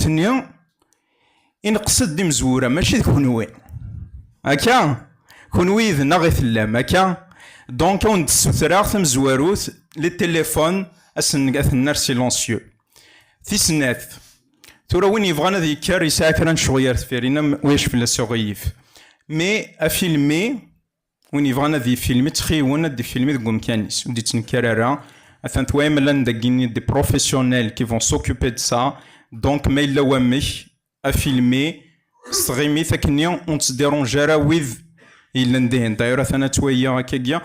تنيا إنقصد دي مزورة ماشي د كونوي هكا كونوي ذ ناغي ثلام هكا دونك اون دسوتراغ تمزواروت لي تيليفون أثنار سيلونسيو تيسنات تورا وين يبغانا ذي كار يساعد كرا شغيار تفيرينا ويش في السوغيف مي افيلمي وين يبغانا ذي فيلمي تخيونا دي فيلمي ذو مكانيس ودي تنكرارا اثن تويم لان داكيني دي بروفيسيونيل كي فون سوكوبي دو سا دونك ما الا وامش افيلمي صغيمي ثاكني اون تديرونجارا ويذ الا ندهن دايره ثنا تويا هكاكيا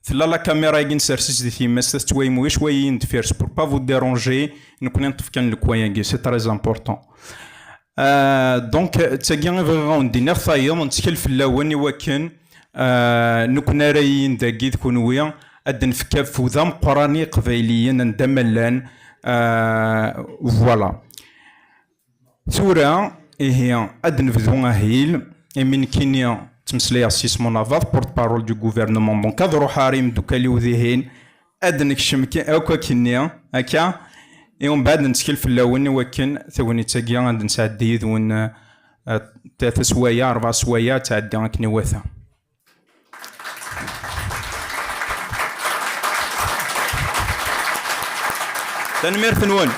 ثلا لا كاميرا يجي نسرسس دي ثيما ستوي موي شويه ندفيرس بور با فو ديرونجي نكون نطف كان الكواياكي سي تري امبورطون دونك تاكي غير دينا ثايا نتكل في الاول وكان نكون رايين داكي تكون ويا اد نفكا فوذا مقراني قبايليا ندملان فوالا ثورة هي اد نفذو هيل من كينيا تمسلي سيس مونافاط بورت بارول دو غوفرنمون دونك هاد روح حريم دوكا لي وذيهين اد نكشم هاكا كينيا هكا اي ومن بعد نتكل في الاول وكان ثواني تاكيا غادي نسعدي ذون 3 سوايع 4 سوايع تعدي هاك نواثا تنمير ثنون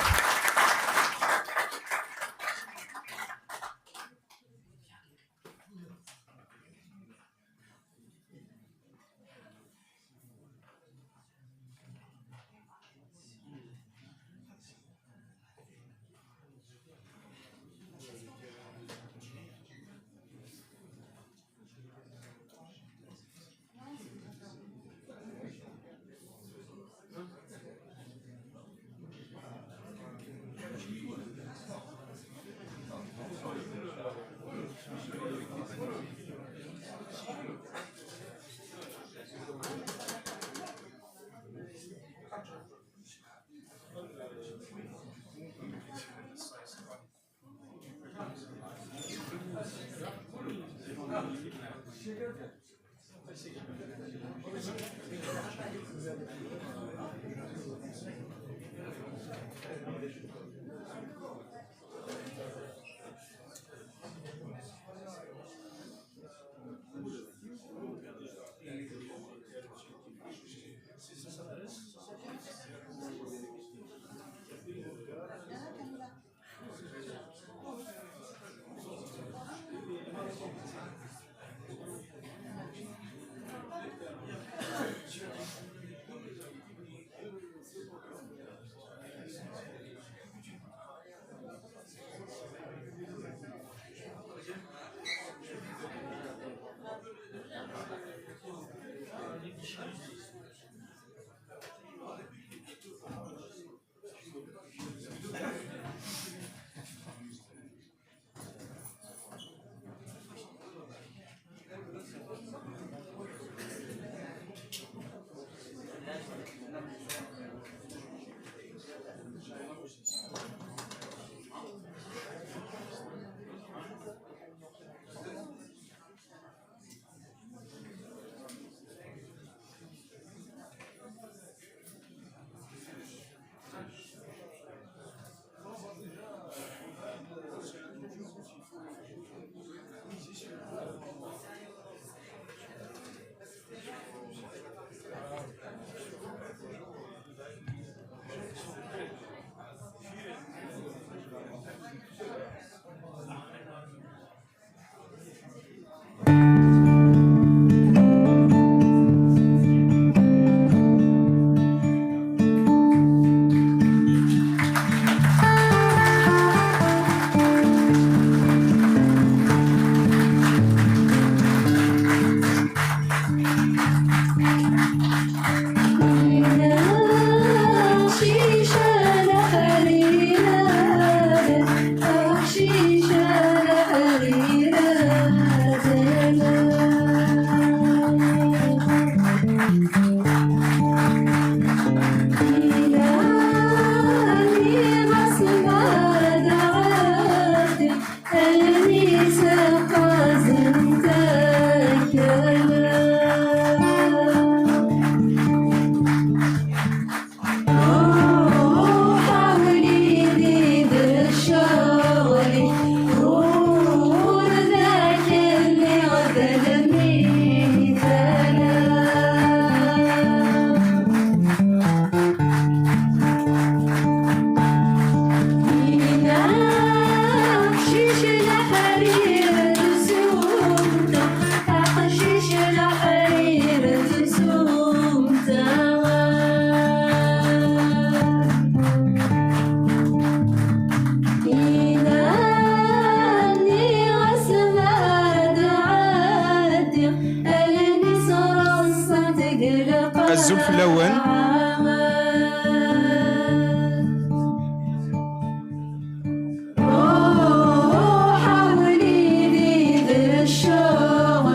الزول في اللون.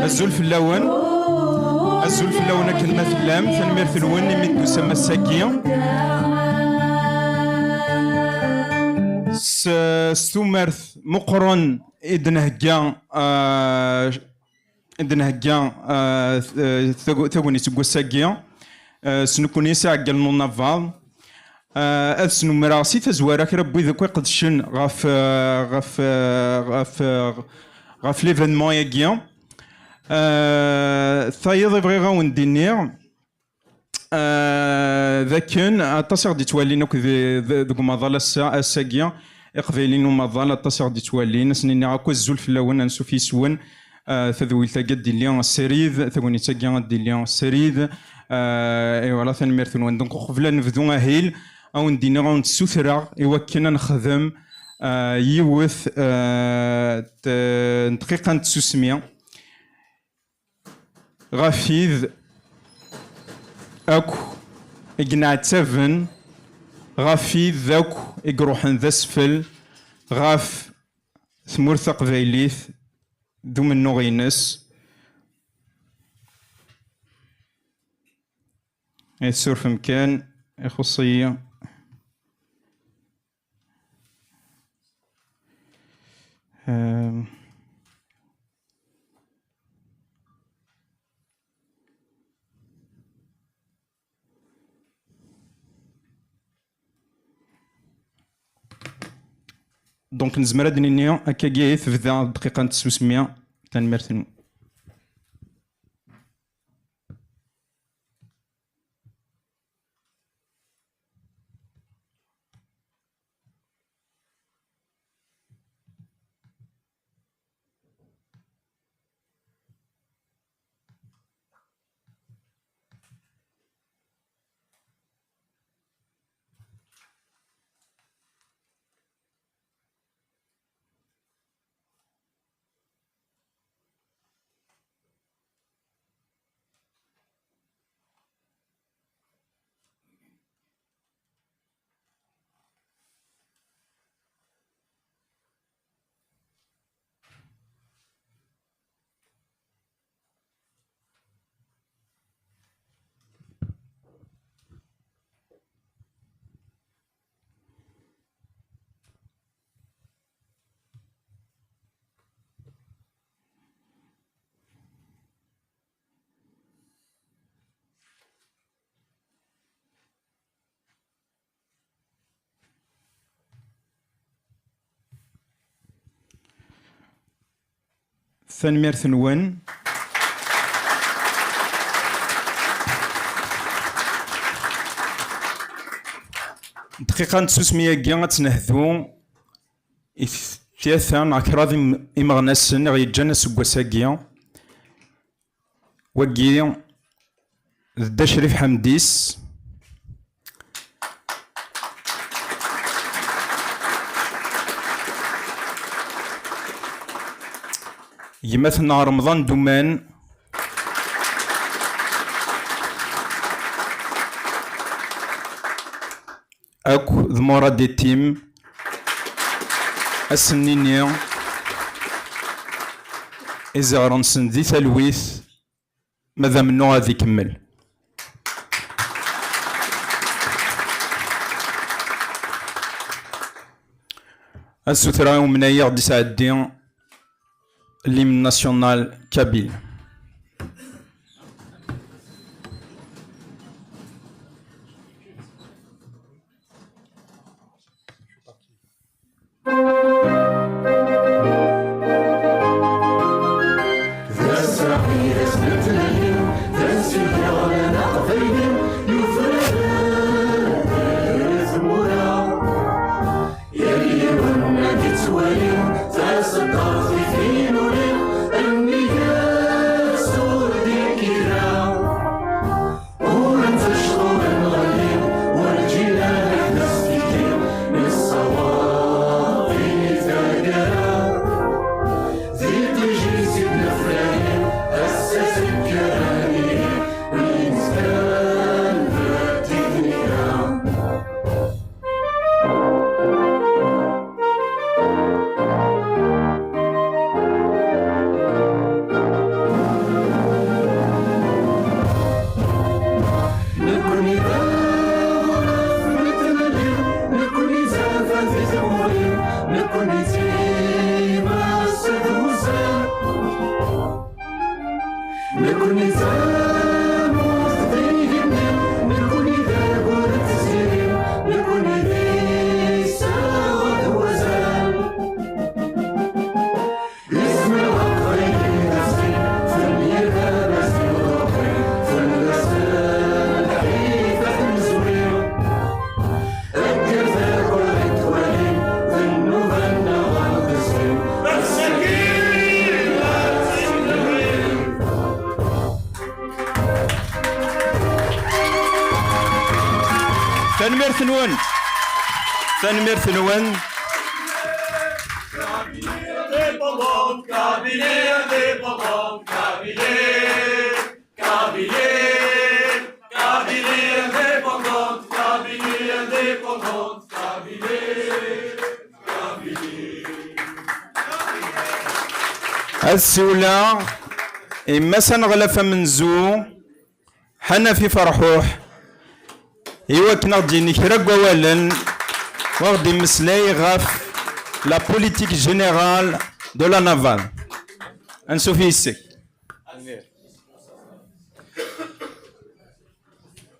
الزول في اللون. الزول في اللون كلمة اللام تنمير في الون من تسمى الساكية. ستمارث مقرن إذن هكا ثواني تقوى الساكية سنكون يساع قال نونافال أثنو مراسي تزوارا كربي ذوك يقدشن غاف ليفينمون ياكيا ثايض يبغي غاون دينير ذاكن اتصيغ دي توالين وك ذوك مظال الساكيا اقفيلين ومظال اتصيغ دي توالين سنيني غاكو الزول في اللون انسو في سون تذويل تاقد ديليان السريد ثواني تاقيا ديليان السريد ايوا ثنميرث نوان دونك قبل نبدو اهيل او ندينا غاون السوثرة ايوا كنا نخدم يوث دقيقة نتسوسمية غافيذ اكو اقناع تسفن غافيذ ذاكو اقروحن ذا سفل غاف ثمورث قبايليث دوم النوغينس يسور في مكان خصية دونك نزمر هاد نينيا هكا كيف في ذا دقيقة 900 تنمرتن. ثنميرث نوان دقيقة 900 كيا غتنهدو ثلاثة عكراض إمغناسن غيجانا سكواساكيا وكي دا شريف حمديس يمثلنا رمضان دومان اكو ذمورا دي تيم السنيني إذا غرنسن ذي تلويث ماذا منو غادي يكمل. السوترا ومنايا غادي يساعدين l'hymne national kabyle. تنمير ثنون السولة إما سنغلف من زو حنا في فرحوح إوا كنا تجيني كرا قوالا وغدي مسلاي غاف لا بوليتيك جينيرال دو لا نافال انسو في السك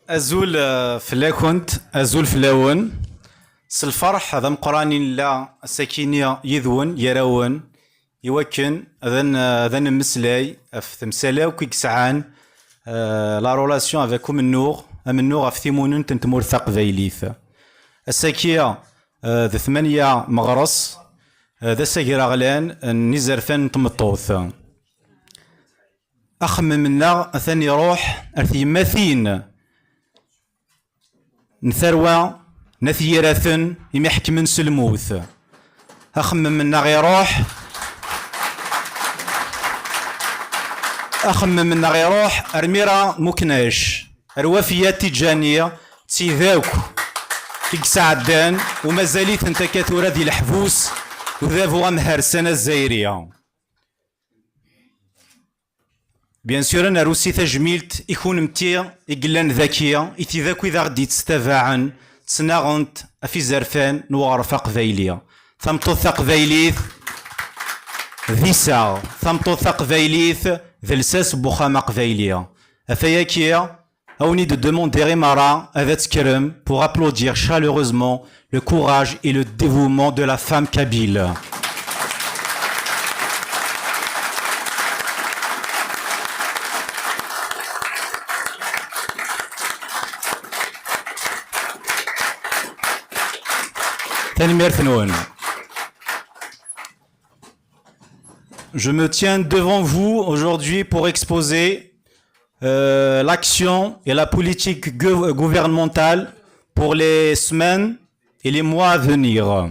أزول فلاكنت أزول فلاون سالفرح هذا مقرانين لا السكينية يذون يراون يوكن أذن مسلاي في تمسالا وكيك سعان لا رولاسيون افيكم النور في ثيمونون تنتمور ثاق فايليث الساكية ذا 8 مغرس ذا ساكيرا غلان نزرفان تمطوث أخمم منا ثاني روح أرثي مثين نثروى نثيراثن يمحك من سلموث أخمم منا غيروح أخمم منا غيروح أرميرا مكناش الوفيات تجانية تيذاوك كيك سعدان ومازاليت انت كثورة دي الحبوس وذافو امهار السنة الزايرية بيان سور انا روسي تجميلت يكون متي يقلان ذكية إتي ذاكو إذا غدي تستفاعن تسناغنت في زرفان نوغرفا قبايلية ثمطو ثقبايليث ذي ساغ ثمطو ثقبايليث ذي لساس بوخامة قبايلية أفاياكيا Aouni de demander Remara avec Kerem pour applaudir chaleureusement le courage et le dévouement de la femme kabyle. Je me tiens devant vous aujourd'hui pour exposer l'action et la politique gouvernementale pour les semaines et les mois à venir.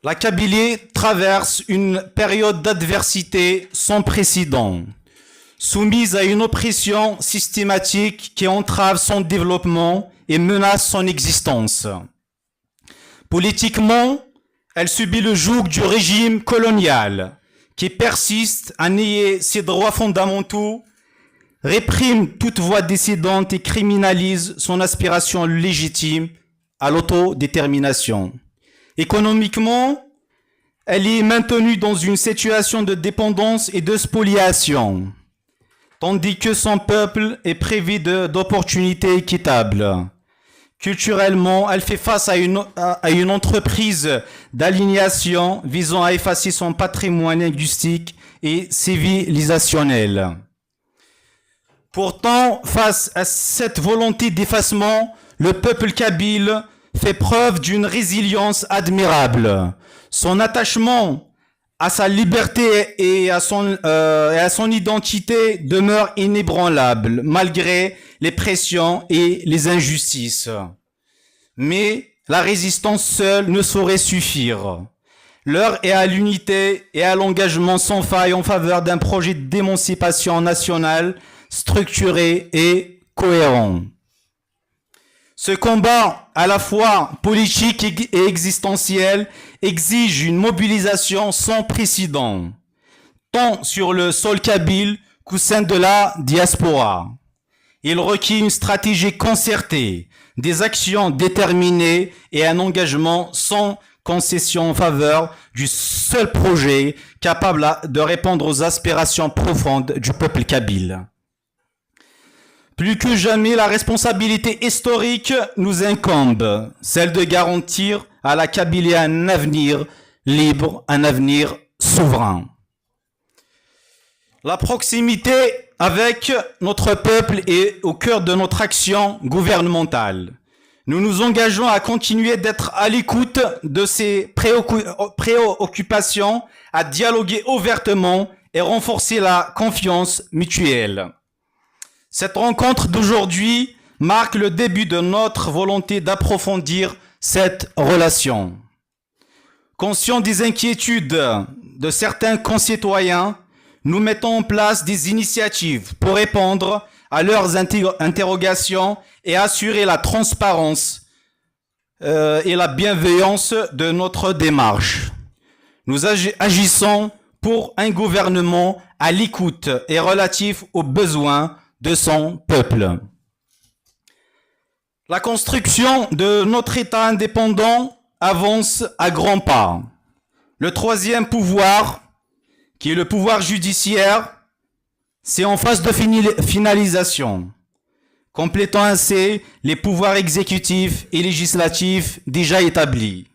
La Kabylie traverse une période d'adversité sans précédent, soumise à une oppression systématique qui entrave son développement et menace son existence. Politiquement, elle subit le joug du régime colonial qui persiste à nier ses droits fondamentaux, réprime toute voix dissidente et criminalise son aspiration légitime à l'autodétermination. Économiquement, elle est maintenue dans une situation de dépendance et de spoliation, tandis que son peuple est privé d'opportunités équitables. Culturellement, elle fait face à une entreprise d'aliénation visant à effacer son patrimoine linguistique et civilisationnel. Pourtant, face à cette volonté d'effacement, le peuple kabyle fait preuve d'une résilience admirable. Son attachement à sa liberté et à son identité demeure inébranlable, malgré les pressions et les injustices. Mais la résistance seule ne saurait suffire. L'heure est à l'unité et à l'engagement sans faille en faveur d'un projet d'émancipation nationale structuré et cohérent. Ce combat, à la fois politique et existentiel, exige une mobilisation sans précédent, tant sur le sol kabyle qu'au sein de la diaspora. Il requiert une stratégie concertée, des actions déterminées et un engagement sans concessions en faveur du seul projet capable de répondre aux aspirations profondes du peuple kabyle. Plus que jamais, la responsabilité historique nous incombe, celle de garantir à la Kabylie un avenir libre, un avenir souverain. La proximité avec notre peuple est au cœur de notre action gouvernementale. Nous nous engageons à continuer d'être à l'écoute de ces préoccupations, à dialoguer ouvertement et renforcer la confiance mutuelle. Cette rencontre d'aujourd'hui marque le début de notre volonté d'approfondir cette relation. Conscients des inquiétudes de certains concitoyens, nous mettons en place des initiatives pour répondre à leurs interrogations et assurer la transparence et la bienveillance de notre démarche. Nous agissons pour un gouvernement à l'écoute et relatif aux besoins de son peuple. La construction de notre État indépendant avance à grands pas. Le troisième pouvoir, qui est le pouvoir judiciaire, c'est en phase de finalisation, complétant ainsi les pouvoirs exécutifs et législatifs déjà établis.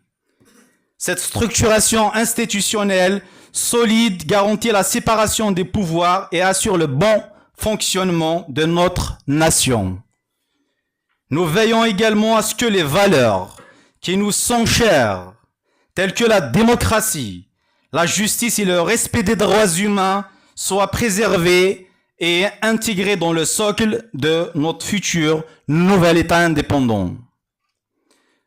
Cette structuration institutionnelle solide garantit la séparation des pouvoirs et assure le bon fonctionnement de notre nation. Nous veillons également à ce que les valeurs qui nous sont chères, telles que la démocratie, la justice et le respect des droits humains, soient préservées et intégrées dans le socle de notre futur nouvel État indépendant.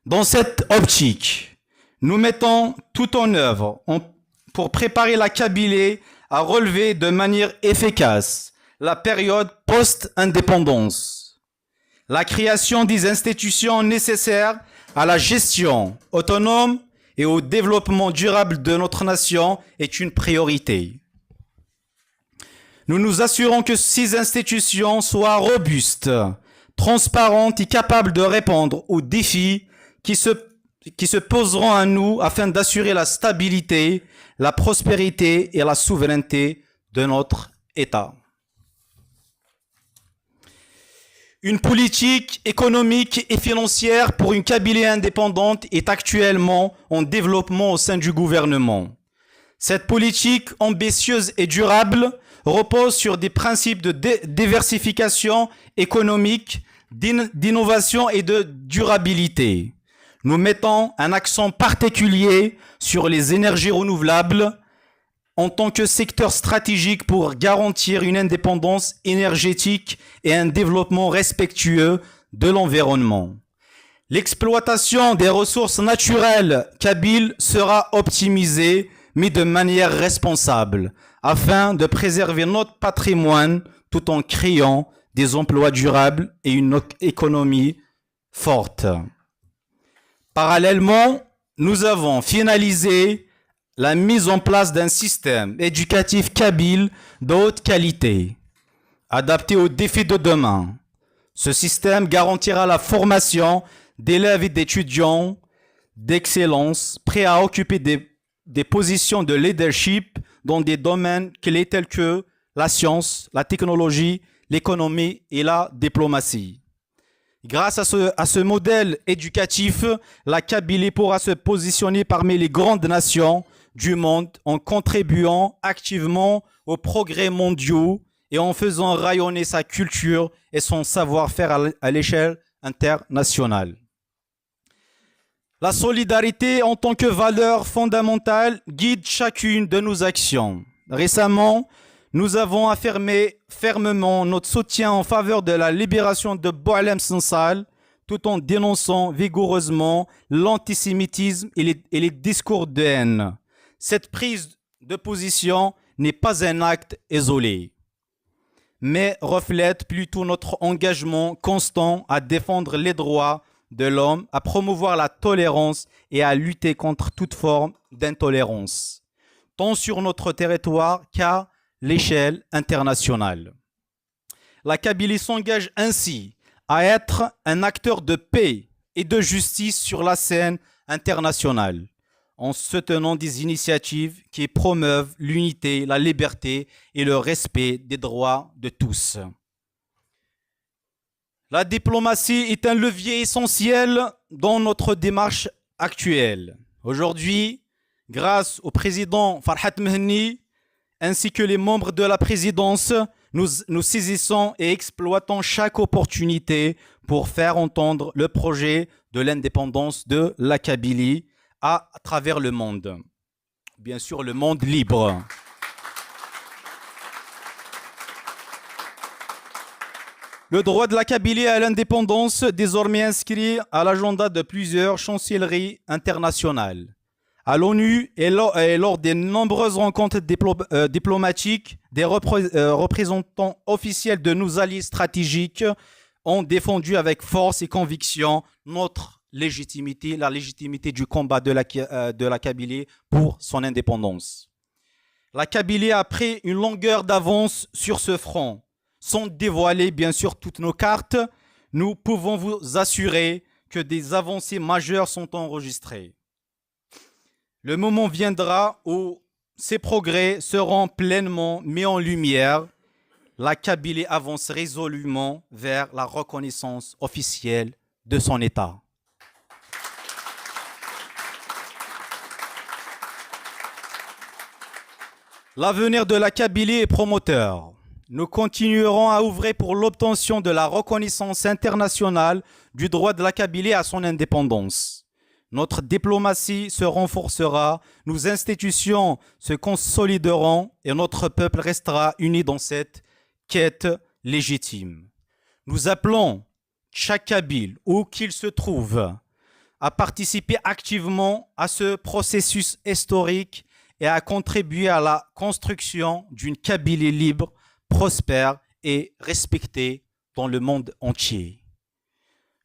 Dans cette optique, nous mettons tout en œuvre pour préparer la Kabylie à relever de manière efficace la période post-indépendance. La création des institutions nécessaires à la gestion autonome et au développement durable de notre nation est une priorité. Nous nous assurons que ces institutions soient robustes, transparentes et capables de répondre aux défis qui se poseront à nous afin d'assurer la stabilité, la prospérité et la souveraineté de notre État. Une politique économique et financière pour une Kabylie indépendante est actuellement en développement au sein du gouvernement. Cette politique ambitieuse et durable repose sur des principes de diversification économique, d'innovation et de durabilité. Nous mettons un accent particulier sur les énergies renouvelables en tant que secteur stratégique pour garantir une indépendance énergétique et un développement respectueux de l'environnement. L'exploitation des ressources naturelles kabyles sera optimisée, mais de manière responsable, afin de préserver notre patrimoine tout en créant des emplois durables et une économie forte. Parallèlement, nous avons finalisé la mise en place d'un système éducatif kabyle de haute qualité, adapté aux défis de demain. Ce système garantira la formation d'élèves et d'étudiants d'excellence prêts à occuper des positions de leadership dans des domaines clés tels que la science, la technologie, l'économie et la diplomatie. Grâce à ce modèle éducatif, la Kabylie pourra se positionner parmi les grandes nations du monde en contribuant activement aux progrès mondiaux et en faisant rayonner sa culture et son savoir-faire à l'échelle internationale. La solidarité en tant que valeur fondamentale guide chacune de nos actions. Récemment, nous avons affirmé fermement notre soutien en faveur de la libération de Boualem Sansal, tout en dénonçant vigoureusement l'antisémitisme et les discours de haine. Cette prise de position n'est pas un acte isolé, mais reflète plutôt notre engagement constant à défendre les droits de l'homme, à promouvoir la tolérance et à lutter contre toute forme d'intolérance, tant sur notre territoire qu'à l'échelle internationale. La Kabylie s'engage ainsi à être un acteur de paix et de justice sur la scène internationale, en soutenant des initiatives qui promeuvent l'unité, la liberté et le respect des droits de tous. La diplomatie est un levier essentiel dans notre démarche actuelle. Aujourd'hui, grâce au président Farhat Mehni ainsi que les membres de la présidence, nous saisissons et exploitons chaque opportunité pour faire entendre le projet de l'indépendance de la Kabylie à travers le monde. Bien sûr, le monde libre. Le droit de la Kabylie à l'indépendance, désormais inscrit à l'agenda de plusieurs chancelleries internationales. À l'ONU et lors des nombreuses rencontres diplomatiques, des représentants officiels de nos alliés stratégiques ont défendu avec force et conviction notre légitimité, la légitimité du combat de la Kabylie pour son indépendance. La Kabylie a pris une longueur d'avance sur ce front. Sans dévoiler bien sûr toutes nos cartes, nous pouvons vous assurer que des avancées majeures sont enregistrées. Le moment viendra où ces progrès seront pleinement mis en lumière. La Kabylie avance résolument vers la reconnaissance officielle de son État. L'avenir de la Kabylie est prometteur. Nous continuerons à œuvrer pour l'obtention de la reconnaissance internationale du droit de la Kabylie à son indépendance. Notre diplomatie se renforcera, nos institutions se consolideront et notre peuple restera uni dans cette quête légitime. Nous appelons chaque Kabyle, où qu'il se trouve, à participer activement à ce processus historique et à contribuer à la construction d'une Kabylie libre, prospère et respectée dans le monde entier.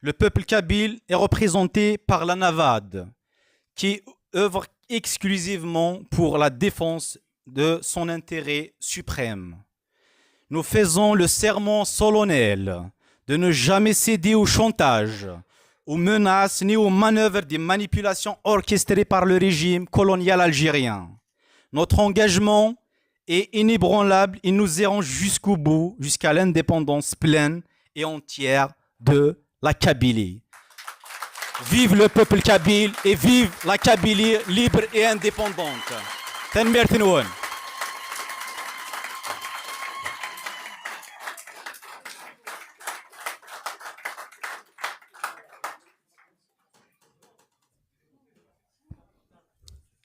Le peuple kabyle est représenté par la NAVAD, qui œuvre exclusivement pour la défense de son intérêt suprême. Nous faisons le serment solennel de ne jamais céder au chantage, aux menaces ni aux manœuvres des manipulations orchestrées par le régime colonial algérien. Notre engagement est inébranlable et nous irons jusqu'au bout, jusqu'à l'indépendance pleine et entière de la Kabylie. Vive le peuple kabyle et vive la Kabylie libre et indépendante. Tanmir Tinwan.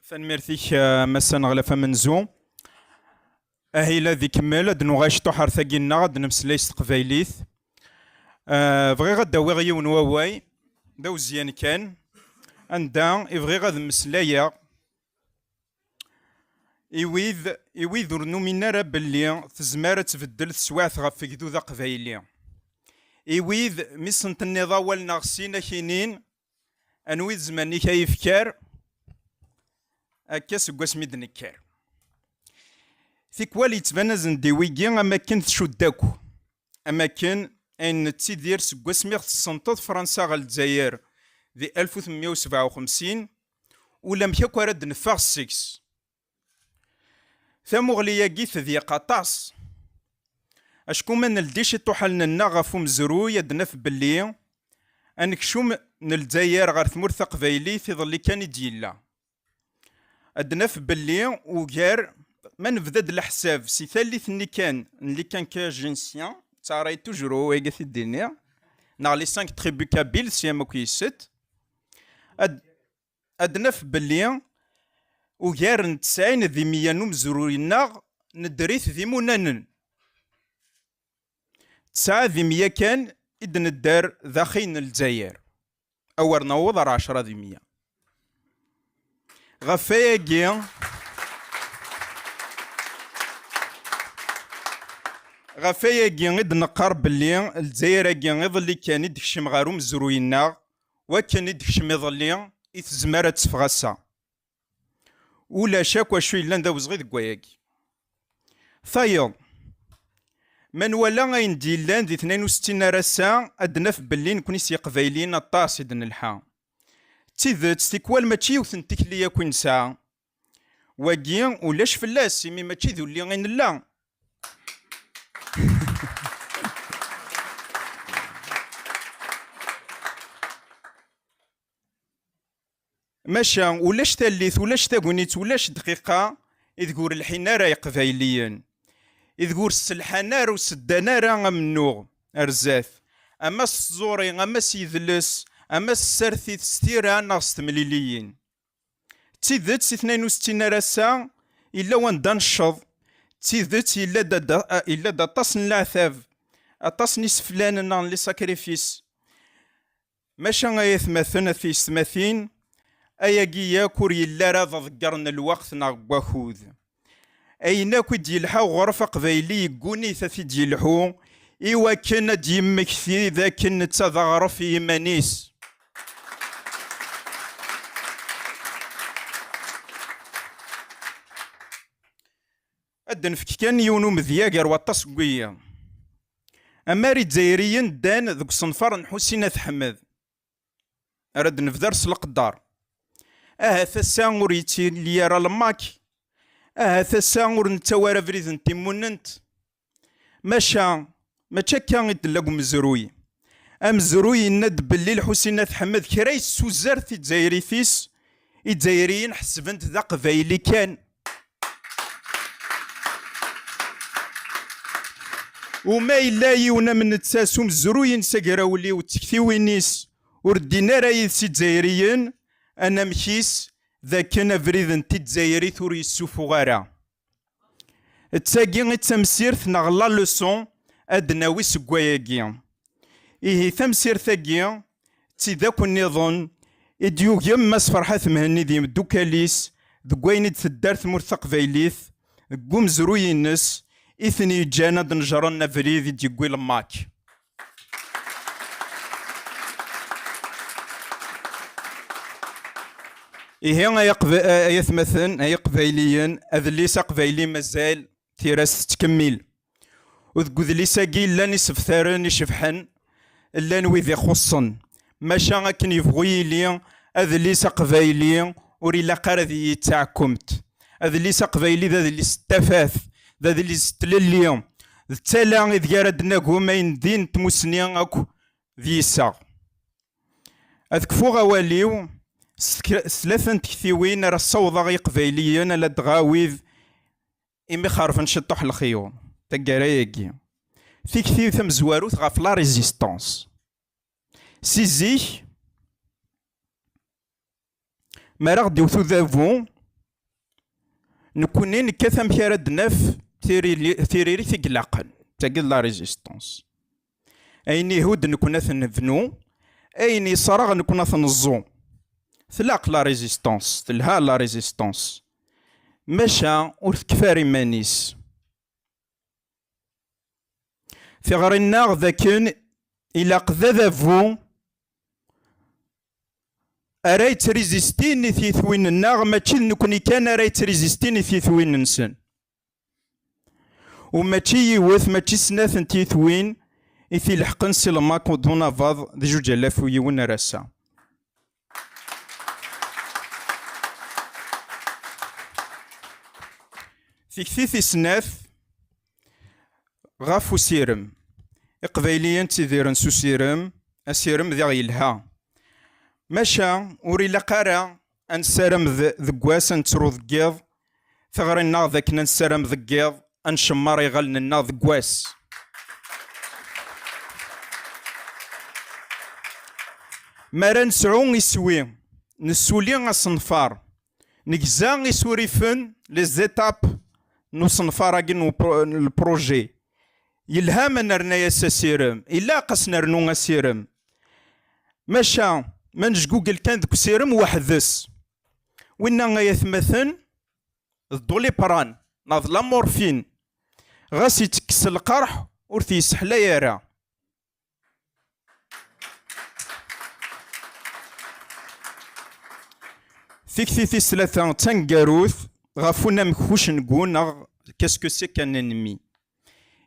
فنمرتيك مسا نغلفة منزو أهيلا ذي كمل أد نغاشتو حرثاقينا غد نمسلايس تقبايليث بغي غد داوي غيون واواي داو زيان كان عندها يبغي غد مسلايا يويذ ورنومينا راه بلي تزمار تبدل تسواعث غف كدوذا قبايلي يويذ ميسنت النضال ناغسينا كينين انويذ زماني كيفكار أكاس قوس ميد نكار ثيكوالي تبانزن دي ويجي أما كنت تشداكو أما كان أن تسيدير سقوس ميغ تسنطط فرنسا غال الجزائر ذي 1857 ولم يكو رد نفاغ السكس ثمغليا قيث ذي قاطاس أشكو من الديش توحلنا النغف مزرو يدنف باللي أنك شو من الجزائر غير ثمور ثقفايلي في ظلي كان يديلا أدنف باللي وغير ما نبدأ الحساب سي ثالث اللي كان كجنسيان تاراي توجرو ويقث الدنيا نا لي 5 تريبو كابيل سي ما كويست أدنف باللي وغير نتسعين ذي ميانو مزروينا ندريث ذي منانن تسعة ذي مية كان إذن الدار ذاخين الجزائر أور نوض 10 ذي مية غفايا غد نقرب اللي الجزائر غيض اللي كان يدكشم غارو مزروينا وكان يدكشم يضلي يتزمر تفغسا ولا شاكوا شوي لان داوز غير كواياكي ثايض من ولا غين ديلان ذي 62 راسا ادنا في بلين كوني سي قبايلين الطاس يدن الحا تيذات ستيكوال ماشي وثنتك ليا كون ساعة واقي ولاش فلاس مي ماشي ذو اللي غين لا. ماشا ولاش تاليث ولاش تاقونيت ولاش دقيقة إذكور الحين راه قبايليين إذكور السلحانار وسدانار منوغ أرزاث أما الزوري أما سيدلس أما السرثي ستيرا ناقص تمليليين تيذت سي 62 راسا إلا وان دانشض تيذت إلا دا طاسن العثاب أطاسن يسفلان نان لي ساكريفيس ماشا غايثمثن في سماثين أياكيا كوري لا راه ضقرنا الوقت ناغواخوذ أين كود يلحو غرفة قبايلي يقوني ثاثي ديلحو إوا كنا ديمكثي ذاك نتذغر في يمانيس أدن فك كان يونو مذياقر واطاس قوية أماري دزايريين دان ذوك صنفار نحوسين حمد أرد نفدرس القدار ثسا وريتي اللي راه الماك ثسا ور نتوارى فريد نتيموننت ماشا كان يدلق مزروي مزروي ند باللي الحسين حمد كراي سوزار في دزايري فيس الدزايريين حسبنت ذا قبايلي كان وما إلا يونا من تساسو مزروين ساقراولي وتكثيوينيس وردينا رايد سي دزايريين أنا مكيس ذا كان فريد نتي دزايري ثوري السوفو غارا تساقي تمسيرت نغلا لوسون أدناوي سكواياكي إيه تمسير ثاقي تيذاك النظام إديو يماس فرحة مهني ديم دوكاليس ذكوين تدار ثمور ثقفايليث ذكوم زروي الناس إثني جانا دنجرنا فريد ديقوي الماك إيه يثمثن هي قبايليا أذليس قبايلي مازال تيراس تكمل وذكو ذليس قيل لا نسفثارن يشفحن إلا نويذي خصن ماشا كن يبغي لي أذليس قبايلي وري لا قرذي يتعكمت أذليس قبايلي ذا اللي استفاث ذا اللي استللي التالا إذ يردنا قومين دين تمسنيان أكو ذيسا أذكفو غواليو ثلاثة تكثيوين راه الصوضة غي قبايليين لا دغاويذ إمي خارفن شطوح الخيو تقرايكي في كثير ثم زواروث غاف لا ريزيستانس سيزيك ما راه ديوثو ذافون نكونين كثم كارد نف ثيريري ثقلاقن تقل لا ريزيستانس أين يهود نكون ثنفنو أين يصرغ نكون ثنزو ثلاق لا ريزيستانس تلها لا ريزيستانس ماشا ورث كفاري مانيس في غرينا ذاكن إلا قذا ذافو أرايت ريزيستيني في ثوين الناغ ماشي نكوني كان أرايت ريزيستيني في ثوين نسن وماشي يوث ماشي سناث نتي ثوين إثي لحقن سلماك ودونا فاض ذي جوج آلاف ويون راسا في كثيث سناث غافو سيرم إقبايليين تيديرن سو سيرم أسيرم ذا غيلها ماشا وري لقارا أنسارم ذكواس أنترو ذكيض ثغرنا ذاك ننسارم ذكيض أنشمار يغلنا ذكواس مارا نسعو يسوي نسولي غصنفار نكزا يسوريفن لي زيتاب نو صنفاراكين البروجي يلها من رنايا سيرم إلا قصنا رنو سيرم ماشا ما نجوجل كان ذك سيرم وحدث وإنا غيثمثن الدولي بران ناض لا مورفين غاس يتكس القرح ورث يسحلا يارا في كثيثي ثلاثة تنقاروث غافونا مكوش نقول كاسكو سي كان نمي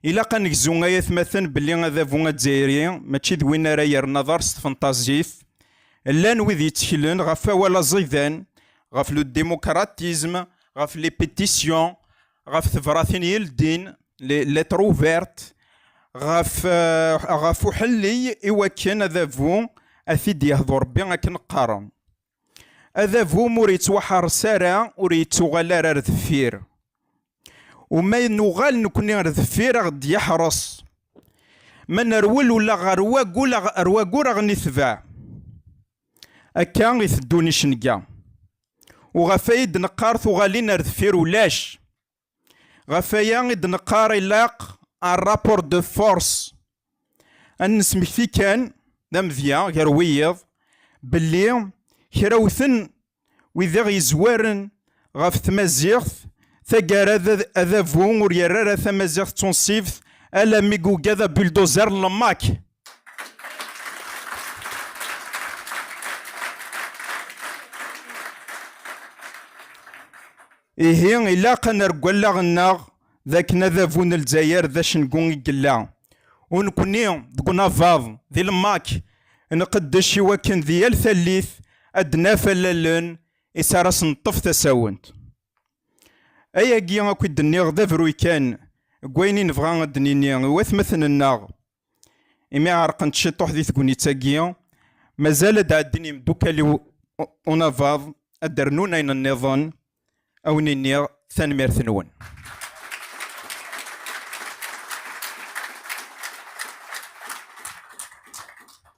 إلا كان نكزو غايث مثلا بلي غاذا فونا تزايري ماشي دوينا راه يرنا دار فانتازيف لان ويد يتكلن غف ولا زيدان غف لو ديموكراتيزم غف لي بيتيسيون غف ثفراثين يلدين لي تروفيرت غف حلي إوا كان ذافو أثيد يهضر ربي أكن قارن أذافو موريت وحر سارة وريت غالا راه ذفير وما نغال نكوني راه ذفير غد يحرص ما نرول ولا غرواق ولا رواق راه غنتباع أكا يثدوني شنقا وغفايد نقارث وغالين ذفير ولاش غفايا نقار يلاق ان رابور دو فورس ان نسمي في كان ذا مذيا غير ويض باللي كراوثن وإذا غيزوارن غف تمازيغث ثقار هذا فون وريرا تمازيغث تنصيف ألا ميقو كذا بلدوزر لماك إيه إلا قنا رقلا غناغ ذاك نذافون الجزائر ذا شنقون يقلا ونكوني دقنا فاض ذي الماك نقدش وكن ذي الثالث أدنا فلالن إسارس نطف تساونت أيا كي أكو الدنيا غدا فروي كان كويني نبغى الدنيا واث مثل الناغ إمي عرقن تشطوح ذي تكوني تاكيا مازال دا الدنيا مدوكالي ونافاض أدرنون أين النظام أو نينيا ثانمير ثنون.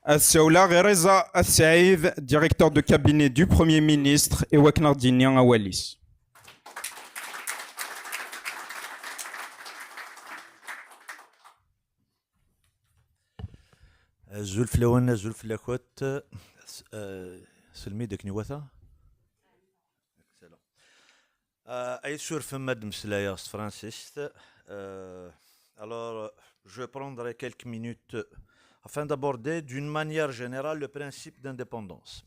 السولة غريزة السعيد directeur de cabinet du Premier ministre et Waknardinian à Wallis. زولف لون زولف لاكوت سلمي دك نواثا أي سور فماد مسلايا فرانسيس. Alors je prendrai quelques minutes afin d'aborder d'une manière générale le principe d'indépendance.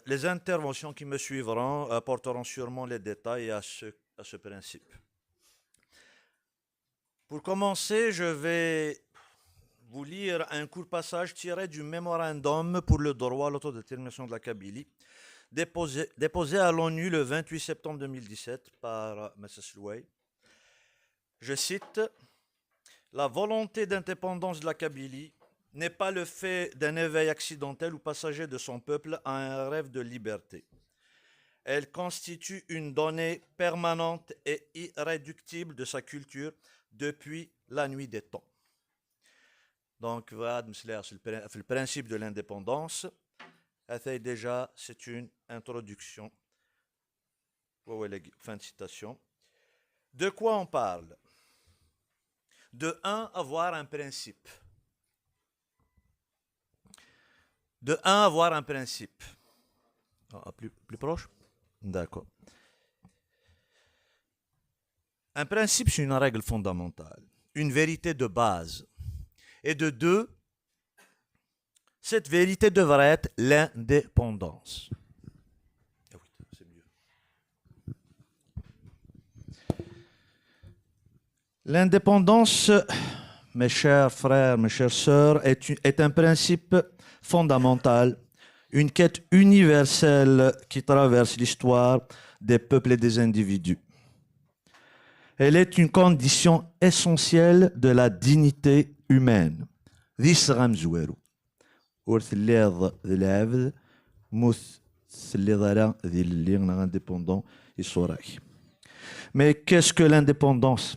Les interventions qui me suivront apporteront sûrement les détails à ce principe. Pour commencer, je vais vous lire un court passage tiré du mémorandum pour le droit à l'autodétermination de la Kabylie, déposé à l'ONU le 28 septembre 2017 par M. Slouay. Je cite: la volonté d'indépendance de la Kabylie n'est pas le fait d'un éveil accidentel ou passager de son peuple à un rêve de liberté. Elle constitue une donnée permanente et irréductible de sa culture depuis la nuit des temps. Donc, le principe de l'indépendance, déjà, c'est une introduction. Fin de citation. De quoi on parle? De un, avoir un principe. De un, avoir un principe. Plus proche? D'accord. Un principe, c'est une règle fondamentale, une vérité de base. Et de deux, cette vérité devrait être l'indépendance. Ah oui, c'est mieux. L'indépendance, mes chers frères, mes chères sœurs, est un principe fondamental, une quête universelle qui traverse l'histoire des peuples et des individus. Elle est une condition essentielle de la dignité humaine. Mais qu'est-ce que l'indépendance?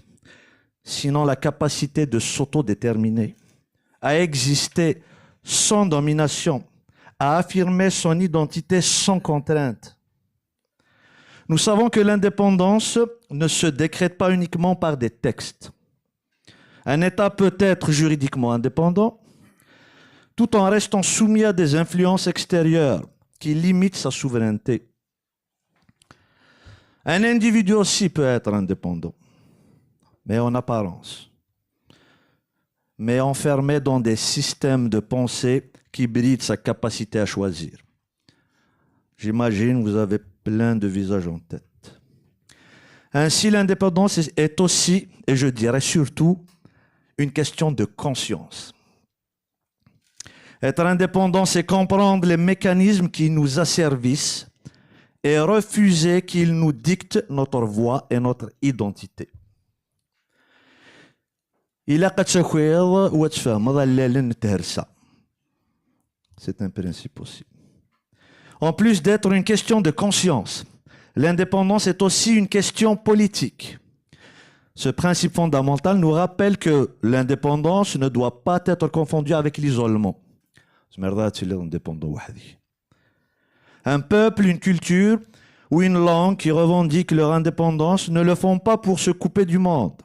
Sinon la capacité de s'autodéterminer, à exister sans domination, à affirmer son identité sans contrainte. Nous savons que l'indépendance ne se décrète pas uniquement par des textes. Un État peut être juridiquement indépendant tout en restant soumis à des influences extérieures qui limitent sa souveraineté. Un individu aussi peut être indépendant, mais en apparence, mais enfermé dans des systèmes de pensée qui brident sa capacité à choisir. J'imagine que vous avez plein de visages en tête. Ainsi, l'indépendance est aussi, et je dirais surtout, une question de conscience. Être indépendant, c'est comprendre les mécanismes qui nous asservissent et refuser qu'ils nous dictent notre voie et notre identité. C'est un principe aussi. En plus d'être une question de conscience, l'indépendance est aussi une question politique. Ce principe fondamental nous rappelle que l'indépendance ne doit pas être confondue avec l'isolement. Un peuple, une culture ou une langue qui revendiquent leur indépendance ne le font pas pour se couper du monde,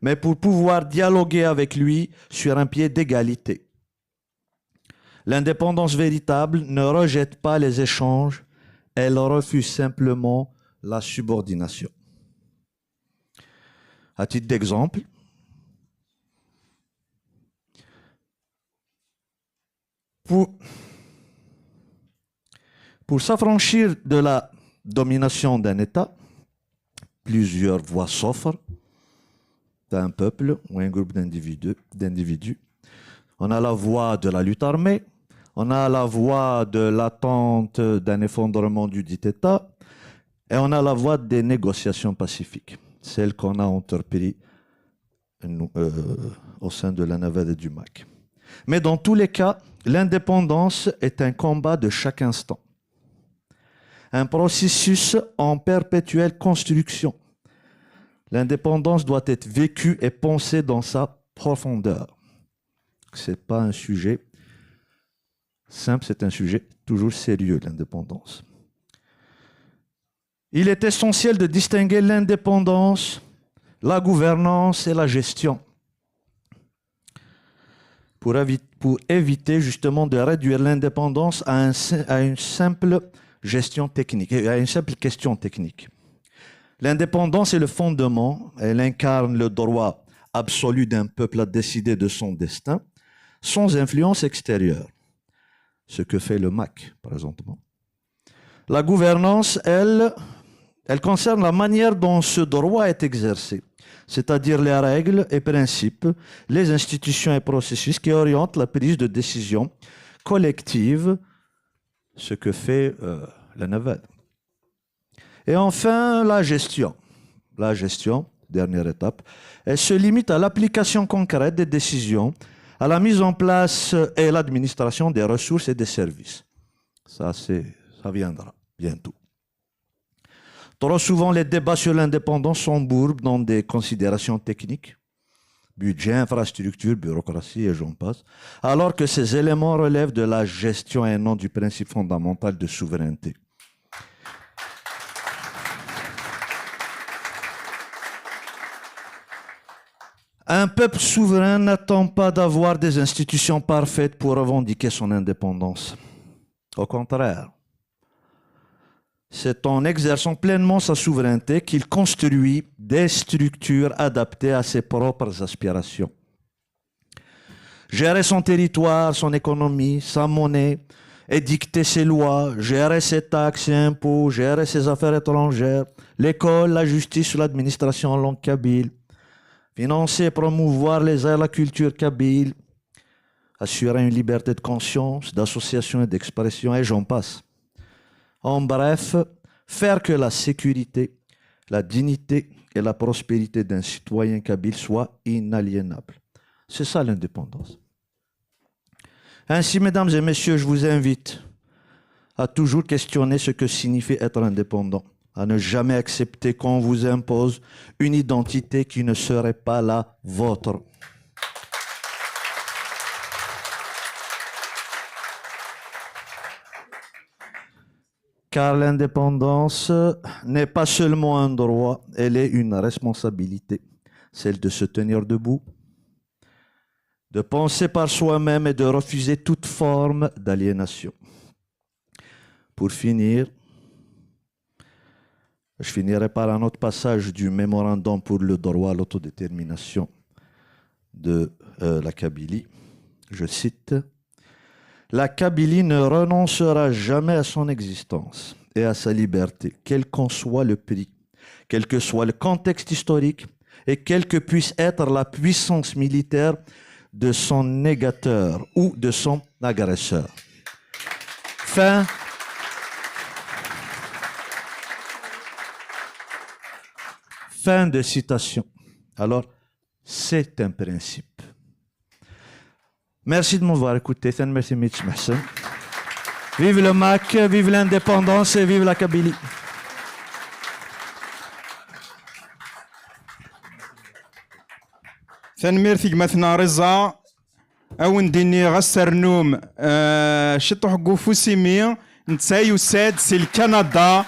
mais pour pouvoir dialoguer avec lui sur un pied d'égalité. L'indépendance véritable ne rejette pas les échanges, elle refuse simplement la subordination. À titre d'exemple, pour s'affranchir de la domination d'un État, plusieurs voies s'offrent d'un peuple ou un groupe d'individus. On a la voie de la lutte armée, on a la voie de l'attente d'un effondrement du dit État, et on a la voie des négociations pacifiques, celle qu'on a entreprise au sein de la navette du MAC. Mais dans tous les cas, l'indépendance est un combat de chaque instant, un processus en perpétuelle construction. L'indépendance doit être vécue et pensée dans sa profondeur. Ce n'est pas un sujet simple, c'est un sujet toujours sérieux, l'indépendance. Il est essentiel de distinguer l'indépendance, la gouvernance et la gestion pour éviter justement de réduire l'indépendance à une simple gestion technique, à une simple question technique. L'indépendance est le fondement, elle incarne le droit absolu d'un peuple à décider de son destin sans influence extérieure, ce que fait le MAC présentement. La gouvernance, elle concerne la manière dont ce droit est exercé, c'est-à-dire les règles et principes, les institutions et processus qui orientent la prise de décision collective, ce que fait la navette. Et enfin, la gestion. La gestion, dernière étape, elle se limite à l'application concrète des décisions, à la mise en place et l'administration des ressources et des services. Ça viendra bientôt. Trop souvent, les débats sur l'indépendance s'embourbent dans des considérations techniques, budget, infrastructure, bureaucratie et j'en passe, alors que ces éléments relèvent de la gestion et non du principe fondamental de souveraineté. Un peuple souverain n'attend pas d'avoir des institutions parfaites pour revendiquer son indépendance. Au contraire, c'est en exerçant pleinement sa souveraineté qu'il construit des structures adaptées à ses propres aspirations. Gérer son territoire, son économie, sa monnaie, édicter ses lois, gérer ses taxes et impôts, gérer ses affaires étrangères, l'école, la justice ou l'administration en langue kabyle, financer et promouvoir les arts et la culture kabyle, assurer une liberté de conscience, d'association et d'expression, et j'en passe. En bref, faire que la sécurité, la dignité et la prospérité d'un citoyen kabyle soient inaliénables. C'est ça l'indépendance. Ainsi, mesdames et messieurs, je vous invite à toujours questionner ce que signifie être indépendant, à ne jamais accepter qu'on vous impose une identité qui ne serait pas la vôtre. Car l'indépendance n'est pas seulement un droit, elle est une responsabilité, celle de se tenir debout, de penser par soi-même et de refuser toute forme d'aliénation. Pour finir, je finirai par un autre passage du mémorandum pour le droit à l'autodétermination de la Kabylie. Je cite: « La Kabylie ne renoncera jamais à son existence et à sa liberté, quel qu'en soit le prix, quel que soit le contexte historique et quelle que puisse être la puissance militaire de son négateur ou de son agresseur. Fin de citation. Alors, c'est un principe. Merci de m'avoir écouté. Merci, Mitch Mahsen. Vive le MAC, vive l'indépendance et vive la Kabylie. ثنميرثي مثنا رزا او نديني غسرنوم شطو حقو فوسيمي نتسايو ساد سي الكندا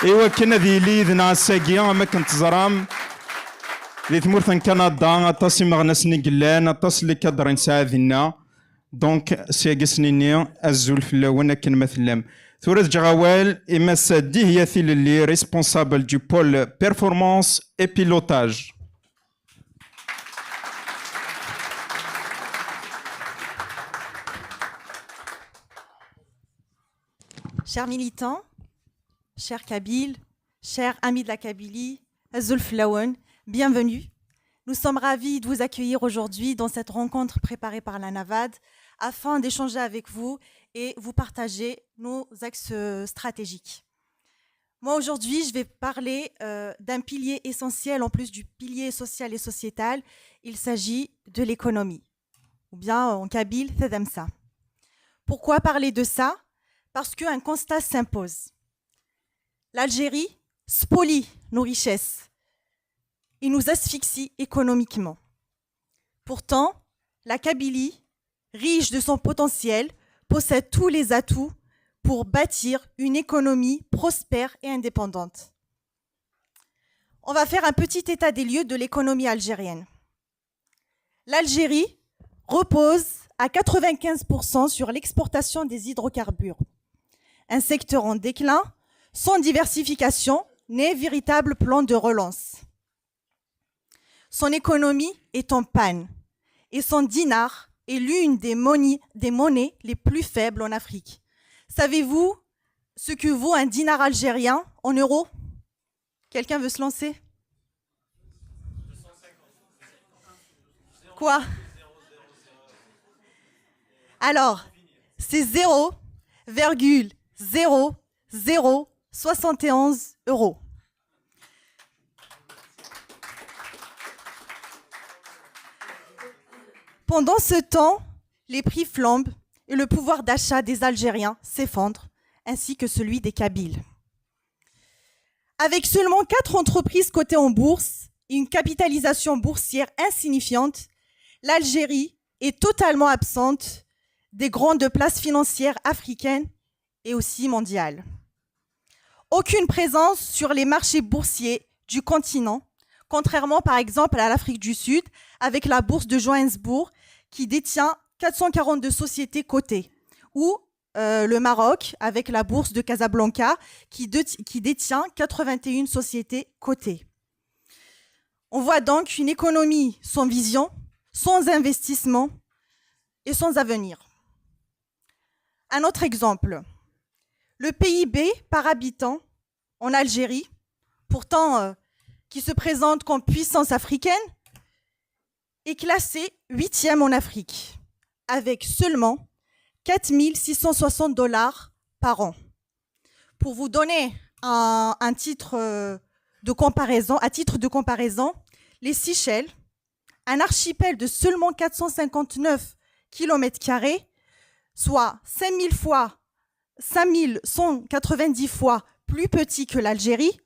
ايوا كنا ذي ليذنا الساقيا ما كنت زرام ذي ثمورث كندا اطاسي مغنسني قلان اطاس اللي كدرين ساعدنا دونك سياقي سنيني الزول في اللون كن مثلم ثورة جغوال إما سادي هي ثيل اللي responsable du pôle performance et pilotage. Chers militants, chers Kabyles, chers amis de la Kabylie, Azul Flaouen, bienvenue. Nous sommes ravis de vous accueillir aujourd'hui dans cette rencontre préparée par la NAVAD afin d'échanger avec vous et vous partager nos axes stratégiques. Moi, aujourd'hui, je vais parler d'un pilier essentiel en plus du pilier social et sociétal. Il s'agit de l'économie, ou bien en kabyle, Thedemsa. Pourquoi parler de ça? Parce qu'un constat s'impose. L'Algérie spolie nos richesses et nous asphyxie économiquement. Pourtant, la Kabylie, riche de son potentiel, possède tous les atouts pour bâtir une économie prospère et indépendante. On va faire un petit état des lieux de l'économie algérienne. L'Algérie repose à 95% sur l'exportation des hydrocarbures. Un secteur en déclin, sans diversification, n'est véritable plan de relance. Son économie est en panne et son dinar est l'une des monnaies les plus faibles en Afrique. Savez-vous ce que vaut un dinar algérien en euros? Quelqu'un veut se lancer? Quoi? Alors, c'est 0,0071 euros. Pendant ce temps, les prix flambent et le pouvoir d'achat des Algériens s'effondre, ainsi que celui des Kabyles. Avec seulement 4 entreprises cotées en bourse et une capitalisation boursière insignifiante, l'Algérie est totalement absente des grandes places financières africaines et aussi mondiales. Aucune présence sur les marchés boursiers du continent, contrairement par exemple à l'Afrique du Sud, avec la bourse de Johannesburg qui détient 442 sociétés cotées, ou le Maroc avec la bourse de Casablanca qui détient 81 sociétés cotées. On voit donc une économie sans vision, sans investissement et sans avenir. Un autre exemple, le PIB par habitant en Algérie, pourtant qui se présente comme puissance africaine, est classé 8e en Afrique, avec seulement 4 660 $ par an. Pour vous donner un titre de comparaison, à titre de comparaison, les Seychelles, un archipel de seulement 459 km², soit 5190 fois plus petit que l'Algérie,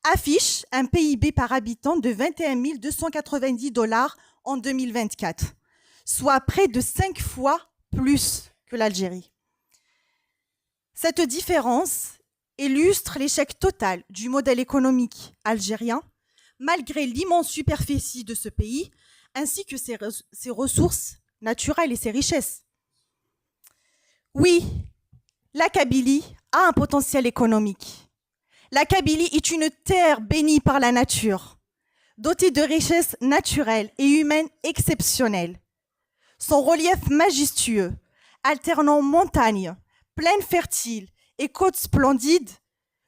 affiche un PIB par habitant de 21 290 $ en 2024, soit près de 5 fois plus que l'Algérie. Cette différence illustre l'échec total du modèle économique algérien, malgré l'immense superficie de ce pays, ainsi que ses ressources naturelles et ses richesses. Oui, la Kabylie a un potentiel économique. La Kabylie est une terre bénie par la nature, dotée de richesses naturelles et humaines exceptionnelles. Son relief majestueux, alternant montagnes, plaines fertiles et côtes splendides,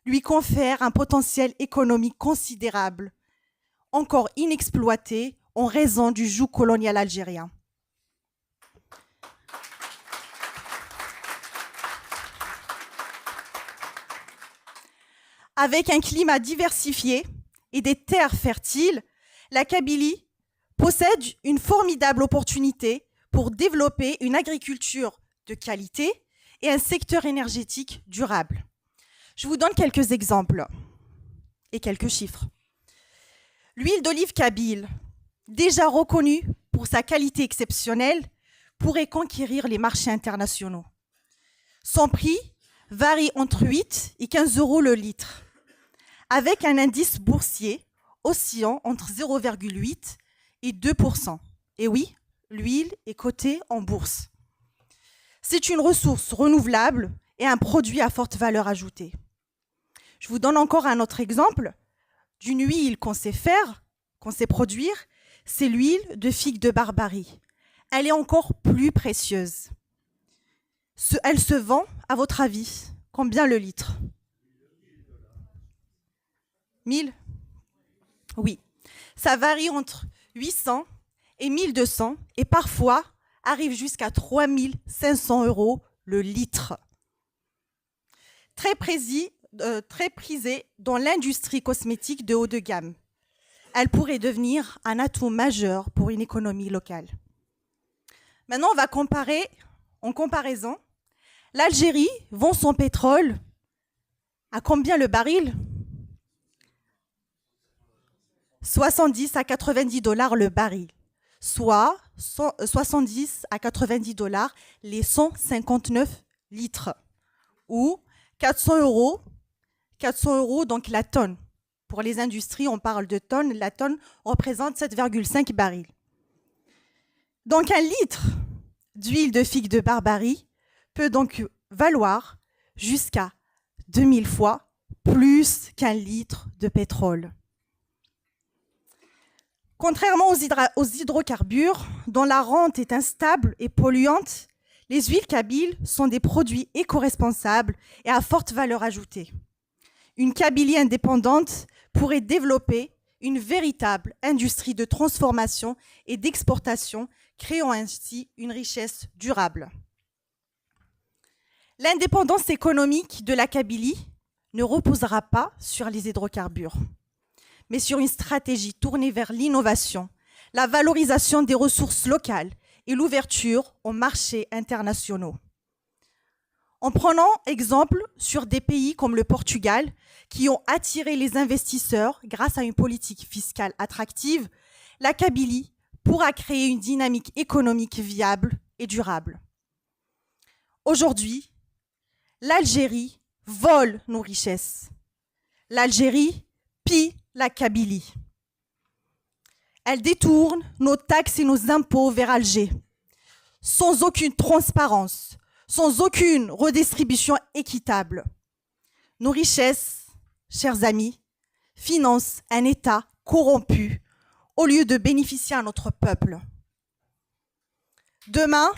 lui confère un potentiel économique considérable, encore inexploité en raison du joug colonial algérien. Avec un climat diversifié et des terres fertiles, la Kabylie possède une formidable opportunité pour développer une agriculture de qualité et un secteur énergétique durable. Je vous donne quelques exemples et quelques chiffres. L'huile d'olive kabyle, déjà reconnue pour sa qualité exceptionnelle, pourrait conquérir les marchés internationaux. Son prix varie entre 8 et 15 euros le litre, avec un indice boursier oscillant entre 0,8 et 2%. Et oui, l'huile est cotée en bourse. C'est une ressource renouvelable et un produit à forte valeur ajoutée. Je vous donne encore un autre exemple d'une huile qu'on sait faire, qu'on sait produire, c'est l'huile de figue de Barbarie. Elle est encore plus précieuse. Elle se vend, à votre avis, combien le litre ? 1000 ? Oui. Ça varie entre 800 et 1200 et parfois arrive jusqu'à 3500 € le litre. Très prisée dans l'industrie cosmétique de haut de gamme. Elle pourrait devenir un atout majeur pour une économie locale. Maintenant, on va comparer, en comparaison, l'Algérie vend son pétrole à combien le baril ? 70 à 90 $ le baril, soit 70 à 90 $ les 159 litres, ou 400 €, donc la tonne. Pour les industries, on parle de tonnes. La tonne représente 7,5 barils. Donc un litre d'huile de figue de Barbarie peut donc valoir jusqu'à 2000 fois plus qu'un litre de pétrole. Contrairement aux hydrocarbures, dont la rente est instable et polluante, les huiles kabyles sont des produits éco-responsables et à forte valeur ajoutée. Une Kabylie indépendante pourrait développer une véritable industrie de transformation et d'exportation, créant ainsi une richesse durable. L'indépendance économique de la Kabylie ne reposera pas sur les hydrocarbures, mais sur une stratégie tournée vers l'innovation, la valorisation des ressources locales et l'ouverture aux marchés internationaux. En prenant exemple sur des pays comme le Portugal, qui ont attiré les investisseurs grâce à une politique fiscale attractive, la Kabylie pourra créer une dynamique économique viable et durable. Aujourd'hui, l'Algérie vole nos richesses. L'Algérie pille la Kabylie. Elle détourne nos taxes et nos impôts vers Alger, sans aucune transparence, sans aucune redistribution équitable. Nos richesses, chers amis, financent un État corrompu au lieu de bénéficier à notre peuple. Demain,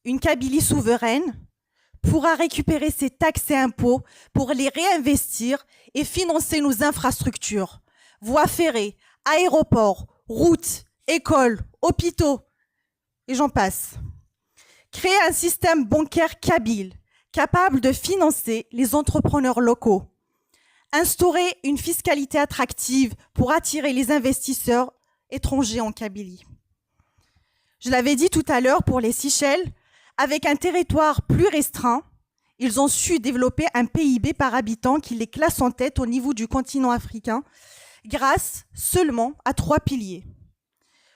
une Kabylie souveraine pourra récupérer ses taxes et impôts pour les réinvestir et financer nos infrastructures, voies ferrées, aéroports, routes, écoles, hôpitaux, et j'en passe. Créer un système bancaire kabyle capable de financer les entrepreneurs locaux. Instaurer une fiscalité attractive pour attirer les investisseurs étrangers en Kabylie. Je l'avais dit tout à l'heure pour les Seychelles, avec un territoire plus restreint, ils ont su développer un PIB par habitant qui les classe en tête au niveau du continent africain grâce seulement à 3 piliers.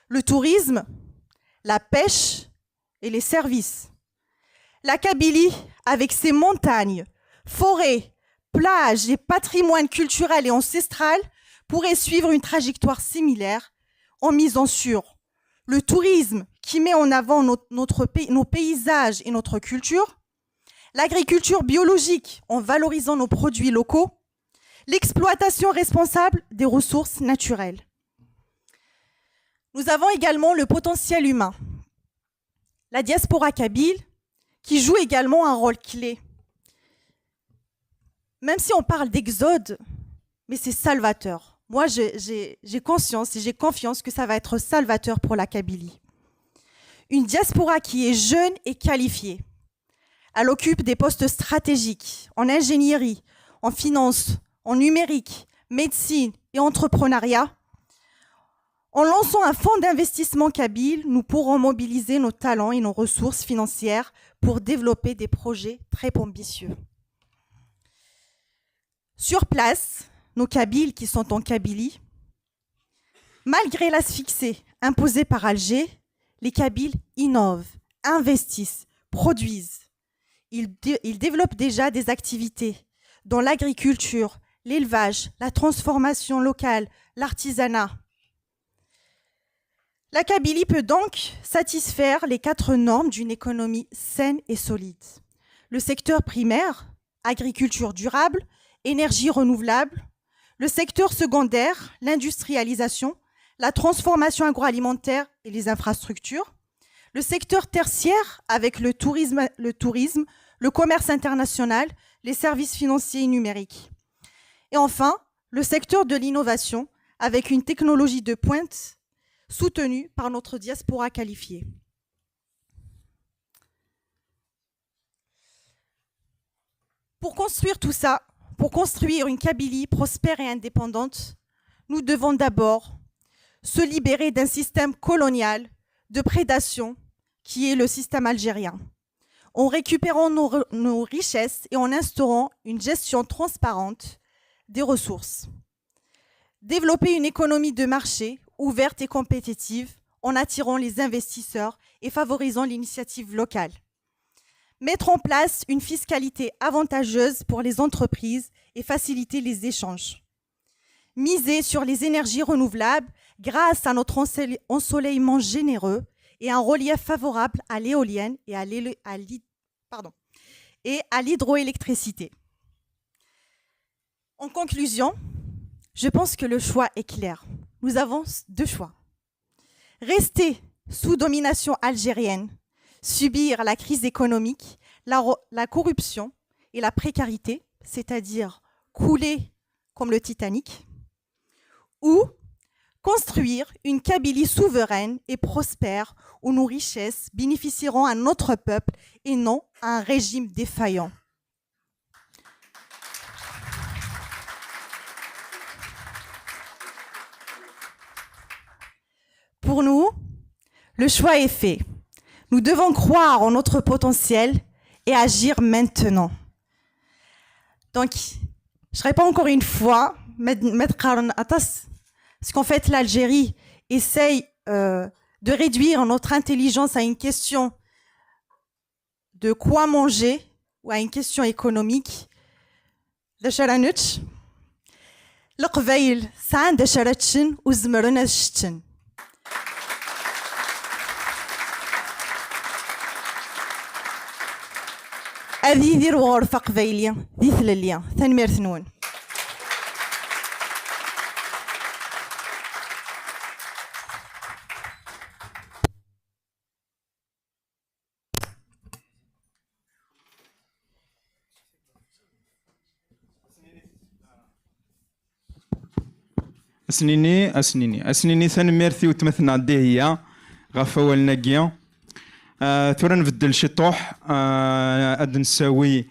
Le tourisme, la pêche et les services. La Kabylie, avec ses montagnes, forêts, plages et patrimoine culturel et ancestral, pourrait suivre une trajectoire similaire en misant sur le tourisme qui met en avant nos paysages et notre culture, l'agriculture biologique en valorisant nos produits locaux, l'exploitation responsable des ressources naturelles. Nous avons également le potentiel humain. La diaspora kabyle, qui joue également un rôle clé. Même si on parle d'exode, mais c'est salvateur. Moi, j'ai conscience et j'ai confiance que ça va être salvateur pour la Kabylie. Une diaspora qui est jeune et qualifiée. Elle occupe des postes stratégiques en ingénierie, en finance, en numérique, médecine et entrepreneuriat. En lançant un fonds d'investissement kabyle, nous pourrons mobiliser nos talents et nos ressources financières pour développer des projets très ambitieux. Sur place, nos Kabyles qui sont en Kabylie, malgré l'asphyxie imposée par Alger, les Kabyles innovent, investissent, produisent. Ils développent déjà des activités dans l'agriculture, l'élevage, la transformation locale, l'artisanat. La Kabylie peut donc satisfaire les 4 normes d'une économie saine et solide. Le secteur primaire, agriculture durable, énergie renouvelable. Le secteur secondaire, l'industrialisation, la transformation agroalimentaire et les infrastructures. Le secteur tertiaire, avec le tourisme, le commerce international, les services financiers et numériques. Et enfin, le secteur de l'innovation, avec une technologie de pointe soutenue par notre diaspora qualifiée. Pour construire tout ça, pour construire une Kabylie prospère et indépendante, nous devons d'abord se libérer d'un système colonial de prédation qui est le système algérien, en récupérant nos richesses et en instaurant une gestion transparente des ressources. Développer une économie de marché ouverte et compétitive en attirant les investisseurs et favorisant l'initiative locale. Mettre en place une fiscalité avantageuse pour les entreprises et faciliter les échanges. Miser sur les énergies renouvelables grâce à notre ensoleillement généreux et un relief favorable à l'éolienne et à l'hydroélectricité. En conclusion, je pense que le choix est clair. Nous avons 2 choix. Rester sous domination algérienne, subir la crise économique, la corruption et la précarité, c'est-à-dire couler comme le Titanic, ou construire une Kabylie souveraine et prospère où nos richesses bénéficieront à notre peuple et non à un régime défaillant. Pour nous, le choix est fait. Nous devons croire en notre potentiel et agir maintenant. Donc, je ne réponds encore une fois, parce qu'en fait, l'Algérie essaye de réduire notre intelligence à une question de quoi manger ou à une question économique. هذه دير غرفة قبايلية دي ثلالية ثاني ثنون أسنيني ثاني ميرثي وتمثنا عديه غفا والناقية تورا نبدل شي طوح أد نساوي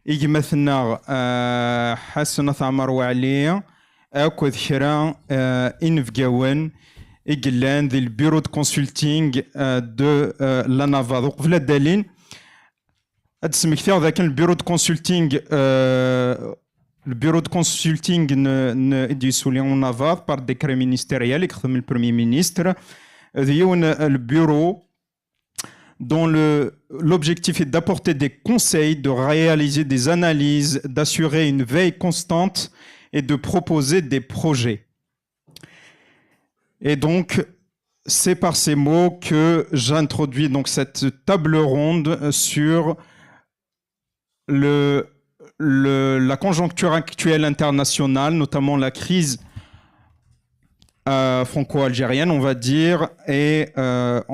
إجمثنا حسنة عمر وعليا أكو ذكرى إنفقاون إجلان ذي البيرو دو كونسلتينغ دو لا نافاض وقبل الدالين أد سمكتير ذاك البيرو دو كونسلتينغ البيرو دو كونسلتينغ دي سوليون نافاض بار ديكري مينيستيريال يخدم البريمي مينيستر ذيون البيرو dont l'objectif est d'apporter des conseils, de réaliser des analyses, d'assurer une veille constante et de proposer des projets. Et donc, c'est par ces mots que j'introduis donc cette table ronde sur la conjoncture actuelle internationale, notamment la crise franco-algérienne, on va dire, et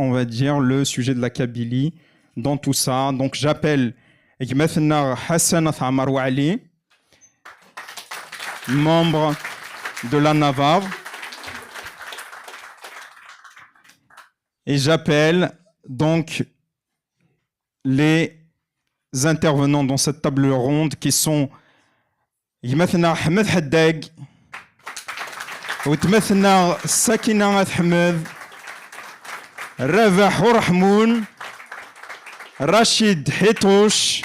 on va dire le sujet de la Kabylie dans tout ça. Donc j'appelle Hassan Amar Wali, membre de la Navarre. Et j'appelle donc les intervenants dans cette table ronde qui sont يمثلنا حمد حداق وتمثلنا ساكنة حمد رافح ورحمون رشيد حيتوش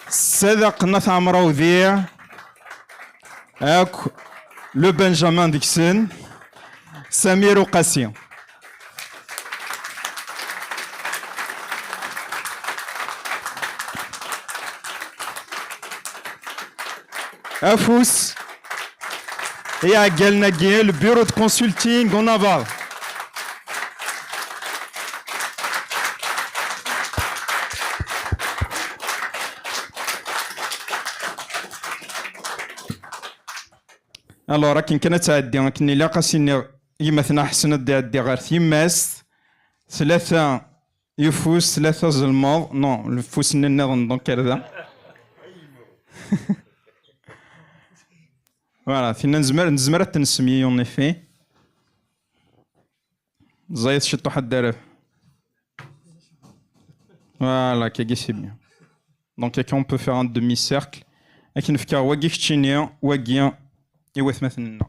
صدق نثع مراوذيع لو بنجامين ديكسون سمير وقاسي. Afous et à Galnagué, le bureau de consulting en Navarre. Alors, راكن كانت تعدي راكن لا قاسين يمثلنا حسن دي غير ثيماس ثلاثة يفوس ثلاثة زلماض نو الفوس نظن دونك هذا. Voilà, فينا نزمر تنسمي en effet. زايد شطو حد دارف. Voilà, كي c'est bien. Donc ici on peut faire un demi-cercle. لكن نفكر واقي كتشينيا واقي يوث مثلنا.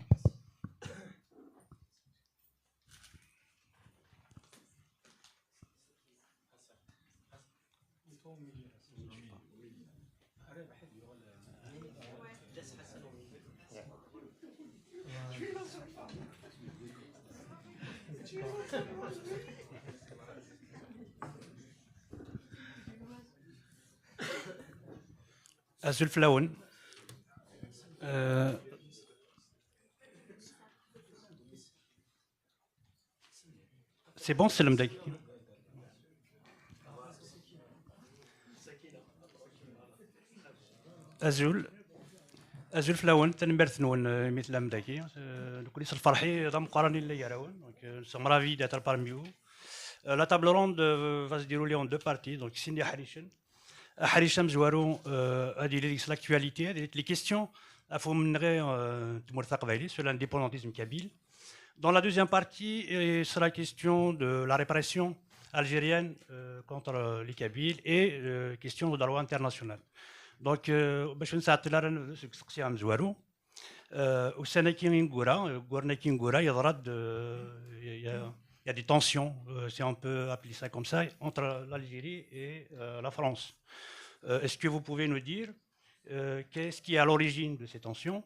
أزول فلاون سي بون سلم داك أزول فلاون تنمرت نون مثل مداكي نكون الفرحي ضم قراني اللي يراون دونك nous sommes ravis d'être parmi vous. La table ronde va se dérouler en deux parties. Donc Cindy Harisham Zouarou a dit l'actualité, les questions à sur l'indépendantisme kabyle. Dans la deuxième partie, il sera question de la répression algérienne contre les Kabyles et question de la loi internationale. Donc, باش نساعد لنا سقسي عم زوارو وسناكين غورا غورناكين غورا يضرد il y a des tensions, si on peut appeler ça comme ça, entre l'Algérie et la France. Est-ce que vous pouvez nous dire qu'est-ce qui est à l'origine de ces tensions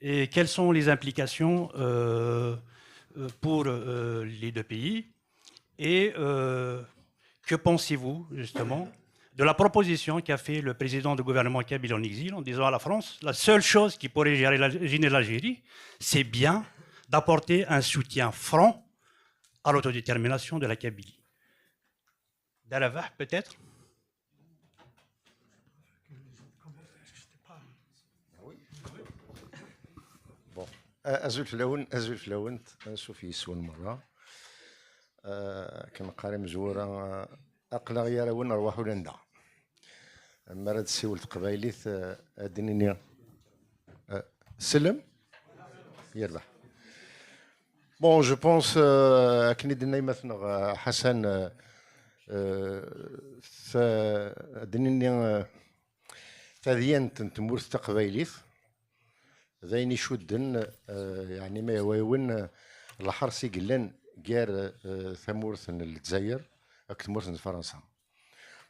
et quelles sont les implications pour les deux pays et que pensez-vous justement de la proposition qu'a fait le président du gouvernement kabyle en exil en disant à la France la seule chose qui pourrait gêner l'Algérie, c'est bien d'apporter un soutien franc à l'autodétermination de la Kabylie. Dalavah, peut-être? Bon, أزول فلاون نشوف يسوى المرة كما قال مزورة أقلا غير وين نروحوا لندا أما راه تسولت قبايليت أدنيني سلم يربح. Bon, je pense كني دنا مثلا حسن دنيني تذين تمور تقبايليت ذيني شدن يعني ما يوين الحرسي قلن غير ثمورث الجزائر أكتمورث فرنسا.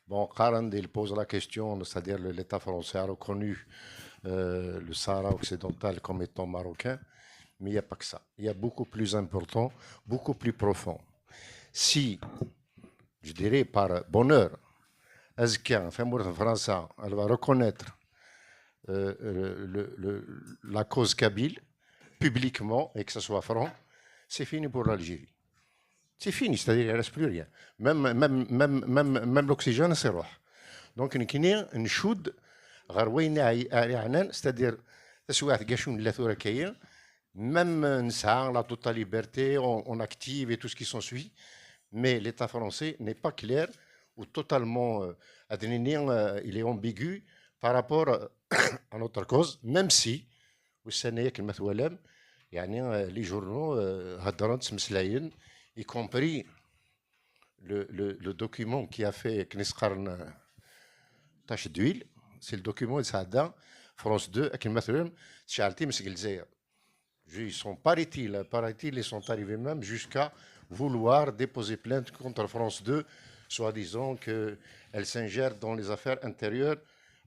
Bon, Karan, il pose la question, c'est-à-dire l'État français a reconnu le Sahara occidental comme étant marocain, mais il n'y a pas que ça. Il y a beaucoup plus important, beaucoup plus profond. Si, je dirais par bonheur, Azkia, France, elle va reconnaître la cause kabyle publiquement et que ce soit franc, c'est fini pour l'Algérie. C'est fini, c'est-à-dire qu'il ne reste plus rien. Même l'oxygène, c'est roi. Donc, nous avons une choude, c'est-à-dire, même la totale liberté, on active et tout ce qui s'ensuit, mais l'État français n'est pas clair ou totalement, il est ambigu par rapport ان اوتر كوز ميم سي والسنه كلمه ولام يعني لي جورنو هضروا تمسلاين y compris le document qui a fait كنيس قرن طاش دويل سي الدوكيمون تاع France 2 كلمه ولام تشعلتي مسك الجزائر. Ils sont paraît-il, ils sont arrivés même jusqu'à vouloir déposer plainte contre France 2, soi-disant qu'elle s'ingère dans les affaires intérieures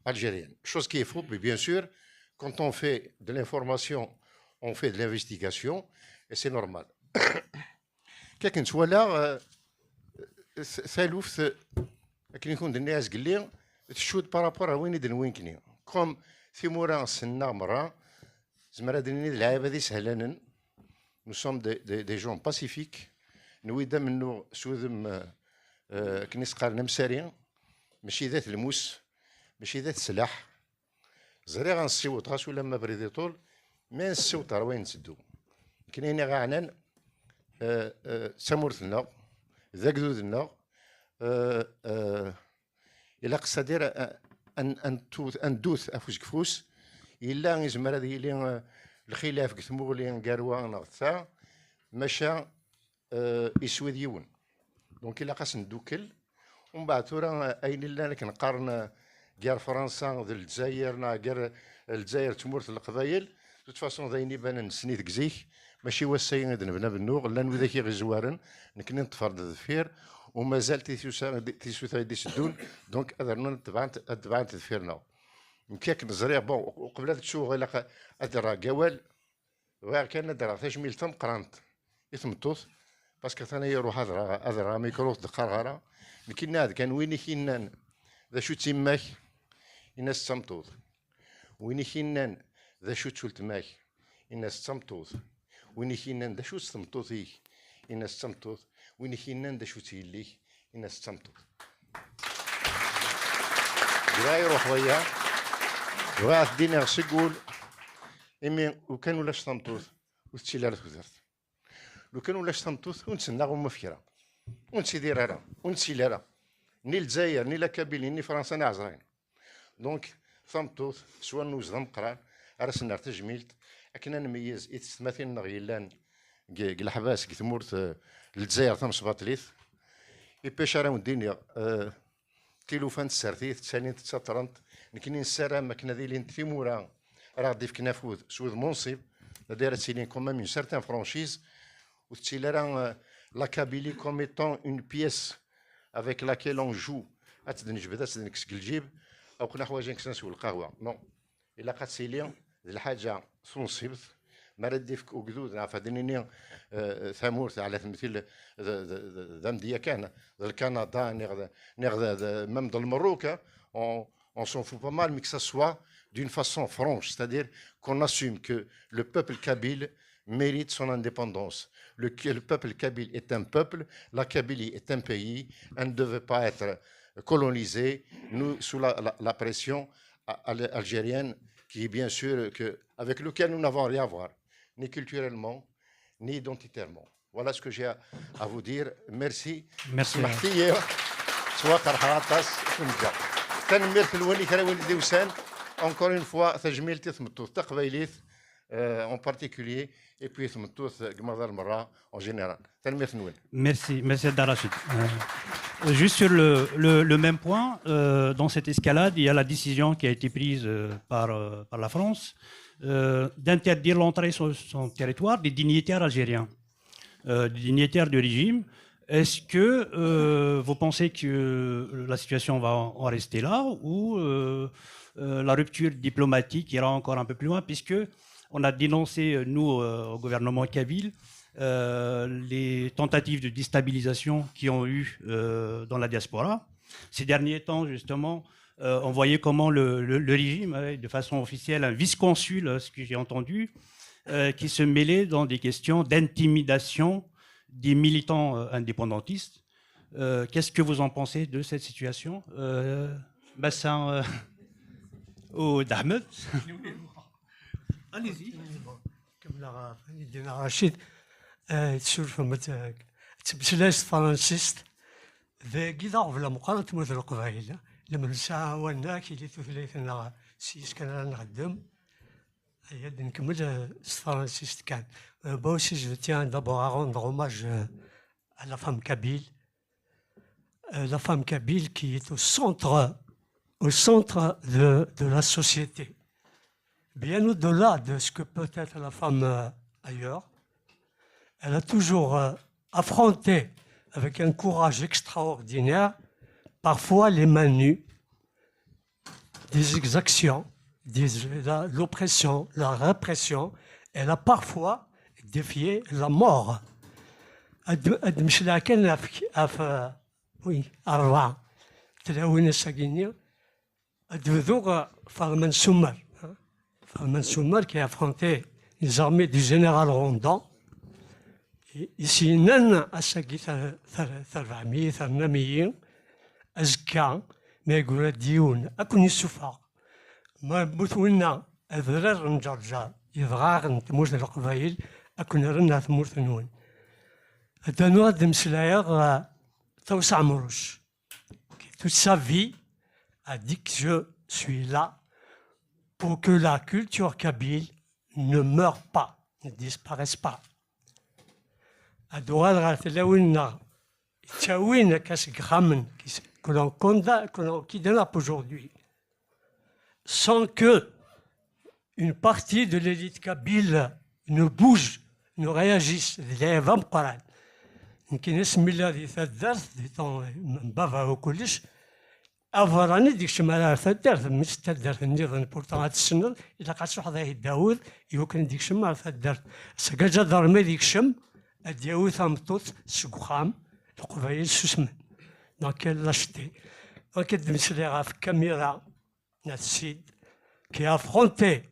algériennes. Chose qui est faux, mais bien sûr, quand on fait de l'information, on fait de l'investigation, et c'est normal. Quelqu'un soit là, ça l'ouf, qui nous donne des glisses, chaude par rapport à Winnie de Winkney. Comme si Moran Senamara, nous sommes des gens pacifiques. Nous sommes كنيس قرن مسارين ماشي ذات الموس ماشي ذات السلاح زري غنصيوط غاس ولا ما بريدي طول ما نسيوط راه وين نسدو كاينين غاعنان سامورتنا ذاك ذودنا الا قصا دير ان دوث افوس كفوس الا يزمر هذه اللي الخلاف كثمو اللي نقاروا نغثا مشى يسوي ديون دونك الا خاص ندوكل ومن بعد ثورا اين لا كنقارن كار فرنسا ذا الجزائر كار الجزائر تمورت القبايل دوت فاسون ذاين يبان نسنيت كزيك ماشي وساين بنا بالنوغ لا نوذاكي غير زوارن نكني نتفرد الذفير ومازال تيسوثا يدون دونك اذرنا تبعت تذفيرنا مكاك نزريع بون وقبل تشوف غير ادرا قوال غير كان ادرا تجميل تم قرانت يثمطوث باسكو ثاني يروح هذا ميكرو دقرغره لكن هذا كان وين كينان ذا شو تيماك الناس تمطوط وين كينان ذا شو تولتماك الناس تمطوط وين كينان ذا شو تمطوطي الناس تمطوط وين كينان ذا شو تيلي الناس تمطوط جرا يروح وياه وغا دينا سيقول امي وكانوا لاش تمطوط وتشيلها لخزرت لو كانوا لاش تمطوط ونتسنى غوما فكره ونسيدي راه ونسي لا ني الجزائر ني لا كابيلي ني فرنسا ني عزرين دونك ثمطوط سوا نوز ذم قران راسنا تجميلت اكنا نميز يتسمثين نغيلان الحباس كثمورت الجزائر ثم سباطليث يبيش راه وديني كيلوفان تسارتيث تسالين تسطرنت نكني نسارا ما كنا ذيلين في مورا راه ضيف كنافوذ سوذ منصب دايره سيلين كومام اون سارتان فرانشيز وتسيل راه la Kabylie comme étant une pièce avec laquelle on joue. أتدنجبد أتدنك سكلجيب أو كنا حوايجين كسنسو القهوة. non. إلا قد سيليا الحاجة سنصيبت ما رديفك وجدود نعفدني ثمورت على مثل ذمدية كان الكندا نغذا même dans le Maroc on s'en fout pas mal mais que ça soit d'une façon franche, c'est-à-dire qu'on assume que le peuple kabyle mérite son indépendance. Le peuple kabyle est un peuple, la Kabylie est un pays, elle ne devait pas être colonisée, nous, sous la pression algérienne, qui est bien sûr avec lequel nous n'avons rien à voir, ni culturellement, ni identitairement. Voilà ce que j'ai à vous dire. Merci. Merci. Encore une fois, en particulier, et puis en général. Merci, merci Darachid. Juste sur le même point, dans cette escalade, il y a la décision qui a été prise par la France d'interdire l'entrée sur son territoire des dignitaires algériens, des dignitaires du régime. Est-ce que vous pensez que la situation va en rester là ou la rupture diplomatique ira encore un peu plus loin, puisque on a dénoncé, nous, au gouvernement kabyle, les tentatives de déstabilisation qui ont eu dans la diaspora. Ces derniers temps, justement, on voyait comment le régime, de façon officielle, un vice-consul, ce que j'ai entendu, qui se mêlait dans des questions d'intimidation des militants indépendantistes. Qu'est-ce que vous en pensez de cette situation, Bassin ou Dahmed? Allez-y. Comme l'a dit Rachid, تشوف تبسلاس فرنسيست ذا كذا ولا مقارنة مثل القبائل لما نسعى وانا كي اللي تثليثنا سيس كان راه نخدم هي نكمل الفرنسيست كان aussi je tiens d'abord à rendre hommage à la femme kabyle qui est au centre de la société bien au-delà de ce que peut être la femme ailleurs. Elle a toujours affronté avec un courage extraordinaire, parfois les mains nues, des exactions, l'oppression, la répression. Elle a parfois défié la mort. أدمش لها كان في أربعة تلاوين الساقينية أدوذوغ Farman Soumar qui a affronté les armées du général Rondon. Ici, نن أساقي ثرعمية ثرنميين أزكا ما يقول ديون أكون السفا ما بثونا أذرر نجرجار يضغار تموت القبائل أكون رنا ثمورت نون أدنو أدم سلاير توسع مروش toute sa vie a dit que je suis là pour que la culture kabyle ne meure pas, ne disparaisse pas. Adoral Ratelaouina, Tchaouina Kasgramen, que l'on condamne aujourd'hui, sans que une partie de l'élite kabyle ne bouge, ne réagisse. يمكن اسم الله ذي ثدرت ذي بابا وكلش أفراني ديك شمال ثدرت مش ثدرت النظام بورتان هاد السنة إذا قاعد تروح ذي داوود يمكن ديك شمال ثدرت سكاجا ضرمي ديك شم أدياوي ثمطوط سكوخام القبائل سوسمن دونك لاشتي دونك دمسلي غاف كاميرا ناسيد qui a affronté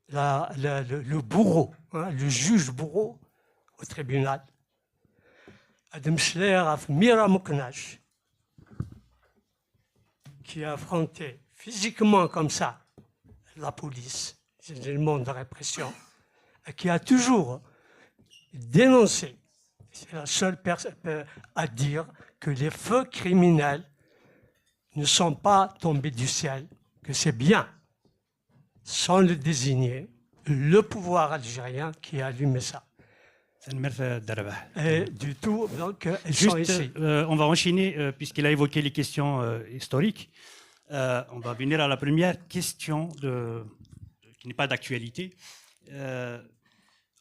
le bourreau, hein, le juge bourreau au tribunal. Adam Schleyer Mira Mouknash, qui a affronté physiquement comme ça la police, les éléments de répression, et qui a toujours dénoncé, c'est la seule personne à dire que les feux criminels ne sont pas tombés du ciel, que c'est bien, sans le désigner, le pouvoir algérien qui a allumé ça. Et du tout, donc, ils sont ici. On va enchaîner, puisqu'il a évoqué les questions historiques. On va venir à la première question qui n'est pas d'actualité.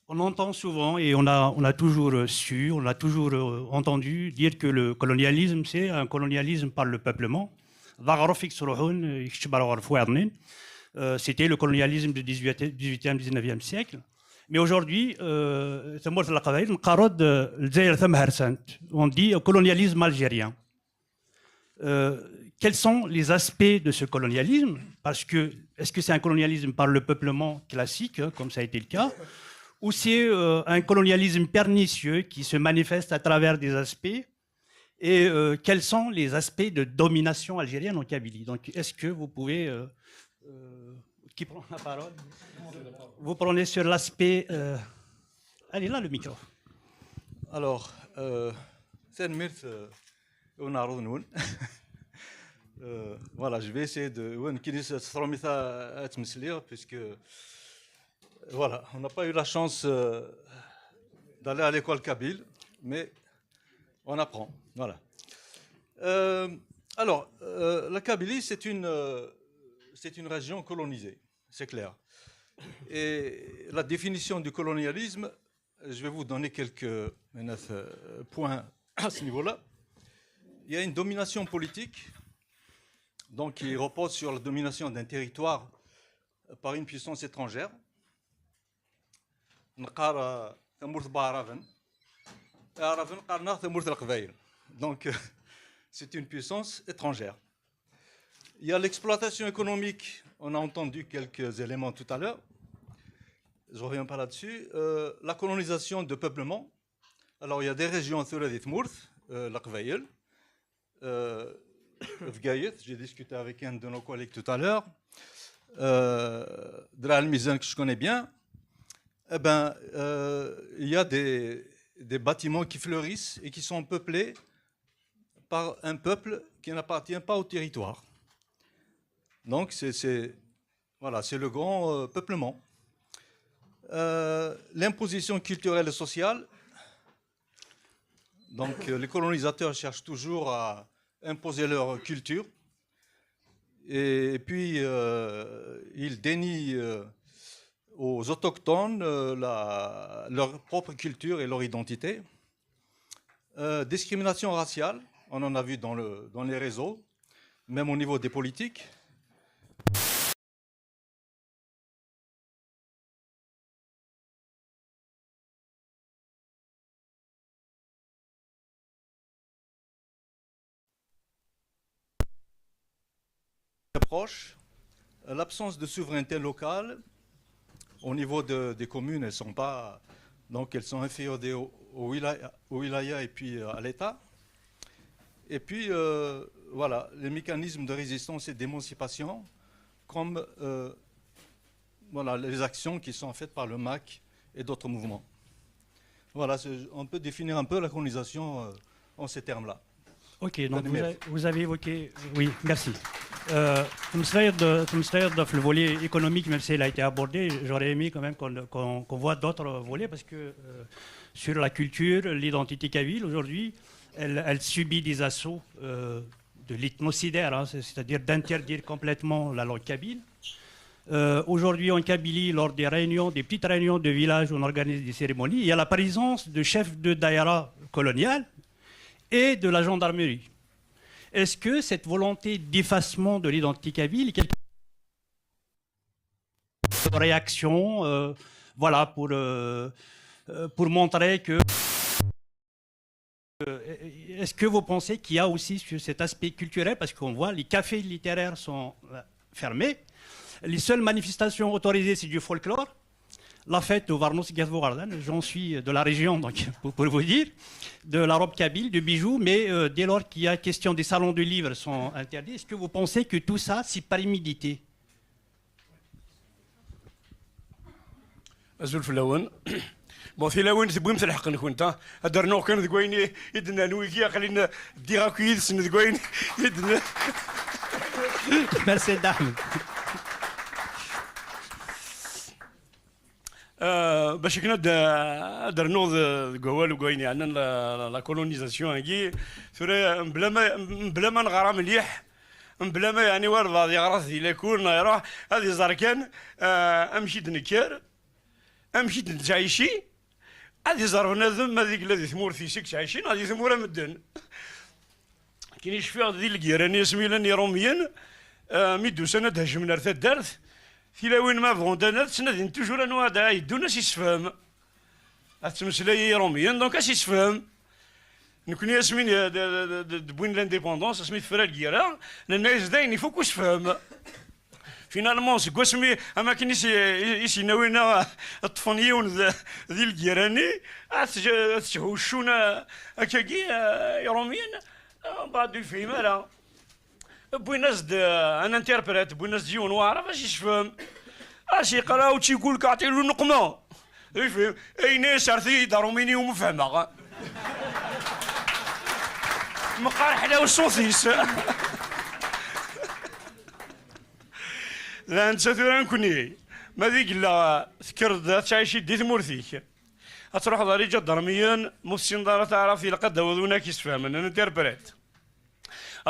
On entend souvent, et on a toujours su, on a toujours entendu dire que le colonialisme, c'est un colonialisme par le peuplement. C'était le colonialisme du 18e, 19e siècle. Mais aujourd'hui, on dit colonialisme algérien. Quels sont les aspects de ce colonialisme? Parce que, est-ce que c'est un colonialisme par le peuplement classique, comme ça a été le cas, ou c'est un colonialisme pernicieux qui se manifeste à travers des aspects? Et quels sont les aspects de domination algérienne en Kabylie? Donc, est-ce que vous pouvez... qui prend la parole? Vous prenez sur l'aspect... allez, là, le micro. Alors, c'est une voilà, je vais essayer de... puisque voilà, on n'a pas eu la chance d'aller à l'école kabyle, mais on apprend. Voilà. Alors, la Kabylie, c'est une région colonisée, c'est clair. Et la définition du colonialisme, je vais vous donner quelques points à ce niveau-là. Il y a une domination politique, donc qui repose sur la domination d'un territoire par une puissance étrangère. Donc, c'est une puissance étrangère. Il y a l'exploitation économique, on a entendu quelques éléments tout à l'heure, je ne reviens pas là-dessus. La colonisation de peuplement, alors il y a des régions, la Qbaïl, j'ai discuté avec un de nos collègues tout à l'heure, Dra al-Mizan que je connais bien, eh ben, il y a des bâtiments qui fleurissent et qui sont peuplés par un peuple qui n'appartient pas au territoire. Donc c'est Voilà, c'est le grand peuplement. L'imposition culturelle et sociale. Donc, les colonisateurs cherchent toujours à imposer leur culture. Et puis, ils dénient aux autochtones leur propre culture et leur identité. Discrimination raciale, on en a vu dans les réseaux, même au niveau des politiques. Proche, l'absence de souveraineté locale au niveau des communes, elles sont pas, donc elles sont inférieures au wilaya et puis à l'État. Et puis voilà, les mécanismes de résistance et d'émancipation, comme voilà, les actions qui sont faites par le MAC et d'autres mouvements. Voilà, on peut définir un peu la colonisation en ces termes-là. Ok, donc vous avez évoqué... Oui, merci. Le volet économique, même s'il a été abordé, j'aurais aimé quand même qu'on voit d'autres volets, parce que sur la culture, l'identité kabyle, aujourd'hui, elle subit des assauts de l'ethnocidaire, hein, c'est-à-dire d'interdire complètement la langue kabyle. Aujourd'hui, en Kabylie, lors des réunions, des petites réunions de village où on organise des cérémonies, il y a la présence de chefs de daïra colonial et de la gendarmerie. Est-ce que cette volonté d'effacement de l'identité kabyle est quelque chose de réaction, voilà, pour montrer que... Est-ce que vous pensez qu'il y a aussi cet aspect culturel, parce qu'on voit les cafés littéraires sont fermés, les seules manifestations autorisées, c'est du folklore. La fête au Varnos Gazvogardan, j'en suis de la région, donc pour vous dire, de la robe kabyle, de bijoux, mais dès lors qu'il y a question des salons de livres sont interdits, est-ce que vous pensez que tout ça, c'est prémédité? أزول في الأول في الأول تبغي مثل حق كنت هدرنا كان ذقوين يدنا نويكي خلينا ديغا كويس ذقوين يدنا Merci d'Ahmed. باش كنا درنو قوال وقوين يعني لا كولونيزاسيون هكي ثوري بلا ما نغرى مليح بلا ما يعني وارد غادي غراسي الا كون يروح هذه زركان امشي دنكر امشي نتعايشي هذه زار بنادم هذيك الذي ثمور في سكس عايشين هذه ثموره مدن كاين يشفي ذي الكيراني سميلاني روميين ميدو سنه هجمنا رثا الدرث في وين ما فوندانا تسنادين توجور انو هذا يدونا يسفهم تمسلاي روميين دونك اش يسفهم نكون اسمين بوين لانديبوندونس سميت فرا الكيرا لان يزداين يفوكو يسفهم فينالمون سكو سمي اما كاين يسيناوينا الطفنيون ذي الكيراني تهوشونا هكاكي روميين بعد الفيلم لا بويناس ان انتربريت بويناس ديون واعره باش يفهم اش يقرا وتيقول لك اعطي له نقمه يفهم اين سارتي داروميني ومفهمه مقارح له الصوصيس لا انت ثوران كوني ما ذيك لا ذكر تعيشي دي ثمورثيك تروح ضريجه درميا مفسين دار تعرف في لقد ودونا كيس فهمن انتربريت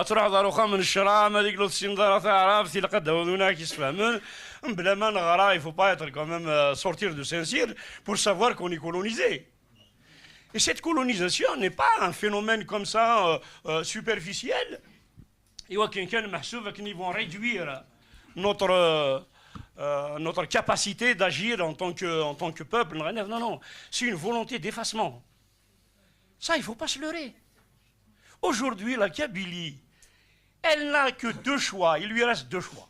تروح ضروخا من الشرام هذيك لو السندارة تعرف في لقد ودونا كيس فهمن بلا ما نغرا il faut pas être quand même sortir de Saint-Cyr pour savoir qu'on est colonisé. Et cette colonisation n'est pas un phénomène comme ça superficiel. Ils vont réduire notre capacité d'agir en tant que peuple. Non, non, c'est une volonté d'effacement. Ça, il ne faut pas se leurrer. Aujourd'hui, la Kabylie, elle n'a que deux choix. Il lui reste deux choix.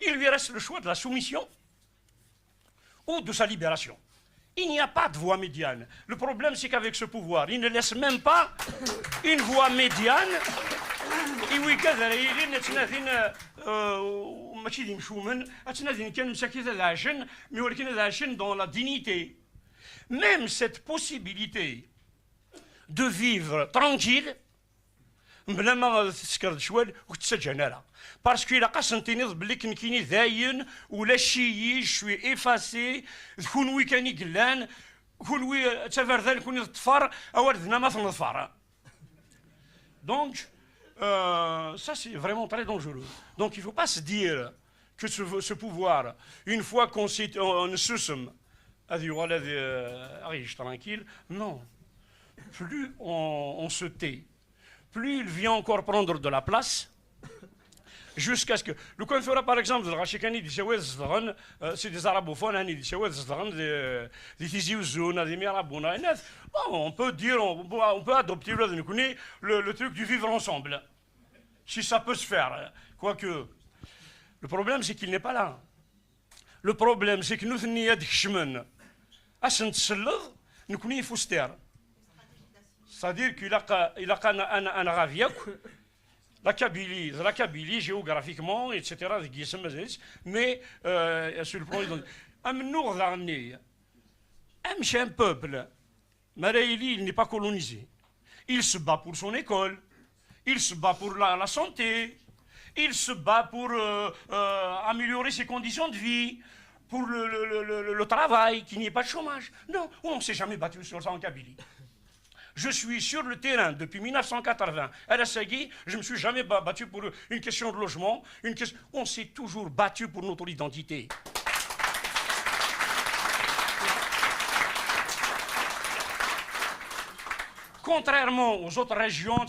Il lui reste le choix de la soumission ou de sa libération. Il n'y a pas de voie médiane. Le problème, c'est qu'avec ce pouvoir, il ne laisse même pas une voie médiane. Dans la dignité. Même cette possibilité de vivre tranquille بلا ما تسكر شوال وتسجل راه باسكو الا قاس نتينيض بلي كنكيني ذاين ولا شي شوي افاسي كون وي كاني قلان كون وي تفر ذلك كون الطفار اوردنا ما تنظفر donc ça c'est vraiment très dangereux donc il faut pas se dire que ce pouvoir une fois qu'on se somme tranquille non plus on se tait plus il vient encore prendre de la place jusqu'à ce que le coiffeur par exemple c'est des arabophones on peut dire on peut adopter le truc du vivre ensemble si ça peut se faire quoique le problème c'est qu'il n'est pas là le problème c'est que nous il faut se taire c'est-à-dire qu'il a un raviak la Kabylie géographiquement etc mais sur le plan c'est un peuple il n'est pas colonisé il se bat pour son école il se bat pour la santé il se bat pour améliorer ses conditions de vie pour le travail, qu'il n'y ait pas de chômage. Non, on ne s'est jamais battu sur ça en Kabylie. Je suis sur le terrain depuis 1980. À la Sagui, je ne me suis jamais battu pour une question de logement. On s'est toujours battu pour notre identité. Contrairement aux autres régions,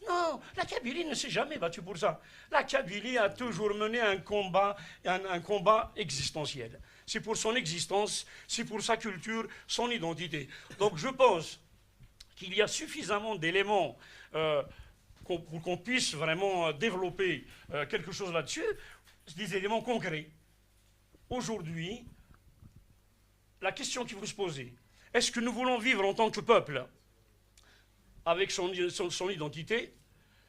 non, la Kabylie ne s'est jamais battue pour ça. La Kabylie a toujours mené un combat existentiel. C'est pour son existence, c'est pour sa culture, son identité. Donc je pense qu'il y a suffisamment d'éléments pour qu'on puisse vraiment développer quelque chose là-dessus, des éléments concrets. Aujourd'hui, la question qu'il faut se poser, est-ce que nous voulons vivre en tant que peuple avec son identité,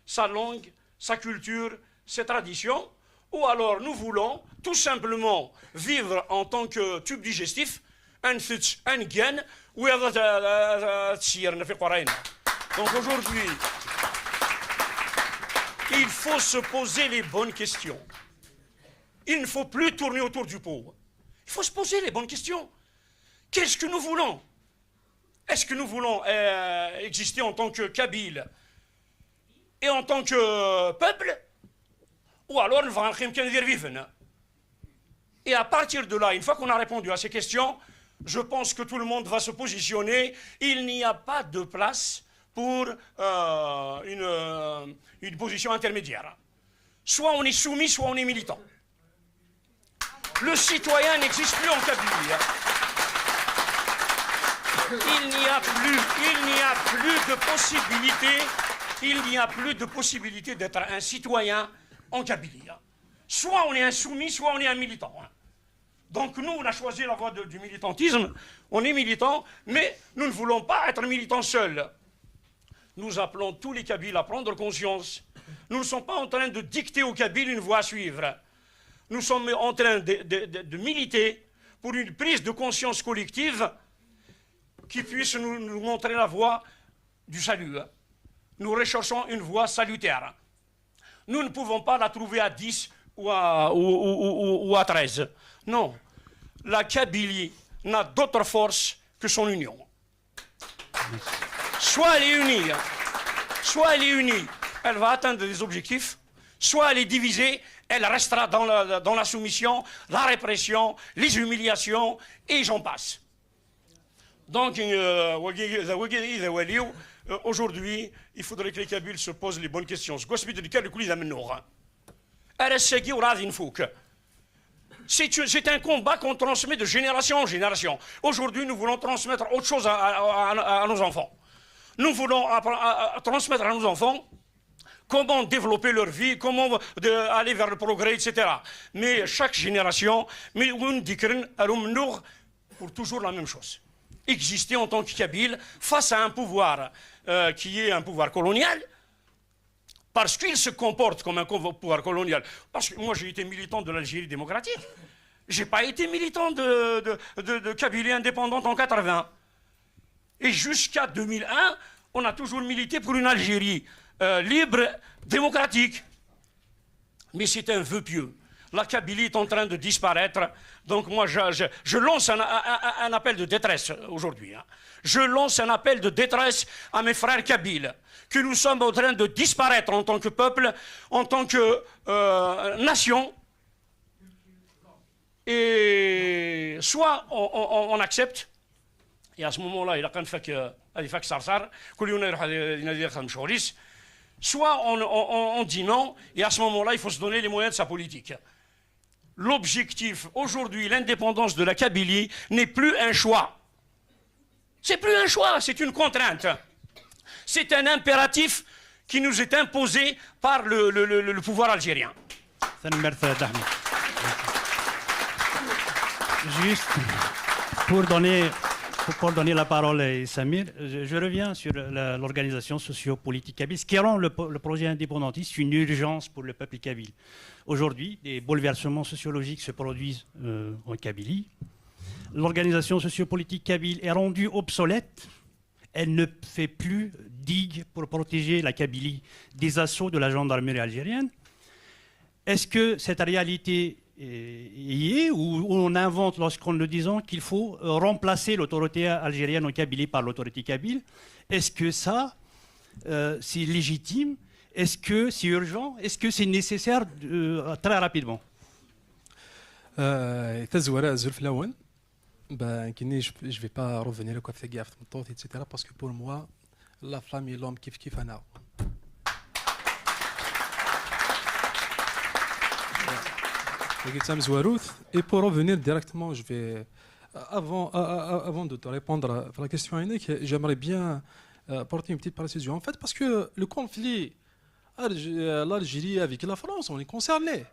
sa langue, sa culture, ses traditions, ou alors nous voulons tout simplement vivre en tant que tube digestif, un gain, ou donc aujourd'hui, il faut se poser les bonnes questions. Il ne faut plus tourner autour du pot. Il faut se poser les bonnes questions. Qu'est-ce que nous voulons ? Est-ce que nous voulons exister en tant que Kabyle et en tant que peuple? Ou alors nous allons vivre. Et à partir de là, une fois qu'on a répondu à ces questions, je pense que tout le monde va se positionner. Il n'y a pas de place pour une position intermédiaire. Soit on est soumis, soit on est militant. Le citoyen n'existe plus en Kabylie. Il n'y a plus de possibilité d'être un citoyen en Kabylie. Soit on est un soumis, soit on est un militant. Donc nous, on a choisi la voie du militantisme, on est militant, mais nous ne voulons pas être militants seuls. Nous appelons tous les Kabyles à prendre conscience. Nous ne sommes pas en train de dicter aux Kabyles une voie à suivre. Nous sommes en train de militer pour une prise de conscience collective qui puisse nous montrer la voie du salut. Nous recherchons une voie salutaire. Nous ne pouvons pas la trouver à 10 ou à 13. Non. La Kabylie n'a d'autre force que son union. Soit elle est unie, elle va atteindre des objectifs, soit elle est divisée, elle restera dans la soumission, la répression, les humiliations, et j'en passe. Donc, aujourd'hui, il faudrait que les Kabyles se posent les bonnes questions. C'est un combat qu'on transmet de génération en génération. Aujourd'hui, nous voulons transmettre autre chose à nos enfants. Nous voulons transmettre à nos enfants comment développer leur vie, comment aller vers le progrès, etc. Mais chaque génération, pour toujours la même chose. Exister en tant que Kabyle face à un pouvoir qui est un pouvoir colonial, parce qu'il se comporte comme un pouvoir colonial. Parce que moi, j'ai été militant de l'Algérie démocratique. Je n'ai pas été militant de Kabylie indépendante en 80. Et jusqu'à 2001, on a toujours milité pour une Algérie libre, démocratique. Mais c'est un vœu pieux. La Kabylie est en train de disparaître. Donc moi, je lance un appel de détresse aujourd'hui. Hein. Je lance un appel de détresse à mes frères kabyles, que nous sommes en train de disparaître en tant que peuple, en tant que nation. Et soit on accepte, et à ce moment-là, il a quand même soit on dit non, et à ce moment-là, il faut se donner les moyens de sa politique. L'objectif, aujourd'hui, l'indépendance de la Kabylie n'est plus un choix. C'est plus un choix, c'est une contrainte. C'est un impératif qui nous est imposé par le pouvoir algérien. Juste pour donner la parole à Samir, je reviens sur l'organisation sociopolitique kabyle. Ce qui rend le projet indépendantiste une urgence pour le peuple kabyle. Aujourd'hui, des bouleversements sociologiques se produisent en Kabylie. L'organisation sociopolitique kabyle est rendue obsolète. Elle ne fait plus digue pour protéger la Kabylie des assauts de la gendarmerie algérienne. Est-ce que cette réalité y est, ou on invente lorsqu'on le disant qu'il faut remplacer l'autorité algérienne en Kabylie par l'autorité kabyle? Est-ce que ça, c'est légitime? Est-ce que c'est urgent? Est-ce que c'est nécessaire très rapidement? Je ne vais pas revenir à ce etc. Parce que pour moi, la femme et l'homme kiff ana. Et pour revenir directement, je vais avant de te répondre à la question, j'aimerais bien porter une petite précision. En fait, parce que le conflit l'Algérie avec la France, on est concerné.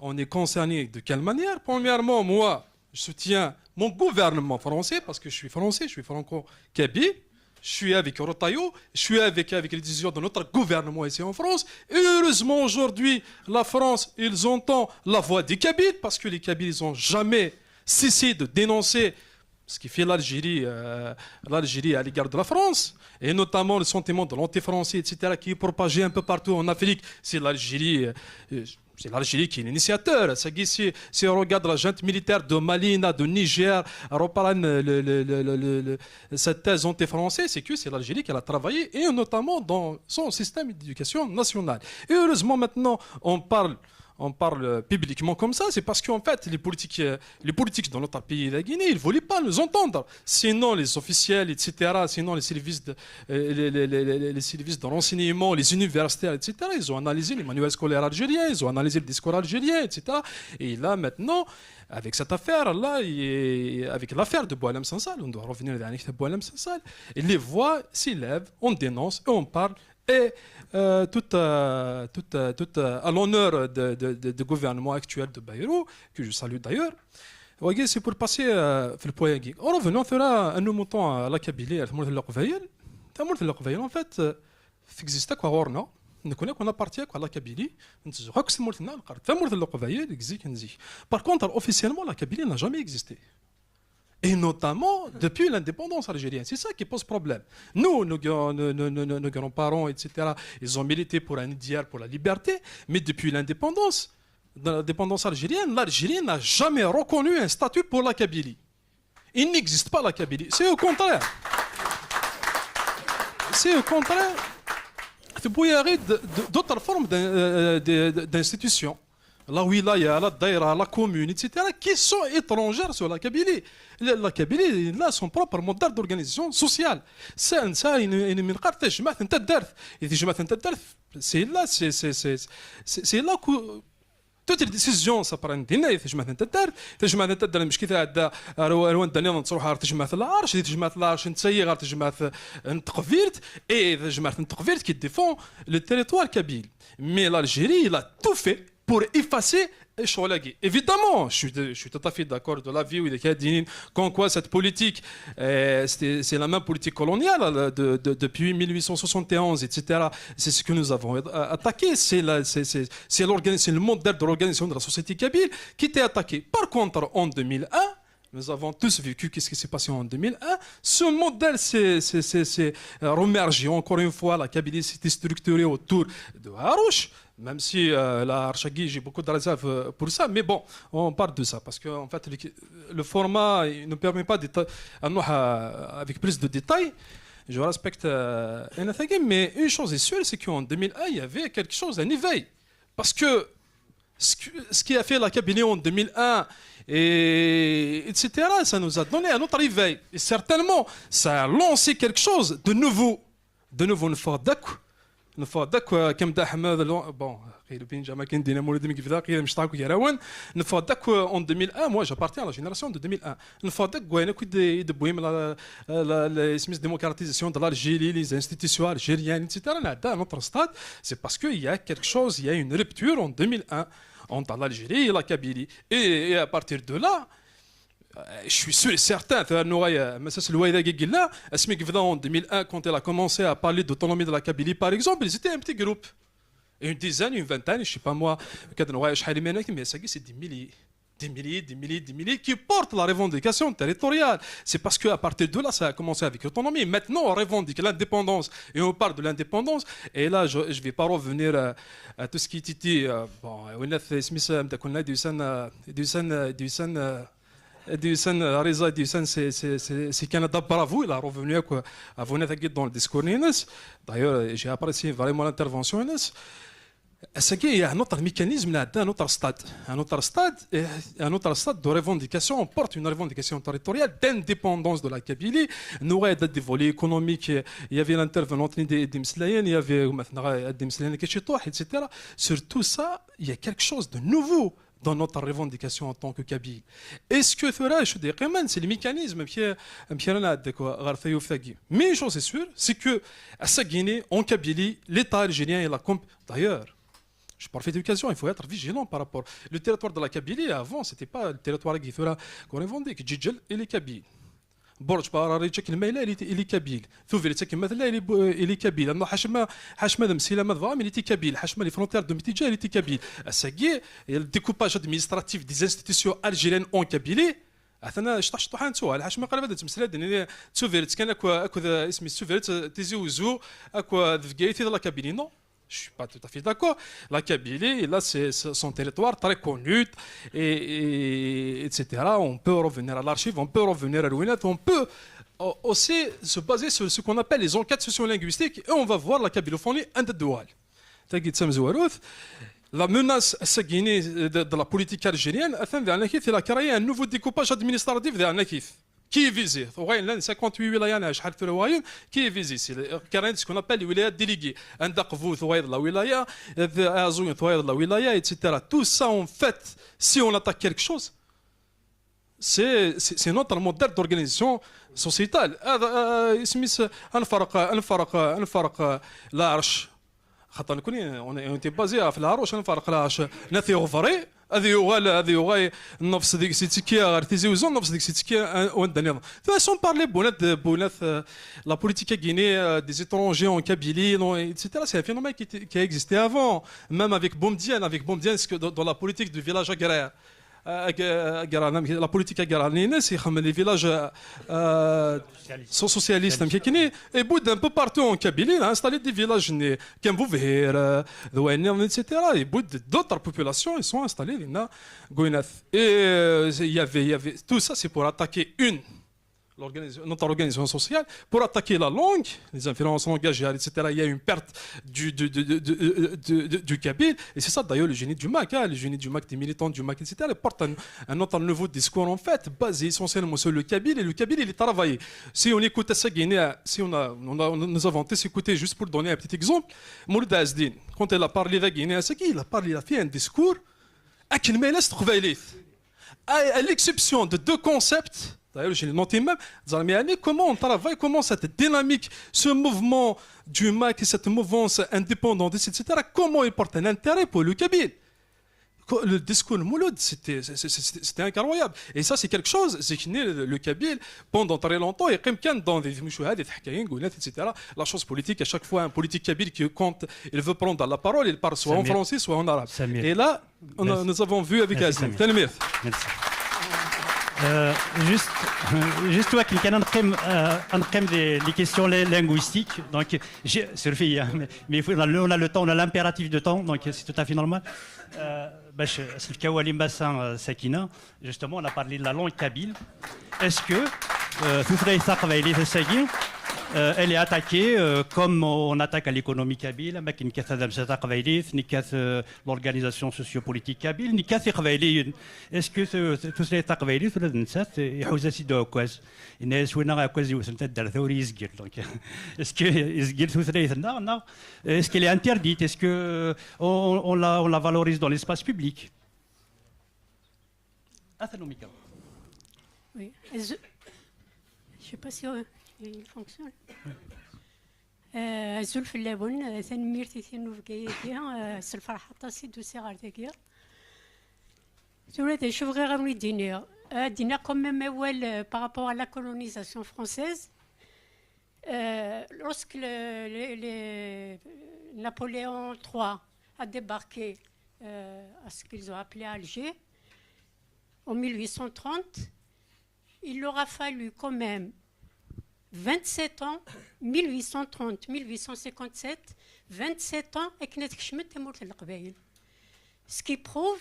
On est concerné de quelle manière? Premièrement, moi, je soutiens mon gouvernement français parce que je suis français, je suis franco-kabyle. Je suis avec Rotaillot, je suis avec les décisions de notre gouvernement ici en France. Et heureusement, aujourd'hui, la France, ils entendent la voix des Kabyles parce que les Kabyles, ils n'ont jamais cessé de dénoncer ce qui fait l'Algérie à l'égard de la France, et notamment le sentiment de l'anti-français, etc., qui est propagé un peu partout en Afrique. C'est l'Algérie qui est l'initiateur. Si on regarde la junte militaire de Malina, de Niger, cette thèse anti-française, c'est que c'est l'Algérie qui a travaillé, et notamment dans son système d'éducation nationale. Et heureusement, maintenant, on parle publiquement comme ça, c'est parce qu'en fait, les politiques dans notre pays, la Guinée, ils ne voulaient pas nous entendre. Sinon, les officiels, etc., sinon les services de renseignement, les universitaires, etc., ils ont analysé les manuels scolaires algériens, ils ont analysé le discours algérien, etc. Et là, maintenant, avec cette affaire-là, avec l'affaire de Boualem Sansal, on doit revenir à l'affaire de Boualem Sansal, et les voix s'élèvent, on dénonce et on parle. Et tout à l'honneur du gouvernement actuel de Bayrou, que je salue d'ailleurs, c'est pour passer le point. En revenant, nous montons à la Kabylie, à en fait, existe quoi orna. Nous connaissons qu'on appartient à la Kabylie. Par contre, officiellement, la Kabylie n'a jamais existé. Et notamment depuis l'indépendance algérienne. C'est ça qui pose problème. Nos grands-parents, etc., ils ont milité pour un idéal, pour la liberté, mais depuis l'indépendance algérienne, l'Algérie n'a jamais reconnu un statut pour la Kabylie. Il n'existe pas la Kabylie. C'est au contraire. Il peut y avoir d'autres formes d'institutions. La wilaya, la daïra, la commune, etc., qui sont étrangères sur la Kabylie. La Kabylie, là, son propre modèle d'organisation sociale. C'est là que toutes les décisions ça prend دينا تجمع المشكله عندها روان دانيا تروح تجمع العرش تجمع العرش نتسيي غير تجمع نتقفيرت اي تجمع نتقفيرت qui défend le territoire kabyle. Mais l'Algérie, il a tout fait pour effacer Cholagui. Évidemment, je suis tout à fait d'accord de l'avis où comme quoi cette politique, c'est la même politique coloniale depuis 1871, etc. C'est ce que nous avons attaqué. C'est le modèle de l'organisation de la société kabyle qui était attaqué. Par contre, en 2001, Nous avons tous vécu qu'est-ce qui s'est passé en 2001. Ce modèle s'est remergé. Encore une fois, la Kabylie s'était structurée autour de Harouche, même si la Archagui, j'ai beaucoup de réserves pour ça. Mais bon, on parle de ça parce que en fait, le format ne permet pas avec plus de détails. Je respecte Enathagé, mais une chose est sûre, c'est qu'en 2001, il y avait quelque chose, un éveil. Parce que ce qui a fait la Kabylie en 2001, etc., ça nous a donné un autre réveil. Et certainement, ça a lancé quelque chose de nouveau. De nouveau, une fois d'accord. Une fois d'accord, comme d'Ahmed, bon, une fois d'accord, en 2001, moi j'appartiens à la génération de 2001. Une fois d'accord, la démocratisation de l'Algérie, les institutions algériennes, etc., à notre stade, c'est parce qu'il y a quelque chose, il y a une rupture en 2001 entre l'Algérie et la Kabylie. Et à partir de là, je suis sûr et certain, en 2001, quand elle a commencé à parler d'autonomie de la Kabylie, par exemple, ils étaient un petit groupe. Et une dizaine, une vingtaine, je ne sais pas moi, mais c'est des milliers. Des milliers qui portent la revendication territoriale. C'est parce qu'à partir de là, ça a commencé avec l'autonomie. Maintenant, on revendique l'indépendance et on parle de l'indépendance. Et là, je ne vais pas revenir à tout ce qui était dit. Bon, c'est Canada bravo, il a revenu à dans le discours. D'ailleurs, j'ai apprécié vraiment l'intervention. Il y a un autre mécanisme, un autre stade de revendication. On porte une revendication territoriale d'indépendance de la Kabylie. Nous avons des volets économiques. Il y avait l'intervenant des Mslayen, il y avait des Mslayen qui étaient etc. Sur tout ça, il y a quelque chose de nouveau dans notre revendication en tant que Kabyle. Est-ce que c'est le mécanisme qui est mais une chose est sûre, c'est que à sa Guinée, en Kabylie, l'État algérien et la d'ailleurs, je profite de l'occasion, il faut être vigilant par rapport. Le territoire de la Kabylie, avant, ce n'était pas le territoire qu'on revendique, Djidjel et les Kabyles. برج باراريتشك الميلة اللي كابيل ثوفيرتك مثلا اللي كابيل انه حشمه مسيله مذام اللي كابيل حشمه لي فرونتير دو ميتيجا اللي كابيل اساكي الديكوباج ادمينستراتيف دي انستيتيسيون الجيريان اون كابيلي اثنا شطح نتوها حشمه قريبه تمثل دني ثوفيرت كان اكو اسمي ثوفيرت تيزيوزو اكو ذفقيتي لا كابيلي نو. Je ne suis pas tout à fait d'accord. La Kabylie, là, c'est son territoire très connu, etc. On peut revenir à l'archive, on peut revenir à l'ONET, on peut aussi se baser sur ce qu'on appelle les enquêtes sociolinguistiques et on va voir la kabylophonie individuelle. La menace de la politique algérienne, elle a créé un nouveau découpage administratif de Anakif. Qui est visé 58 ولايات شحال في الولايات qui est visé c'est ce qu'on appelle les wilayat déléguées عندك vous la wilaya azouin la wilaya etc. Tout ça en fait si on attaque quelque chose c'est notre modèle d'organisation sociétale هذا اسمه نفرق العرش خاطر نكون on était basé في العروش نفرق العرش نثي غفري هذه يغاي النفس ديك سيتيكيا غير تيزيوزون النفس ديك سيتيكيا وندنيض فاسون بارلي بونات la politique guinéenne des étrangers en Kabylie etc. c'est un phénomène qui a existé avant même avec Boumediene dans la politique du village agraire la politique agraire c'est comme les villages socialistes et bout d'un peu partout en Kabylie il a installé des villages comme Bouvir, etc. et bout d'autres populations ils sont installés et il y avait tout ça c'est pour attaquer notre organisation sociale, pour attaquer la langue, les influences langagières, etc. Il y a une perte du kabyle. Et c'est ça d'ailleurs le génie du MAC, le génie du MAC, des militants du MAC, etc. Ils portent un autre nouveau discours en fait, basé essentiellement sur le kabyle. Et le kabyle, il est travaillé. Si on écoute ça, si nous avons écouté, juste pour donner un petit exemple, Mourida Azdin, quand elle a parlé de Guinée, il a fait un discours à l'exception de deux concepts. D'ailleurs, j'ai noté même, comment on travaille, comment cette dynamique, ce mouvement du MAC et cette mouvance indépendante, etc., comment il porte un intérêt pour le Kabyle. Le discours Mouloud, c'était incroyable. Et ça, c'est quelque chose, c'est que le Kabyle, pendant très longtemps, il y a dans des mouchouhades, etc. La chose politique, à chaque fois, un politique kabyle qui compte, il veut prendre la parole, il parle soit en français, soit en arabe. Et là, nous avons vu avec Azim. Merci. juste toi qui نقيم les questions linguistiques donc surfي mais on a le temps, on a l'impératif de temps donc c'est tout à fait normal. باش الكوالي مباسا ساكنه justement on a parlé de la langue kabyle. Est-ce que elle est attaquée comme on attaque à l'économie kabyle, l'organisation sociopolitique kabyle. Est-ce que tout cela est قبيلي ولا النسات يحوزوا سيدو كواز الناس وين كواز يوسم تدار ثوري يسجل donc est-ce que يسجل tout cela non est-ce qu'elle est interdite, est-ce que on la valorise dans l'espace public? Oui, je sais pas si il fonctionne. زلف اللبن ثنميرتي ثنو فكايا الفرحة طاسي دوسي غير تاكيا je voudrais ramener dîner quand même par rapport à la colonisation française. Lorsque Napoléon III a débarqué à ce qu'ils ont appelé Alger en 1830, il leur a fallu quand même 27 ans, 1830, 1857, 27 ans et qu'il n'ait ce qui prouve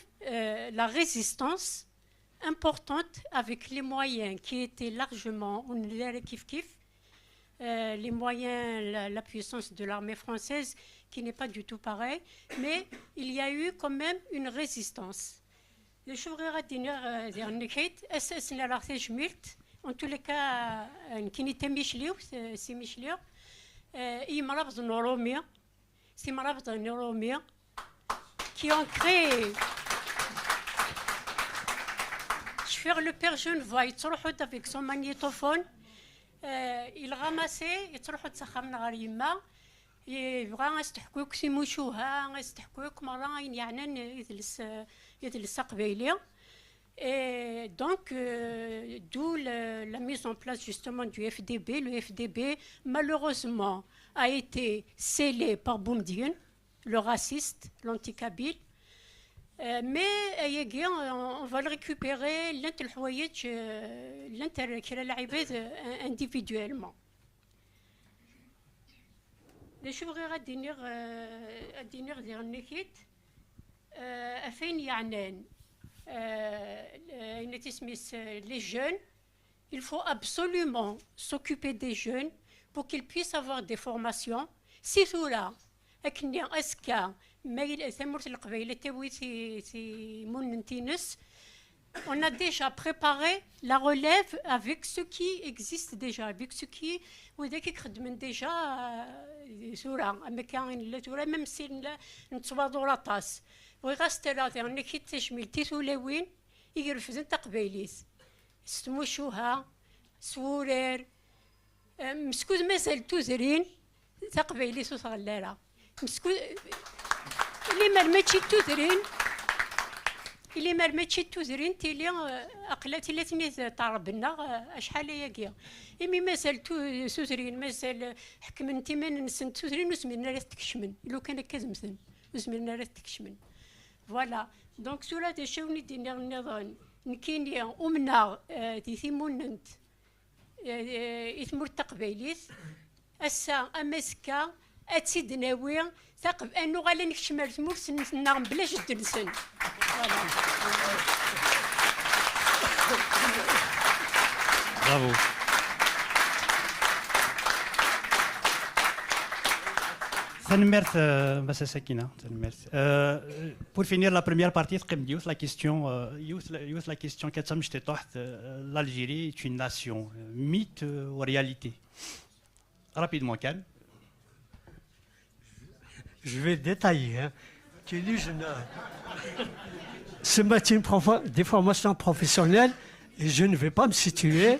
la résistance importante avec les moyens qui étaient largement, les moyens, la puissance de l'armée française qui n'est pas du tout pareil, mais il y a eu quand même une résistance. Le chouvreur a dit en tous les cas, qui n'était Michelio, c'est Michelio, il m'a rappelé Noromia, c'est m'a rappelé Noromia, qui ont créé. Le père Genevois, il se avec son magnétophone, il ramassait, il se retrouve sa rima, il vraiment استحقوك سيموشوها استحقوك مرة يعني يدلس قبيلة. Et donc, d'où la mise en place justement du FDB. Le FDB, malheureusement, a été scellé par Boumediene, le raciste, l'anti-kabyle. Mais on va le récupérer individuellement. Les chevriers à dîner dernier afin yanen les jeunes, il faut absolument s'occuper des jeunes pour qu'ils puissent avoir des formations. Si cela, on a déjà préparé la relève avec ce qui existe déjà, avec ce qui déjà même si nous la tasse. ويغاس ثلاثة أنا كي تشملتي ثلاوين يقرفزن تقبيليت ستموشوها سورير مسكوز مازال توزرين تقبيليت وصغلالة مسكوز اللي مرمتشي توزرين اللي مرمتشي توزرين تيلي أقلاتي لاتني تعربنا أشحال ياكيا إمي مازال توزرين مازال حكمنتي من نسن توزرين وسمينا راه تكشمن لو كان كازمثن وسمينا راه تكشمن. Voilà, donc sur la déchet, نكينيا أمنا تيثيموننت إثمر تقبيليث أسا أمسكا أتسيد ناوي ثقب أنو غالا نكشمال ثمور سنغم بلاش الدنسن. Bravo. Pour finir la première partie, la question l'Algérie est une nation, mythe ou réalité? Rapidement, Ken. Je vais détailler. Ce matin, des formations professionnelles, et je ne vais pas me situer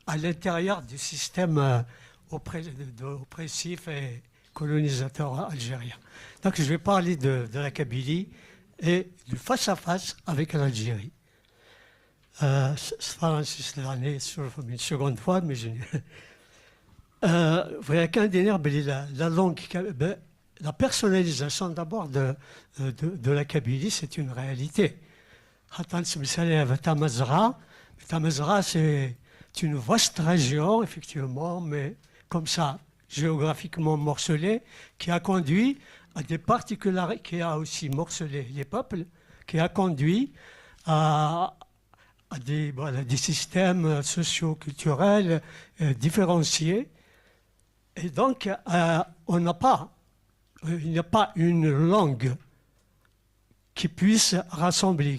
à l'intérieur du système oppressif et colonisateur algérien. Donc je vais parler de la Kabylie et du face-à-face avec l'Algérie. C'est l'année une seconde fois, mais je la langue, la personnalisation d'abord de la Kabylie, c'est une réalité. Tamazra, c'est une vaste région, effectivement, mais comme ça, géographiquement morcelée, qui a conduit à des particularités, qui a aussi morcelé les peuples, qui a conduit à des systèmes socio-culturels différenciés. Et donc, il n'y a pas une langue qui puisse rassembler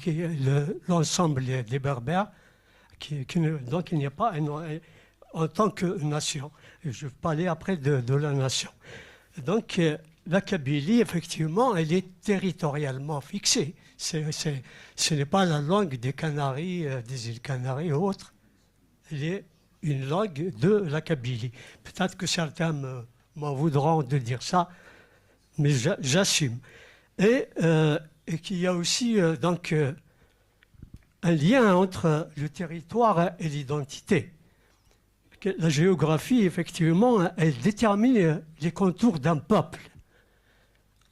l'ensemble des Berbères, donc il n'y a pas en tant que nation. Et je vais parler après de la nation. Donc, la Kabylie, effectivement, elle est territorialement fixée. Ce n'est pas la langue des Canaries, des îles Canaries ou autres. Elle est une langue de la Kabylie. Peut-être que certains m'en voudront de dire ça, mais j'assume. Et qu'il y a aussi donc un lien entre le territoire et l'identité. La géographie, effectivement, elle détermine les contours d'un peuple.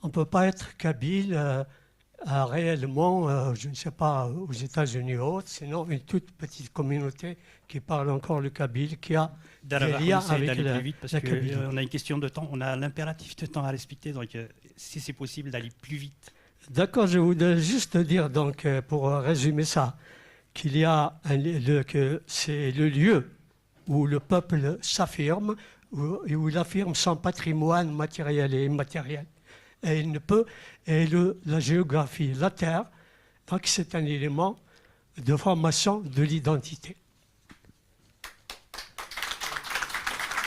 On ne peut pas être kabyle réellement, je ne sais pas, aux États-Unis ou autres, sinon une toute petite communauté qui parle encore le kabyle, qui a des liens avec la Kabylie. On a une question de temps, on a l'impératif de temps à respecter, donc si c'est possible d'aller plus vite. D'accord, je voudrais juste dire, donc, pour résumer ça, qu'il y a que c'est le lieu où le peuple s'affirme, où il affirme son patrimoine matériel et immatériel. Et il ne peut, la géographie, la terre, donc c'est un élément de formation de l'identité.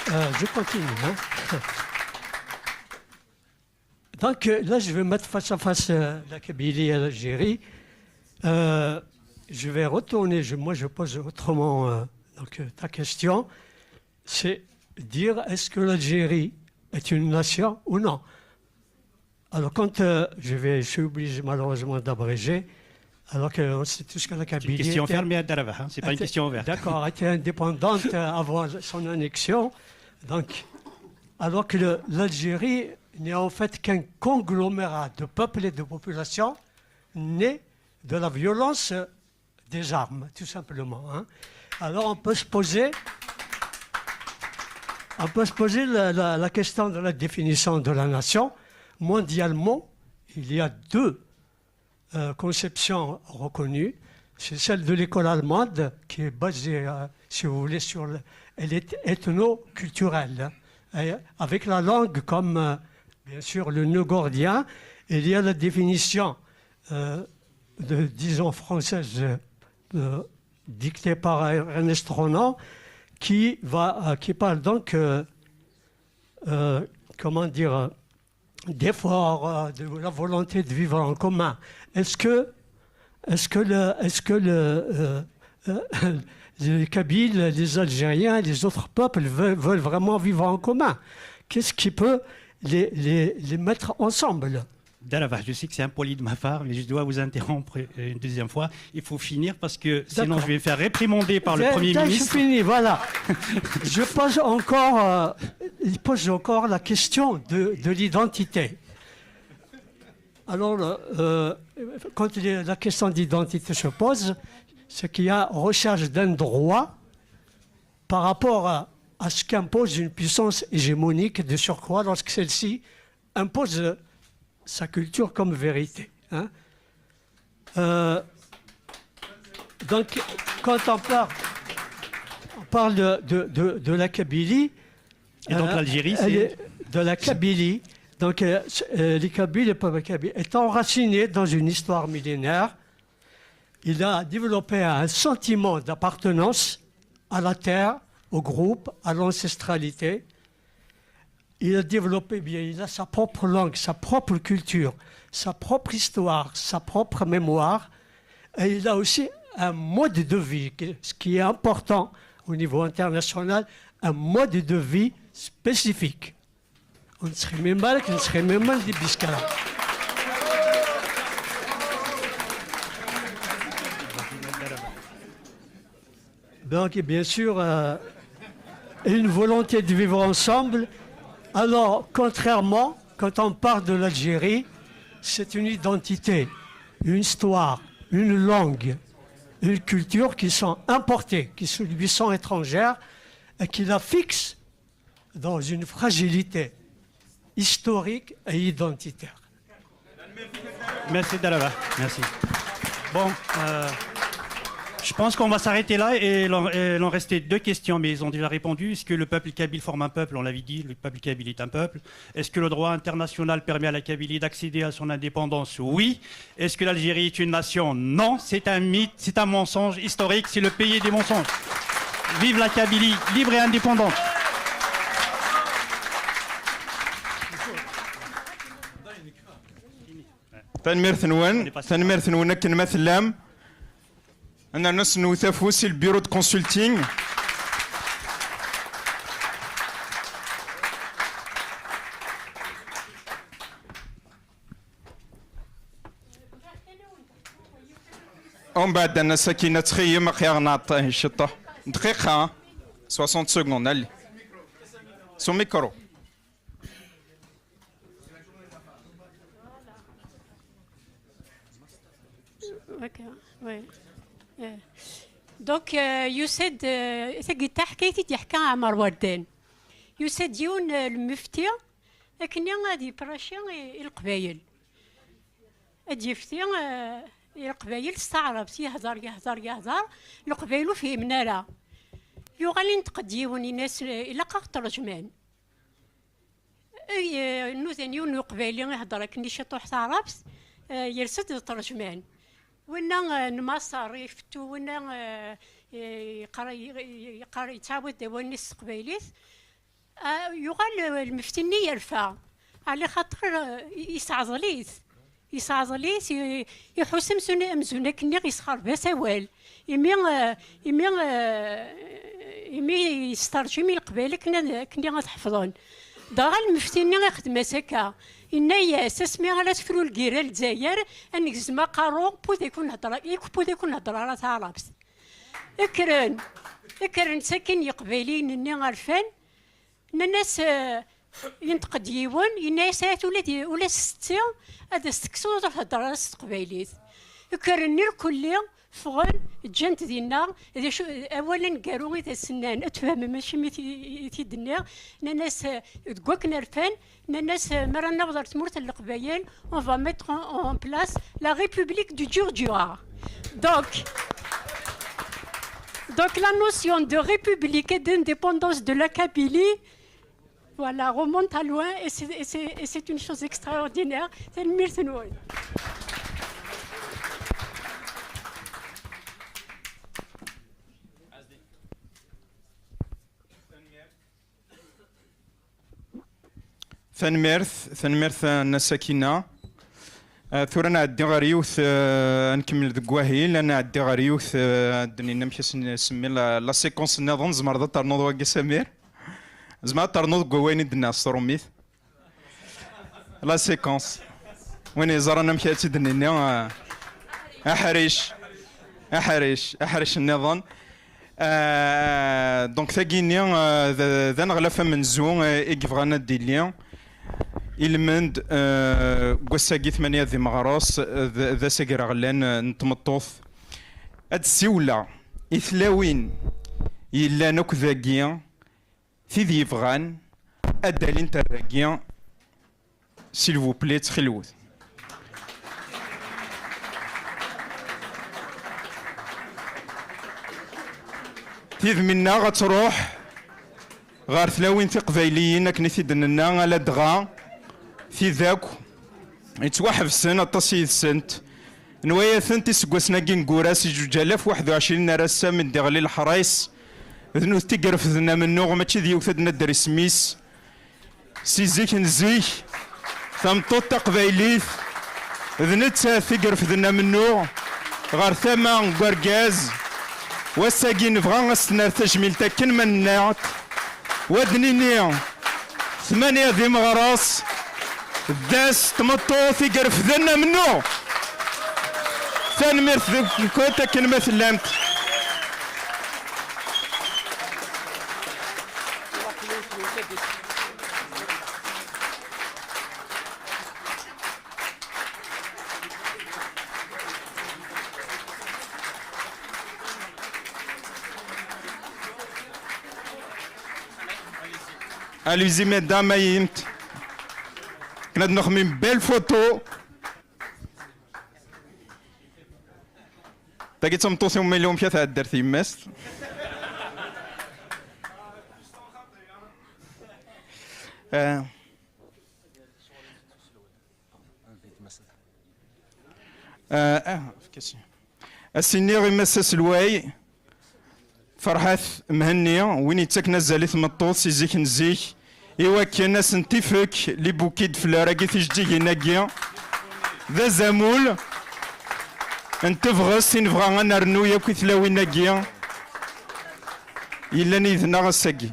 Je continue. Donc là, je vais mettre face à face la Kabylie et l'Algérie. Je vais retourner, moi je pose autrement donc, ta question, c'est dire est-ce que l'Algérie est une nation ou non? Alors quand je suis obligé malheureusement d'abréger, alors que c'est tout ce que la Kabylie... C'est une question fermée à Darabah, c'est pas une question ouverte. D'accord, était indépendante avant son annexion. Donc, alors que l'Algérie n'est en fait qu'un conglomérat de peuples et de populations nés de la violence des armes, tout simplement. Alors on peut se poser la question de la définition de la nation. Mondialement, il y a deux conceptions reconnues. C'est celle de l'école allemande qui est basée, si vous voulez, elle est ethno-culturelle, avec la langue comme, bien sûr, le nœud gordien. Il y a la définition, disons, française, dictée par Ernest Renan, qui parle donc, comment dire, d'effort, de la volonté de vivre en commun. Est-ce que les Kabyles, les Algériens, les autres peuples veulent vraiment vivre en commun? Qu'est-ce qui peut les mettre ensemble? Darabah, je sais que c'est impoli de ma part, mais je dois vous interrompre une deuxième fois. Il faut finir parce que sinon je vais me faire réprimander par le Premier ministre. Je finis, voilà. Il pose encore la question de l'identité. Alors, quand la question d'identité se pose, c'est qu'il y a recherche d'un droit par rapport à ce qu'impose une puissance hégémonique de surcroît lorsque celle-ci impose sa culture comme vérité. Donc, quand on parle de la Kabylie, et donc l'Algérie, de la Kabylie, donc les Kabyles, le peuple kabyle, est enraciné dans une histoire millénaire. Il a développé un sentiment d'appartenance à la terre, au groupe, à l'ancestralité. Il a développé bien, il a sa propre langue, sa propre culture, sa propre histoire, sa propre mémoire. Et il a aussi un mode de vie, ce qui est important au niveau international, un mode de vie spécifique. On serait même mal des biscarats. Donc, bien sûr, une volonté de vivre ensemble. Alors, contrairement, quand on parle de l'Algérie, c'est une identité, une histoire, une langue, une culture qui sont importées, qui lui sont étrangères et qui la fixent dans une fragilité historique et identitaire. Merci Dalaba, merci. Bon, je pense qu'on va s'arrêter là et il en restait 2 questions, mais ils ont déjà répondu. Est-ce que le peuple kabyle forme un peuple? On l'avait dit, le peuple kabyle est un peuple. Est-ce que le droit international permet à la Kabylie d'accéder à son indépendance? Oui. Est-ce que l'Algérie est une nation? Non, c'est un mythe, c'est un mensonge historique, c'est le pays des mensonges. Vive la Kabylie, libre et indépendante. تنمير ثنوان كلمة ثلام أنا نسنو ثفوسي البيرو دو كونسلتينغ ومن بعد أنا سكينة تخيم أخيار نعطيه الشطة دقيقة 60 سكوند اللي سو ميكرو. Okay, oui. Donc, you said, ثقيت حكايتي تحكى عمر وردان. You said يون المفتي لكن غادي براشي القبايل. أدي يفتي القبايل استعرب يهضر القبايل فيه منارة. يغالي نتقديون ناس إلا ترجمان. نوذن يون القبايل يهضر كني شطوح تعربس يرسد الترجمان. ونا نماصر يفتو ونا يقرا يتعاود ونس قبايليت يغال المفتني يرفع على خاطر يسعزليت يحوس مزونا كني يسخر بسوال يمي يسترجمي القبايل كني غتحفظون داغ المفتني يخدم سكا إنايا اسمي على تفرو الكيرا الجزائر انك زعما قارو بود يكون هضره على تعربس اكرن ساكن يقبالين اني عارفان الناس ينتقد يوان الناس ولا ستة هذا ستكسو تهضر على قبايليت اكرني الكل فغن جنت دينا اولا قالوا غير السنان اتفهم ماشي مي تيدنا الناس تقوك نرفان الناس مرة نوضر تمرت القبايل on va mettre en place la République du Djurdjura. Donc la notion de république et d'indépendance de la Kabylie voilà, remonte à loin et c'est une chose extraordinaire. C'est le Mirtenoy. ثنميرث السكينة ثورا نعدي غير يوث نكمل ذك واهيل انا عدي غير يوث دني نمشي نسمي لا سيكونس نظن زمر ترنوض واقي سمير زعما ترنوض كوين دنا ستروميث لا سيكونس وين يزرنا مشيت دني احرش النظام دونك ثاقيني ذا نغلف من زون يكفغانا ديليان المند قساقي 8 ذي مغروس ذا ساقر غلان نتمطوث هاد السيولة إثلاوين إلا نوك ذاقيا في ذي يفغان أدالين تراقيا سيلفو بليت خلوث تيذ منا غتروح غار ثلاوين تقبايليين كنيثي دننا على دغا في ذاك يتوحف السنة تصيد سنت نوايا ثنتي سقوسنا كينكوراس جوج آلاف 21 راسا من دغلي الحرايس ذنو تيقرف ذنا منو ماشي ذي وثدنا دري سميس سي زيك نزيك ثمطوط تقبايليث ذنت تيقرف ذنا منو غار ثما كاركاز وساقي نبغى نستنى تجميل تاكن من نعت ودنيني 8 ذي مغراس داس تمطو في قرف ذنا منو ثاني مرث كوتا كلمة لامت Allez-y, mesdames, aïmt. كنا نخمم belle photo. تاكي تمطوسي وما اليوم فيها تعدر ثيماس. السني غير مساس الواي فرحات مهنية وين يتسكن زالي ثمطوس يزيك نزيك إوا كان ناس نتفك لي بوكيد فلارا كي تجدي ناكيا ذا زامول نتفغس نبغى نرنو يا كي تلاوي ناكيا إلا نيذنا غساكي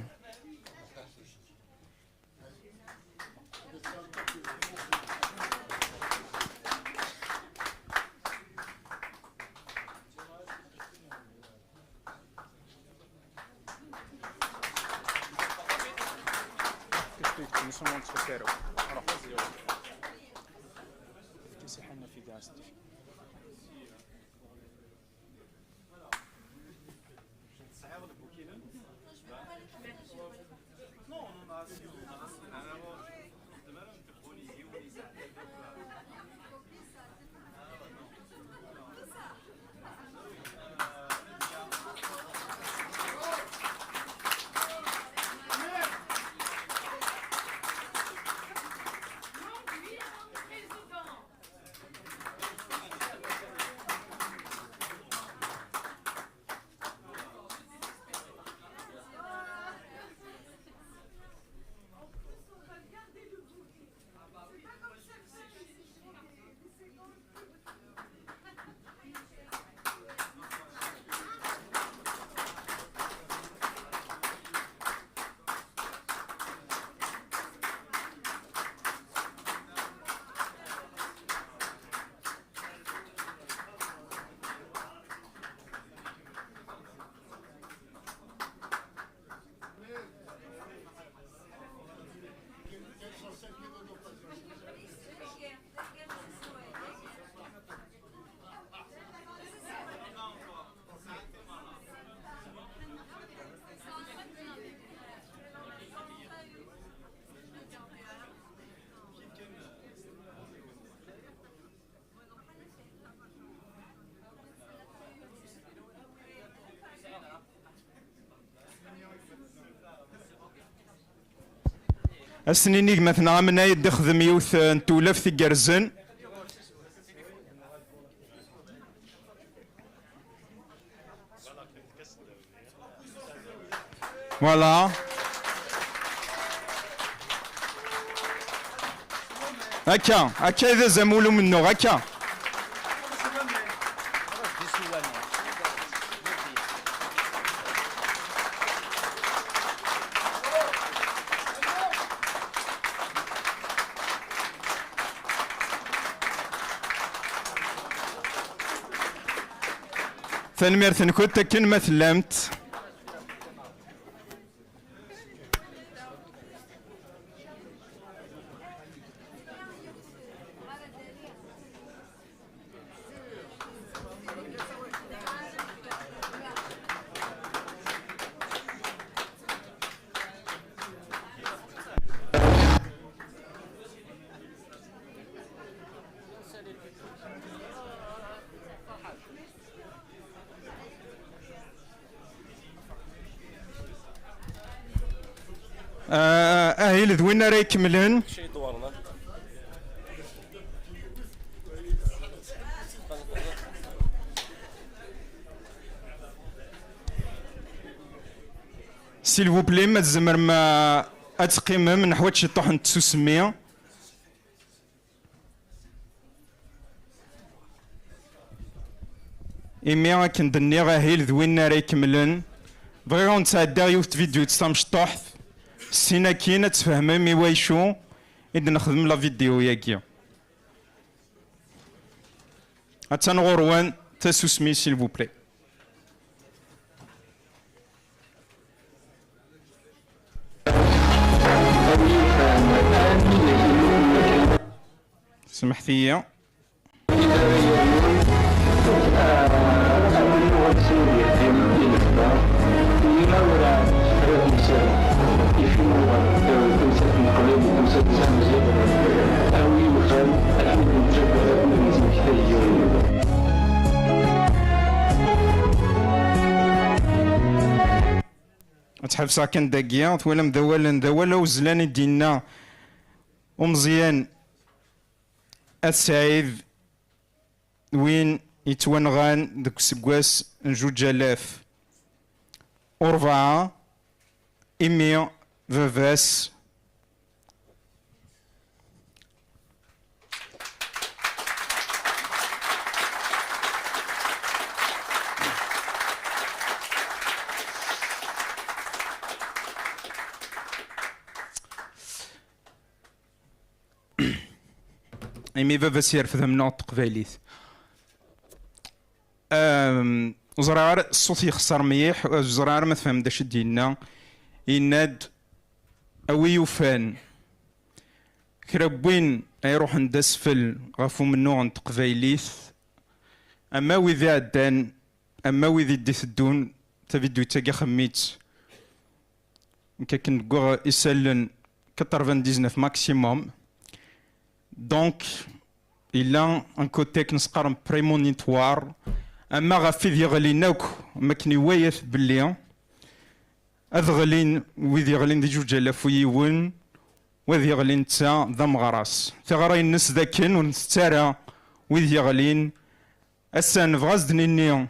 السنينيك مثلا من يد خدم يوث نتولف في جرزن فوالا هكا هكا إذا زمولو منو هكا تنميرت كنت كن ما ثلمت أهيل ذوينا راه يكملن سيل فو بلي ما تزمر ما اتقيمم من حوايج شي طوح نتسوسمي إيمي كندني غاهيل ذوينا راه يكملن بغيغ نتعدى يوث فيديو تستمشطوح سينا كينا تفهمي مي وايشو إذا نخدم لا فيديو ياكي أتنغروان تسوسمي سيل فو بلي سمحتي If you تحبسا كان داكيا ولا مداولا وزلان دينا ومزيان السعيد وين يتوانغان ديك سكواس 2004 إمي فافاس إمي فافاس يرفض من نوع تقباليت زرار الصوت يخسر مليح زرار ما تفهم داش ديالنا يناد اوي يوفان كربوين يروح ندسفل غافو منو عند تقبايليث اما ويذي عدان اما ويذي دي الدون تفيدو تاقي خميت كاكن قوغ يسالن 99 ماكسيموم دونك إلا ان كوتي كنسقارن بريمونيتوار اما غافي يغلين ناك ما كني وايث بلي اذ غلين ويذ يغلين دي 2000 ويون وذ يغلين تا ذا مغراس تغري الناس ذاكن ونستارى ويذ يغلين السان فغاز دنيني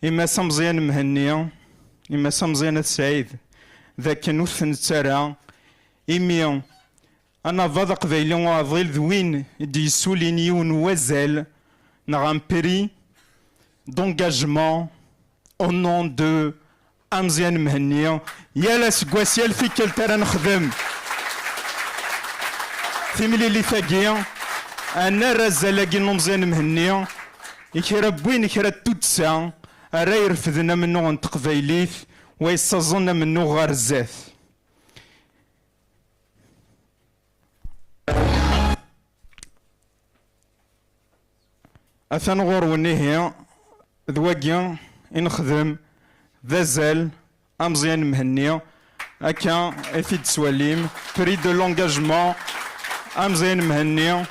اما سمزيان مهنيه اما سمزيان السعيد ذاكن وثن تارى إمي أنا فاض قبيلي وظل ذوين دي سولينيون وزال نغام بري d'engagement au nom de أمزيان مهنية يالا سكواسيال في كلتر نخدم في ملي ثاقية أنا رزالاقي نمزيان مهنية يكرا بوين يكرا توتسا أرا يرفدنا منو نتقبايليث ويستظن منو غارزات أثن غور ونيهي ذواقيا نخدم ذازال أمزيان مهنية أكا إفيد سواليم بري دو لونجاجمون أمزيان مهنية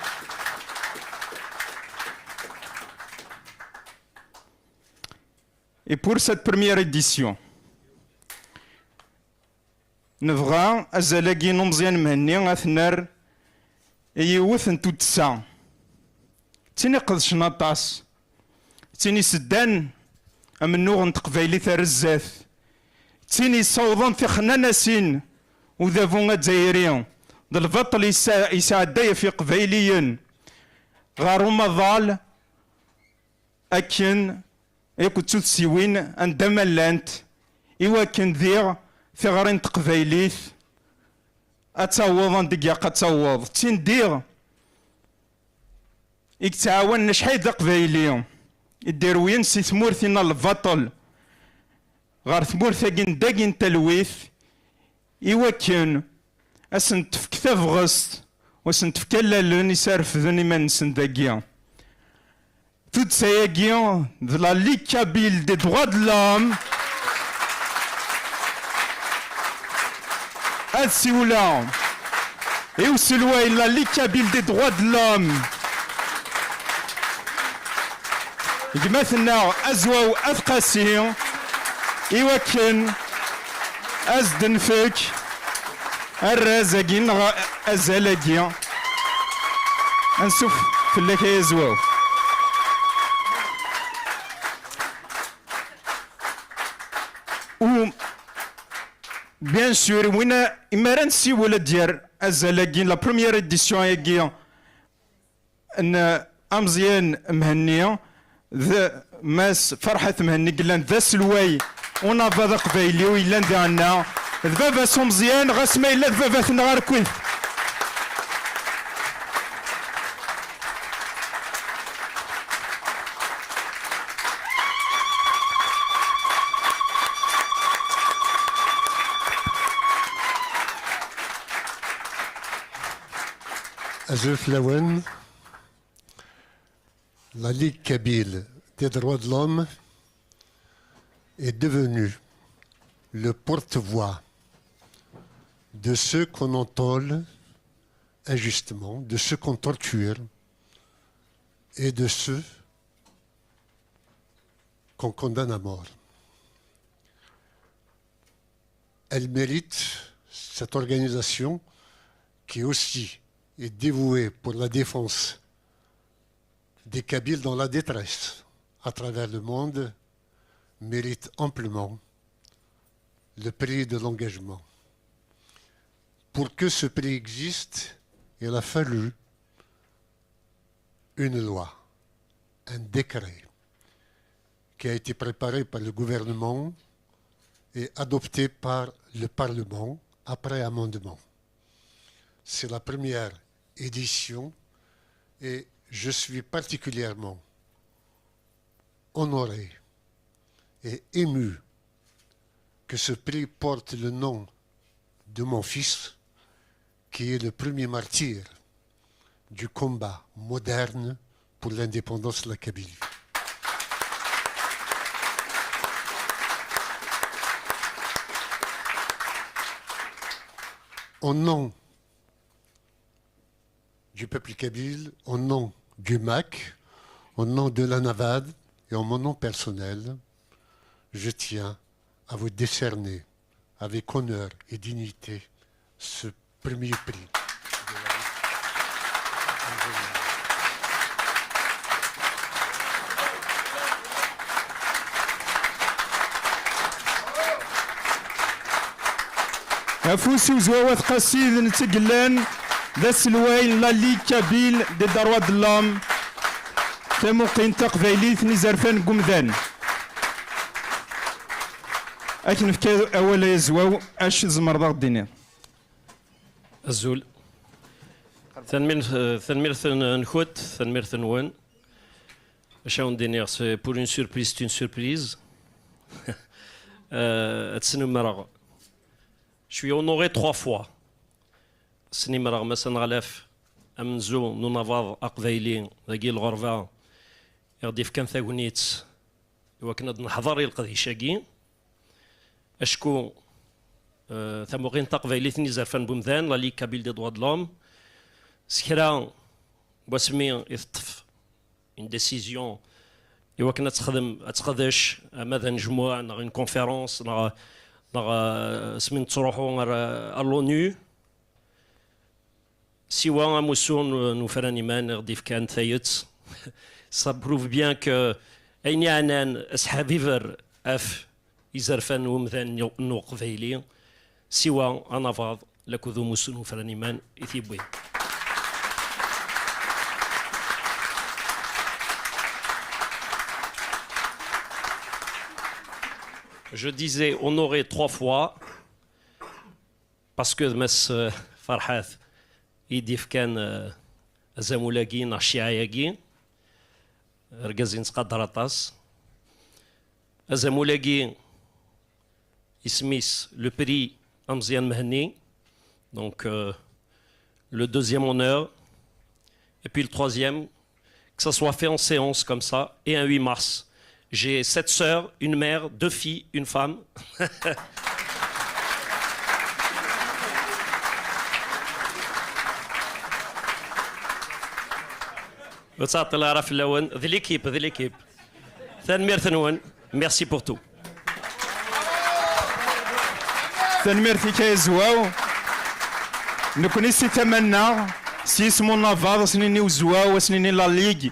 Et pour cette première édition, نبغى أزالاقي نمزيان مهني أثنار يوث نتو تسا تيني قدش نطاس تيني سدان أمنوغ نتقبايلي ترزات تيني صوضان في خناناسين وذافون الجزائريين ذا البطل يساعدايا في قبايليين غارو مظال أكن يكو تسيوين عندما لانت إوا كن ذيغ في غارين تقبايليث أتاوض دقيقة أتاوض تنديغ يتعاون نشحيد قبايليهم الدروين سي ثمورثنا البطل غار ثمورثا داقين تلويث إوا كان أسن تفك غصت وسن تفكالالون يسارف ذني من سنداقيا Toute ces guions de la Ligue kabyle des droits de l'homme, Al-Sioula, et aussi la Ligue kabyle des droits de l'homme, مثلنا أزواو أثقاسي إيوكن أزدنفك الرازقين أزالاقيا نشوف في اللي كيزواو و بيان سور وين إما نسي ولا ديار أزالاقين لا بروميير إديسيون ياكيا أن أمزيان مهنية ذا ماس فرحة مهني قلان ذا سلواي ونافا ذا قبايلي ويلان ذا عنا ذبابا سومزيان غاسما إلا ذبابا ثنغار كويث Azef Lawen, la Ligue kabyle des droits de l'homme est devenue le porte-voix de ceux qu'on entole injustement, de ceux qu'on torture et de ceux qu'on condamne à mort. elle mérite cette organisation qui aussi est dévouée pour la défense des Kabyles dans la détresse à travers le monde, mérite amplement le prix de l'engagement. Pour que ce prix existe, il a fallu une loi, un décret qui a été préparé par le gouvernement et adopté par le Parlement après amendement. C'est la première édition et je suis particulièrement honoré et ému que ce prix porte le nom de mon fils, qui est le premier martyr du combat moderne pour l'indépendance de la Kabylie. Au nom du peuple kabyle, au nom du MAC, au nom de la NAVAD et en mon nom personnel, je tiens à vous décerner avec honneur et dignité ce premier prix. أفوسي وزواوات قصيد نتقلن ذا سلوين لالي كابيل دي درواد اللام تموقين تقبيليت نزرفان قمذان أكن فكا أولا يزواو أش زمرضا الدنيا الزول ثنمير نخوت ثنمير ثنوان شاون دينير سي بور اون سوربريز تون سوربريز تسنو مرغ Je suis honoré 3 fois. سنمرغ مثلا غلاف أمنزو نونافاض أقذيلي ذاكي الغرفة يغديف كان ثاقونيت وكنا نحضر القديشاكي أشكو ثموغين تقبيلي ثني زرفان بومذان لالي كابيل دي دوا دلوم سكرا واسمي يثطف اون ديسيزيون إوا كنا تخدش ماذا نجموع نغ اون كونفيرونس نغ سمين تروحوا لونو سوا موسون نوفراني مان غديف كان ثايت ça prouve bien que أين عنان أصحاب فيفر أف يزرفان ومثان نوقفيلي سوا أنا فاض لكذو موسون نوفراني مان إثيبوي. Je disais honoré 3 fois parce que مس فرحات يديف كان زمولاكي ناشياياكي رجازين تقدر طاس زمولاكي اسميس لو بري أمزيان مهني donc le deuxième honneur et puis le troisième que ça soit fait en séance comme ça et un 8 mars. J'ai 7 sœurs, une mère, 2 filles, une femme. de l'équipe. Merci pour tout. تنمير فيك يا زواو نكوني سيتمنى سيسمو نافاض سنيني وزواو سنيني لا ليغ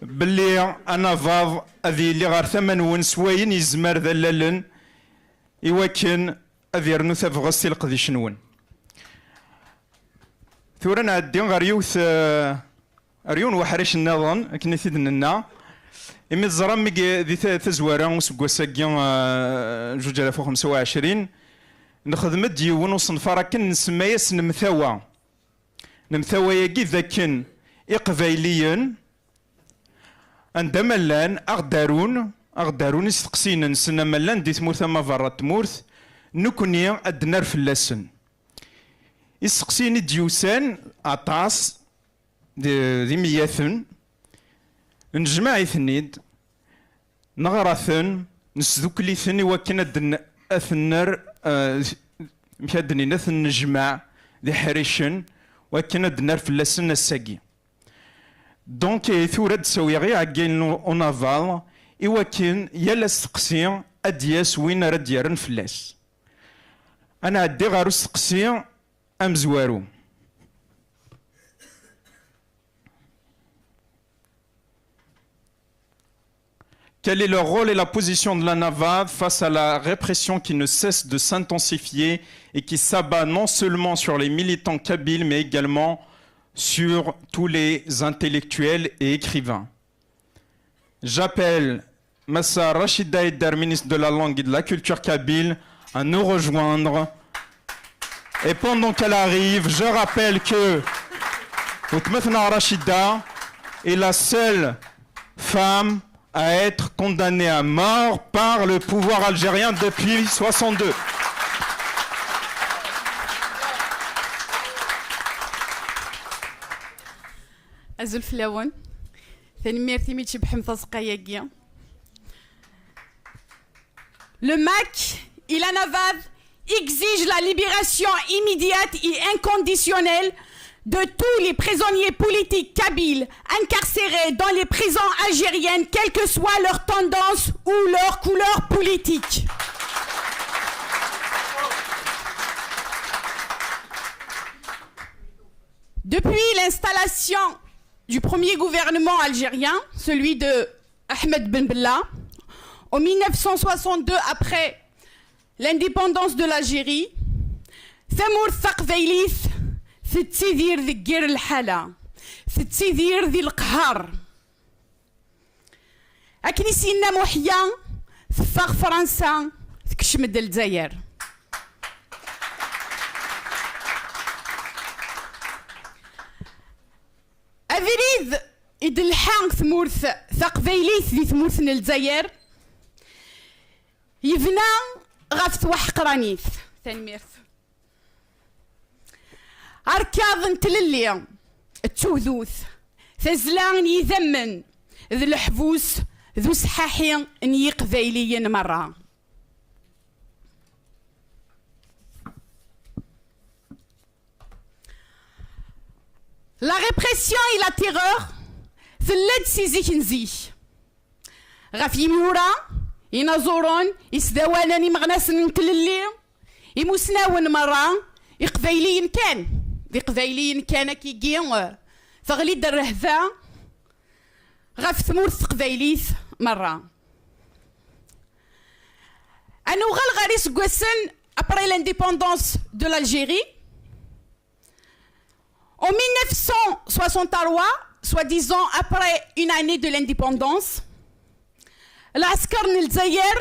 باللي انا فاض هذه اللي غير ثمن ونسواين يزمر ذا لالن يوكن اذير نثف غسي القضي شنون ثورا نعدي غير يوث ريون وحريش النظام كنا ثيدنا إمي تزرم ذي تزوارا وسكوساكي 2025 نخدم ديون وصنفرا كن نسمياس نمثاوى ياكي ذاكن إقبايليا عندما لان أغدارون يستقسينا نسنا ملان دي ثمورث ما فرا تمورث نكوني أدنار فلاسن يستقسيني ديوسان أطاس دي مياثن نجمع ثنيد نغراثن نسذوكلي ثني وكنا دن أثنر مشادني نثن نجمع ذي حريشن وكنا دنار فلاسن الساقي دونك ثورة تسوي غير عقين اونافال إوا كان يالا استقسي أدياس وين راد يرن فلاس أنا عدي غير السقسي أمزوارو. Quel est le rôle et la position de la NAVAD face à la répression qui ne cesse de s'intensifier et qui s'abat non seulement sur les militants kabyles, mais également sur tous les intellectuels et écrivains? J'appelle Massa Rachida Eddar, ministre de la langue et de la culture kabyle, à nous rejoindre. Et pendant qu'elle arrive, je rappelle que Outmethna Rachida est la seule femme à être condamnée à mort par le pouvoir algérien depuis 1962. Azul Flawan, le MAC et la NAVAD exigent la libération immédiate et inconditionnelle de tous les prisonniers politiques kabyles incarcérés dans les prisons algériennes, quelle que soit leur tendance ou leur couleur politique. Depuis l'installation du premier gouvernement algérien, celui de Ahmed Ben Bella, en 1962, après l'indépendance de l'Algérie, ثمور ثقفيليث في التيذير ذي الجير الحالة في التيذير ذي القهر أكنيسينا محيا في فاغ فرنسا في كشمد الجزائر. أفريد يدلحان ثمورث ثقفيليث ذي ثمورثنا الجزائر يبنى غاف ثوح قرانيث تنميرث أركاض نتللي التوذوث ثزلان يذمن ذي الحبوس ذو سحاحي ني قبايليا مرة. La répression et la terreur ثلت سيزيك نزيه غاف يمورا ينازورون يسداواناني مغناس نتللي يموسناون مرة يقبايليين كان ذي قبايليين كان كيجي فغلي الرهفة غاف ثمورث قبايليث مرة. أنو غال غاريس قوسن après l'indépendance de l'Algérie en 1963, soi-disant après une année de l'indépendance, العسكر الجزائر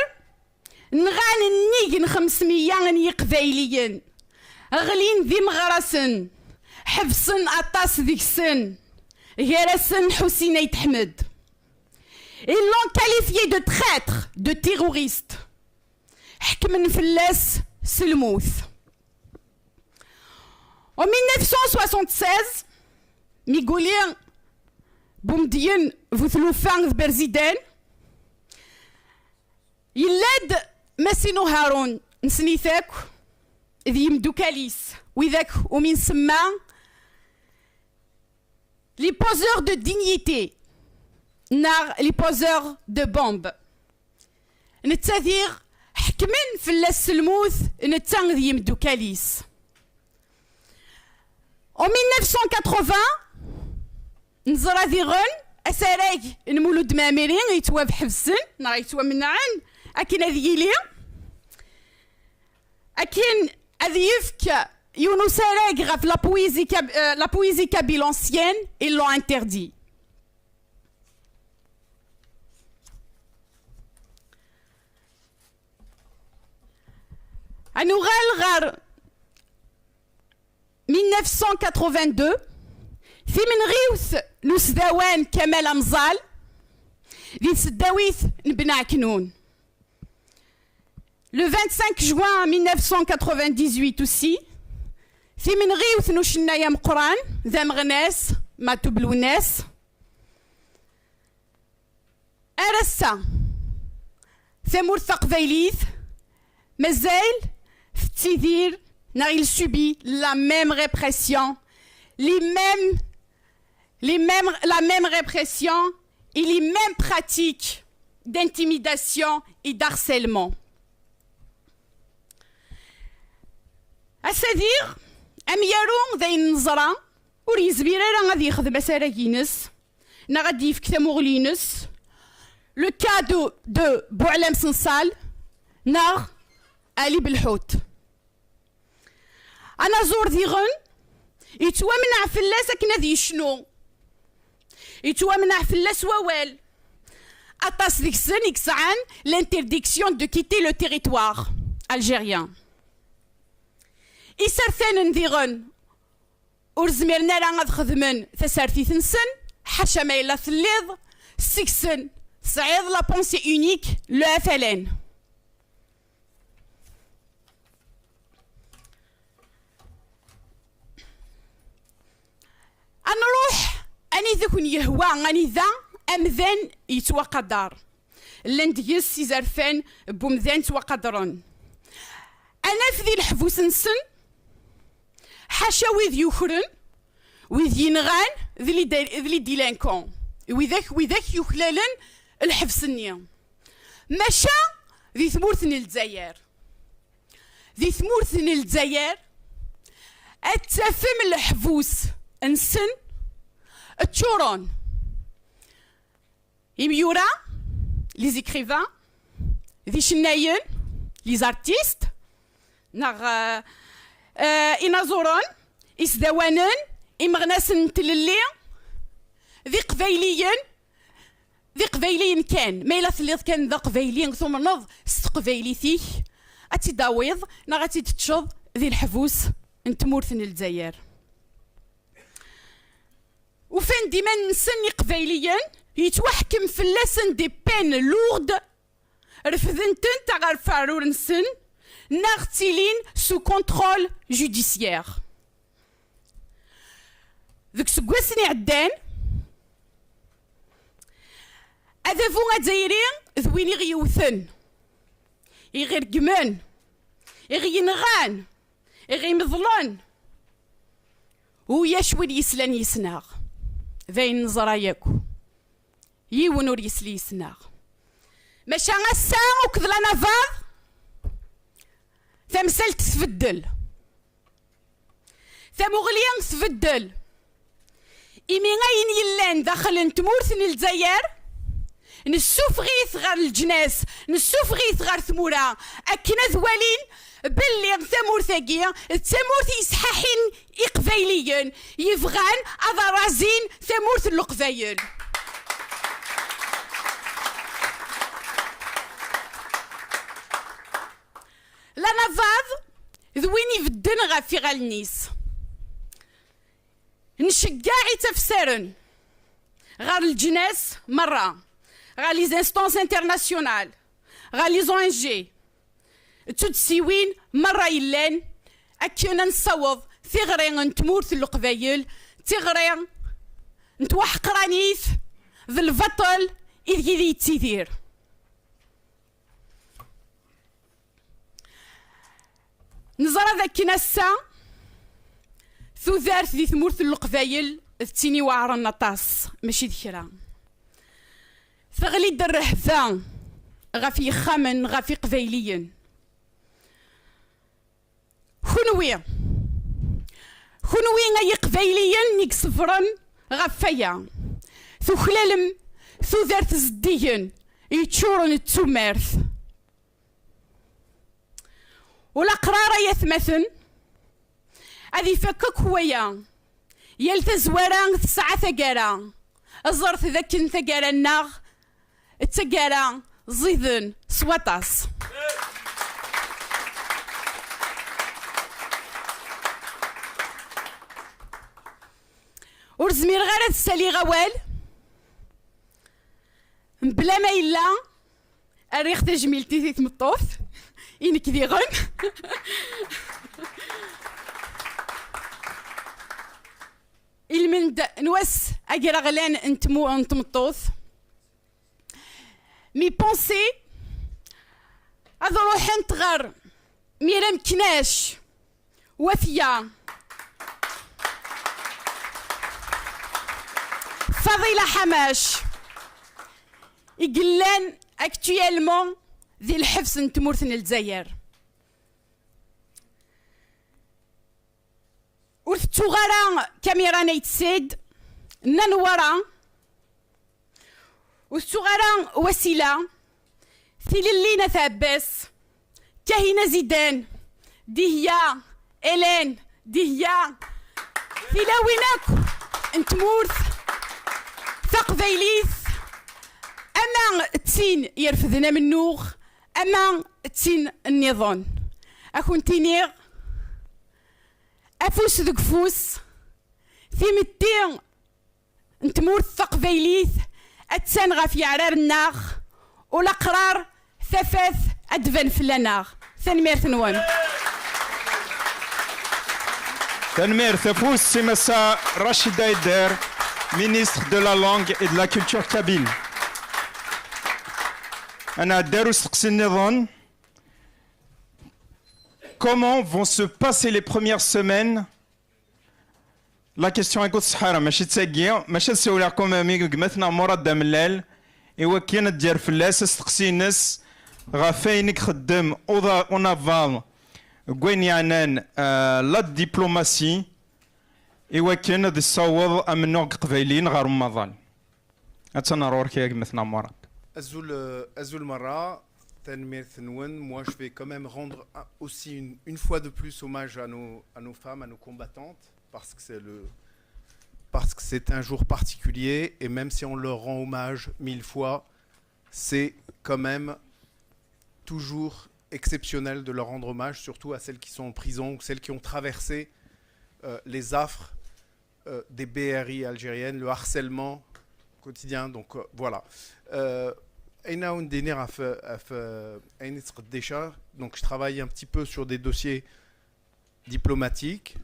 نغان النيجن 500 ني قبايليين غلين ذي مغرسن حبسن أطاس ذيك السن غيرسن حسين يتحمد. Ils l'ont qualifié de traître, de terroriste. حكمن فلاس سلموث. En 1976, ميقولين بومدين فوثلوفان برزيدان يلاد مسينو هارون نسنيثاك ذي يمدوكاليس وذاك ومن سما les poseurs de dignité نار les poseurs de bombes نتاثير حكمن في السلموث نتان ذي يمدوكاليس. En 1980 نزرا ذي غن أساراك نمولود مامرين يتوا بحبسن نا يتوا منعن أكين هذي يلي أكين هذي يفك يونس ساراك غاف la poésie kabyle ancienne ils l'ont interdit. أنوغال غار 1982 في من غيوث نسداوان كمال أمزال ذي سداويث نبنع كنون. Le 25 juin 1998 aussi في من غيوث نوشنا يام قران ذا مغناس ما تبلوناس أرسا ثمور ثقفيليث مازال في تيذير il subit la même répression, la même répression et les mêmes pratiques d'intimidation et d'harcèlement. أسادير أم يرون ذي النظرة ور يزبير راه غادي يخدم أساراكينس نا غادي يفك تموغلينس لو كا دو بوعلام سنسال نا علي بالحوت. أنا زور ديغن يتوامنع فلاس أكنا ذي شنو يتوامنع فلاس ووال أطاس ديك السن يكسعان l'interdiction de quitter le territoire algérien. إسرثان نديغن ور زميرنا راه غاد خدمن تسارتيت نسن حاشا ما إلا تليض سكسن صعيد لا بونسي اونيك لو أفلان. أنروح أني ذكن يهوى أني ذا أمذان يتوقدر لنديس يزرفان بومذان توقدرن. أنا في ذي الحفوس نسن حاشا ويذ يخرن ويذ ينغان ذي ديلانكون وذاك يخلالن الحبس النية ماشا ذي ثمورثن الجزائر. ذي ثمورثن الجزائر أتفهم الحفوس انسن التشورون يميورا لي زيكريفان ذي شناين لي زارتيست ناغ إنازورون إسدوانن إمغناسن تللي ذي قبايليين كان ما إلا تليض كان ذا قبايليين ثم نض ستقبايليتيك أتي داويض نا غاتي تتشض ذي الحفوس نتمورثن الجزائر. وفين ديما نسني قبايليا يتوحكم فلاسن دي بين لورد رفضنتن تا غير فارور نسن ناغتيلين سو كونترول جوديسيير. ذوك سكواسني عدان هذا فو غدايرين ذويني غيوثن يغيرقمان يغينغان يغيمظلن ويا شوي يسلان يسناغ ذاين نزراياكو يون ور يسلي يسناغ ماشا غسا وكذلا نافاض تمثال تفدل ثمغليان تفدل إمي غاين يلان داخل تمورثن الجزائر نسوف غيث غير الجناس نسوف غيث غير ثمورا أكنا ذوالين باللي ثمورثاكيا الثمورث يسحاحين إقبايليا يفغان أذا رازين ثمورث القبايل. لا نفاض ذويني بدن غافي غالنيس نشجاعي تفسرن غير الجناس مرة غير لي زانستونس انترناسيونال غير لي زون جي تدسيوين مرة يلان أكينا نصوض ثغرين نتمورث القبايل ثغرين نتوحق رانيث ذي البطل إذ يدي يتيثير. نزرى ذاك نسا ثوثارث ذي ثمورث القبايل ثتيني وعر النطاس ماشي ذكرى ثغلي الرهفان غافي خامن غافي قبايليا خنوي غاي قبايليا نيك صفرن غفايا ثو خلالم ثو ذارت زديا يتشورن التمارث ولا قرارة يثمثن هذي فكك هويا يلتزورا تسعة ثقارا الزرث ذاك ثقارا الناغ التقارا زيدن سواتاس. ورزمير غير تسالي غوال بلا ما إلا الريخ تجميلتي ثيث مطوث إنك ذي غن المند نواس أجرى غلان انت مطوث مي بونسي هذا روح نتغر ميرا مكناش وفيا فضيلة حماش يقلان اكتويلمون ذي الحبس نتمورثن الجزائر تغرى كاميرا نيتسيد ننورا والصغرى وسيلة ثليلينا ثابس كهينة زيدان ديهيا إلين ديهيا ثلاوينك انتمورث ثقفيليث أما تسين يرفذنا من نوغ أما تسين النظام أكون تينيغ أفوس ذك فوس في متين انتمورث ثقفيليث أتسان غاف يعرار الناغ والأقرار ثفاث أدفن في الناغ ثنمير ثنوان تنمير ثفوس سمسا رشيد Aïder, ministre de la langue et de la culture kabyle. أنا داروس تقسي النظام. Comment vont se passer les premières semaines? La question est صحارى ماشي تساقية ماشي تسولعكم مامي قمتنا مراد دام الليل إوا كاين دير فلاس تقسي الناس غافينك خدم اونافال كوين يعنان لا ديبلوماسي إوا كاين دي الصوض أمنو قبايلين غير رمضان أتنرور كي قمتنا مراد Azul Mara, Tanmir Thenwen, moi je vais quand même rendre aussi une fois de plus hommage à nos femmes, à nos combattantes, parce que c'est un jour particulier, et même si on leur rend hommage 1000 fois, c'est quand même toujours exceptionnel de leur rendre hommage, surtout à celles qui sont en prison ou celles qui ont traversé les affres des BRI algériennes, le harcèlement quotidien. Donc voilà. Donc je travaille un petit peu sur des dossiers diplomatiques.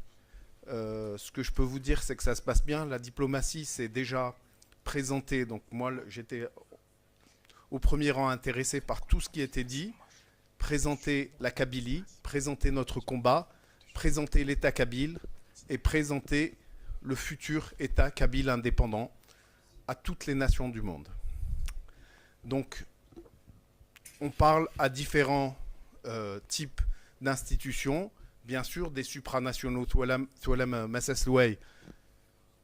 Ce que je peux vous dire, c'est que ça se passe bien. La diplomatie s'est déjà présentée. Donc moi, j'étais au premier rang intéressé par tout ce qui était dit. Présenter la Kabylie, présenter notre combat, présenter l'État kabyle et présenter le futur État kabyle indépendant à toutes les nations du monde. Donc, on parle à différents types d'institutions, bien sûr des supranationaux, Toualem Massaslouay,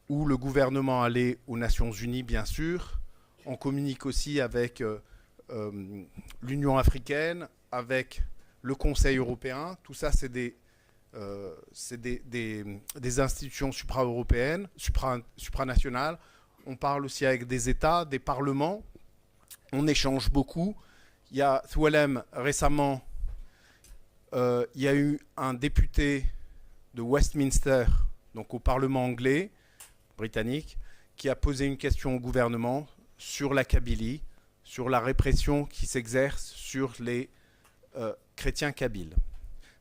où le gouvernement allait aux Nations Unies, bien sûr. On communique aussi avec l'Union africaine, avec le Conseil européen. Tout ça, c'est des institutions supra-européennes, supranationales. On parle aussi avec des États, des parlements. On échange beaucoup. Il y a Toualem récemment, il y a eu un député de Westminster, donc au Parlement anglais, britannique, qui a posé une question au gouvernement sur la Kabylie, sur la répression qui s'exerce sur les chrétiens kabyles.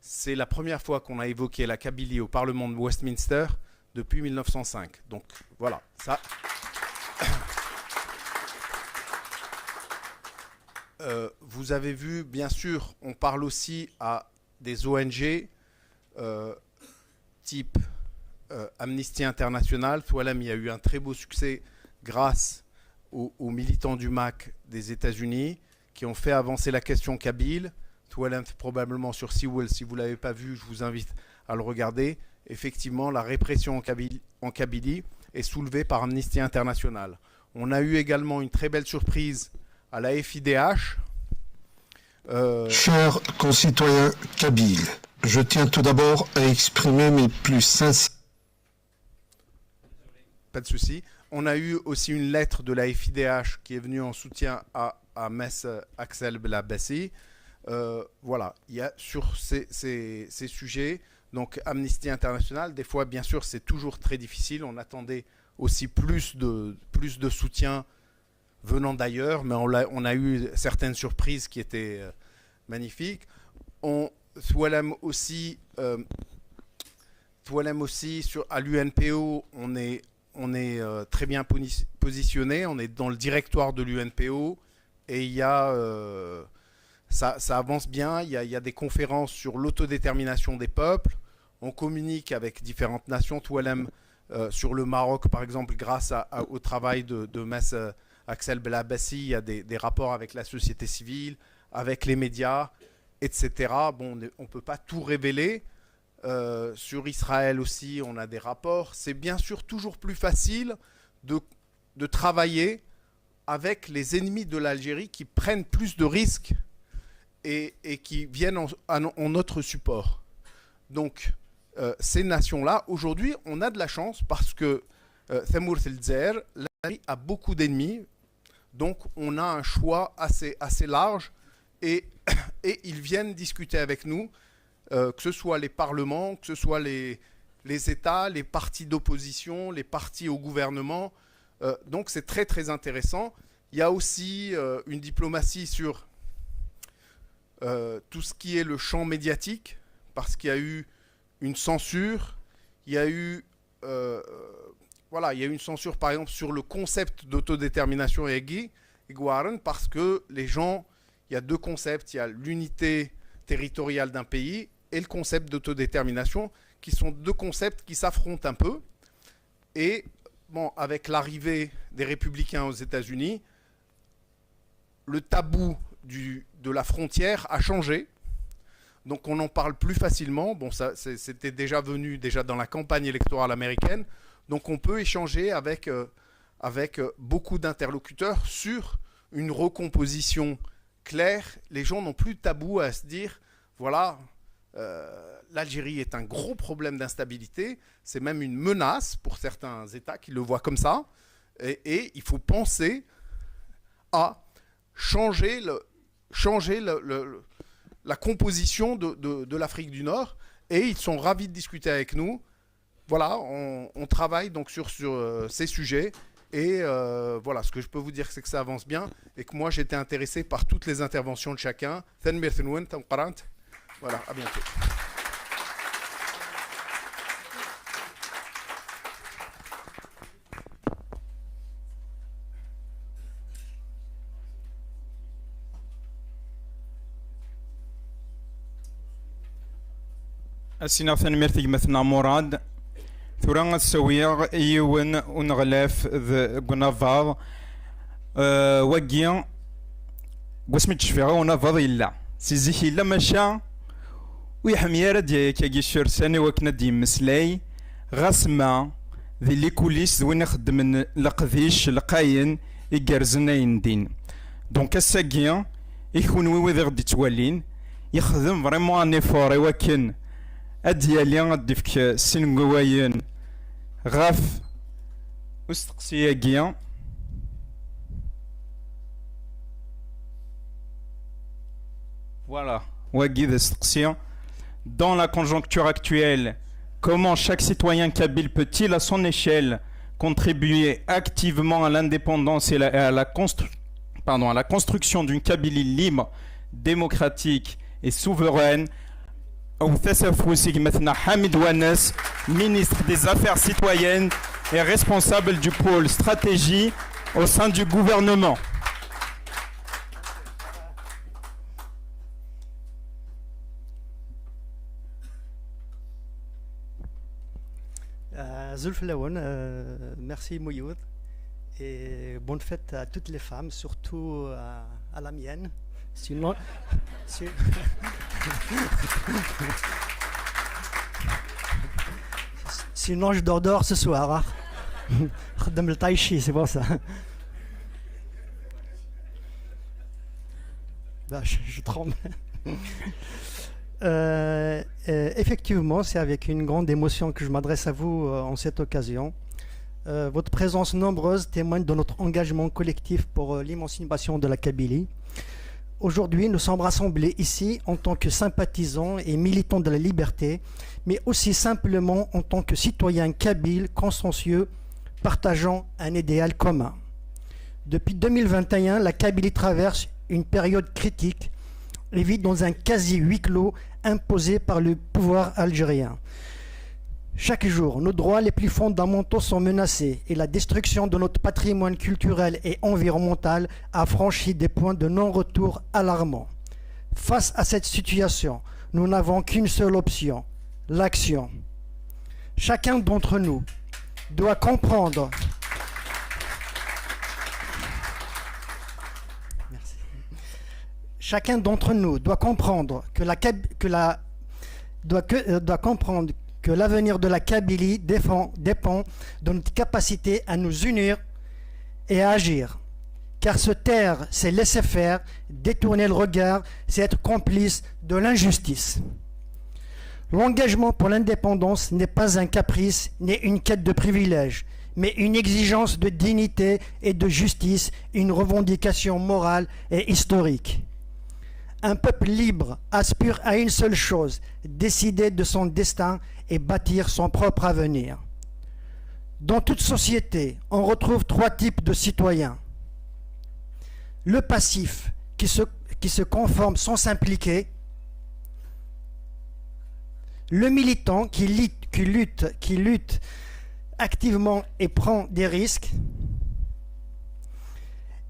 C'est la première fois qu'on a évoqué la Kabylie au Parlement de Westminster depuis 1905. Donc voilà, ça... vous avez vu, bien sûr, on parle aussi à des ONG type Amnesty International. Toualem, il y a eu un très beau succès grâce aux militants du MAC des États-Unis qui ont fait avancer la question kabyle. Toualem, probablement sur Seawall, si vous ne l'avez pas vu, je vous invite à le regarder. Effectivement, la répression en Kabylie est soulevée par Amnesty International. On a eu également une très belle surprise à la FIDH. Chers concitoyens kabyles, je tiens tout d'abord à exprimer mes plus sincères... Pas de souci. On a eu aussi une lettre de la FIDH qui est venue en soutien à Mess Axel Belabassi. Voilà, il y a sur ces sujets, donc Amnesty International, des fois, bien sûr, c'est toujours très difficile. On attendait aussi plus de soutien venant d'ailleurs, mais on a eu certaines surprises qui étaient magnifiques. Toualem aussi, à l'UNPO, on est très bien positionné. On est dans le directoire de l'UNPO et il y a, ça avance bien. Il y a des conférences sur l'autodétermination des peuples. On communique avec différentes nations. Toualem sur le Maroc, par exemple, grâce au travail de Mess Axel Belabassi, il y a des rapports avec la société civile, avec les médias, etc. Bon, on ne peut pas tout révéler, Sur Israël aussi, on a des rapports. C'est bien sûr toujours plus facile de travailler avec les ennemis de l'Algérie qui prennent plus de risques et qui viennent en notre support. Donc, ces nations-là, aujourd'hui, on a de la chance parce que Thamour el-Dzer, l'Algérie a beaucoup d'ennemis. Donc, on a un choix assez large et ils viennent discuter avec nous, que ce soit les parlements, que ce soit les États, les partis d'opposition, les partis au gouvernement. Donc, c'est très, très intéressant. Il y a aussi une diplomatie sur tout ce qui est le champ médiatique, parce qu'il y a eu une censure. Il y a eu une censure, par exemple, sur le concept d'autodétermination et Guaran, parce que les gens, il y a deux concepts. Il y a l'unité territoriale d'un pays et le concept d'autodétermination, qui sont deux concepts qui s'affrontent un peu. Et bon, avec l'arrivée des républicains aux États-Unis, le tabou de la frontière a changé. Donc on en parle plus facilement. Bon, ça, c'était déjà venu dans la campagne électorale américaine. Donc on peut échanger avec beaucoup d'interlocuteurs sur une recomposition claire. Les gens n'ont plus de tabou à se dire, voilà, l'Algérie est un gros problème d'instabilité. C'est même une menace pour certains États qui le voient comme ça. Et il faut penser à changer la composition de l'Afrique du Nord, et ils sont ravis de discuter avec nous. Voilà, on travaille donc sur ces sujets, et voilà, ce que je peux vous dire, c'est que ça avance bien, et que moi j'étais intéressé par toutes les interventions de chacun. Voilà, à bientôt. أسينا ثنميرتي مثنا مراد ثورا السويق يون ونغلاف قنافاض وقيا قسمت شفيغا ونافاض إلا سيزيكي إلا ماشا ويحمي راد كاكي الشرساني وكنا دي مسلاي غاسما ذي لي كوليس وين يخدم لقذيش لقاين يقرزنا يندين دونك الساقيا يكون ويذ غدي توالين يخدم فريمون ان ايفور وكن أديالي غديفك سنقواين غاف استقسياقيا Voilà, Wagid استقسيا. Dans la conjoncture actuelle, comment chaque citoyen kabyle peut-il à son échelle contribuer activement à l'indépendance et à la construction d'une Kabylie libre, démocratique et souveraine? Hamid Ouanes, ministre des Affaires citoyennes et responsable du pôle stratégie au sein du gouvernement. Zulf Laoun, merci Mouyoud, et bonne fête à toutes les femmes, surtout à la mienne. Sinon, sinon je dors ce soir. Khadam le tai chi, c'est pour ça. Bah, je tremble. Effectivement, c'est avec une grande émotion que je m'adresse à vous en cette occasion. Votre présence nombreuse témoigne de notre engagement collectif pour l'émancipation de la Kabylie. Aujourd'hui, nous sommes rassemblés ici en tant que sympathisants et militants de la liberté, mais aussi simplement en tant que citoyens kabyles consciencieux partageant un idéal commun. Depuis 2021, la Kabylie traverse une période critique et vit dans un quasi huis clos imposé par le pouvoir algérien. Chaque jour, nos droits les plus fondamentaux sont menacés et la destruction de notre patrimoine culturel et environnemental a franchi des points de non-retour alarmants. Face à cette situation, nous n'avons qu'une seule option, l'action. Chacun d'entre nous doit comprendre Chacun d'entre nous doit comprendre que doit comprendre que l'avenir de la Kabylie dépend de notre capacité à nous unir et à agir. Car se taire, c'est laisser faire, détourner le regard, c'est être complice de l'injustice. L'engagement pour l'indépendance n'est pas un caprice, ni une quête de privilèges, mais une exigence de dignité et de justice, une revendication morale et historique. Un peuple libre aspire à une seule chose, décider de son destin et bâtir son propre avenir. Dans toute société, on retrouve trois types de citoyens. Le passif, qui se conforme sans s'impliquer. Le militant, qui lutte activement et prend des risques.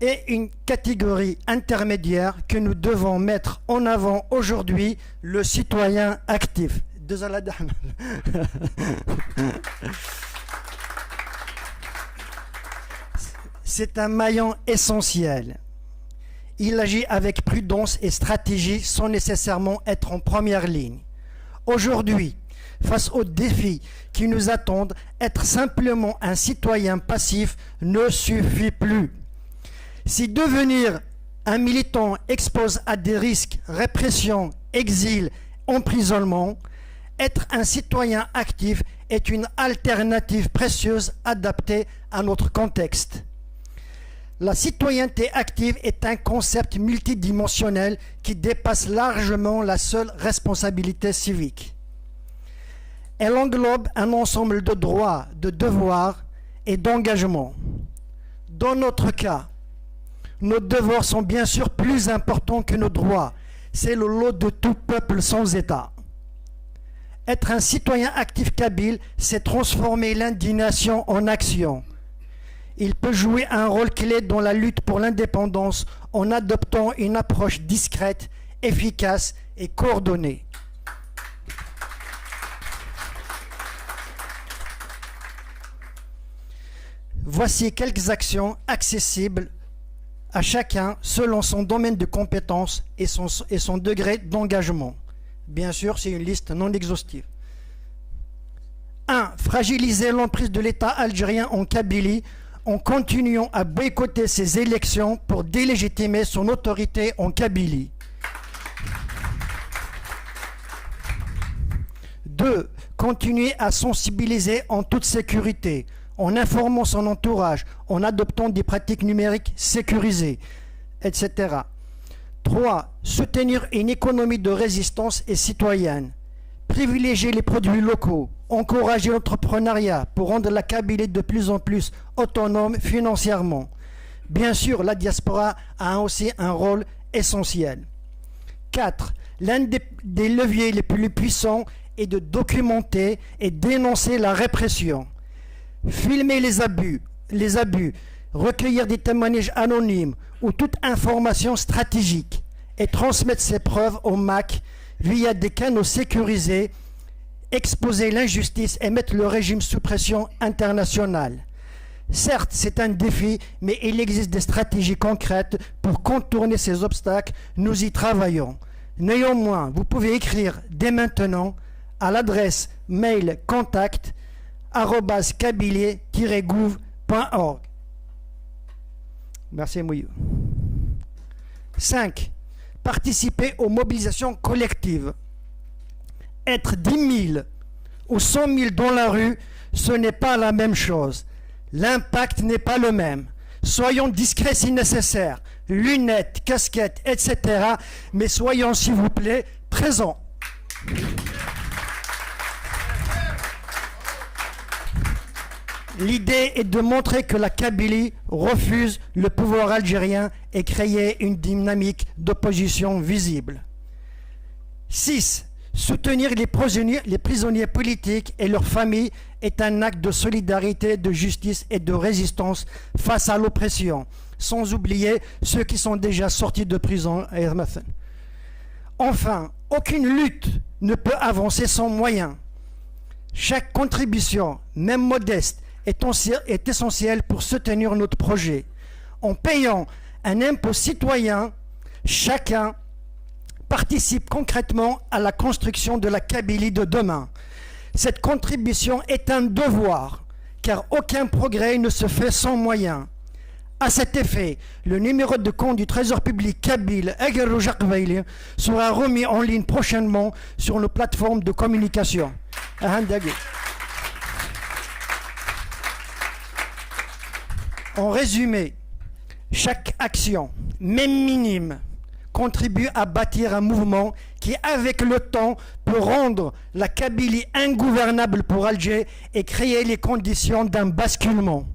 Et une catégorie intermédiaire que nous devons mettre en avant aujourd'hui, le citoyen actif. Désolé, dame. C'est un maillon essentiel. Il agit avec prudence et stratégie sans nécessairement être en première ligne. Aujourd'hui, face aux défis qui nous attendent, être simplement un citoyen passif ne suffit plus. Si devenir un militant expose à des risques, répression, exil, emprisonnement, être un citoyen actif est une alternative précieuse adaptée à notre contexte. La citoyenneté active est un concept multidimensionnel qui dépasse largement la seule responsabilité civique. Elle englobe un ensemble de droits, de devoirs et d'engagements. Dans notre cas, nos devoirs sont bien sûr plus importants que nos droits. C'est le lot de tout peuple sans État. Être un citoyen actif kabyle, c'est transformer l'indignation en action. Il peut jouer un rôle clé dans la lutte pour l'indépendance en adoptant une approche discrète, efficace et coordonnée. Voici quelques actions accessibles à chacun selon son domaine de compétence et son degré d'engagement. Bien sûr, c'est une liste non exhaustive. 1. Fragiliser l'emprise de l'État algérien en Kabylie en continuant à boycotter ces élections pour délégitimer son autorité en Kabylie. 2. Continuer à sensibiliser en toute sécurité, en informant son entourage, en adoptant des pratiques numériques sécurisées, etc. 3. Soutenir une économie de résistance et citoyenne. Privilégier les produits locaux, encourager l'entrepreneuriat pour rendre la Kabylie de plus en plus autonome financièrement. Bien sûr, la diaspora a aussi un rôle essentiel. 4. L'un des leviers les plus puissants est de documenter et dénoncer la répression. Filmer les abus, recueillir des témoignages anonymes ou toute information stratégique et transmettre ces preuves au MAC via des canaux sécurisés, exposer l'injustice et mettre le régime sous pression internationale. Certes, c'est un défi, mais il existe des stratégies concrètes pour contourner ces obstacles. Nous y travaillons. Néanmoins, vous pouvez écrire dès maintenant à l'adresse mail contact@kabylie-gouv.org. Merci, Mouillou. 5. Participer aux mobilisations collectives. Être 10 000 ou 100 000 dans la rue, ce n'est pas la même chose. L'impact n'est pas le même. Soyons discrets si nécessaire. Lunettes, casquettes, etc. Mais soyons, s'il vous plaît, présents. L'idée est de montrer que la Kabylie refuse le pouvoir algérien et créer une dynamique d'opposition visible. 6. Soutenir les prisonniers politiques et leurs familles est un acte de solidarité, de justice et de résistance face à l'oppression, sans oublier ceux qui sont déjà sortis de prison. Enfin, aucune lutte ne peut avancer sans moyens. Chaque contribution, même modeste, est essentielle pour soutenir notre projet. En payant un impôt citoyen, chacun participent concrètement à la construction de la Kabylie de demain. Cette contribution est un devoir, car aucun progrès ne se fait sans moyens. À cet effet, le numéro de compte du Trésor public kabyle Aguerrouja Qbaili sera remis en ligne prochainement sur nos plateformes de communication. En résumé, chaque action, même minime, contribue à bâtir un mouvement qui, avec le temps, peut rendre la Kabylie ingouvernable pour Alger et créer les conditions d'un basculement.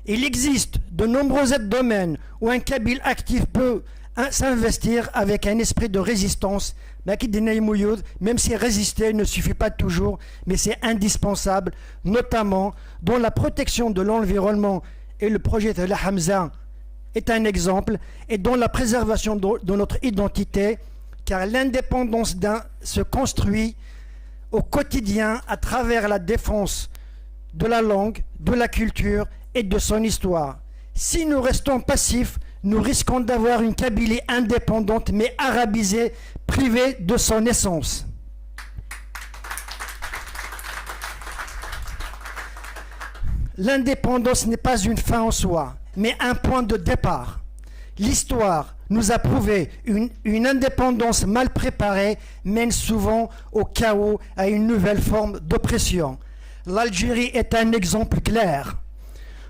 Il existe de nombreux domaines où un Kabyle actif peut s'investir avec un esprit de résistance, même si résister ne suffit pas toujours, mais c'est indispensable, notamment dans la protection de l'environnement, et le projet de la Hamza est un exemple, et dans la préservation de notre identité, car l'indépendance se construit au quotidien à travers la défense de la langue, de la culture et de son histoire. Si nous restons passifs, nous risquons d'avoir une Kabylie indépendante mais arabisée, privée de son essence. L'indépendance n'est pas une fin en soi, mais un point de départ. L'histoire nous a prouvé une indépendance mal préparée mène souvent au chaos, à une nouvelle forme d'oppression. L'Algérie est un exemple clair.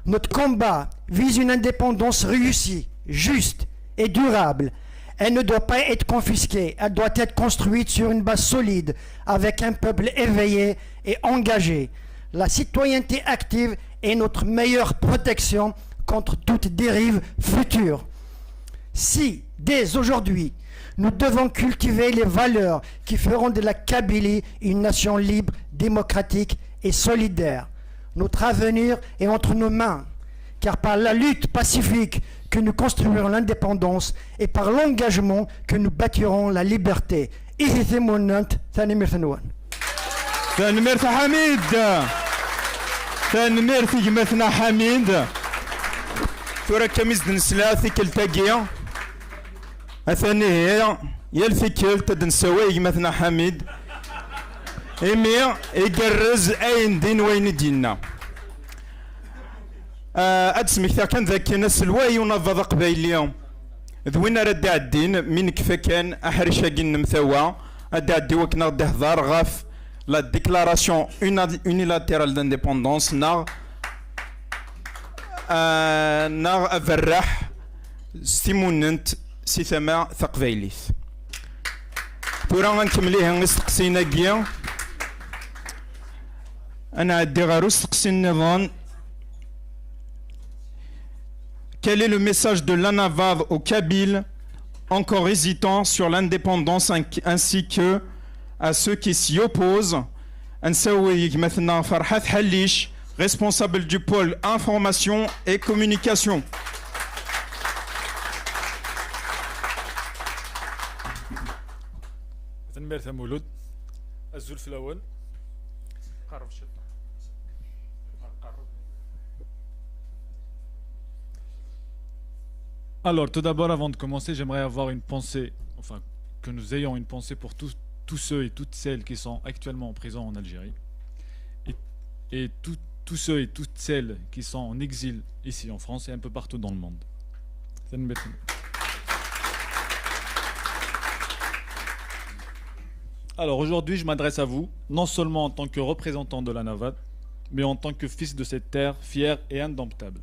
Notre combat vise une indépendance réussie, juste et durable. Elle ne doit pas être confisquée, elle doit être construite sur une base solide, avec un peuple éveillé et engagé. La citoyenneté active est notre meilleure protection contre toute dérive future. Si, dès aujourd'hui, nous devons cultiver les valeurs qui feront de la Kabylie une nation libre, démocratique et solidaire, notre avenir est entre nos mains, car par la lutte pacifique que nous construirons l'indépendance et par l'engagement que nous bâtirons la liberté. تنمير في جمتنا حميد ثورة كميز نسلا ثيكل تاقيا أثاني هي يالثيكل تدنسوي جمتنا حميد إمي يقرز أين دين وين دينا أدسمك ثا كان ذاك ناس الواي ونفض قبايلي ذوين رد الدين من كفا كان أحرشا قن مثوا أدى عدي وكنا غدي هضار غاف la déclaration unilatérale d'indépendance n'a أفرح ستيموننت سيثما ثقفيليث تورا غنكمليها نستقسينا كيا أنا عدي غارو استقسي النظام. Quel est le message de l'ANAVAV aux Kabyles encore hésitants sur l'indépendance ainsi que à ceux qui s'y opposent? Ansaouik maintenant Farhat Halish, responsable du pôle information et communication. Alors, tout d'abord, avant de commencer, j'aimerais avoir une pensée, enfin, que nous ayons une pensée pour tous ceux et toutes celles qui sont actuellement en prison en Algérie et tous ceux et toutes celles qui sont en exil ici en France et un peu partout dans le monde. Alors aujourd'hui, je m'adresse à vous, non seulement en tant que représentant de la NAVAD, mais en tant que fils de cette terre fière et indomptable.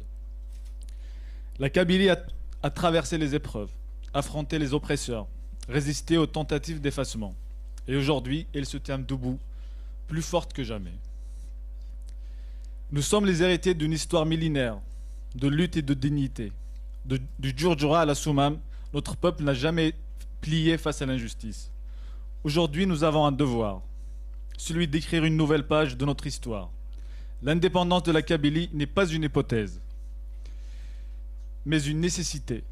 La Kabylie a traversé les épreuves, affronté les oppresseurs, résisté aux tentatives d'effacement. Et aujourd'hui, elle se tient debout, plus forte que jamais. Nous sommes les héritiers d'une histoire millénaire, de lutte et de dignité. Du Djurdjura à la Soumam, notre peuple n'a jamais plié face à l'injustice. Aujourd'hui, nous avons un devoir, celui d'écrire une nouvelle page de notre histoire. L'indépendance de la Kabylie n'est pas une hypothèse, mais une nécessité.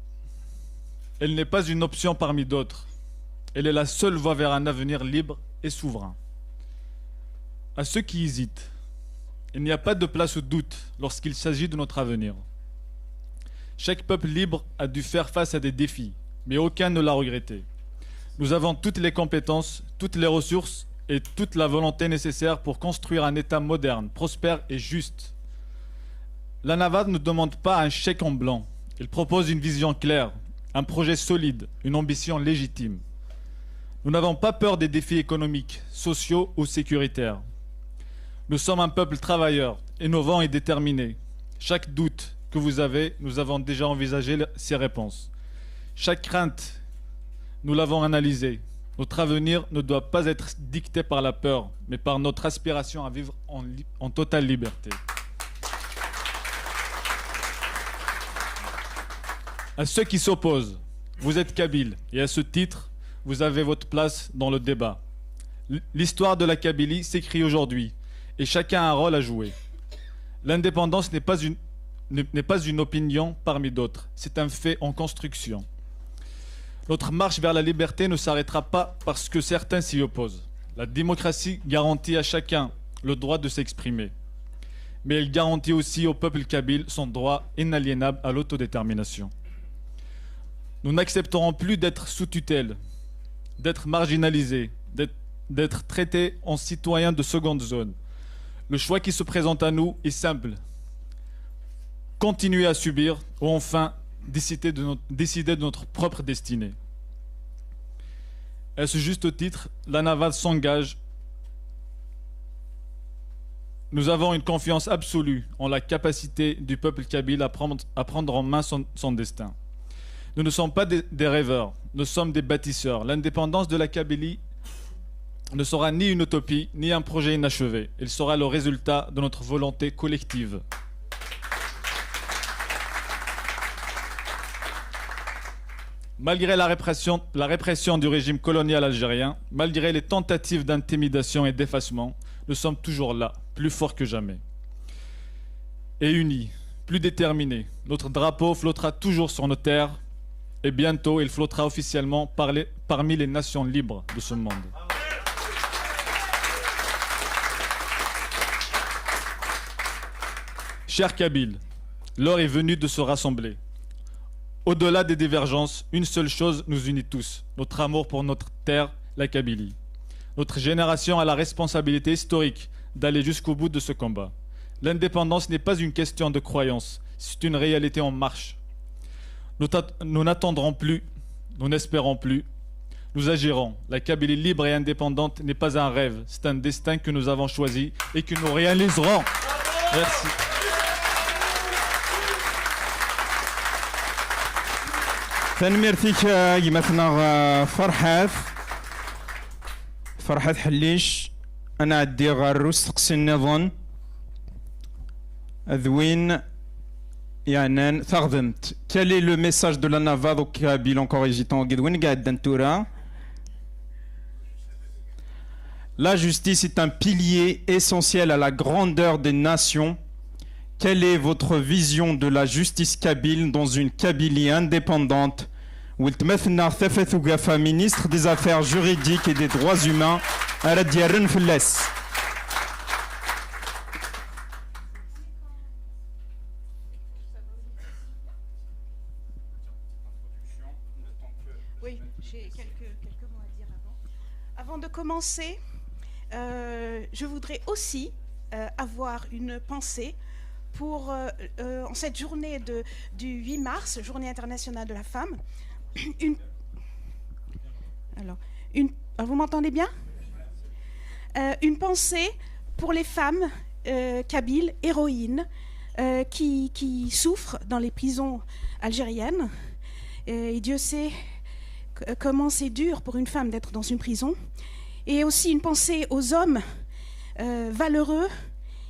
Elle n'est pas une option parmi d'autres. Elle est la seule voie vers un avenir libre et souverain. À ceux qui hésitent, il n'y a pas de place au doute lorsqu'il s'agit de notre avenir. Chaque peuple libre a dû faire face à des défis, mais aucun ne l'a regretté. Nous avons toutes les compétences, toutes les ressources et toute la volonté nécessaire pour construire un État moderne, prospère et juste. La Navad ne demande pas un chèque en blanc. Il propose une vision claire, un projet solide, une ambition légitime. Nous n'avons pas peur des défis économiques, sociaux ou sécuritaires. Nous sommes un peuple travailleur, innovant et déterminé. Chaque doute que vous avez, nous avons déjà envisagé ses réponses. Chaque crainte, nous l'avons analysée. Notre avenir ne doit pas être dicté par la peur, mais par notre aspiration à vivre en totale liberté. À ceux qui s'opposent, vous êtes Kabyles et à ce titre, vous avez votre place dans le débat. L'histoire de la Kabylie s'écrit aujourd'hui et chacun a un rôle à jouer. L'indépendance n'est pas une opinion parmi d'autres, c'est un fait en construction. Notre marche vers la liberté ne s'arrêtera pas parce que certains s'y opposent. La démocratie garantit à chacun le droit de s'exprimer. Mais elle garantit aussi au peuple kabyle son droit inaliénable à l'autodétermination. Nous n'accepterons plus d'être sous tutelle, d'être marginalisés, d'être traités en citoyens de seconde zone. Le choix qui se présente à nous est simple. Continuer à subir ou enfin décider de notre propre destinée. À ce juste titre, la Navad s'engage. Nous avons une confiance absolue en la capacité du peuple kabyle à prendre en main son destin. Nous ne sommes pas des rêveurs, nous sommes des bâtisseurs. L'indépendance de la Kabylie ne sera ni une utopie, ni un projet inachevé. Elle sera le résultat de notre volonté collective. Malgré la répression du régime colonial algérien, malgré les tentatives d'intimidation et d'effacement, nous sommes toujours là, plus forts que jamais. Et unis, plus déterminés. Notre drapeau flottera toujours sur nos terres et bientôt il flottera officiellement parmi les nations libres de ce monde. Chers Kabyles, l'heure est venue de se rassembler. Au-delà des divergences, une seule chose nous unit tous, notre amour pour notre terre, la Kabylie. Notre génération a la responsabilité historique d'aller jusqu'au bout de ce combat. L'indépendance n'est pas une question de croyance, c'est une réalité en marche. Nous n'attendrons plus, nous n'espérons plus, nous agirons. La Kabylie libre et indépendante n'est pas un rêve, c'est un destin que nous avons choisi et que nous réaliserons. Merci. تنميرتك مثلا فرحات حليش انا عندي غاروس تقسي النظن ذوين يعني تغضمت. Quel est le message de la Navad au Kabyle encore hésitant وين قاعد دنتورا؟ La justice est un pilier essentiel à la grandeur des nations. Quelle est votre vision de la justice kabyle dans une Kabylie indépendante où il تمثلنا ثفث وقفا ministre des Affaires juridiques et des droits humains راه ديالن فلاس. Oui, j'ai quelques mots à dire avant. Avant de commencer, je voudrais aussi avoir une pensée pour en cette journée du 8 mars, journée internationale de la femme. Vous m'entendez bien? Une pensée pour les femmes kabyles, héroïnes, qui souffrent dans les prisons algériennes. Et Dieu sait comment c'est dur pour une femme d'être dans une prison. Et aussi une pensée aux hommes valeureux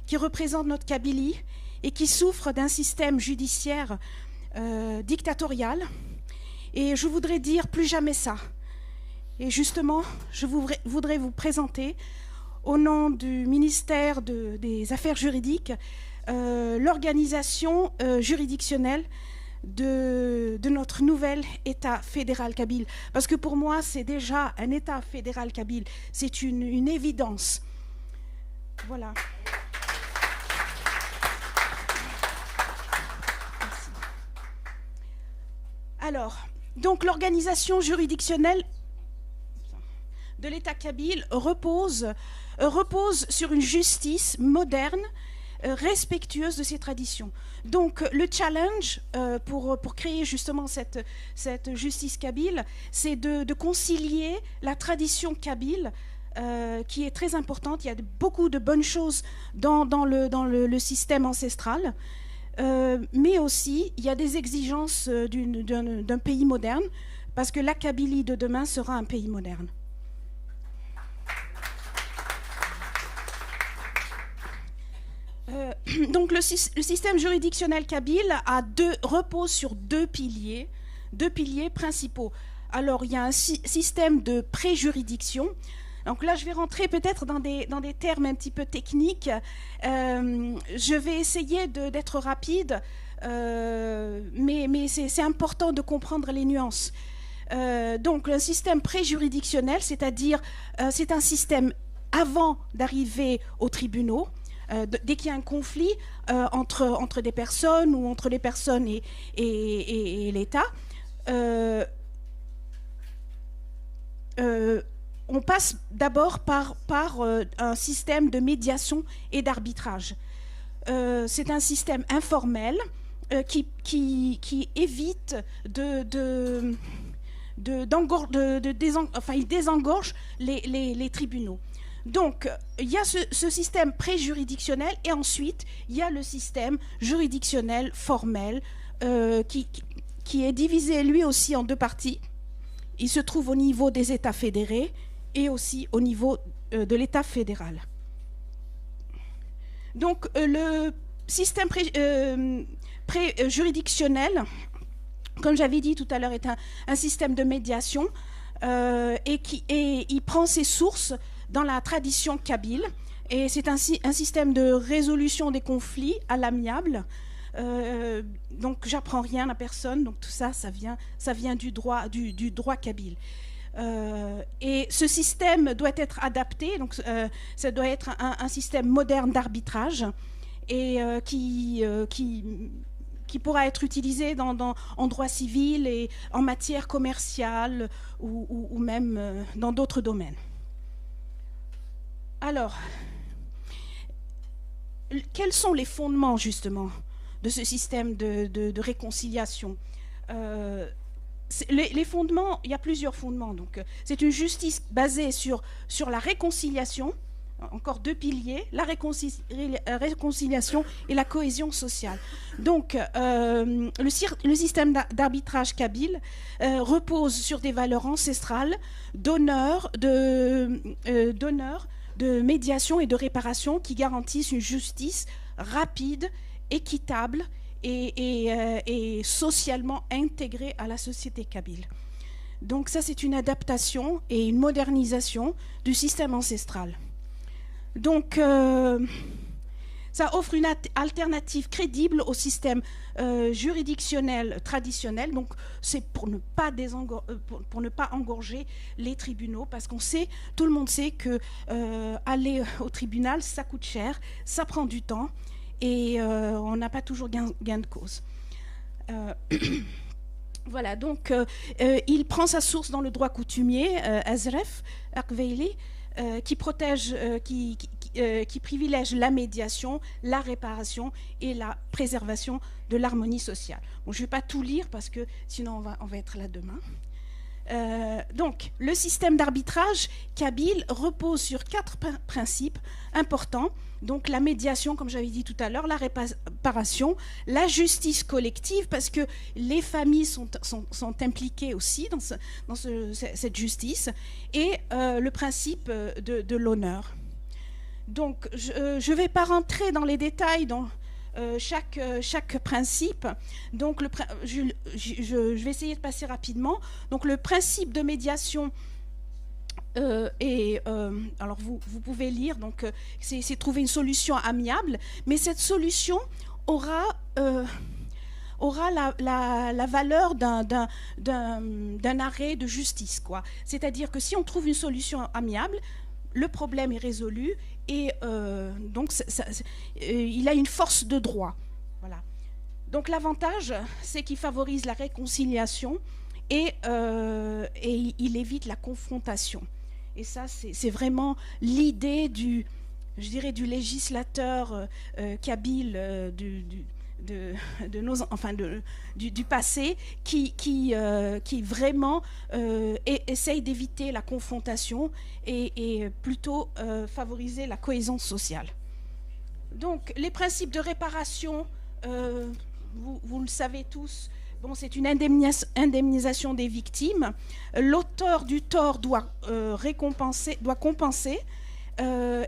qui représentent notre Kabylie et qui souffrent d'un système judiciaire dictatorial. Et je voudrais dire plus jamais ça. Et justement, je voudrais vous présenter, au nom du ministère des Affaires juridiques, l'organisation juridictionnelle de notre nouvel État fédéral kabyle. Parce que pour moi, c'est déjà un État fédéral kabyle. C'est une évidence. Voilà. Merci. Alors, donc l'organisation juridictionnelle de l'État kabyle repose sur une justice moderne, respectueuse de ses traditions. Donc le challenge pour créer justement cette justice kabyle, c'est de concilier la tradition kabyle qui est très importante. Il y a beaucoup de bonnes choses dans le système ancestral, mais aussi il y a des exigences d'un pays moderne, parce que la Kabylie de demain sera un pays moderne. Donc le système juridictionnel kabyle repose sur deux piliers principaux. Alors il y a un système de préjuridiction. Donc là je vais rentrer peut-être dans des termes un petit peu techniques. Je vais essayer d'être rapide, mais c'est important de comprendre les nuances. Donc un système préjuridictionnel, c'est-à-dire c'est un système avant d'arriver aux tribunaux. Dès qu'il y a un conflit entre des personnes ou entre les personnes et l'État, on passe d'abord par un système de médiation et d'arbitrage. C'est un système informel qui évite il désengorge les tribunaux. Donc, il y a ce système préjuridictionnel et ensuite, il y a le système juridictionnel formel qui est divisé lui aussi en deux parties. Il se trouve au niveau des États fédérés et aussi au niveau de l'État fédéral. Donc, le système juridictionnel, comme j'avais dit tout à l'heure, est un système de médiation et il prend ses sources dans la tradition kabyle, et c'est un système de résolution des conflits à l'amiable. Donc j'apprends rien à personne, donc tout ça vient du droit kabyle. Et ce système doit être adapté, donc ça doit être un système moderne d'arbitrage et qui pourra être utilisé en droit civil et en matière commerciale ou même dans d'autres domaines. Alors, quels sont les fondements justement de ce système de réconciliation? Les fondements, il y a plusieurs fondements. Donc, c'est une justice basée sur la réconciliation, encore deux piliers, la réconciliation et la cohésion sociale. Donc, le système d'arbitrage kabyle repose sur des valeurs ancestrales d'honneur, de médiation et de réparation qui garantissent une justice rapide, équitable et socialement intégrée à la société kabyle. Donc ça, c'est une adaptation et une modernisation du système ancestral. Donc ça offre une alternative crédible au système juridictionnel traditionnel. Donc c'est pour ne pas engorger les tribunaux, parce tout le monde sait que aller au tribunal, ça coûte cher, ça prend du temps et on n'a pas toujours gain de cause. Voilà, donc il prend sa source dans le droit coutumier, Azref, Akveili, qui protège, qui privilège la médiation, la réparation et la préservation de l'harmonie sociale. Bon, je ne vais pas tout lire parce que sinon on va être là demain. Donc, le système d'arbitrage kabyle repose sur 4 principes importants. Donc, la médiation, comme j'avais dit tout à l'heure, la réparation, la justice collective, parce que les familles sont impliquées aussi dans cette justice, et le principe de l'honneur. Donc, je ne vais pas rentrer dans les détails dans chaque principe. Donc, je vais essayer de passer rapidement. Donc, le principe de médiation alors vous pouvez lire, donc c'est trouver une solution amiable, mais cette solution aura la valeur d'un arrêt de justice, quoi. C'est-à-dire que si on trouve une solution amiable, le problème est résolu et donc il a une force de droit. Voilà. Donc l'avantage, c'est qu'il favorise la réconciliation et il évite la confrontation. Et ça, c'est vraiment l'idée du législateur kabyle du passé qui vraiment essaye d'éviter la confrontation et plutôt favoriser la cohésion sociale. Donc les principes de réparation, vous le savez tous, bon, c'est une indemnisation des victimes. L'auteur du tort doit compenser.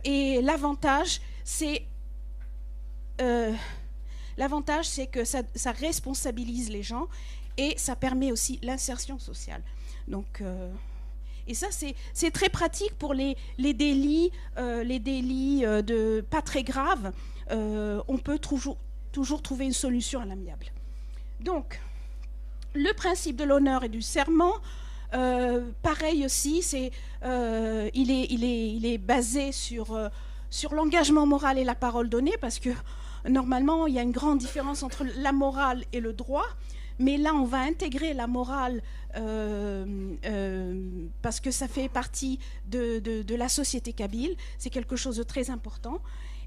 Et l'avantage, c'est que ça responsabilise les gens et ça permet aussi l'insertion sociale. Donc, et ça, c'est très pratique pour les délits pas très graves. On peut toujours trouver une solution à l'amiable. Donc, le principe de l'honneur et du serment, pareil aussi, il est basé sur l'engagement moral et la parole donnée, parce que normalement, il y a une grande différence entre la morale et le droit, mais là, on va intégrer la morale parce que ça fait partie de la société kabyle, c'est quelque chose de très important.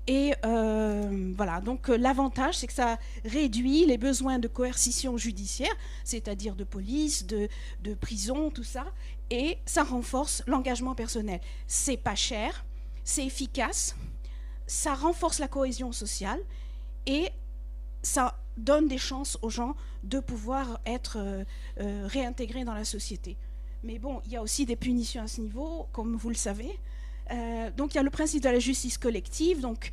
Et voilà, donc l'avantage, c'est que ça réduit les besoins de coercition judiciaire, c'est-à-dire de police, de prison, tout ça, et ça renforce l'engagement personnel. C'est pas cher, c'est efficace, ça renforce la cohésion sociale et ça donne des chances aux gens de pouvoir être réintégrés dans la société. Mais bon, il y a aussi des punitions à ce niveau, comme vous le savez. Donc il y a le principe de la justice collective. Donc,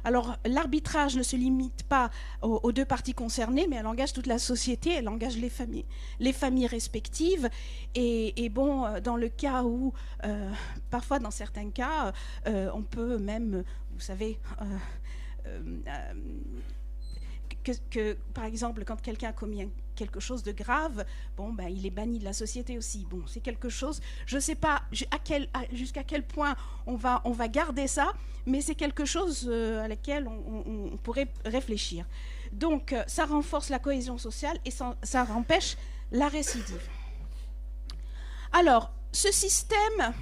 alors l'arbitrage ne se limite pas aux deux parties concernées, mais elle engage toute la société, elle engage les familles respectives. Et bon, dans le cas où, parfois dans certains cas, on peut même, vous savez, que par exemple, quand quelqu'un a commis quelque chose de grave, bon, ben, il est banni de la société aussi. Bon, c'est quelque chose, je ne sais pas jusqu'à quel point on va garder ça, mais c'est quelque chose à laquelle on pourrait réfléchir. Donc, ça renforce la cohésion sociale et ça empêche la récidive. Alors, ce système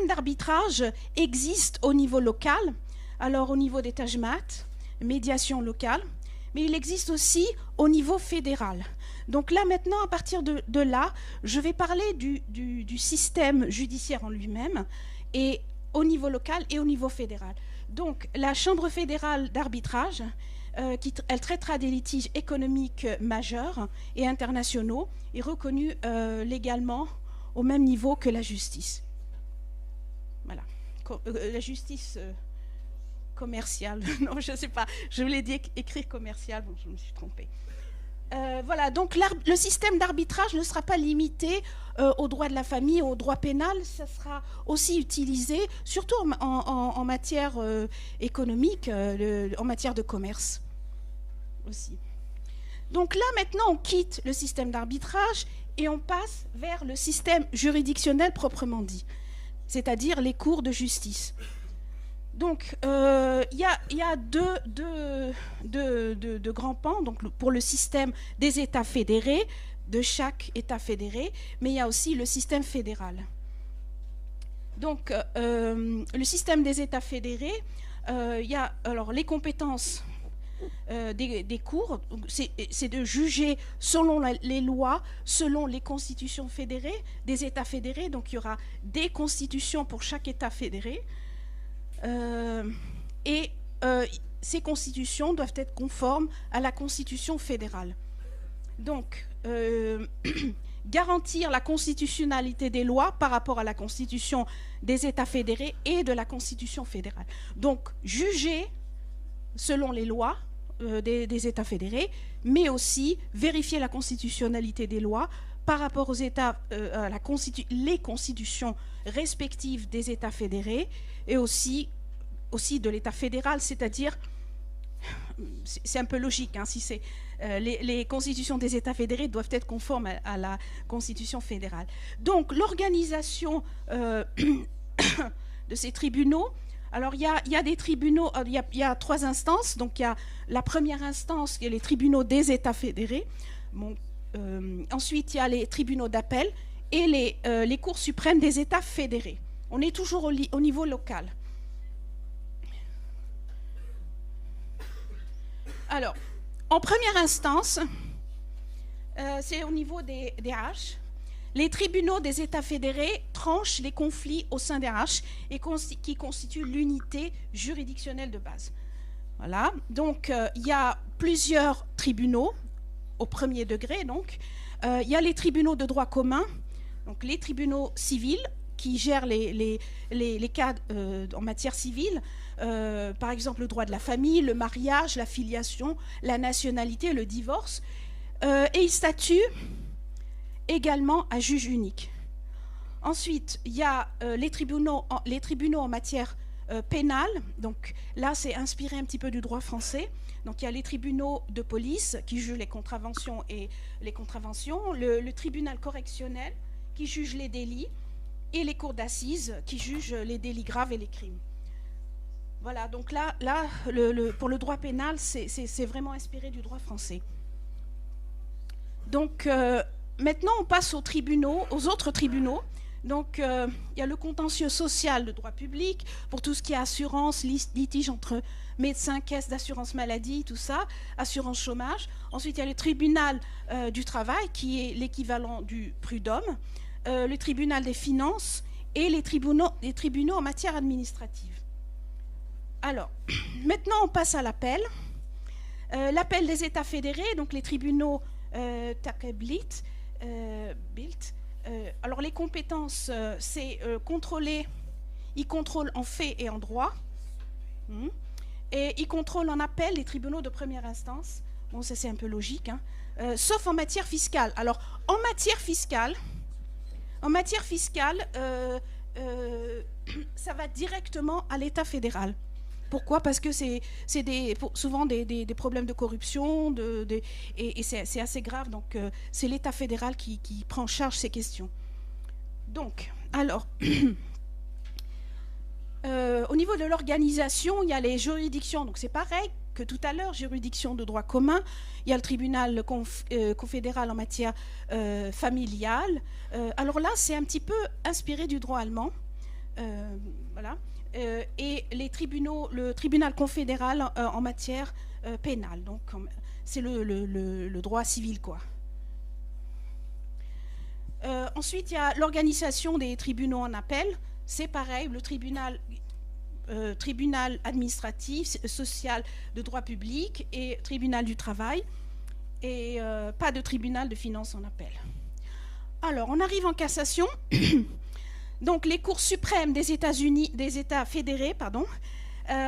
d'arbitrage existe au niveau local, alors au niveau des tajmat, médiation locale, mais il existe aussi au niveau fédéral. Donc là, maintenant, à partir de là, je vais parler du système judiciaire en lui-même, et au niveau local et au niveau fédéral. Donc, la Chambre fédérale d'arbitrage, elle traitera des litiges économiques majeurs et internationaux, est reconnue légalement au même niveau que la justice. Voilà. La justice... commercial, non, je ne sais pas, je voulais dire écrire commercial, bon, je me suis trompée. Voilà, donc le système d'arbitrage ne sera pas limité au droit de la famille, au droit pénal, ça sera aussi utilisé, surtout en matière économique, en matière de commerce aussi. Donc là, maintenant, on quitte le système d'arbitrage et on passe vers le système juridictionnel proprement dit, c'est-à-dire les cours de justice. Donc, il y a deux grands pans, donc, pour le système des États fédérés, de chaque État fédéré, mais il y a aussi le système fédéral. Donc, le système des États fédérés, il y a alors, les compétences des cours, c'est de juger selon les lois, selon les constitutions fédérées, des États fédérés, donc il y aura des constitutions pour chaque État fédéré. Ces constitutions doivent être conformes à la constitution fédérale. Donc, garantir la constitutionnalité des lois par rapport à la constitution des États fédérés et de la constitution fédérale. Donc, juger selon les lois des États fédérés, mais aussi vérifier la constitutionnalité des lois par rapport aux États, à les constitutions respectives des États fédérés et aussi de l'État fédéral, c'est-à-dire, c'est un peu logique, hein, si c'est les constitutions des États fédérés doivent être conformes à la constitution fédérale. Donc l'organisation de ces tribunaux, alors il y a des tribunaux, il y a trois instances, donc il y a la première instance qui est les tribunaux des États fédérés, bon, ensuite il y a les tribunaux d'appel et les cours suprêmes des États fédérés. On est toujours au niveau local. Alors, en première instance, c'est au niveau des H. Les tribunaux des États fédérés tranchent les conflits au sein des H et qui constituent l'unité juridictionnelle de base. Voilà. Donc, il y a plusieurs tribunaux au premier degré. Donc, il y a les tribunaux de droit commun, donc les tribunaux civils qui gèrent les cas en matière civile, par exemple le droit de la famille, le mariage, la filiation, la nationalité, le divorce, et ils statuent également à juge unique. Ensuite, il y a les tribunaux en matière pénale. Donc là, c'est inspiré un petit peu du droit français. Donc il y a les tribunaux de police qui jugent les contraventions et les contraventions, le tribunal correctionnel qui juge les délits et les cours d'assises qui jugent les délits graves et les crimes. Voilà, donc là pour le droit pénal, c'est vraiment inspiré du droit français. Donc maintenant, on passe aux autres tribunaux. Donc, il y a le contentieux social de droit public, pour tout ce qui est assurance, litige entre médecins, caisse d'assurance maladie, tout ça, assurance chômage. Ensuite, il y a le tribunal du travail, qui est l'équivalent du prud'homme, le tribunal des finances et les tribunaux en matière administrative. Alors, maintenant, on passe à l'appel. L'appel des États fédérés, donc les tribunaux Takeblit, alors les compétences, c'est contrôler, ils contrôlent en fait et en droit, et ils contrôlent en appel les tribunaux de première instance. Bon, ça c'est un peu logique, hein. Sauf en matière fiscale. Alors en matière fiscale, ça va directement à l'État fédéral. Pourquoi? Parce que c'est souvent des problèmes de corruption et c'est assez grave. Donc, c'est l'État fédéral qui prend en charge ces questions. Donc, alors, au niveau de l'organisation, il y a les juridictions. Donc, c'est pareil que tout à l'heure, juridiction de droit commun. Il y a le tribunal confédéral en matière familiale. Alors là, c'est un petit peu inspiré du droit allemand. Voilà. Et le tribunal confédéral en matière pénale. Donc, c'est le droit civil, quoi. Ensuite, il y a l'organisation des tribunaux en appel. C'est pareil, le tribunal administratif, social de droit public et tribunal du travail. Et pas de tribunal de finances en appel. Alors, on arrive en cassation. Donc, les cours suprêmes des États fédérés,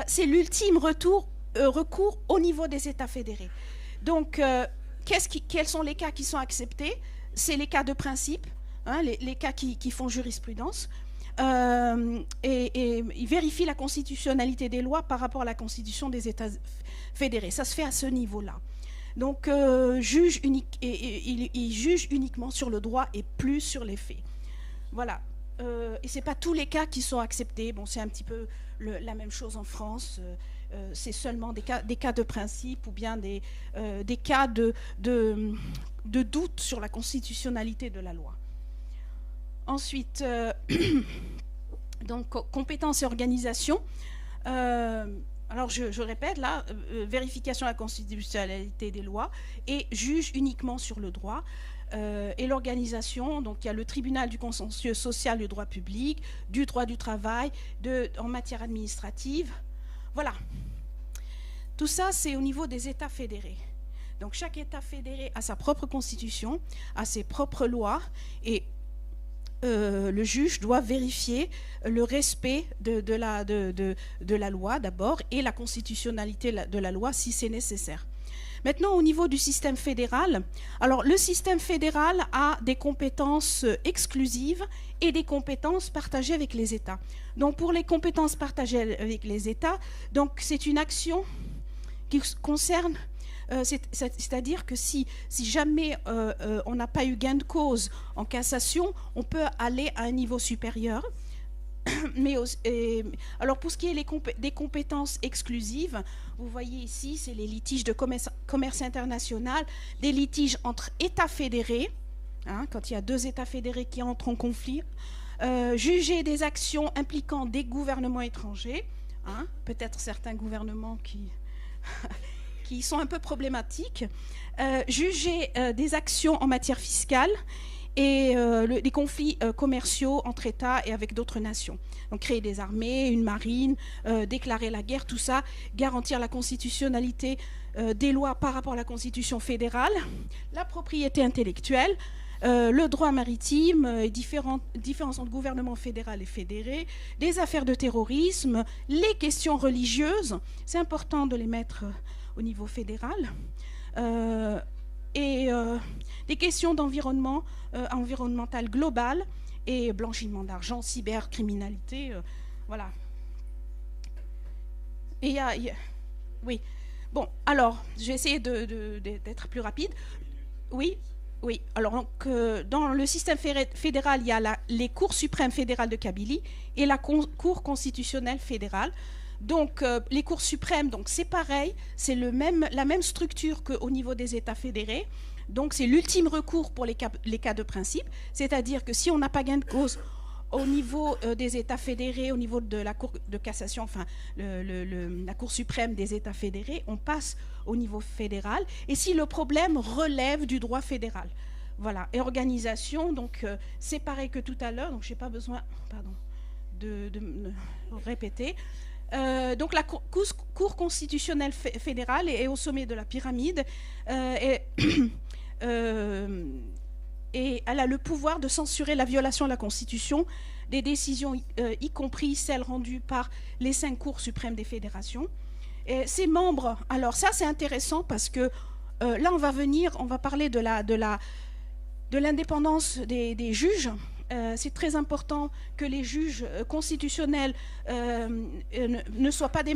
c'est l'ultime recours au niveau des États fédérés. Donc, quels sont les cas qui sont acceptés? C'est les cas de principe, hein, les cas qui font jurisprudence, et ils vérifient la constitutionnalité des lois par rapport à la constitution des États fédérés. Ça se fait à ce niveau-là. Donc, ils jugent uniquement sur le droit et plus sur les faits. Voilà. Et ce n'est pas tous les cas qui sont acceptés. Bon, c'est un petit peu la même chose en France. C'est seulement des cas de principe ou bien des cas de doute sur la constitutionnalité de la loi. Ensuite, donc, compétences et organisation. Alors, je répète, là, vérification de la constitutionnalité des lois et juge uniquement sur le droit. Et l'organisation, donc il y a le tribunal du contentieux social du droit public, du droit du travail, en matière administrative. Voilà. Tout ça, c'est au niveau des États fédérés. Donc chaque État fédéré a sa propre constitution, a ses propres lois, et le juge doit vérifier le respect de la loi d'abord et la constitutionnalité de la loi si c'est nécessaire. Maintenant, au niveau du système fédéral, alors le système fédéral a des compétences exclusives et des compétences partagées avec les États. Donc, pour les compétences partagées avec les États, donc c'est une action qui concerne, c'est-à-dire que si jamais on n'a pas eu gain de cause en cassation, on peut aller à un niveau supérieur. Alors pour ce qui est des compétences exclusives, vous voyez ici, c'est les litiges de commerce international, des litiges entre États fédérés, hein, quand il y a deux États fédérés qui entrent en conflit, juger des actions impliquant des gouvernements étrangers, hein, peut-être certains gouvernements qui sont un peu problématiques, juger des actions en matière fiscale et des conflits commerciaux entre États et avec d'autres nations. Donc créer des armées, une marine, déclarer la guerre, tout ça, garantir la constitutionnalité des lois par rapport à la Constitution fédérale, la propriété intellectuelle, le droit maritime, différents entre gouvernement fédéral et fédéré, des affaires de terrorisme, les questions religieuses, c'est important de les mettre au niveau fédéral, et des questions d'environnement environnemental global et blanchiment d'argent, cybercriminalité, voilà. Et oui. Bon, alors, je vais essayer d'être plus rapide. Oui. Oui, alors donc, dans le système fédéral, il y a les cours suprêmes fédérales de Kabylie et la Cour constitutionnelle fédérale. Donc, les cours suprêmes, donc c'est pareil, c'est la même structure qu'au niveau des États fédérés. Donc, c'est l'ultime recours pour les cas de principe, c'est-à-dire que si on n'a pas gain de cause au niveau des États fédérés, au niveau de la Cour de cassation, enfin la Cour suprême des États fédérés, on passe au niveau fédéral. Et si le problème relève du droit fédéral, voilà. Et organisation, donc c'est pareil que tout à l'heure, donc je n'ai pas besoin, pardon, de répéter. Donc la Cour constitutionnelle fédérale est au sommet de la pyramide et elle a le pouvoir de censurer la violation de la Constitution, des décisions, y compris celles rendues par les 5 cours suprêmes des fédérations. Et ses membres, alors ça c'est intéressant parce que là on va parler de l'indépendance des juges. C'est très important que les juges constitutionnels ne soient pas des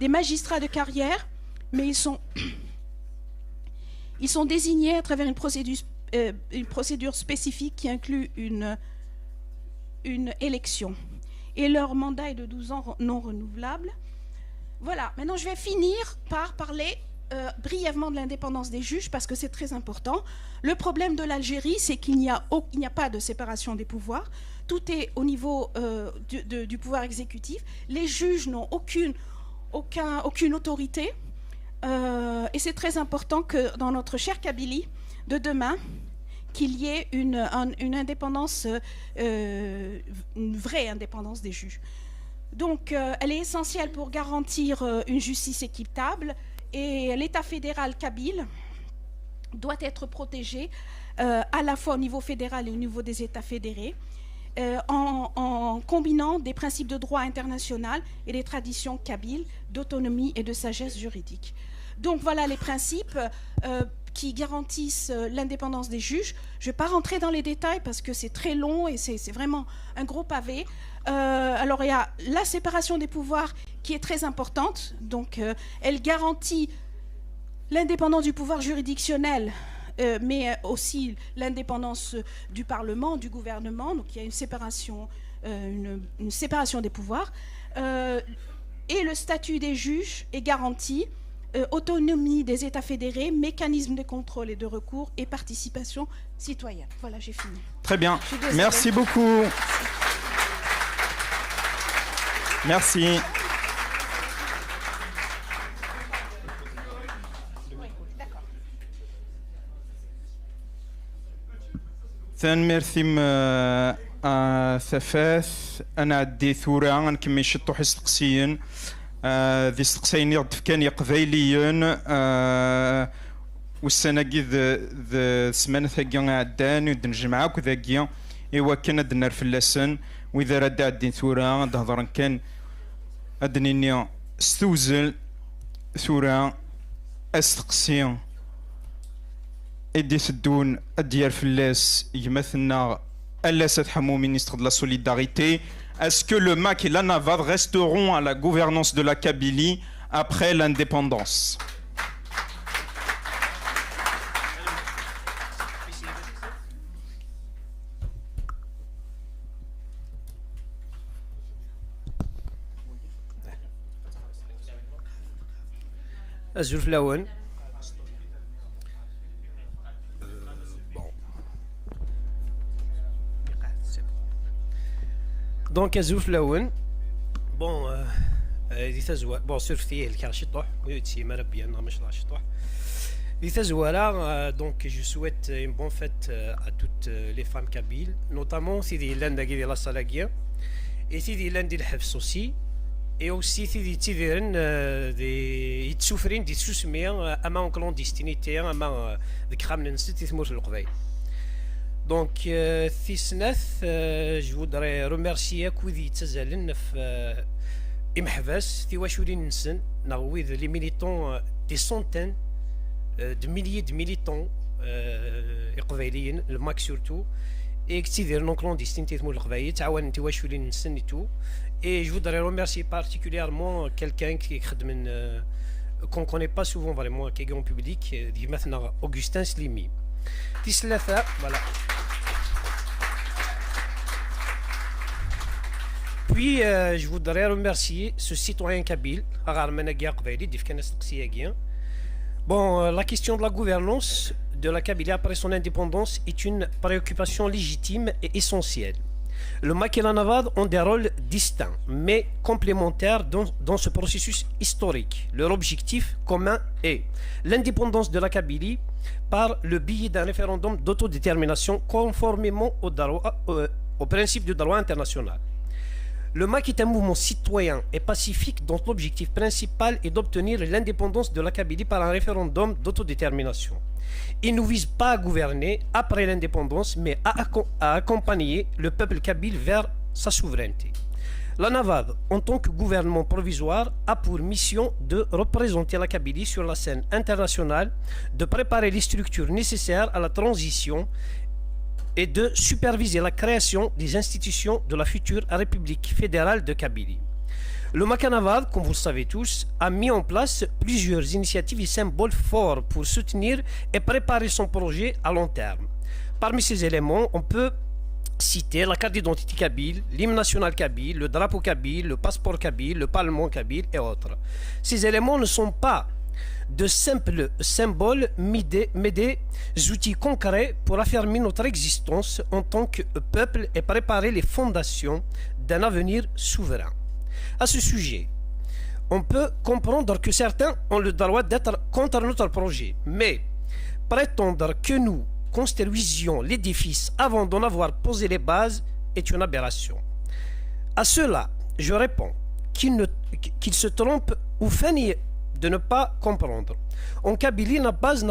magistrats de carrière, mais ils sont désignés à travers une procédure spécifique qui inclut une élection. Et leur mandat est de 12 ans non renouvelable. Voilà, maintenant je vais finir par parler brièvement de l'indépendance des juges parce que c'est très important. Le problème de l'Algérie, c'est qu'il n'y a pas de séparation des pouvoirs. Tout est au niveau du pouvoir exécutif. Les juges n'ont aucune autorité. Et c'est très important que dans notre chère Kabylie de demain, qu'il y ait une indépendance, une vraie indépendance des juges. Donc, elle est essentielle pour garantir une justice équitable et l'État fédéral kabyle doit être protégé à la fois au niveau fédéral et au niveau des États fédérés en combinant des principes de droit international et des traditions kabyles d'autonomie et de sagesse juridique. Donc, voilà les principes qui garantissent l'indépendance des juges. Je ne vais pas rentrer dans les détails parce que c'est très long et c'est vraiment un gros pavé. Alors, il y a la séparation des pouvoirs qui est très importante. Donc, elle garantit l'indépendance du pouvoir juridictionnel, mais aussi l'indépendance du Parlement, du gouvernement. Donc, il y a une séparation des pouvoirs. Et le statut des juges est garanti. Autonomie des États fédérés, mécanisme de contrôle et de recours et participation citoyenne. Voilà, j'ai fini. Très bien. Merci beaucoup. Merci. merci ثفاث انا عندي ثوره غنكمل شطو حس تقسيين ذي استقسايني غدفكاني قبايليين والسنه كي ذا سمانه ثاكي عدان ودنجمعاك ذاكي ايوا كان دنار فلاسن واذا راد عدين ثوره دهضر كان ادنيني استوزل ثوره استقسي ادي سدون اديار فلاس يمثلنا الا ستحمو ministre de la solidarité. Est-ce que le MAC et la NAVAD resteront à la gouvernance de la Kabylie après l'indépendance? دونك ازول في الاول بون دي تزوى بون سيرف فيه الكار شطوح ويتسي مربي انا مش راه شطوح دي تزوالا دونك جو سويت une bonne fête à toutes les femmes kabyles notamment سيدي لاندا كي ديال الصلاكيه et سيدي لاندي الحبس aussi et aussi سيدي تيديرن دي يتسوفرين دي تسوسميا اما اون كلونديستينيتي اما ديك خامن نسيت تموت القبايل. Donc, je voudrais remercier les militants, des centaines de milliers de militants, le max surtout, et je voudrais remercier particulièrement quelqu'un qu'on ne connaît pas souvent vraiment, qui est en public, Augustin Slimi. Voilà. Puis je voudrais remercier ce citoyen kabyle. Bon, la question de la gouvernance de la Kabylie après son indépendance est une préoccupation légitime et essentielle. Le MAC et la Navad ont des rôles distincts mais complémentaires dans ce processus historique. Leur objectif commun est l'indépendance de la Kabylie par le biais d'un référendum d'autodétermination conformément au principe du droit international. Le MAC est un mouvement citoyen et pacifique dont l'objectif principal est d'obtenir l'indépendance de la Kabylie par un référendum d'autodétermination. Il ne vise pas à gouverner après l'indépendance, mais à accompagner le peuple kabyle vers sa souveraineté. La Navad, en tant que gouvernement provisoire, a pour mission de représenter la Kabylie sur la scène internationale, de préparer les structures nécessaires à la transition et de superviser la création des institutions de la future République fédérale de Kabylie. Le MAC Navad, comme vous le savez tous, a mis en place plusieurs initiatives et symboles forts pour soutenir et préparer son projet à long terme. Parmi ces éléments, on peut citer la carte d'identité kabyle, l'hymne national kabyle, le drapeau kabyle, le passeport kabyle, le parlement kabyle et autres. Ces éléments ne sont pas de simples symboles mais des outils concrets pour affirmer notre existence en tant que peuple et préparer les fondations d'un avenir souverain. À ce sujet, on peut comprendre que certains ont le droit d'être contre notre projet, mais prétendre que nous construisions l'édifice avant d'en avoir posé les bases est une aberration. À cela, je réponds qu'ils se trompent ou feignent de ne pas comprendre. En Kabylie, la base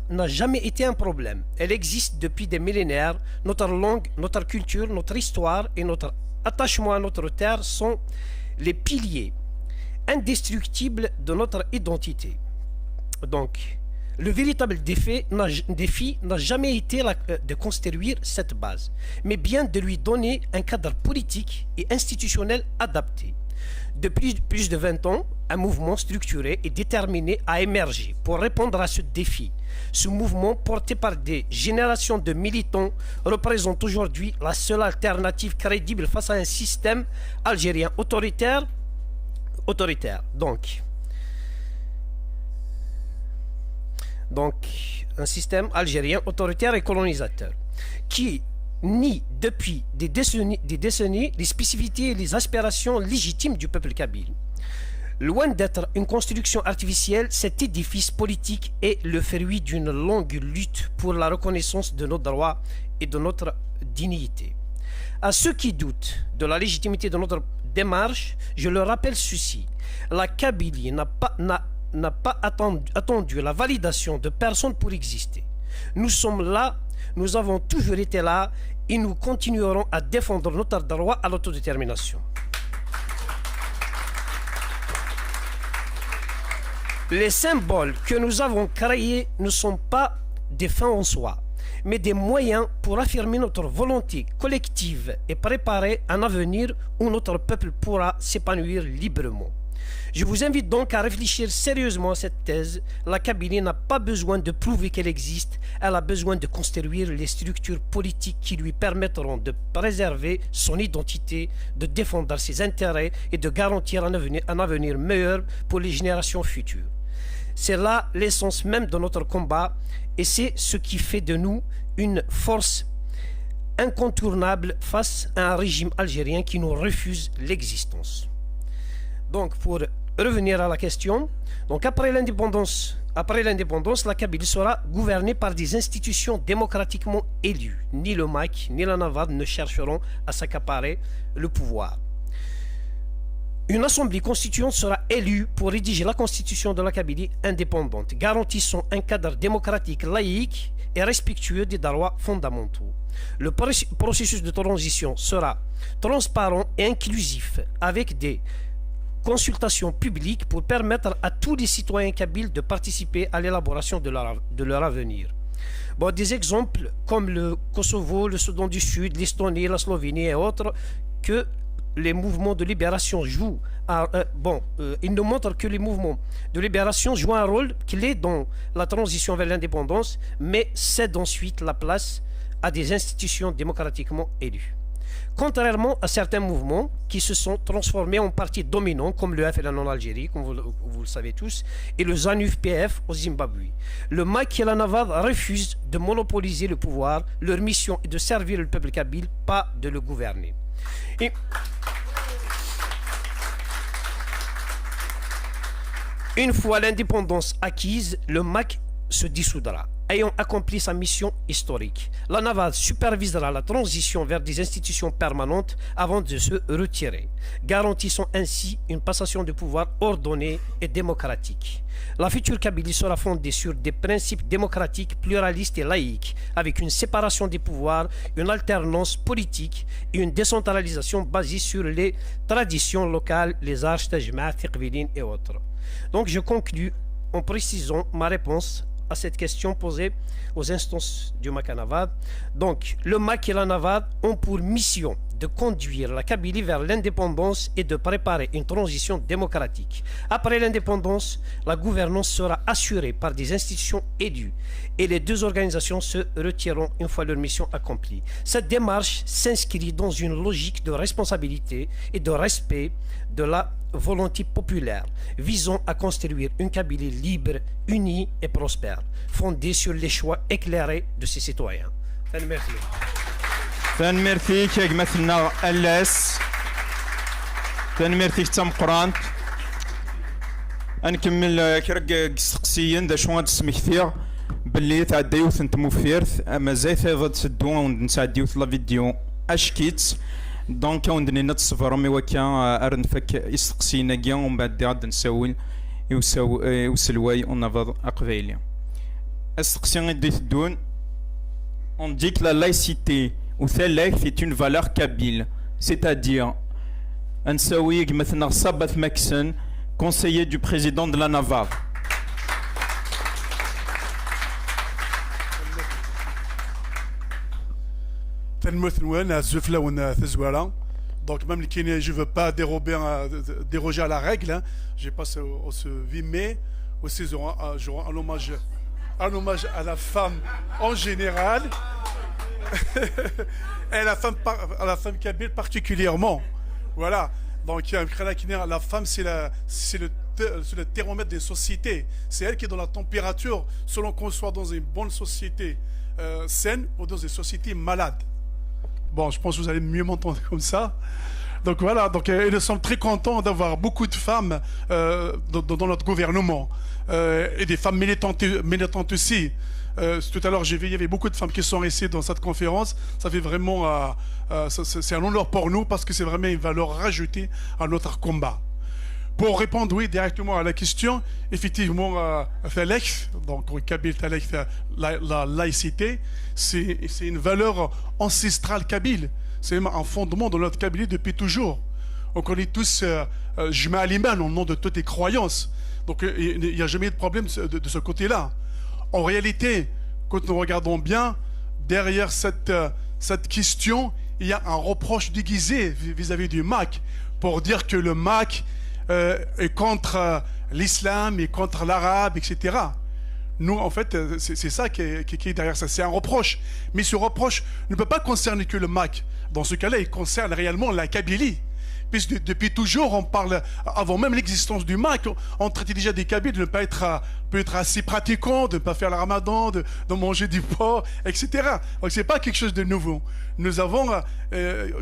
n'a jamais été un problème. Elle existe depuis des millénaires. Notre langue, notre culture, notre histoire et notre attachement à notre terre sont les piliers indestructibles de notre identité. Donc, le véritable défi n'a jamais été de construire cette base, mais bien de lui donner un cadre politique et institutionnel adapté. Depuis plus de 20 ans, un mouvement structuré et déterminé a émergé pour répondre à ce défi. Ce mouvement, porté par des générations de militants, représente aujourd'hui la seule alternative crédible face à un système algérien autoritaire. Donc, un système algérien autoritaire et colonisateur qui nie depuis des décennies les spécificités et les aspirations légitimes du peuple kabyle. Loin d'être une construction artificielle, cet édifice politique est le fruit d'une longue lutte pour la reconnaissance de nos droits et de notre dignité. À ceux qui doutent de la légitimité de notre démarche, je leur rappelle ceci. La Kabylie n'a pas attendu la validation de personne pour exister. Nous sommes là, nous avons toujours été là et nous continuerons à défendre notre droit à l'autodétermination. Les symboles que nous avons créés ne sont pas des fins en soi, mais des moyens pour affirmer notre volonté collective et préparer un avenir où notre peuple pourra s'épanouir librement. Je vous invite donc à réfléchir sérieusement à cette thèse. La Kabylie n'a pas besoin de prouver qu'elle existe, elle a besoin de construire les structures politiques qui lui permettront de préserver son identité, de défendre ses intérêts et de garantir un avenir meilleur pour les générations futures. C'est là l'essence même de notre combat et c'est ce qui fait de nous une force incontournable face à un régime algérien qui nous refuse l'existence. Donc, pour revenir à la question, donc après l'indépendance, la Kabylie sera gouvernée par des institutions démocratiquement élues. Ni le MAC, ni la NAVAD ne chercheront à s'accaparer le pouvoir. Une assemblée constituante sera élue pour rédiger la constitution de la Kabylie indépendante, garantissant un cadre démocratique laïque et respectueux des droits fondamentaux. Le processus de transition sera transparent et inclusif, avec des consultations publiques pour permettre à tous les citoyens kabyles de participer à l'élaboration de leur avenir. Bon, des exemples comme le Kosovo, le Soudan du Sud, l'Estonie, la Slovénie et autres, que les mouvements de libération jouent ils nous montrent que les mouvements de libération jouent un rôle clé dans la transition vers l'indépendance, mais cèdent ensuite la place à des institutions démocratiquement élues. Contrairement à certains mouvements qui se sont transformés en partis dominants, comme le FLN en Algérie, comme vous le savez tous, et le ZANU-PF au Zimbabwe. Le MAC et la NAVAD refusent de monopoliser le pouvoir. Leur mission est de servir le peuple kabyle, pas de le gouverner. Et une fois l'indépendance acquise, le MAC se dissoudra, ayant accompli sa mission historique. La NAVAD supervisera la transition vers des institutions permanentes avant de se retirer, garantissant ainsi une passation de pouvoir ordonnée et démocratique. La future Kabylie sera fondée sur des principes démocratiques, pluralistes et laïques, avec une séparation des pouvoirs, une alternance politique et une décentralisation basée sur les traditions locales, les arts, tajma, tiqbilin et autres. Donc je conclus en précisant ma réponse à cette question posée aux instances du MAC et NAVAD. Donc, le MAC et la NAVAD ont pour mission de conduire la Kabylie vers l'indépendance et de préparer une transition démocratique. Après l'indépendance, la gouvernance sera assurée par des institutions élues et les deux organisations se retireront une fois leur mission accomplie. Cette démarche s'inscrit dans une logique de responsabilité et de respect de la volonté populaire, visant à construire une Kabylie libre, unie et prospère, fondée sur les choix éclairés de ses citoyens. Merci. تنمرتي كيك مثلنا ألاس تنمرتي تم قرانت نكمل كرق سقسيين دا شو غتسمي كثير باللي تعديو ثنت موفيرث اما زي ضد سدو ونسعديو لا فيديو اشكيت دونك وندني نتصفر مي وكا ارنفك يسقسينا كيا ومن بعد غاد نساول يوسلواي ونفض اقبيلي السقسي دي تدون on dit que la laïcité ou c'est une valeur kabyle, c'est-à-dire Ansawi Gmatnar Sabat Maxen, conseiller du président de la NAVAD. Donc même je ne veux pas déroger à la règle, hein. Je passe au ce 8 mai, aussi j'aurai un hommage à la femme en général et à la femme kabyle particulièrement. Voilà. Donc la femme c'est le thermomètre des sociétés. C'est elle qui est dans la température selon qu'on soit dans une bonne société saine ou dans une société malade. Bon, je pense que vous allez mieux m'entendre comme ça. Donc voilà, donc nous sommes très contents d'avoir beaucoup de femmes dans notre gouvernement et des femmes militantes aussi. Tout à l'heure, j'ai vu, il y avait beaucoup de femmes qui sont restées dans cette conférence. Ça fait vraiment, c'est un honneur pour nous parce que c'est vraiment une valeur rajoutée à notre combat. Pour répondre, oui, directement à la question, effectivement, donc au Kabyle, la laïcité, c'est une valeur ancestrale kabyle. C'est un fondement de notre Kabylie depuis toujours. On connaît tous Juma Aliman au nom de toutes les croyances. Donc il n'y a jamais eu de problème de ce côté-là. En réalité, quand nous regardons bien, derrière cette question, il y a un reproche déguisé vis-à-vis du MAC pour dire que le MAC est contre l'islam et contre l'arabe, etc. Nous, en fait, c'est ça qui est derrière ça. C'est un reproche. Mais ce reproche ne peut pas concerner que le MAC. Dans ce cas-là, il concerne réellement la Kabylie. puisque depuis toujours, on parle, avant même l'existence du MAC, on traitait déjà des Kabyles de ne pas être, peut-être assez pratiquants, de ne pas faire le ramadan, de manger du porc, etc. Donc c'est pas quelque chose de nouveau. Nous avons,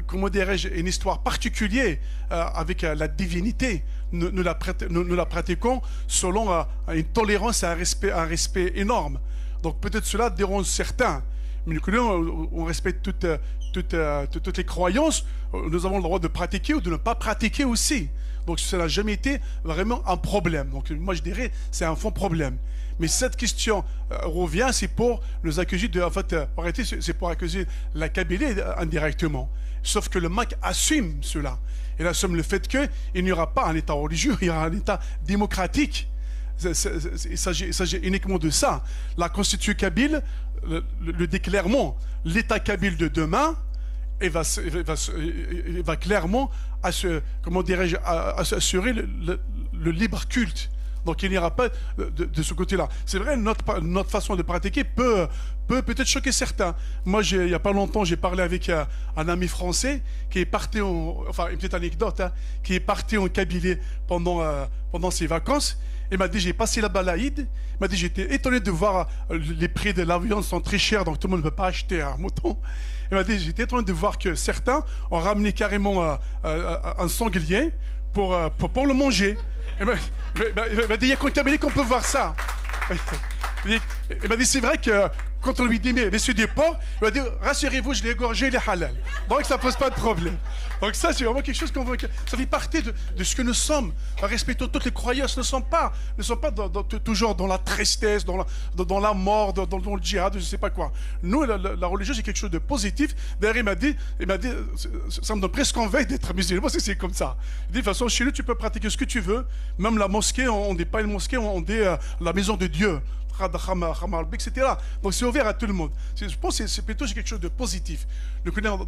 comment dirais-je, une histoire particulière avec la divinité. Nous la pratiquons selon une tolérance et un respect énorme. Donc peut-être cela dérange certains. Mais nous, on respecte toutes les croyances. Nous avons le droit de pratiquer ou de ne pas pratiquer aussi. Donc ça n'a jamais été vraiment un problème. Donc moi je dirais c'est un fond problème. Mais cette question revient, c'est pour nous accuser de, en fait, en réalité c'est pour accuser la Kabylie indirectement. Sauf que le MAC assume cela. Il assume le fait qu'il n'y aura pas un État religieux, il y aura un État démocratique. Il s'agit uniquement de ça. La Constitution kabyle le dit clairement. L'État kabyle de demain il va clairement assurer le libre culte. Donc il n'y aura pas de ce côté-là. C'est vrai, notre façon de pratiquer peut peut-être choquer certains. Moi, il n'y a pas longtemps, j'ai parlé avec un ami français qui est parti, enfin une petite anecdote, hein, qui est parti en Kabylie pendant ses vacances. Il m'a dit, j'ai passé là-bas l'Aïd. Il m'a dit, j'étais étonné de voir les prix de la viande sont très chers, donc tout le monde ne peut pas acheter un mouton. Il m'a dit, j'étais étonné de voir que certains ont ramené carrément un sanglier pour le manger. Il m'a dit, il y a qu'en Kabylie qu'on peut voir ça. Il m'a dit, c'est vrai que quand on lui dit, mais c'est du porc, il m'a dit, rassurez-vous, je l'ai égorgé, il est halal. Donc ça ne pose pas de problème. Donc ça, c'est vraiment quelque chose qu'on veut. Ça fait partie de ce que nous sommes. Respectons toutes les croyances. Ne sont pas toujours dans la tristesse, dans la mort, dans le djihad, je ne sais pas quoi. Nous, la religion, c'est quelque chose de positif. D'ailleurs, il m'a dit, ça me donne presque envie d'être musulman, c'est comme ça. Il dit, de toute façon, chez nous, tu peux pratiquer ce que tu veux. Même la mosquée, on ne dit pas une mosquée, on dit la maison de Dieu. Etc. Donc c'est ouvert à tout le monde. Je pense que c'est plutôt quelque chose de positif.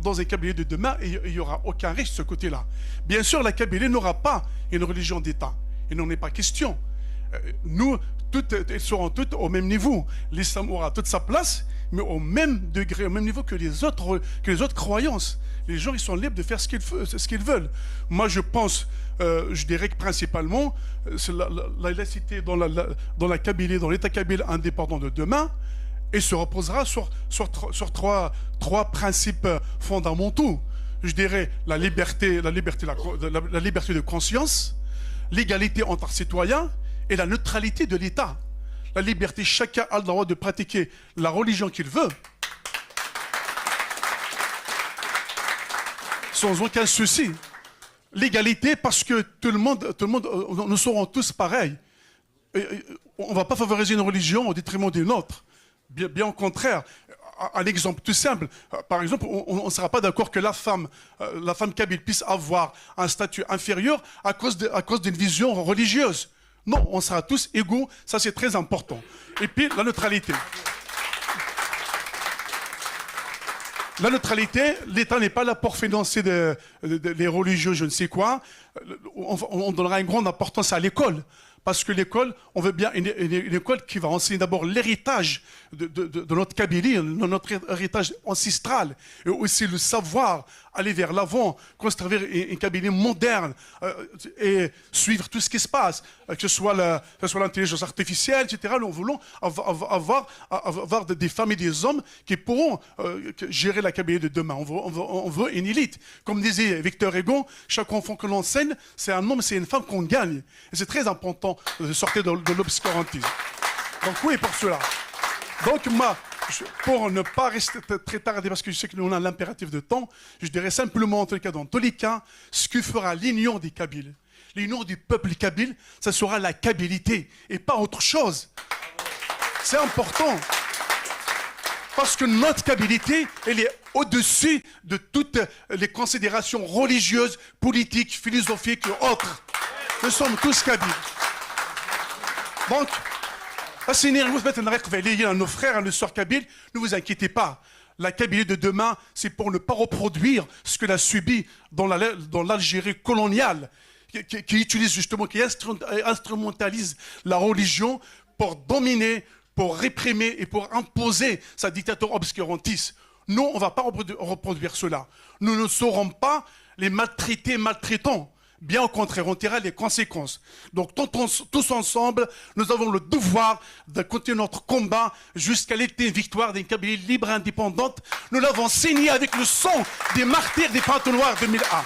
Dans un Kabylie de demain, il n'y aura aucun risque de ce côté-là. Bien sûr, la Kabylie n'aura pas une religion d'État. Il n'en est pas question. Nous, elles seront toutes au même niveau. L'islam aura toute sa place, mais au même degré, au même niveau que les autres croyances. Les gens, ils sont libres de faire ce qu'ils veulent. Moi, je pense, je dirais que principalement, la laïcité dans la Kabylie, dans l'État kabyle indépendant de demain, et se reposera sur trois principes fondamentaux. Je dirais la liberté de conscience, l'égalité entre citoyens et la neutralité de l'État. La liberté, chacun a le droit de pratiquer la religion qu'il veut, sans aucun souci. L'égalité, parce que tout le monde, nous serons tous pareils. On ne va pas favoriser une religion au détriment d'une autre. Bien au contraire. Un exemple tout simple. Par exemple, on ne sera pas d'accord que la femme kabyle puisse avoir un statut inférieur à cause d'une vision religieuse. Non, on sera tous égaux. Ça, c'est très important. Et puis, la neutralité. La neutralité, l'État n'est pas là pour financer les religieux, je ne sais quoi. On donnera une grande importance à l'école. Parce que l'école, on veut bien une école qui va enseigner d'abord l'héritage de notre Kabylie, notre héritage ancestral, et aussi le savoir, aller vers l'avant, construire une Kabylie moderne et suivre tout ce qui se passe, que ce soit l'intelligence artificielle, etc. Nous voulons avoir des femmes et des hommes qui pourront gérer la Kabylie de demain. On veut une élite. Comme disait Victor Hugo, chaque enfant que l'on enseigne, c'est un homme, c'est une femme qu'on gagne. Et c'est très important de sortir de l'obscurantisme. Donc oui, pour cela. Donc moi, pour ne pas rester très tardé, parce que je sais que nous on a l'impératif de temps, je dirais simplement, dans tous les cas, ce que fera l'union des Kabyles, l'union du peuple kabyle, ça sera la kabilité et pas autre chose. C'est important. Parce que notre kabilité, elle est au-dessus de toutes les considérations religieuses, politiques, philosophiques et autres. Nous sommes tous kabyles. Donc, à nos frères, à nos sœurs kabyles, ne vous inquiétez pas. La Kabylie de demain, c'est pour ne pas reproduire ce qu'elle a subi dans l'Algérie coloniale, qui utilise justement, qui instrumentalise la religion pour dominer, pour réprimer et pour imposer sa dictature obscurantiste. Nous, on ne va pas reproduire cela. Nous ne saurons pas les maltraités, maltraitants. Bien au contraire, on tirera les conséquences. Donc tous ensemble, nous avons le devoir de continuer notre combat jusqu'à l'ultime victoire d'une Kabylie libre et indépendante. Nous l'avons signé avec le sang des martyrs des Panthéons Noirs 2001.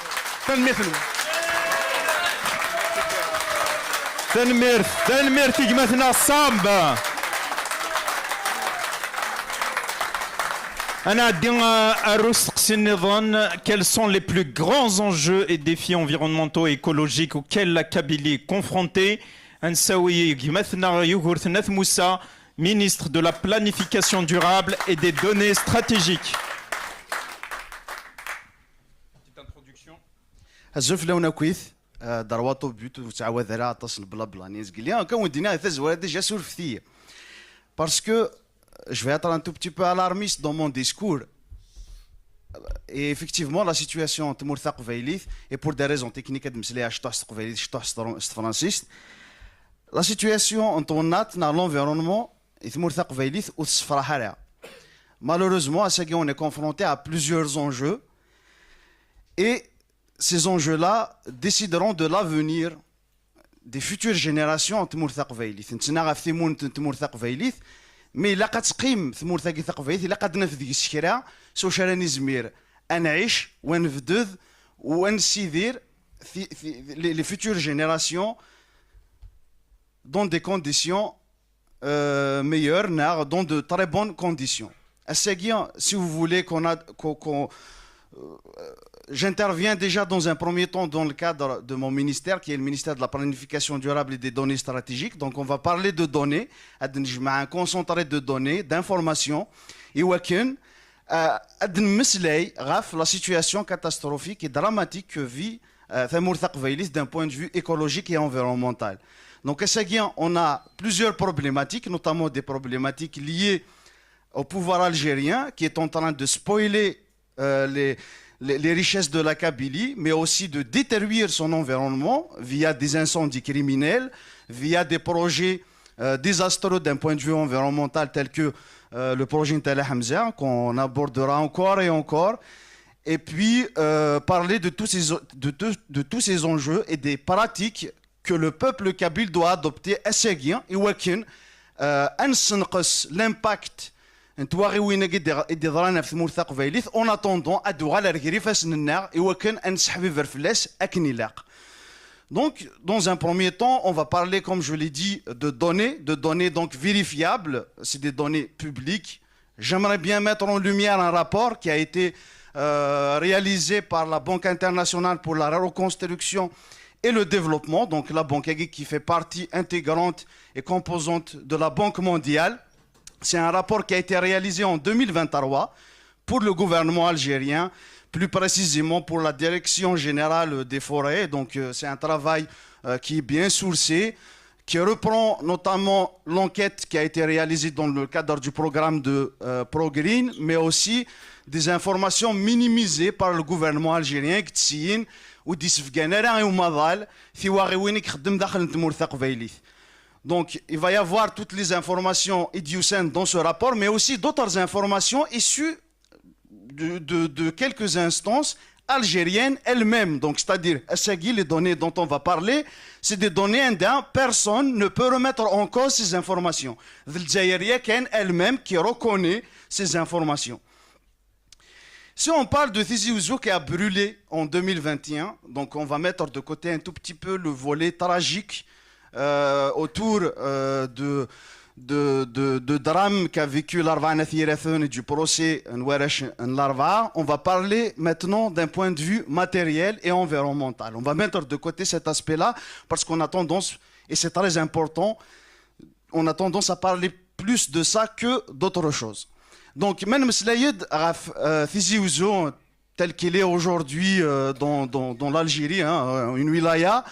تنمير تيجمتنا الصامبة. أنا عندي الروس تقسي النظام. Quels sont les plus grands enjeux et défis environnementaux et écologiques auxquels la Kabylie est confrontée? نساوي جمتنا يوغورتنا موسى, ministre de la planification durable et des données stratégiques. الزوف لونا كويث درواتو بيوتو تعاود راه تصل بلا بلانيز قال لي كون دينا تزوار ديجا سورفتيه باسكو je vais être un tout petit peu alarmiste dans mon discours. Et effectivement, la situation et pour des raisons techniques, la situation dans l'environnement malheureusement, on est confronté à plusieurs enjeux et ces enjeux-là décideront de l'avenir des futures générations. مي الا قتقيم ثمور ثاقي ثقفيت الا قد نفذ الشكرا سو شراني زمير انعيش ونفدذ ونسيدير les futures générations dans des conditions meilleures, dans de très bonnes conditions. Si vous voulez j'interviens déjà dans un premier temps dans le cadre de mon ministère, qui est le ministère de la planification durable et des données stratégiques. Donc on va parler de données, un concentré de données, d'informations, et la situation catastrophique et dramatique que vit Thamour Thaqbaylis d'un point de vue écologique et environnemental. Donc on a plusieurs problématiques, notamment des problématiques liées au pouvoir algérien qui est en train de spoiler les richesses de la Kabylie, mais aussi de détruire son environnement via des incendies criminels, via des projets désastreux d'un point de vue environnemental tels que le projet Ntala Hamza, qu'on abordera encore et encore, et puis parler de tous ces enjeux et des pratiques que le peuple kabyle doit adopter à Seguin et Wakin, l'impact en attendant donc dans un premier temps on va parler, comme je l'ai dit, de données donc vérifiables. C'est des données publiques. J'aimerais bien mettre en lumière un rapport qui a été réalisé par la Banque internationale pour la reconstruction et le développement, donc la Banque qui fait partie intégrante et composante de la Banque mondiale. C'est un rapport qui a été réalisé en 2023 pour le gouvernement algérien, plus précisément pour la Direction générale des forêts. Donc c'est un travail qui est bien sourcé, qui reprend notamment l'enquête qui a été réalisée dans le cadre du programme de ProGreen, mais aussi des informations minimisées par le gouvernement algérien. Donc, il va y avoir toutes les informations idiosyncrates dans ce rapport, mais aussi d'autres informations issues de quelques instances algériennes elles-mêmes. Donc, c'est-à-dire, les données dont on va parler, c'est des données indiennes. Personne ne peut remettre en cause ces informations. L'Algérienne elle-même qui reconnaît ces informations. Si on parle de Tizi Ouzou qui a brûlé en 2021, donc on va mettre de côté un tout petit peu le volet tragique autour de drame qu'a vécu l'Arva Nathirathun et du procès Nwaresh l'Arva. On va parler maintenant d'un point de vue matériel et environnemental. On va mettre de côté cet aspect-là parce qu'on a tendance, et c'est très important, on a tendance à parler plus de ça que d'autres choses. Donc, même Slayed, Tizi Ouzou, tel qu'il est aujourd'hui dans l'Algérie, une wilaya,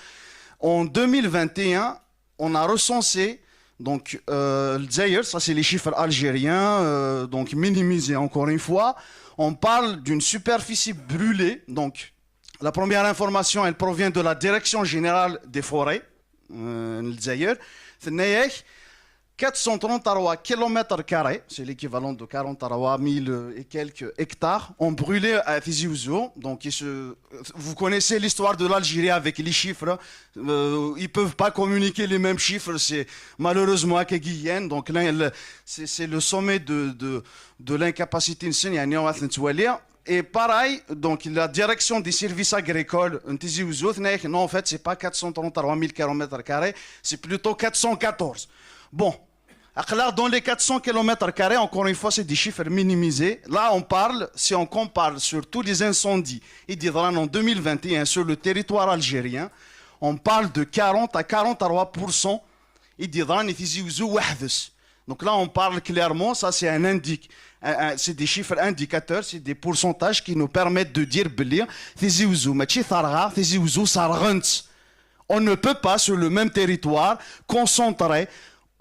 en 2021, on a recensé, donc, d'ailleurs, ça c'est les chiffres algériens, donc minimisés encore une fois, on parle d'une superficie brûlée. Donc, la première information, elle provient de la Direction générale des forêts, d'ailleurs, 433 km², c'est l'équivalent de 43 000 et quelques hectares, ont brûlé à Tizi Ouzou. Donc, vous connaissez l'histoire de l'Algérie avec les chiffres. Ils ne peuvent pas communiquer les mêmes chiffres. C'est malheureusement à Guyane. Donc, c'est le sommet de l'incapacité. Et pareil, donc la direction des services agricoles, non, en fait, c'est pas 433 000 km², c'est plutôt 414. Bon, dans les 400 km², encore une fois, c'est des chiffres minimisés. Là, on parle, si on compare sur tous les incendies, en 2021 sur le territoire algérien, on parle de 40 à 43%. Donc là, on parle clairement, ça c'est un indique. C'est des chiffres indicateurs, c'est des pourcentages qui nous permettent de dire on ne peut pas sur le même territoire concentrer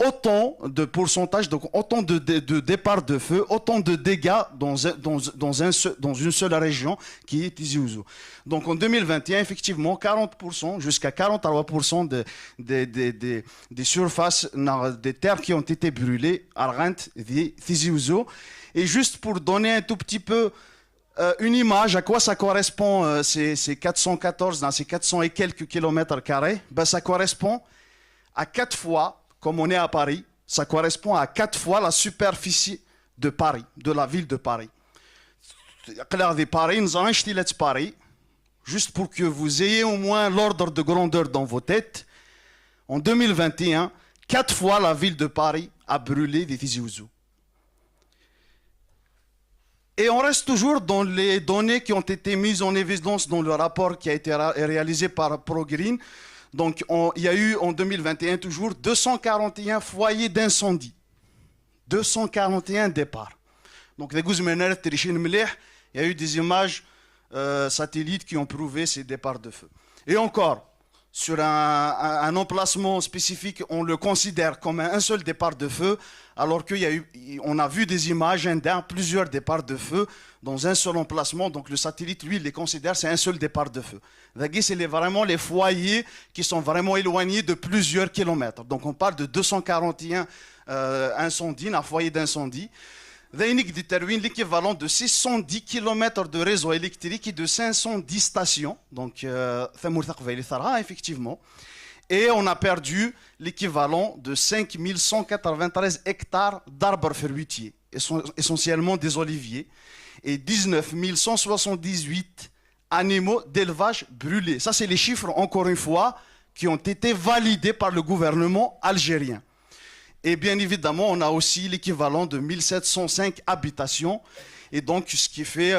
autant de pourcentages, donc autant de départs de feu, autant de dégâts dans une seule région qui est Tizi Ouzou. Donc en 2021, effectivement, 40% jusqu'à 43% des surfaces, des terres qui ont été brûlées à Rent, Tizi Ouzou. Et juste pour donner un tout petit peu une image à quoi ça correspond, ces 414, ces 400 et quelques km², ben ça correspond à 4 fois, comme on est à Paris, ça correspond à 4 fois la superficie de Paris, de la ville de Paris. Paris, juste pour que vous ayez au moins l'ordre de grandeur dans vos têtes, en 2021, 4 fois la ville de Paris a brûlé des Tizi Ouzou. Et on reste toujours dans les données qui ont été mises en évidence dans le rapport qui a été réalisé par ProGreen. Donc, il y a eu en 2021 toujours 241 foyers d'incendie. 241 départs. Donc, il y a eu des images satellites qui ont prouvé ces départs de feu. Et encore, sur un emplacement spécifique, on le considère comme un seul départ de feu, alors qu'on a vu des images plusieurs départs de feu dans un seul emplacement. Donc le satellite, lui, il les considère, c'est un seul départ de feu. C'est vraiment les foyers qui sont vraiment éloignés de plusieurs kilomètres. Donc on parle de 241 incendies, un foyer d'incendie. L'équivalent de 610 km de réseau électrique et de 510 stations. Donc, effectivement. Et on a perdu l'équivalent de 5193 hectares d'arbres fruitiers, essentiellement des oliviers, et 19 178 animaux d'élevage brûlés. Ça, c'est les chiffres, encore une fois, qui ont été validés par le gouvernement algérien. Et bien évidemment, on a aussi l'équivalent de 1705 habitations. Et donc, ce qui fait,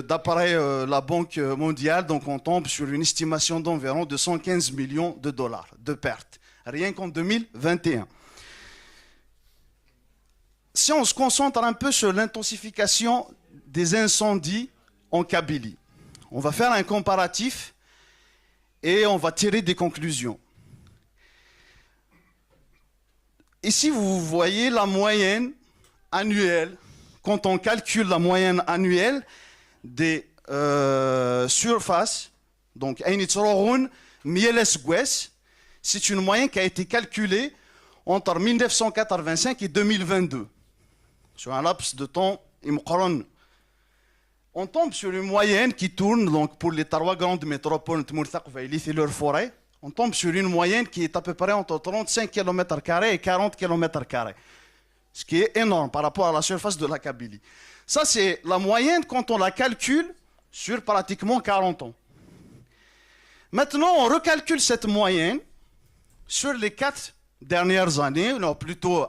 d'après la Banque mondiale, donc on tombe sur une estimation d'environ de 115 millions de dollars de pertes, rien qu'en 2021. Si on se concentre un peu sur l'intensification des incendies en Kabylie, on va faire un comparatif et on va tirer des conclusions. Ici, vous voyez la moyenne annuelle. Quand on calcule la moyenne annuelle des surfaces, donc c'est une moyenne qui a été calculée entre 1985 et 2022, sur un laps de temps. On tombe sur une moyenne qui tourne, donc pour les 3 grandes métropoles, et leur forêt, on tombe sur une moyenne qui est à peu près entre 35 km² et 40 km². Ce qui est énorme par rapport à la surface de la Kabylie. Ça, c'est la moyenne quand on la calcule sur pratiquement 40 ans. Maintenant, on recalcule cette moyenne sur les 4 dernières années, ou plutôt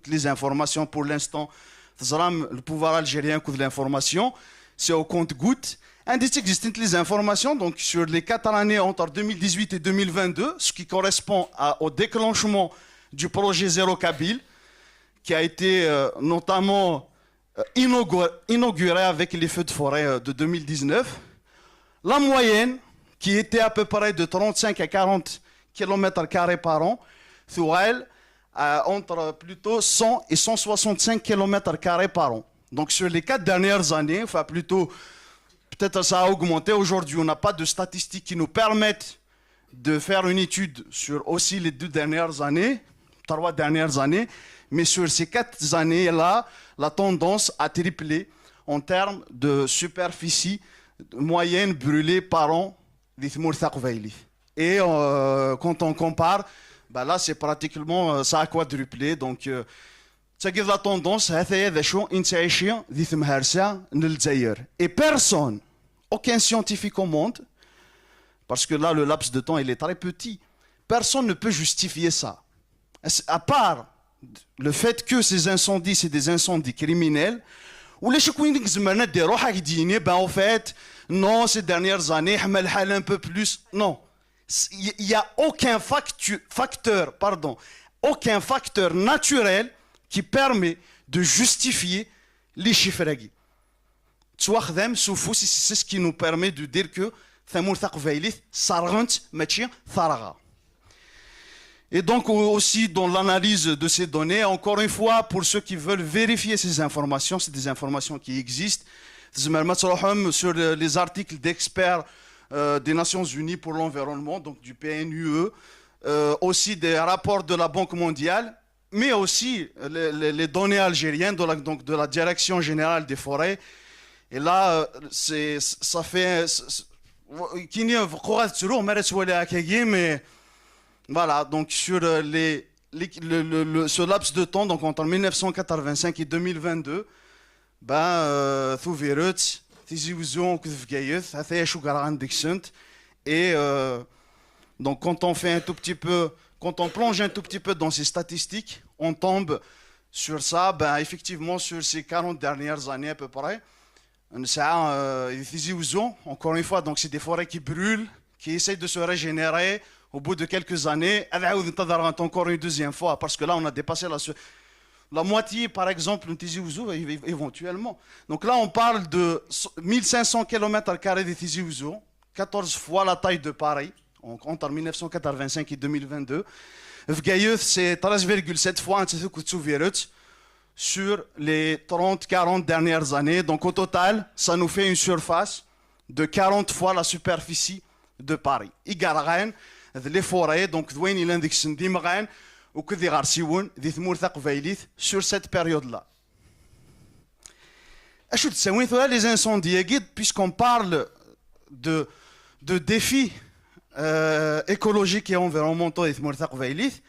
les informations pour l'instant, le pouvoir algérien coûte l'information, c'est au compte-gouttes. Les informations, donc sur les 4 années entre 2018 et 2022, ce qui correspond au déclenchement du projet Zéro Kabyle, qui a été notamment inauguré avec les feux de forêt de 2019. La moyenne, qui était à peu près de 35 à 40 km² par an, entre plutôt 100 et 165 km² par an. Donc sur les 4 dernières années, enfin plutôt, peut-être ça a augmenté. Aujourd'hui, on n'a pas de statistiques qui nous permettent de faire une étude sur aussi les 2 dernières années. 3 dernières années. Mais sur ces 4 années-là, la tendance a triplé en termes de superficie moyenne brûlée par an des Timour Thaqbaili. Et quand on compare, bah là c'est pratiquement ça a quadruplé. Donc تجد la tendance هذا شو انت عايشين ذي ثمهرسة للجزائر. Et personne, aucun scientifique au monde, parce que là le laps de temps il est très petit, personne ne peut justifier ça. À part le fait que ces incendies c'est des incendies criminels, ou les chouines زمرنا ديرو حاجة ديني ben en fait non ces dernières années حمل حال un peu plus. Non, il y a aucun facteur naturel qui permet de justifier les chiffres. C'est ce qui nous permet de dire que Thamour Thaqbailith sargant matchi tharaga. Et donc aussi dans l'analyse de ces données, encore une fois, pour ceux qui veulent vérifier ces informations, c'est des informations qui existent. Sur les articles d'experts des Nations Unies pour l'environnement, donc du PNUE, aussi des rapports de la Banque mondiale, mais aussi les données algériennes de la Direction générale des forêts. Et là, ça fait... mais voilà, donc sur ce laps de temps, donc entre 1985 et 2022, ben, et donc quand on fait un tout petit peu, quand on plonge un tout petit peu dans ces statistiques, on tombe sur ça, ben effectivement sur ces 40 dernières années à peu près, encore une fois, donc c'est des forêts qui brûlent, qui essayent de se régénérer. Au bout de quelques années, encore une deuxième fois, parce que là on a dépassé la moitié, par exemple, éventuellement. Donc là on parle de 1500 km² de Tizi Ouzou, 14 fois la taille de Paris, entre 1985 et 2022. Vgaïeuf, c'est 13,7 fois sur les 30-40 dernières années. Donc au total, ça nous fait une surface de 40 fois la superficie de Paris. Igaraghen, les forêts, donc d'où il indexe d'Imran ou que des Garcioun, des Timour Thaqbailith sur cette période-là. Les incendies, puisqu'on parle de défis écologiques et environnementaux des Timour Thaqbailith,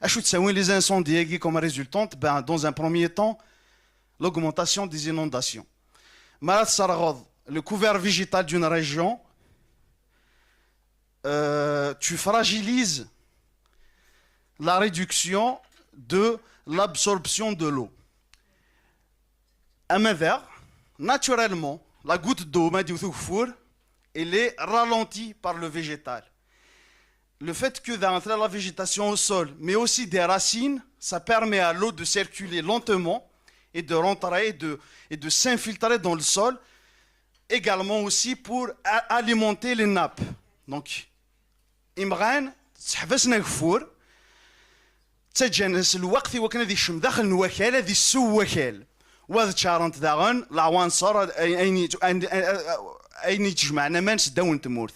les incendies comme résultante, ben, dans un premier temps, l'augmentation des inondations. Marat Saragod, le couvert végétal d'une région, tu fragilises la réduction de l'absorption de l'eau. À Maver, naturellement, la goutte d'eau, elle est ralentie par le végétal. Le fait que d'entrer la végétation au sol, mais aussi des racines, ça permet à l'eau de circuler lentement et de rentrer et de s'infiltrer dans le sol, également aussi pour alimenter les nappes. Donc, Imran, تحبسنا غفور تجنس الوقت وكان ذي الشم داخل الوكاله ذي السوكال وذ تشارنت داغن العنصر اين تجمعنا مانس داون تمورث.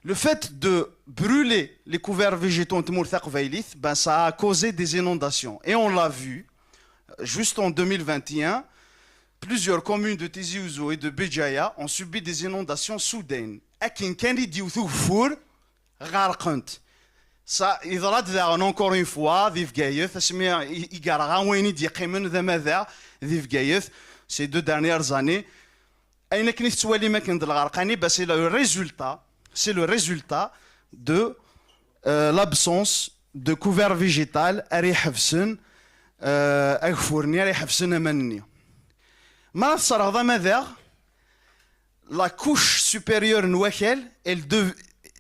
Le fait de brûler les couverts végétaux en Timour Thaqbailith, ben ça a causé des inondations. Et on l'a vu, juste en 2021, plusieurs communes de Tizi Ouzou et de Béjaïa ont subi des inondations soudaines. Akin kani diouthou four غارقنت. Ça, إذا encore une fois, ذي فقايث اسمي يقارغا وين يدي قيمن ذا ماذا ذي فقايث ces 2 dernières années. أين كنت تسوالي ما كنت الغرقاني بس c'est le résultat de l'absence de couvert végétal أري حفسن أغفورني أري حفسن أمني. ما صار هذا ماذا la couche supérieure نوكل elle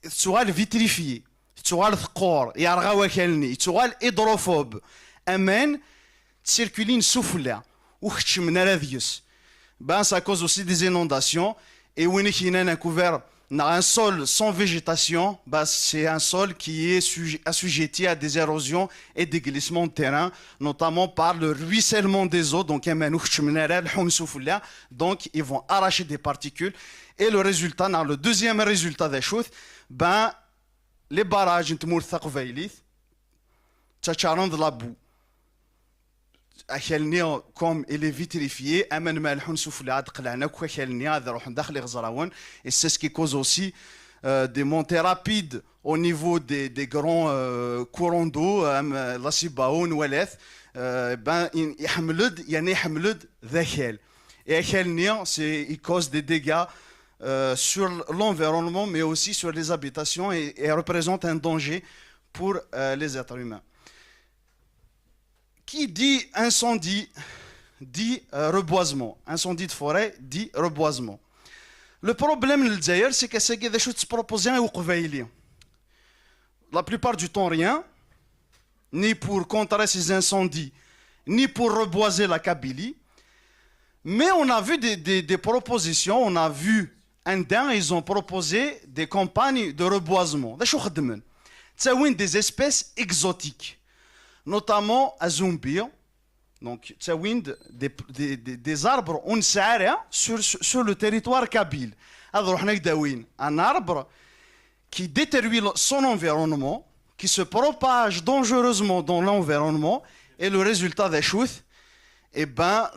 تسوال vitrifié, تسوال ثقور يارغا وكلني تسوال hydrophobe أمان تسيركولين سفلى وختش من راديوس. Ben ça cause aussi des inondations et où il y a un couvert un sol sans végétation, bah, c'est un sol qui est assujetti à des érosions et des glissements de terrain, notamment par le ruissellement des eaux. Donc ils vont arracher des particules. Et le résultat, le deuxième résultat des choses, ben, les barrages de Timour Thaqbailith, تشارون de la boue. أكلني comme il est vitrifié, أمن ما الحون سفلي عاد قلعنا كوا أكلني هذا روح داخل غزراون. Et c'est ce qui cause aussi des montées rapides au niveau des grands courants d'eau, la Sibaoun ou l'Eth. Ben يحملد يعني يحملد ذاكل. Et أكلني il cause des dégâts sur l'environnement mais aussi sur les habitations et représente un danger pour les êtres humains. Qui dit incendie dit reboisement. Incendie de forêt dit reboisement. Le problème d'ailleurs, c'est que c'est des choses proposées aux Qbaïliens. La plupart du temps, rien, ni pour contrer ces incendies, ni pour reboiser la Kabylie. Mais on a vu des propositions, on a vu ils ont proposé des campagnes de reboisement. Des espèces exotiques. Notamment à Zumbi, donc des arbres sur le territoire kabyle. Un arbre qui détruit son environnement, qui se propage dangereusement dans l'environnement, et le résultat des choses, eh ben,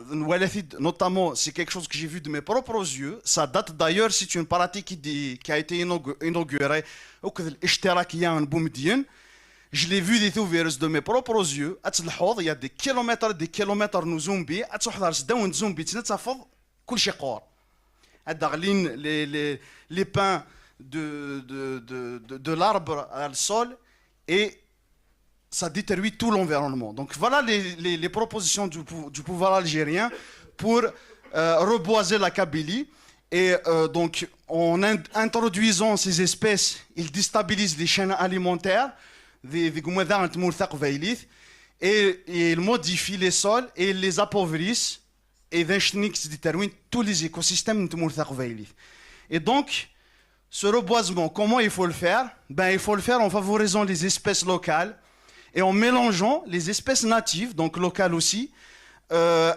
notamment, c'est quelque chose que j'ai vu de mes propres yeux. Ça date d'ailleurs, c'est une pratique qui a été inaugurée au Ishtirakiyya en Boumdien. Je l'ai vu découvrir de mes propres yeux. Il y a des kilomètres de zombies. Les pins de l'arbre à le sol et ça détruit tout l'environnement. Donc voilà les propositions du pouvoir algérien pour reboiser la Kabylie. Et donc en introduisant ces espèces, ils déstabilisent les chaînes alimentaires. Et ils modifient les sols et ils les appauvrissent et détruisent tous les écosystèmes. Et donc, ce reboisement, comment il faut le faire? Il faut le faire en favorisant les espèces locales et en mélangeant les espèces natives, donc locales aussi. Des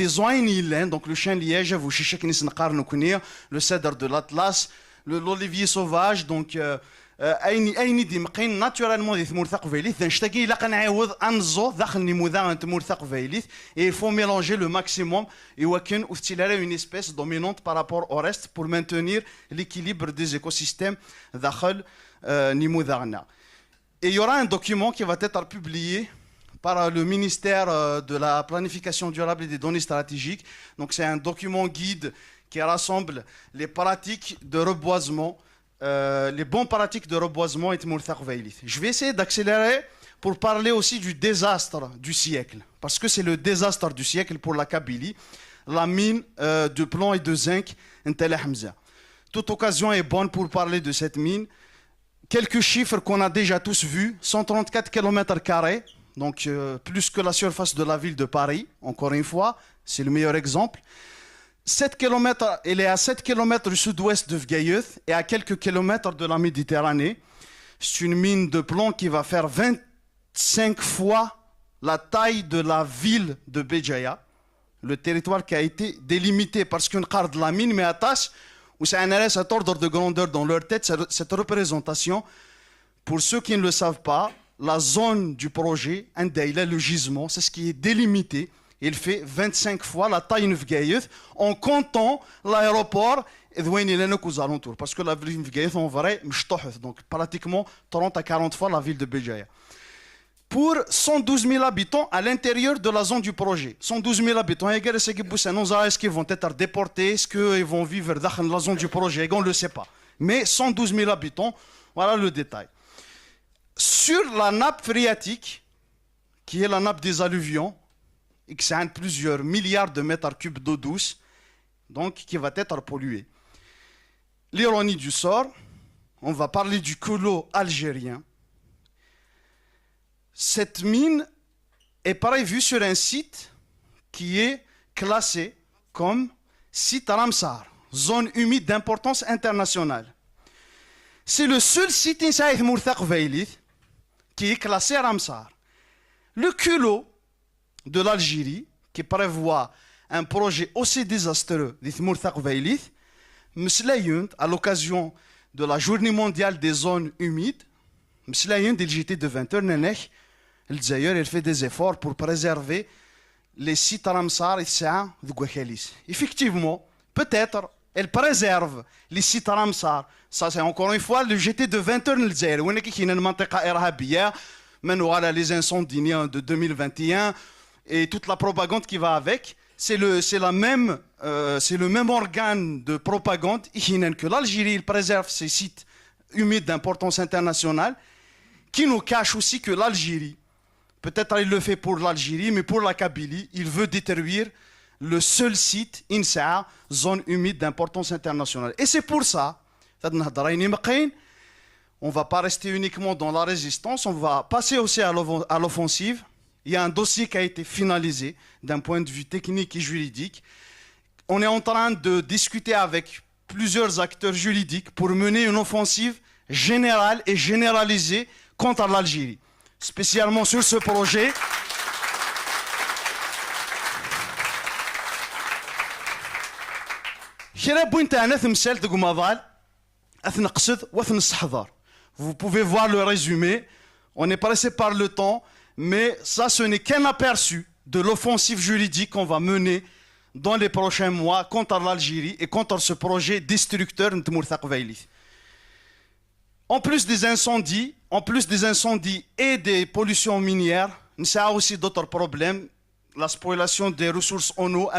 zones, donc le chêne liège, le cèdre de l'Atlas, l'olivier sauvage, donc اين دي مقين ناتورالمون دي ثمور ثقفيليث نشتاقي الا كنعاود انزو داخل نموذج ثمور ثقفيليث et il faut mélanger le maximum et وكن وفتيلاري une espèce dominante par rapport au reste pour maintenir l'équilibre des écosystèmes داخل نموذجنا. Et il y aura un document qui va être publié par le ministère de la planification durable et des données stratégiques. Donc c'est un document guide qui rassemble les pratiques de reboisement, les bonnes pratiques de reboisement et de. Je vais essayer d'accélérer pour parler aussi du désastre du siècle, parce que c'est le désastre du siècle pour la Kabylie, la mine de plomb et de zinc Ntala Hamza. Toute occasion est bonne pour parler de cette mine. Quelques chiffres qu'on a déjà tous vus: 134 km², donc plus que la surface de la ville de Paris, encore une fois, c'est le meilleur exemple. 7 km, elle est à 7 km du sud-ouest de Vgaïeuth et à quelques kilomètres de la Méditerranée. C'est une mine de plomb qui va faire 25 fois la taille de la ville de Béjaïa, le territoire qui a été délimité parce qu'une carte de la mine, mais attache, où c'est un cet ordre de grandeur dans leur tête, cette représentation. Pour ceux qui ne le savent pas, la zone du projet, le gisement, c'est ce qui est délimité. Il fait 25 fois la taille de Vgaïeuth en comptant l'aéroport et aux alentours. Parce que la ville de Vgaïeuth en vrai, donc pratiquement 30 à 40 fois la ville de Béjaïa. Pour 112 000 habitants à l'intérieur de la zone du projet. 112 000 habitants. Est-ce qu'ils vont être déportés? Est-ce qu'ils vont vivre dans la zone du projet? On ne le sait pas. Mais 112 000 habitants, voilà le détail. Sur la nappe phréatique, qui est la nappe des alluvions, et qui a plusieurs milliards de mètres cubes d'eau douce, donc qui va être polluée. L'ironie du sort, on va parler du culot algérien. Cette mine est prévue sur un site qui est classé comme site Ramsar, zone humide d'importance internationale. C'est le seul site qui est classé à Ramsar. Le culot de l'Algérie, qui prévoit un projet aussi désastreux à l'occasion de la journée mondiale des zones humides, Mslayen del JT de 20h, Nenek, D'ailleurs, elle fait des efforts pour préserver les sites Ramsar et Saa de Guachalis. Effectivement, peut-être, elle préserve les sites Ramsar. Ça, c'est encore une fois le GT de 20h Nilzaïr. On est qui est une manteca erhabia, maintenant les incendies de 2021 et toute la propagande qui va avec. C'est le même organe de propagande que l'Algérie préserve ces sites humides d'importance internationale, qui nous cache aussi que l'Algérie, peut-être il le fait pour l'Algérie, mais pour la Kabylie, il veut détruire le seul site INSA, zone humide d'importance internationale. Et c'est pour ça, on ne va pas rester uniquement dans la résistance, on va passer aussi à l'offensive. Il y a un dossier qui a été finalisé d'un point de vue technique et juridique. On est en train de discuter avec plusieurs acteurs juridiques pour mener une offensive générale et généralisée contre l'Algérie. Spécialement sur ce projet. Vous pouvez voir le résumé. On est pressé par le temps, mais ça, ce n'est qu'un aperçu de l'offensive juridique qu'on va mener dans les prochains mois contre l'Algérie et contre ce projet destructeur. En plus des incendies et des pollutions minières, nous avons aussi d'autres problèmes. La spoliation des ressources en eau,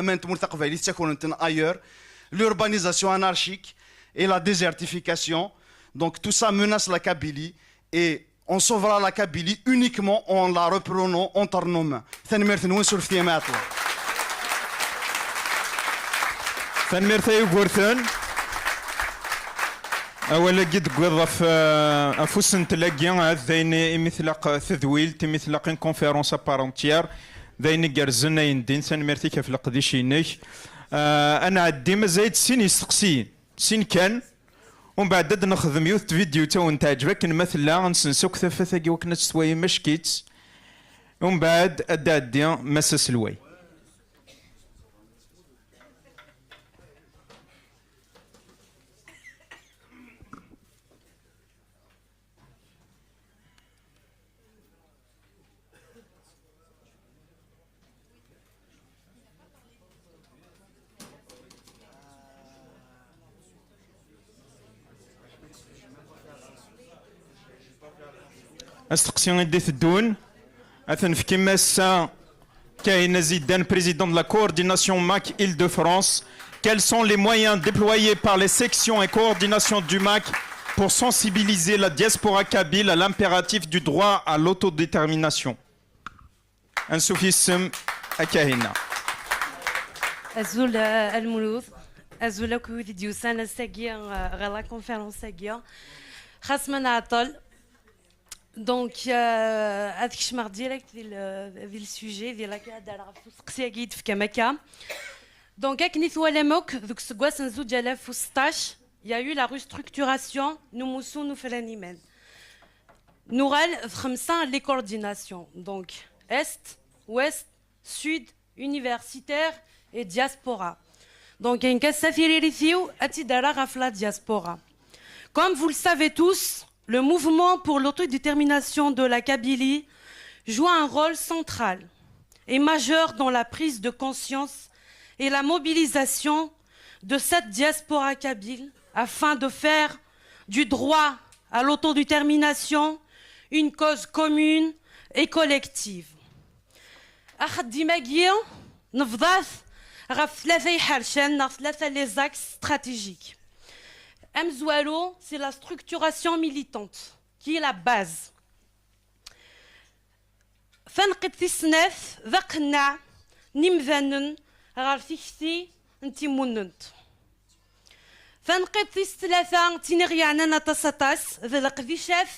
ailleurs, l'urbanisation anarchique et la désertification. Donc tout ça menace la Kabylie et on sauvera la Kabylie uniquement en la reprenant entre nos mains. أولا قد قوظف أفوس نتلاقي ذين مثلق تذويل تمثلق كونفيرونس بارونتيير ذين قرزنا يندين سنمرتي كيف لقديشينيك أنا عدي مزايد سين يستقسين سين كان ومن بعد نخدم يوث فيديو تو نتعجبك مثلا نسنسوك ثفثاقي وكنا تستوي مشكيت ومن بعد أدي مسس الوي. استقسيون يدي تدون اثن في كيماسا كاين زيدان président de la coordination MAC Île-de-France. Quels sont les moyens déployés par les sections et coordinations du MAC pour sensibiliser la diaspora kabyle à l'impératif du droit à l'autodétermination? Un soufisme à Kahina. Azul al-Mouloud, Azul al-Kouid Diousan al-Sagia, la conférence Sagia, Khasman Atol. Donc, هذاك الشمار ديريكت ديال السوجي ديال هكا دار قسيه كيد في كمكه. Donc كني ثوالموك ذوك سكواس نزوج 2016 il y a eu la restructuration نموسو نفلانيمان. نورال خمسه les coordinations. Donc est, ouest, sud, universitaire et diaspora. Donc كاين كاسافيري ريثيو اتي دارا غافلا diaspora. Comme vous le savez tous, le mouvement pour l'autodétermination de la Kabylie joue un rôle central et majeur dans la prise de conscience et la mobilisation de cette diaspora kabyle afin de faire du droit à l'autodétermination une cause commune et collective. Les axes stratégiques. Mzoualo, c'est la structuration militante, qui est la base. فنقد السناف ذقنا نمذنن غارثيكتي انتي مننت فنقد الثلاثة تنغيانا نتصطاس ذا القديشات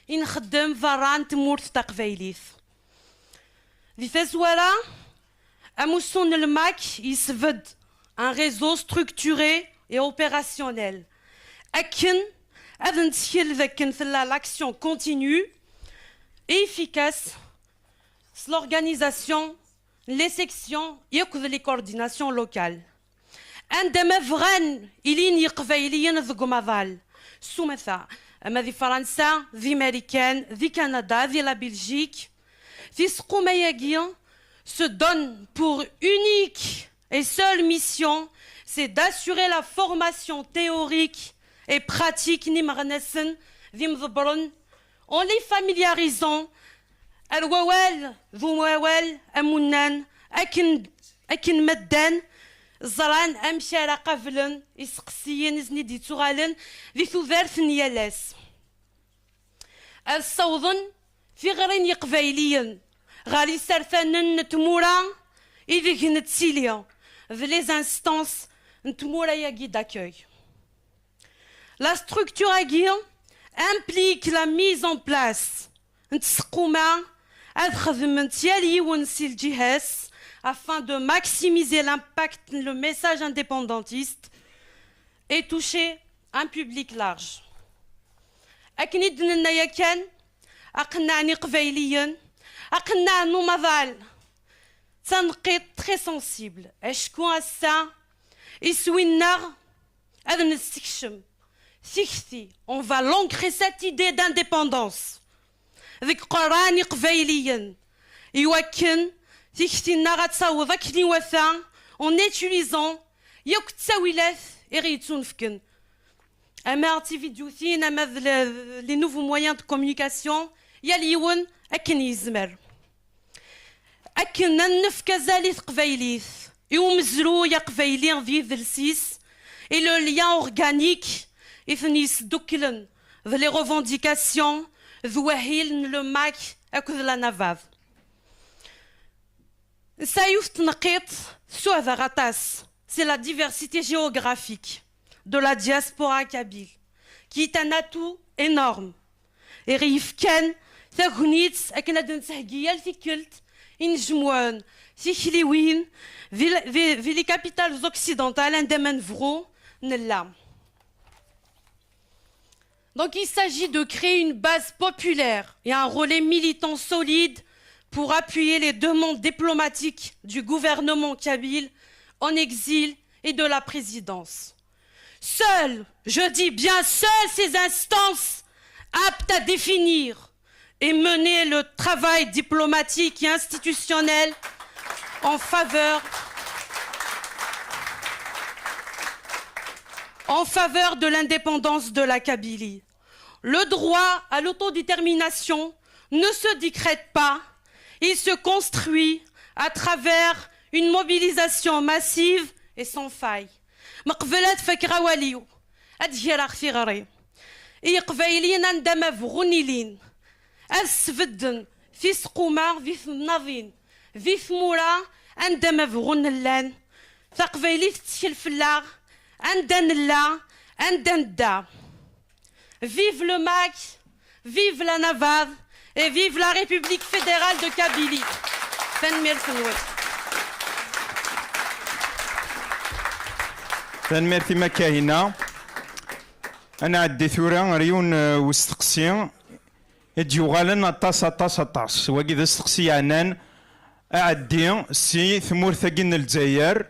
ينخدم فران تمورت تقبيليث ذي فازوارا أموسون الماك يسفد un réseau structuré et opérationnel. L'action continue et efficace, l'organisation, les sections et les coordinations locales. عندما فغان إلين يقبيليين ذقمضال سومثا أما ذي فرنسا ذي أمريكان ذي كندا ذي لا بلجيك ذي سقوما ياكيا se donne pour unique et seule mission, c'est d'assurer la formation théorique et pratique nimrnesen vimdbron en les familiarisant الووال ذو موال أمونان أكن مدان زران أمشارة قبلا يسقسيين إزني دي تغالن ذي ثوذارث نيالاس الصوضن في غرين يقبايليا غالي سرثان نتمورا إذا نتسيليا ذي ليز انستانس نتمورا ياكي داكوي. La structure aguirre implique la mise en place نتسقوما afin de maximiser l'impact, le message indépendantiste et toucher un public large. أكنيد لنا كان أقنعني قبيليا أقنع نمضال تنقيط très sensible أشكون أسا يسوينا هذا نستكشم ثيختي on va l'ancrer cette idée d'indépendance ذيك قراني قبيليا يوكن ثيختينا غتصاوض أكني وثا en utilisant يوك تساويلات إغيتون فكن أما تيفيديوثين أما لي نوفو مويان دو كوميونيكاسيون ياليون أكن يزمر أكن نف كزاليث قبيليث يومزرو يا قبيلي في ذلسيس et le lien organique يثنيس دوكلن ذلي revendications ذوهيل le MAC أكذ la نافاذ سايوف تنقيط سوذا غطاس c'est la diversité géographique de la diaspora kabyle, qui est un atout énorme. Et Rifken, Thagounitz, Akenaden Sahgiyal, Thikult, Injmouan, Thichliwin, les capitales occidentales, Indemenvro, Nella. Donc il s'agit de créer une base populaire et un relais militant solide pour appuyer les demandes diplomatiques du gouvernement kabyle en exil et de la présidence. Seules, je dis bien seules ces instances aptes à définir et mener le travail diplomatique et institutionnel en faveur de l'indépendance de la Kabylie. Le droit à l'autodétermination ne se décrète pas, il se construit à travers une mobilisation massive et sans faille. مقبلات فكرة واليو أدهير أختي غري يقبايلين عندما فغنيلين السفدن في سقوما في ثناضين في ثمورا عندما فغن اللان ثقبايلي تتشل فلاغ عندنا لا عندنا دا vive le MAC, vive la NAVAD et vive la République fédérale de Kabylie. تنمرتي ما كاينه انا عندي ثوره ريون وستقسي يجيو غالنا طاس وكذا استقسي عنان اعدي سي ثمور ثقين الجزائر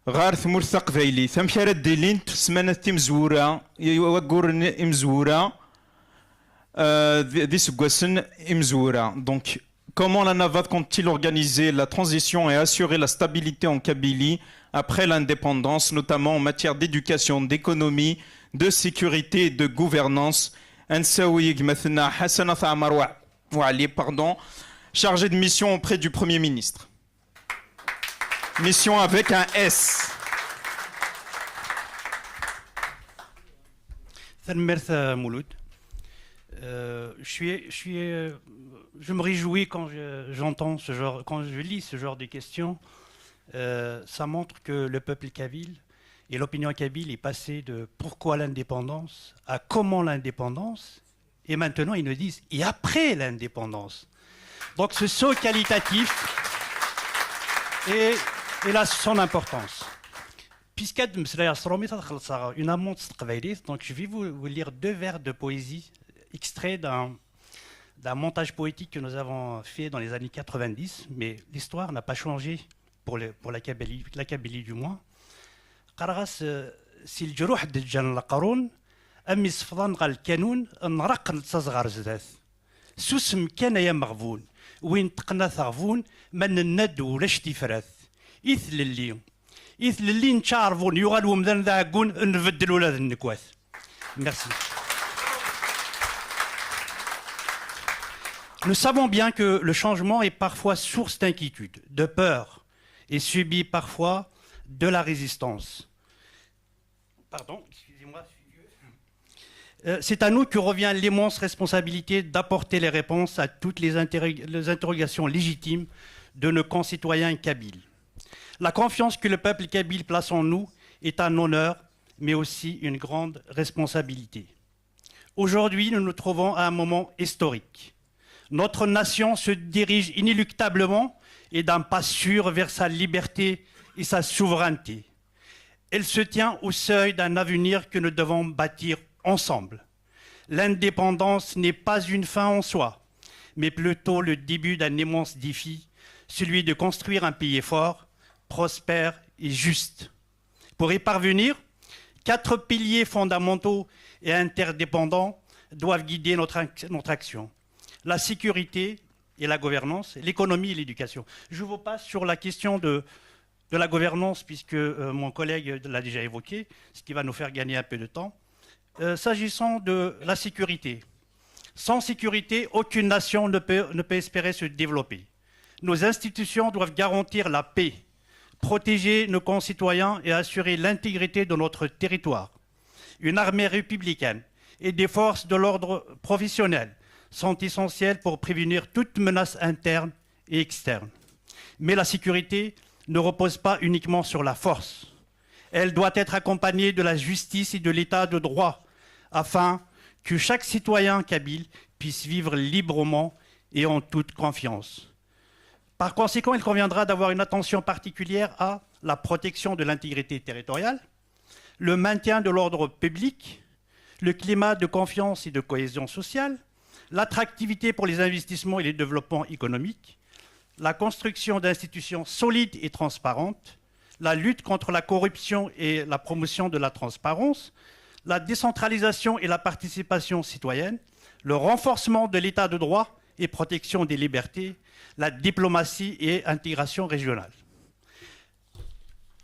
غار ثمور ثقفيلي ثمشار الديلين تسمانة تمزورة وقور امزورة دي سقوسن امزورة donc comment la NAVAD compte-t-il organiser la transition et assurer la stabilité en Kabylie après l'indépendance, notamment en matière d'éducation, d'économie, de sécurité et de gouvernance. Chargé de mission auprès du Premier ministre. Mission avec un S. Je me réjouis quand j'entends ce genre, quand je lis ce genre de questions. Ça montre que le peuple kabyle et l'opinion kabyle est passé de pourquoi l'indépendance à comment l'indépendance, et maintenant ils nous disent et après l'indépendance. Donc ce saut qualitatif et il a son importance. Puisqu'il y a une amont donc je vais vous lire 2 vers de poésie extraits d'un montage poétique que nous avons fait dans les années 90, mais l'histoire n'a pas changé pour la Kabylie du moins. قرغس سي الجروح دجان القرون أمي صفضان غا الكانون نرق نتصغر زداث سوسم كان يا مغفون وين تقنا ثغفون من الند ولاش تفراث إثل اللي نتشارفون يغال ومدان ذا قون نبدلوا لهذا النكواث. Merci. Nous savons bien que le changement est parfois source d'inquiétude, de peur, et subit parfois de la résistance. Pardon, excusez-moi. C'est à nous que revient l'immense responsabilité d'apporter les réponses à toutes les interrogations légitimes de nos concitoyens kabyles. La confiance que le peuple kabyle place en nous est un honneur, mais aussi une grande responsabilité. Aujourd'hui, nous nous trouvons à un moment historique. Notre nation se dirige inéluctablement et d'un pas sûr vers sa liberté et sa souveraineté. Elle se tient au seuil d'un avenir que nous devons bâtir ensemble. L'indépendance n'est pas une fin en soi, mais plutôt le début d'un immense défi, celui de construire un pays fort, prospère et juste. Pour y parvenir, 4 piliers fondamentaux et interdépendants doivent guider notre action. La sécurité et la gouvernance, l'économie et l'éducation. Je vous passe sur la question de la gouvernance, puisque mon collègue l'a déjà évoqué, ce qui va nous faire gagner un peu de temps. S'agissant de la sécurité, sans sécurité, aucune nation ne peut espérer se développer. Nos institutions doivent garantir la paix, protéger nos concitoyens et assurer l'intégrité de notre territoire. Une armée républicaine et des forces de l'ordre professionnel sont essentielles pour prévenir toute menace interne et externe. Mais la sécurité ne repose pas uniquement sur la force. Elle doit être accompagnée de la justice et de l'état de droit, afin que chaque citoyen kabyle puisse vivre librement et en toute confiance. Par conséquent, il conviendra d'avoir une attention particulière à la protection de l'intégrité territoriale, le maintien de l'ordre public, le climat de confiance et de cohésion sociale, l'attractivité pour les investissements et les développements économiques, la construction d'institutions solides et transparentes, la lutte contre la corruption et la promotion de la transparence, la décentralisation et la participation citoyenne, le renforcement de l'état de droit et protection des libertés, la diplomatie et intégration régionale.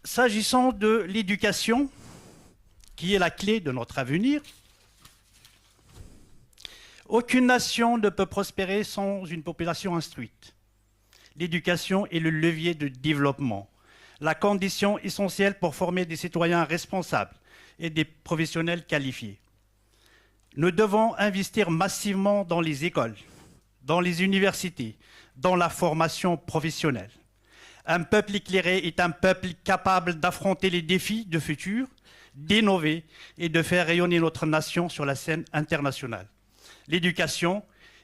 S'agissant de l'éducation, qui est la clé de notre avenir, aucune nation ne peut prospérer sans une population instruite. L'éducation est le levier de développement, la condition essentielle pour former des citoyens responsables et des professionnels qualifiés. Nous devons investir massivement dans les écoles, dans les universités, dans la formation professionnelle. Un peuple éclairé est un peuple capable d'affronter les défis de futur, d'innover et de faire rayonner notre nation sur la scène internationale. L'éducation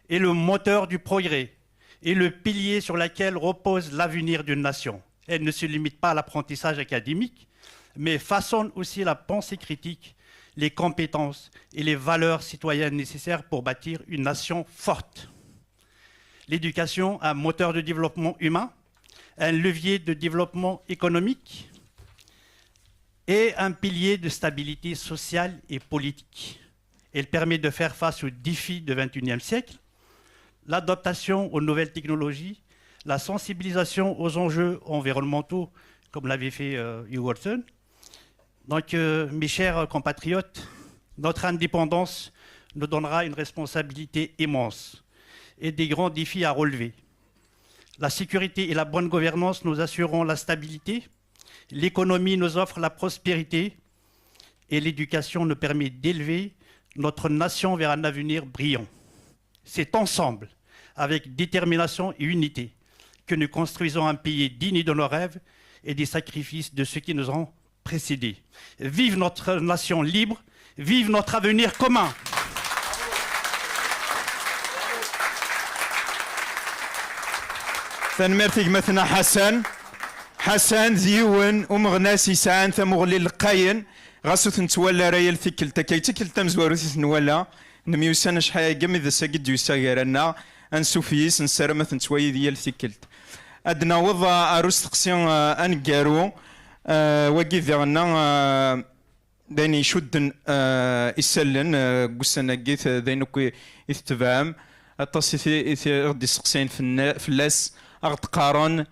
est le moteur du progrès et le pilier sur lequel repose l'avenir d'une nation. Elle ne se limite pas à l'apprentissage académique, mais façonne aussi la pensée critique, les compétences et les valeurs citoyennes nécessaires pour bâtir une nation forte. L'éducation, un moteur de développement humain, un levier de développement économique et un pilier de stabilité sociale et politique. Elle permet de faire face aux défis du XXIe siècle, l'adaptation aux nouvelles technologies, la sensibilisation aux enjeux environnementaux, comme l'avait fait Hugh Wharton. Donc, mes chers compatriotes, notre indépendance nous donnera une responsabilité immense et des grands défis à relever. La sécurité et la bonne gouvernance nous assureront la stabilité, l'économie nous offre la prospérité et l'éducation nous permet d'élever notre nation vers un avenir brillant. C'est ensemble, avec détermination et unité, que nous construisons un pays digne de nos rêves et des sacrifices de ceux qui nous ont précédés. Vive notre nation libre, vive notre avenir commun. ثنمرتك مثنا حسن زيون ومغناسي سان ثمغلي القاين غاسو تنتولى رايل ثكل تكيتكل تمزوارو تنولا نميوسان شحال قمي ذا ساقد يساقرنا انسوفيس نسرمة تنتوي ديال ثكلت ادنا وضع اروس تقسيون انقارو وقي ذغنا داني يشد يسلن قسنا قيث ذينك يتبعم التصيث غدي سقسين في اللاس أغد قارن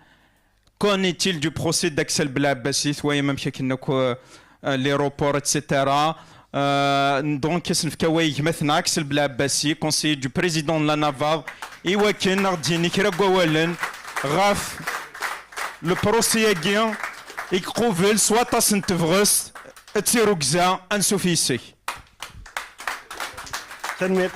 كونيتيل دو بروسي داكسل بالعباسيث ويا ممشي كنك ليروبور اتسيتيرا دونك يسنف كوايك مثلا اكسل بالعباسي كونسي دو بريزيدون لا نافاغ ايوا كان غديني كرا قوالا غاف لو بروسي ياكي يقوفل سوا تاسن تفغس تيروكزا انسوفيسي تنمير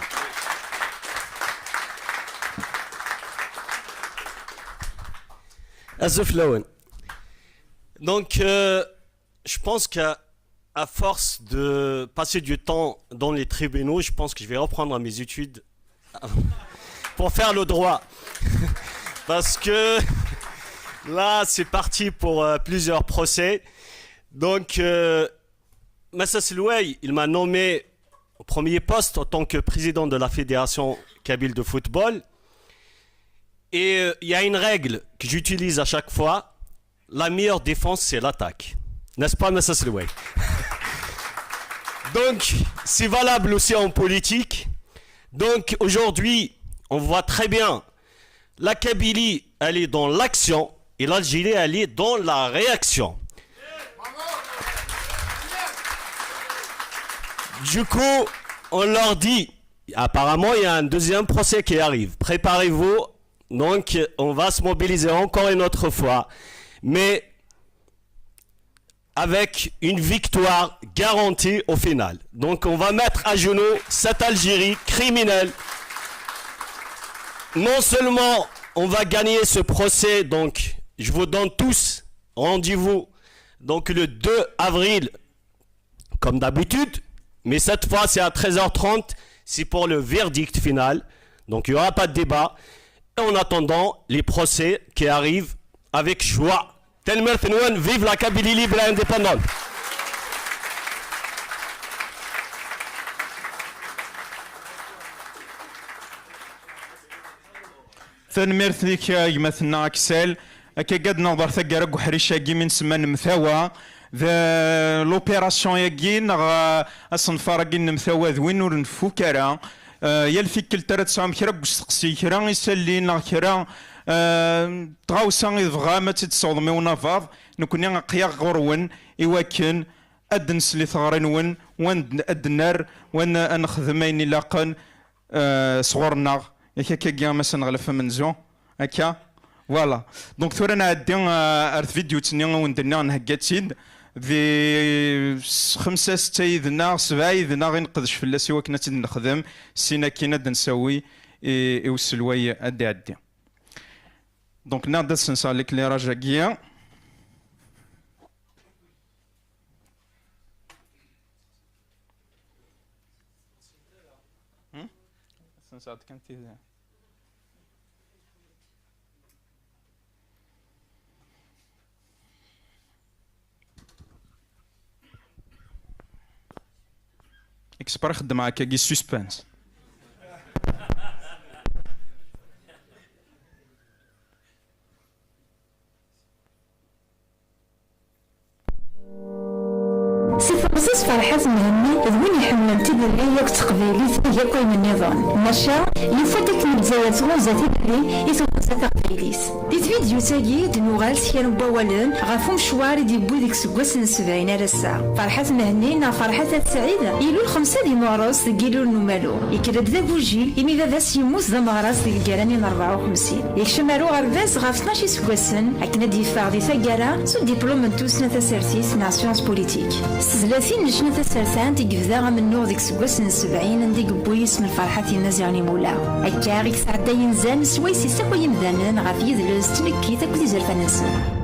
Azoflaouen. Donc, je pense qu'à force de passer du temps dans les tribunaux, je pense que je vais reprendre mes études pour faire le droit. Parce que là, c'est parti pour plusieurs procès. Donc, Massa Selouay, il m'a nommé au premier poste en tant que président de la Fédération kabyle de football. Et il y a une règle que j'utilise à chaque fois. La meilleure défense, c'est l'attaque. N'est-ce pas, Massa Selouay? Donc, c'est valable aussi en politique. Donc, aujourd'hui, on voit très bien, la Kabylie, elle est dans l'action, et l'Algérie, elle est dans la réaction. Du coup, on leur dit, apparemment, il y a un deuxième procès qui arrive. Préparez-vous. Donc, on va se mobiliser encore une autre fois. Mais avec une victoire garantie au final. Donc, on va mettre à genoux cette Algérie criminelle. Non seulement on va gagner ce procès, donc je vous donne tous rendez-vous donc le 2 avril, comme d'habitude. Mais cette fois, c'est à 13h30. C'est pour le verdict final. Donc, il n'y aura pas de débat. Et en attendant, les procès qui arrivent avec joie. Telmer Fenouane, vive la Kabylie libre et indépendante. تنميرت ذيك يمثلنا اكسل كي قد نظر ثقرق وحريشه كي من سمان مثاوى ذا لوبيراسيون ياكي الصنفار كي مثاوى ذوين ور نفوكرا يلفي كل ترى تسعم كرا وسقسي كرا يسلينا كرا تغاوسا يبغى ما تتصدمي ونافاض نكون قيا غرون ايواكن ادنس لي ثغرين وين ادنار وين نخدمين لاقن صغورنا هكا كيا مثلا غلف منزو هكا فوالا دونك ثورا نعدي ارث فيديو تني وندنا نهكاتين في 5 6 يذنا 7 يذنا غير نقدش في اللاسي وكنا تنخدم سينا كينا نسوي يوسلوي ادي دونك نادا سنسالك لي راجاكيا سنسالك كنتي اكسبر خدم معاك كي سسبانس سي فرنسيس فرحات مهمي وين يحمل تدري ياك تقبيليت هي كل من نظام ماشا يفوتك متزايد غوزاتي بلي يتوقع تقبيليس ديت فيديو تاكي دنوغال سيان بوالن غافو مشوار دي بوديك سكواسن 70 على الساعه فرحات مهني فرحات سعيده يلو الخمسه دي ماروس كيلو نمالو يكرد ذا بوجيل يمي ذا سيموس ذا مغراس ديال الكراني 54 يكشمالو غرباس غاف 12 سكواسن اكنا ديفاغ دي ثاكارا سو ديبلوم من توسنا تاسرتيس نا سيونس بوليتيك 30 نجنة تسرسان تيقفذا من نور ديك سكواسن 70 نديك بويس من فرحات الناس يعني مولا هكا غيك سعدا ينزل سويسي ساكو يمدانا غاف يدلز تنكي تاكو زرفان نسن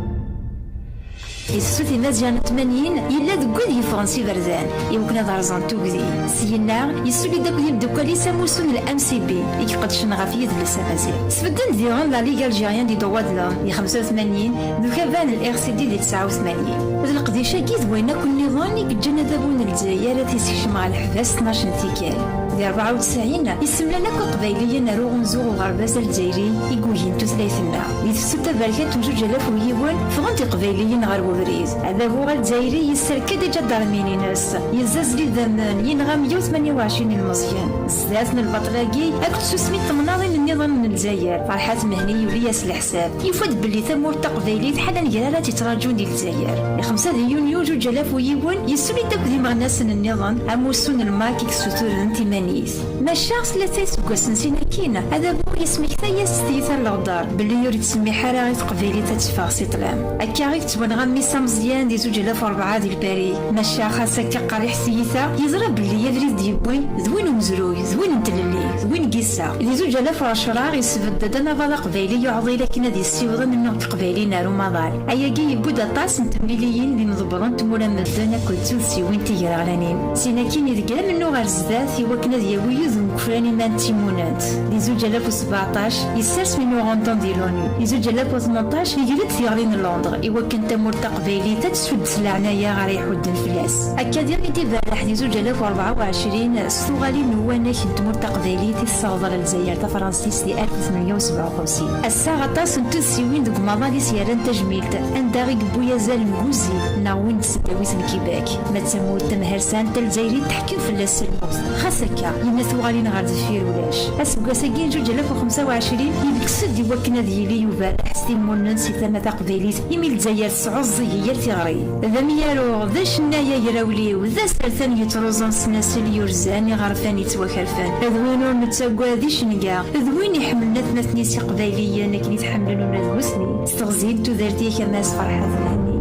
السوثي مزيان 80 يلا دكودي فرنسي برزان يمكن هذا رزان توكدي سينا يسولي داك يبدوكالي ساموسون الام سي بي يقدشن غاف يدلس مازال سبدن ديرون لا ليغ الجيريان دي دوا دلام 85 دوكافان الار سي دي 89 هاد القديشه كي زوينه كل نظام يجينا دابون الجزائر تيسكش مع الحباس 12 تيكال دي 94 يسمى لنا كقبايلية نارو غنزو وغرباز الجزائري يقوين تثليثنا يتفسو تباركات وجوج الاف ويوان فغنتي قبايليين غير وبريز هذا هو الجزائري يسركد يجدر ميني ناس يزاز لي ذمان ينغى 128 المصيان سداتنا البطلاقي اكت سوسمي تمناضين النظام من الجزائر فرحات مهني ولياس الحساب يفد باللي ثمور تقبايلي حالا نجرالا تتراجون دي الجزائر 5 يونيو جوج الاف ويوان يسولي تاكدي مغناس النظام اموسون الماكيك سوتور انتمانيس ما الشخص لا تيسكوس نسينا كينا هذا بو يسمي كثايا ستيثار الغدار باللي يريد تسمي حرارة قبيلي تتفاغ سيطلام أكاغيك تبغى ميسا مزيان دي زوج الاف وربعة ديال باري ماشا خاصة كقريح سيثا يزرى باللي يدري ديبوي زوين ومزروي زوين متللي زوين قيسا دي زوج الاف ورشرار يسبد دانا فالا قبيلي يعضي لكن هذه السيوضة من نوع قبيلي نارو مضار أياكي يبود طاس نتمليين اللي مضبرون تمولا مدانا كنتو سيوين تيجرى غلانين سيناكين يدقال منو غير زدات يوكنا دياوي يذن كفراني مان تيمونات دي زوج الاف 17 يسرس منو غونطون دي لونو يزوج الاف 18 يجلد في غرين لندن إوا كان تمور تقبيلي تتسود سلعنايا غير يحود الفلاس هكا ديال دي فالح دي زوج الاف 24 السوغالي نوانا تمور تقبيلي تيصاوض الجزائر تا فرنسيس دي 1857 الساعة طاس نتوسيوين دوك مضالي سياران تجميلت انداغي بويا زال نقوزي ناوين تسداويت الكيباك ما تسمو تمهرسان تالجزائري تحكم فلاس الموت خاص هكا يما ثوغالي نغار دفير ولاش اسكاساكين جوج الاف 25 يبكسد يوكنا ديالي يوفال حسين مونن سي ثما تقبيليت يمي الجزائر سعوزي هي التغري ذا ميالو ذا شنايا يراولي وذا سالثان يتروزن سناسل يرزان غرفان يتوكرفان ذوينو نتساقوا ذي شنقا ذوين يحملنا ثلاث نيسي قبايليا نكن يتحملون ذوسني استغزيد تذرتي كماس فرحة ذهني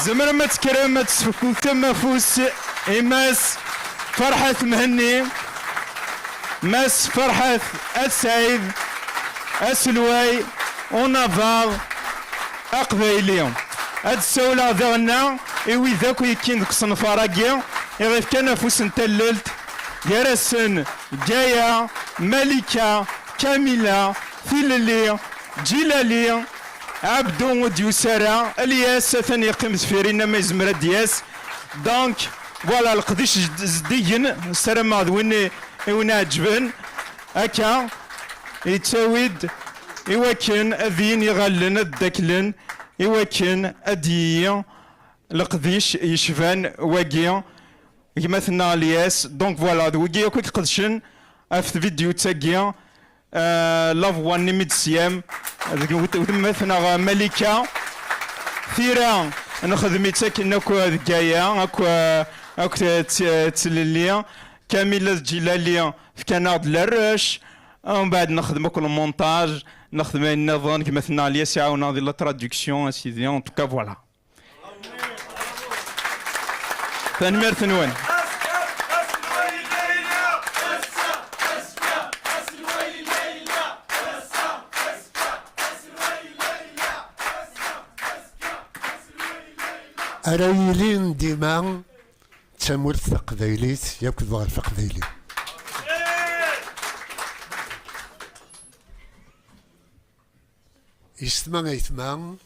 زمر ما تكرم ما تسفكو تم فوس إماس فرحة مهني ماس فرحة السعيد السلواي ونافاغ أقبايليهم هاد السولة ذغنا إوي ذاك يكين ذوك صنفاراكي يغيف كان فوس نتللت يارسن جاية ملكة كاملة فيللي جلالي عبدو ديوسارا الياس ثاني يقيم سفيرين ما يزمر دياس دونك فوالا القديش زديين السلام وين عجبن هكا يتساويد إواكن أذين يغلن الدكلن إواكن أدي القديش يشفان واقيا كما ثنا الياس دونك فوالا وقيا كويك قدشن في فيديو تاقيا لاف وان نيميد سيام مثلا ملكة ثيرا نخدمي تاكن اكو ذكايا اكو تسلليا كاملة جلالية في كناد للرش ومن بعد نخدم اكو المونتاج نخدم النظام كما ثنا الياس يعاونا ديال لا تراديكسيون سيدي ان توكا فوالا ثاني ثنوان أرايلين ديما تمور تقبيليت ياكل بغا الفقبيلي يسمى يثمان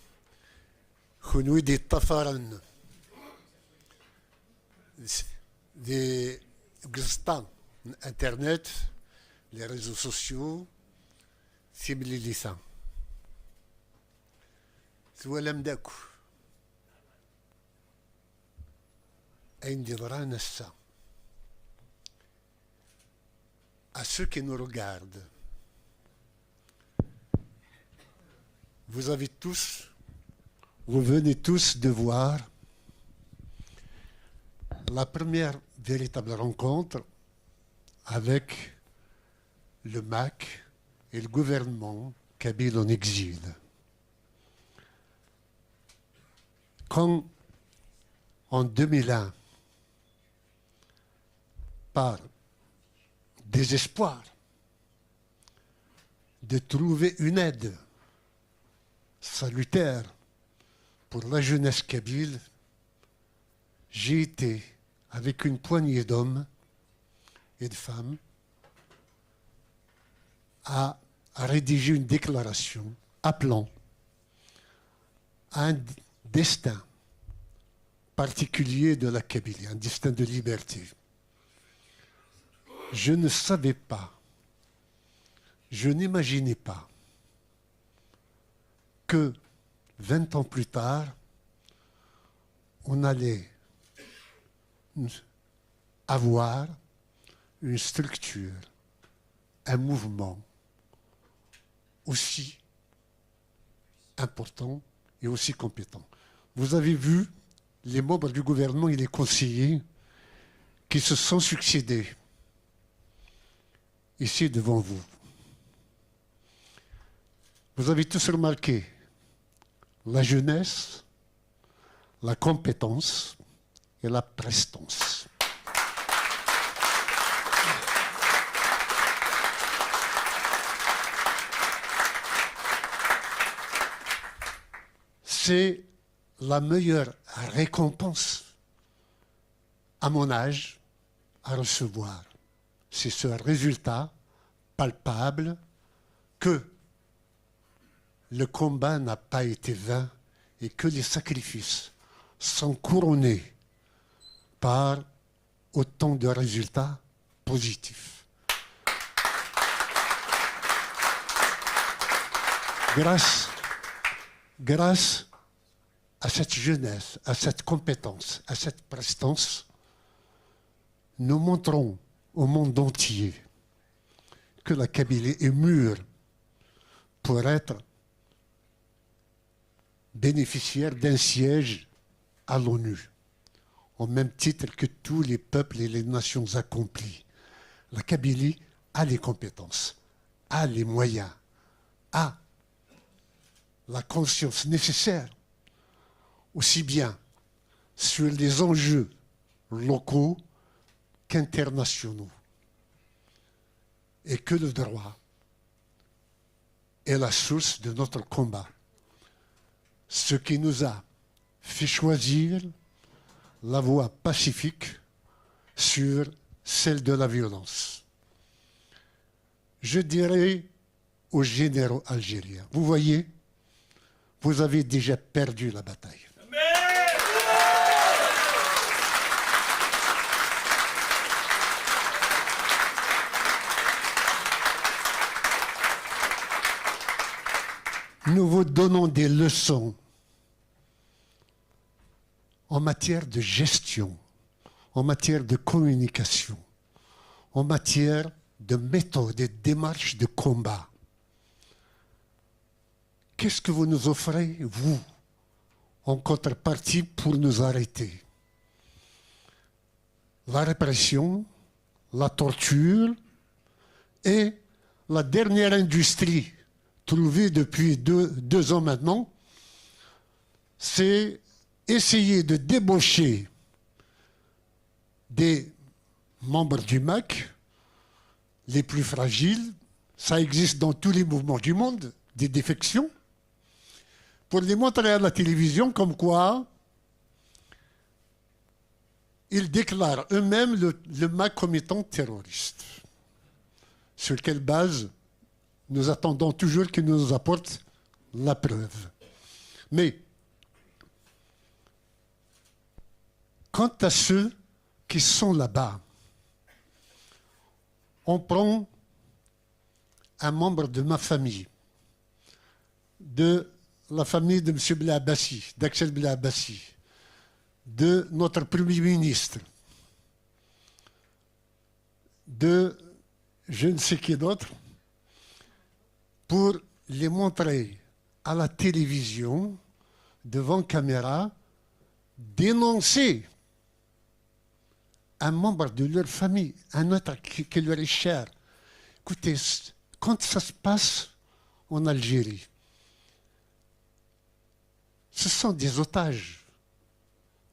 خنوي دي الطفرن دي قسطان انترنت لي ريزو سوسيو ثيملي ليسان ثوالم داكو à ceux qui nous regardent, vous venez tous de voir la première véritable rencontre avec le MAC et le gouvernement kabyle en exil. Quand en 2001, par désespoir de trouver une aide salutaire pour la jeunesse kabyle, j'ai été avec une poignée d'hommes et de femmes à rédiger une déclaration appelant à un destin particulier de la Kabylie, un destin de liberté. Je ne savais pas, je n'imaginais pas que 20 ans plus tard, on allait avoir une structure, un mouvement aussi important et aussi compétent. Vous avez vu les membres du gouvernement et les conseillers qui se sont succédés ici devant vous. Vous avez tous remarqué la jeunesse, la compétence et la prestance. C'est la meilleure récompense à mon âge à recevoir. C'est ce résultat palpable que le combat n'a pas été vain et que les sacrifices sont couronnés par autant de résultats positifs. Grâce à cette jeunesse, à cette compétence, à cette prestance, nous montrons au monde entier que la Kabylie est mûre pour être bénéficiaire d'un siège à l'ONU, au même titre que tous les peuples et les nations accomplies. La Kabylie a les compétences, a les moyens, a la conscience nécessaire, aussi bien sur les enjeux locaux qu'internationaux, et que le droit est la source de notre combat. Ce qui nous a fait choisir la voie pacifique sur celle de la violence. Je dirais aux généraux algériens, vous voyez, vous avez déjà perdu la bataille. Nous vous donnons des leçons en matière de gestion, en matière de communication, en matière de méthode et de démarche de combat. Qu'est-ce que vous nous offrez, vous, en contrepartie pour nous arrêter? La répression, la torture et la dernière industrie trouvée depuis deux ans maintenant, c'est essayer de débaucher des membres du MAC les plus fragiles. Ça existe dans tous les mouvements du monde, des défections, pour les montrer à la télévision comme quoi ils déclarent eux-mêmes le MAC comme étant terroriste. Sur quelle base? Nous attendons toujours qu'ils nous apportent la preuve. Mais quant à ceux qui sont là-bas, on prend un membre de ma famille, de la famille de M. Blabassi, d'Axel Blabassi, de notre Premier ministre, de je ne sais qui d'autre, pour les montrer à la télévision, devant caméra, dénoncer un membre de leur famille, un autre qui leur est cher. Écoutez, quand ça se passe en Algérie, ce sont des otages.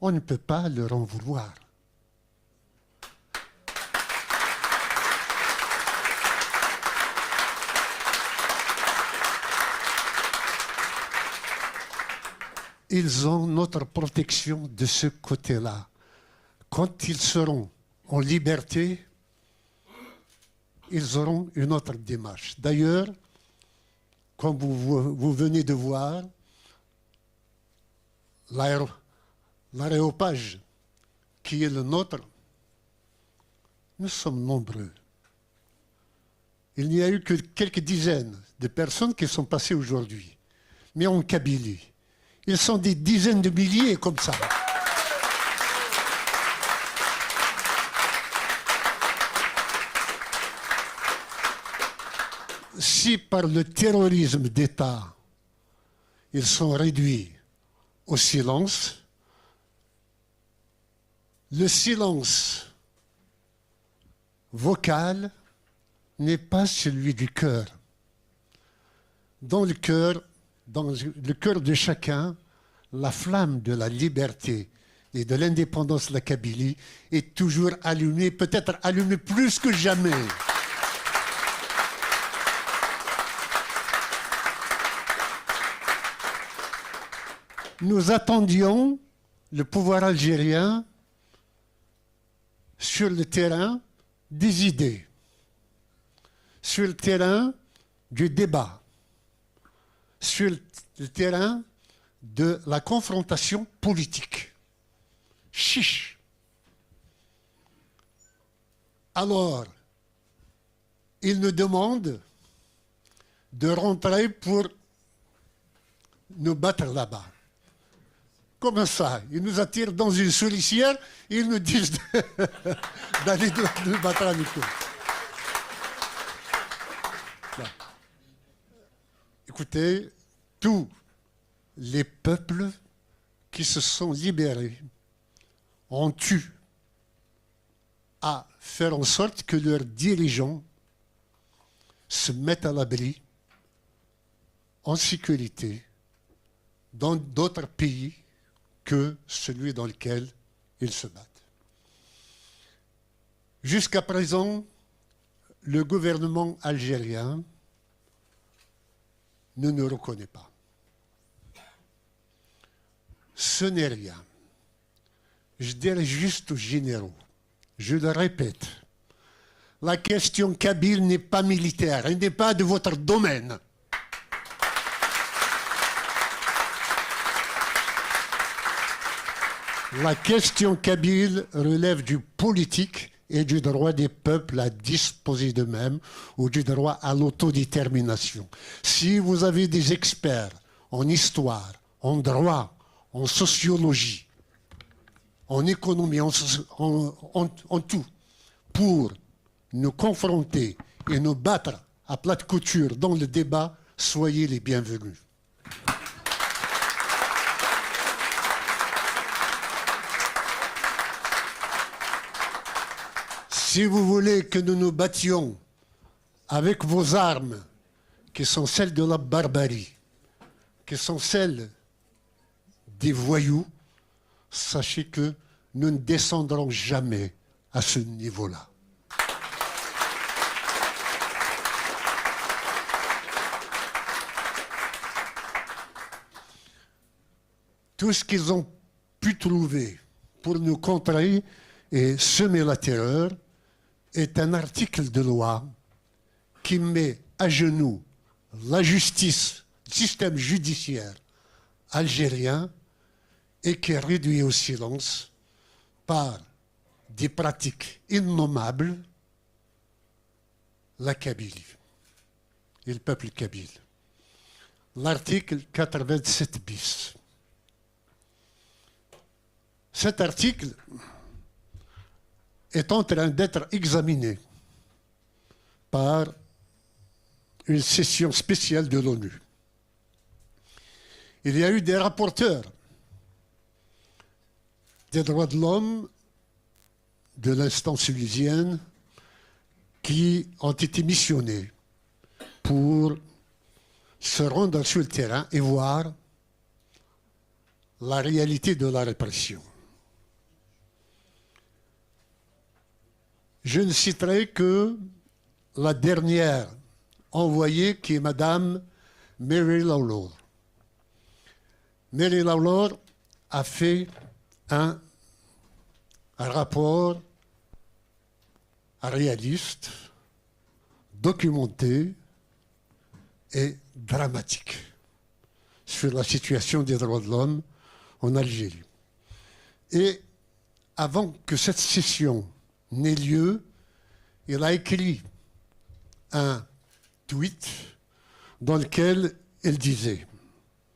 On ne peut pas leur en vouloir. Ils ont notre protection de ce côté-là. Quand ils seront en liberté, ils auront une autre démarche. D'ailleurs, comme vous venez de voir, l'aréopage qui est le nôtre, nous sommes nombreux. Il n'y a eu que quelques dizaines de personnes qui sont passées aujourd'hui. Mais en Kabylie, ils sont des dizaines de milliers comme ça. Si par le terrorisme d'État, ils sont réduits au silence, le silence vocal n'est pas celui du cœur. Dans le cœur de chacun, la flamme de la liberté et de l'indépendance de la Kabylie est toujours allumée, peut-être allumée plus que jamais. Nous attendions le pouvoir algérien sur le terrain des idées, sur le terrain du débat, sur le terrain de la confrontation politique. Chiche. Alors, il nous demande de rentrer pour nous battre là-bas. Comment ça? Ils nous attirent dans une souricière et ils nous disent d'aller nous battre avec eux. Là. Écoutez, tous les peuples qui se sont libérés ont eu à faire en sorte que leurs dirigeants se mettent à l'abri, en sécurité, dans d'autres pays que celui dans lequel ils se battent. Jusqu'à présent, le gouvernement algérien ne nous reconnaît pas. Ce n'est rien. Je dirais juste aux généraux, je le répète, la question kabyle n'est pas militaire, elle n'est pas de votre domaine. La question kabyle relève du politique et du droit des peuples à disposer d'eux-mêmes ou du droit à l'autodétermination. Si vous avez des experts en histoire, en droit, en sociologie, en économie, en tout, pour nous confronter et nous battre à plate couture dans le débat, soyez les bienvenus. Si vous voulez que nous nous battions avec vos armes, qui sont celles de la barbarie, qui sont celles des voyous, sachez que nous ne descendrons jamais à ce niveau-là. Tout ce qu'ils ont pu trouver pour nous contrer et semer la terreur est un article de loi qui met à genoux la justice, le système judiciaire algérien et qui est réduit au silence par des pratiques innommables, la Kabylie et le peuple kabyle. L'article 87 bis. Cet article est en train d'être examiné par une session spéciale de l'ONU. Il y a eu des rapporteurs des droits de l'homme de l'instance onusienne qui ont été missionnés pour se rendre sur le terrain et voir la réalité de la répression. Je ne citerai que la dernière envoyée qui est Madame Mary Lawlor. Mary Lawlor a fait un rapport réaliste, documenté et dramatique sur la situation des droits de l'homme en Algérie. Et avant que cette session n'ait lieu, il a écrit un tweet dans lequel il disait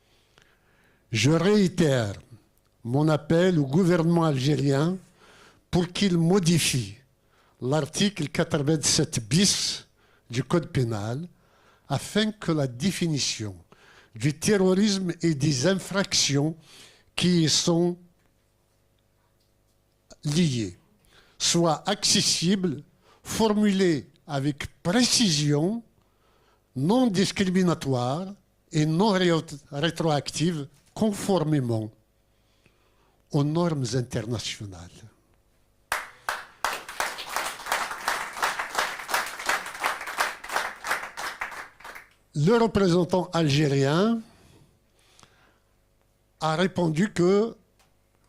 « Je réitère mon appel au gouvernement algérien pour qu'il modifie l'article 87 bis du Code pénal afin que la définition du terrorisme et des infractions qui y sont liées soit accessible, formulée avec précision, non discriminatoire et non rétroactive, conformément aux normes internationales. » Le représentant algérien a répondu que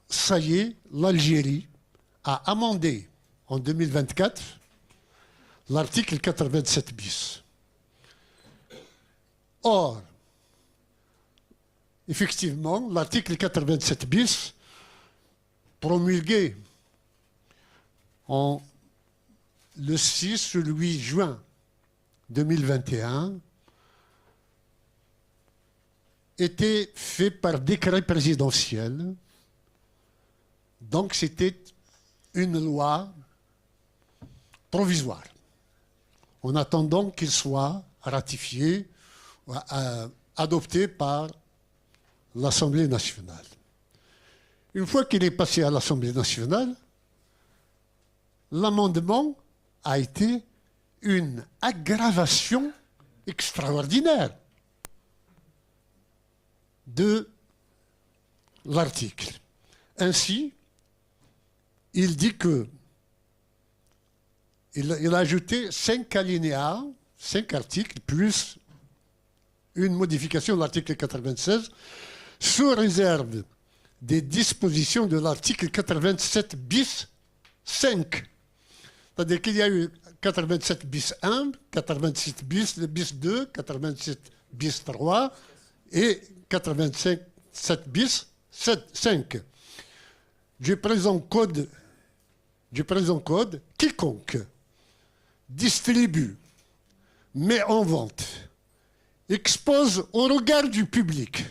ça y est, l'Algérie a amendé en 2024 l'article 87 bis. Or, effectivement, l'article 87 bis, promulgué le 6 ou le 8 juin 2021, était fait par décret présidentiel. Donc c'était une loi provisoire, en attendant qu'il soit ratifié, adopté par l'Assemblée nationale. Une fois qu'il est passé à l'Assemblée nationale, l'amendement a été une aggravation extraordinaire de l'article. Ainsi, il dit que il a ajouté 5 alinéas, 5 articles, plus une modification de l'article 96, sous réserve des dispositions de l'article 87 bis 5. C'est-à-dire qu'il y a eu 87 bis 1, 87 bis 2, 87 bis 3 et 87 bis 5. Du présent code, quiconque distribue, met en vente, expose au regard du public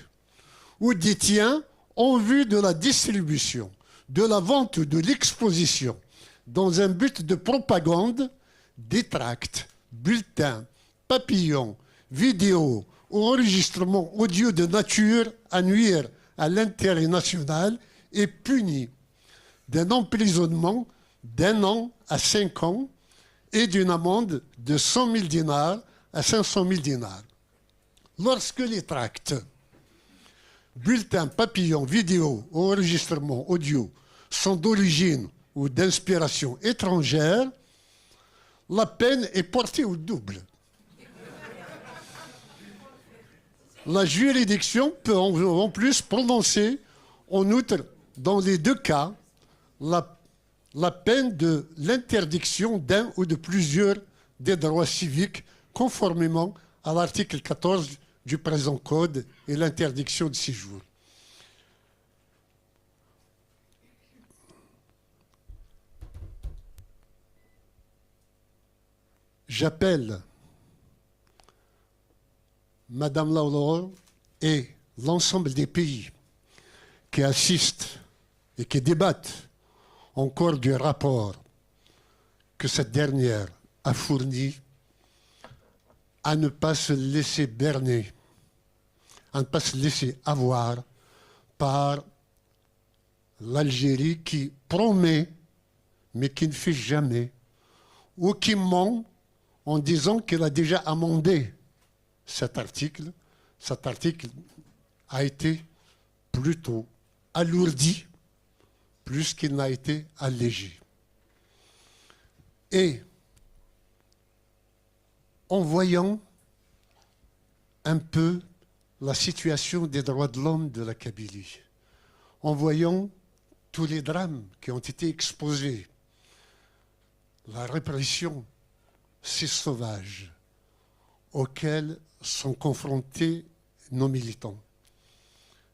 ou détient en vue de la distribution, de la vente ou de l'exposition dans un but de propagande des tracts, bulletins, papillons, vidéos ou enregistrements audio de nature à nuire à l'intérêt national est puni d'un emprisonnement d'1 an à 5 ans et d'une amende de 100 000 dinars à 500 000 dinars. Lorsque les tracts, bulletins, papillons, vidéos ou enregistrements audio sont d'origine ou d'inspiration étrangère, la peine est portée au double. La juridiction peut en plus prononcer, en outre, dans les 2 cas, la peine de l'interdiction d'un ou de plusieurs des droits civiques, conformément à l'article 14 du présent code et l'interdiction de séjour. J'appelle Madame Laure et l'ensemble des pays qui assistent et qui débattent encore du rapport que cette dernière a fourni, à ne pas se laisser berner, à ne pas se laisser avoir par l'Algérie qui promet mais qui ne fait jamais, ou qui ment en disant qu'elle a déjà amendé cet article. Cet article a été plutôt alourdi plus qu'il n'a été allégé. Et en voyant un peu la situation des droits de l'homme de la Kabylie, en voyant tous les drames qui ont été exposés, la répression si sauvage auxquelles sont confrontés nos militants,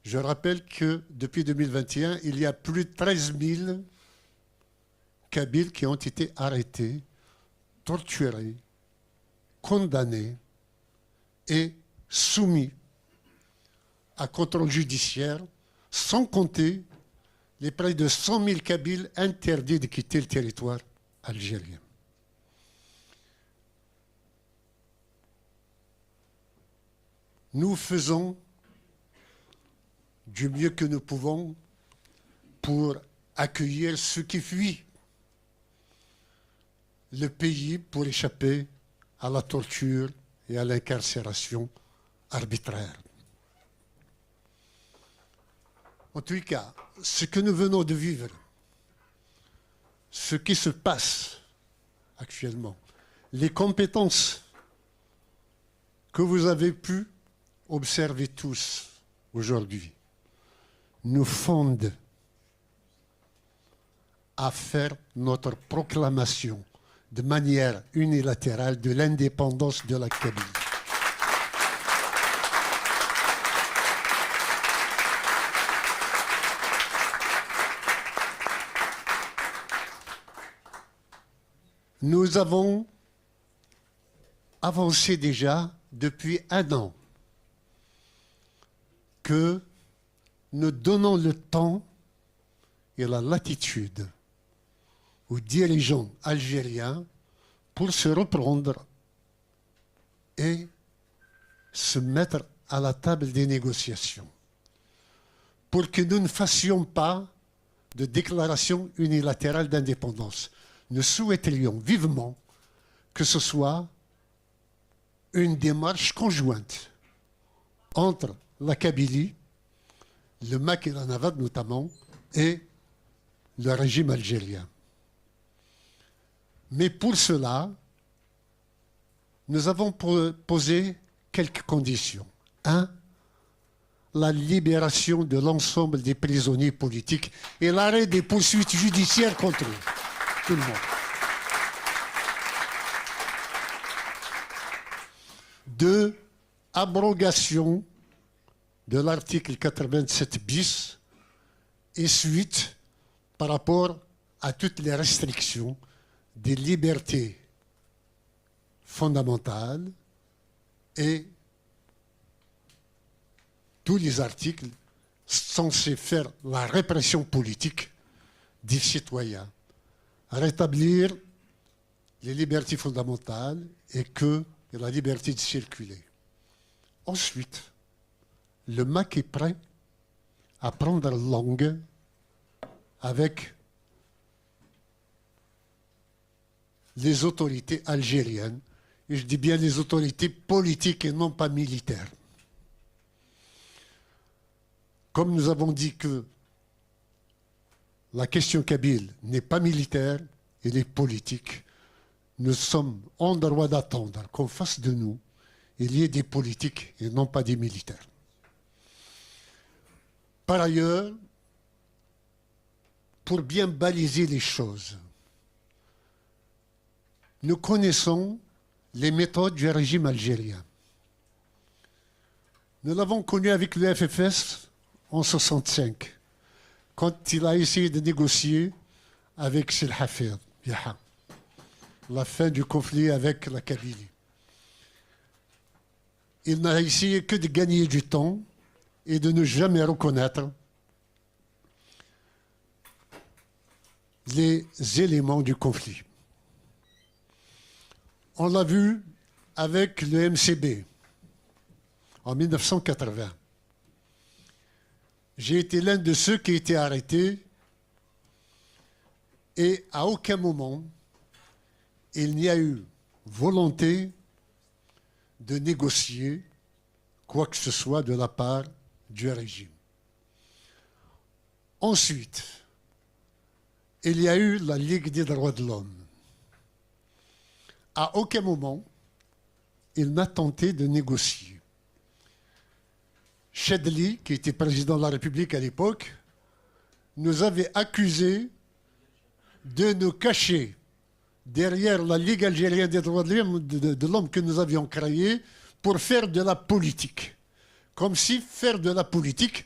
Je rappelle que depuis 2021, il y a plus de 13 000 Kabyles qui ont été arrêtés, torturés, condamnés et soumis à contrôle judiciaire, sans compter les près de 100 000 Kabyles interdits de quitter le territoire algérien. Nous faisons du mieux que nous pouvons pour accueillir ceux qui fuient le pays pour échapper à la torture et à l'incarcération arbitraire. En tout cas, ce que nous venons de vivre, ce qui se passe actuellement, les compétences que vous avez pu observer tous aujourd'hui, nous fondent à faire notre proclamation de manière unilatérale de l'indépendance de la Kabylie. Nous avons avancé déjà depuis 1 an que nous donnons le temps et la latitude aux dirigeants algériens pour se reprendre et se mettre à la table des négociations, pour que nous ne fassions pas de déclaration unilatérale d'indépendance. Nous souhaiterions vivement que ce soit une démarche conjointe entre la Kabylie, le MAC et la Navad notamment, et le régime algérien. Mais pour cela, nous avons posé quelques conditions. 1, la libération de l'ensemble des prisonniers politiques et l'arrêt des poursuites judiciaires contre eux. Tout le monde. 2, abrogation de l'article 87 bis et suite par rapport à toutes les restrictions des libertés fondamentales et tous les articles censés faire la répression politique des citoyens, rétablir les libertés fondamentales et la liberté de circuler. Ensuite, le MAC est prêt à prendre langue avec les autorités algériennes, et je dis bien les autorités politiques et non pas militaires. Comme nous avons dit que la question kabyle n'est pas militaire, elle est politique, nous sommes en droit d'attendre qu'en face de nous, il y ait des politiques et non pas des militaires. Par ailleurs, pour bien baliser les choses, nous connaissons les méthodes du régime algérien. Nous l'avons connu avec le FFS en 1965, quand il a essayé de négocier avec Sil Hafid, la fin du conflit avec la Kabylie. Il n'a essayé que de gagner du temps et de ne jamais reconnaître les éléments du conflit. On l'a vu avec le MCB en 1980. J'ai été l'un de ceux qui a été arrêtés et à aucun moment il n'y a eu volonté de négocier quoi que ce soit de la part du régime. Ensuite, il y a eu la Ligue des droits de l'homme. À aucun moment, il n'a tenté de négocier. Chedli, qui était président de la République à l'époque, nous avait accusés de nous cacher derrière la Ligue algérienne des droits de l'homme que nous avions créée pour faire de la politique. Comme si faire de la politique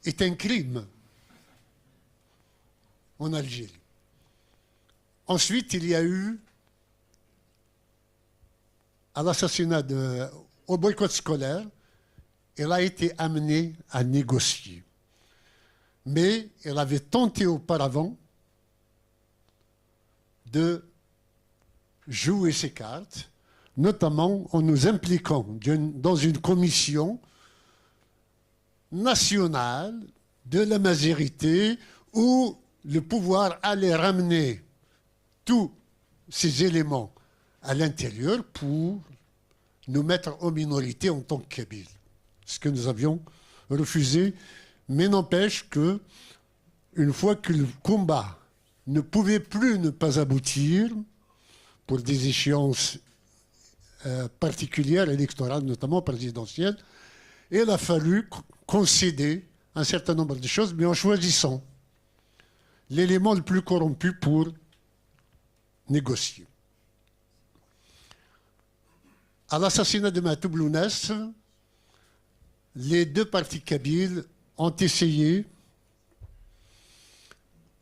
est un crime en Algérie. Ensuite, il y a eu à l'assassinat au boycott scolaire, elle a été amenée à négocier. Mais elle avait tenté auparavant de jouer ses cartes, notamment en nous impliquant dans une commission nationale de la majorité où le pouvoir allait ramener tous ces éléments à l'intérieur pour nous mettre en minorité en tant que Kabyles. Ce que nous avions refusé, mais n'empêche que, une fois que le combat ne pouvait plus ne pas aboutir, pour des échéances particulières, électorales, notamment présidentielles, il a fallu concéder un certain nombre de choses, mais en choisissant l'élément le plus corrompu pour négocier. À l'assassinat de Mahtoub Lounès, les deux partis kabyles ont essayé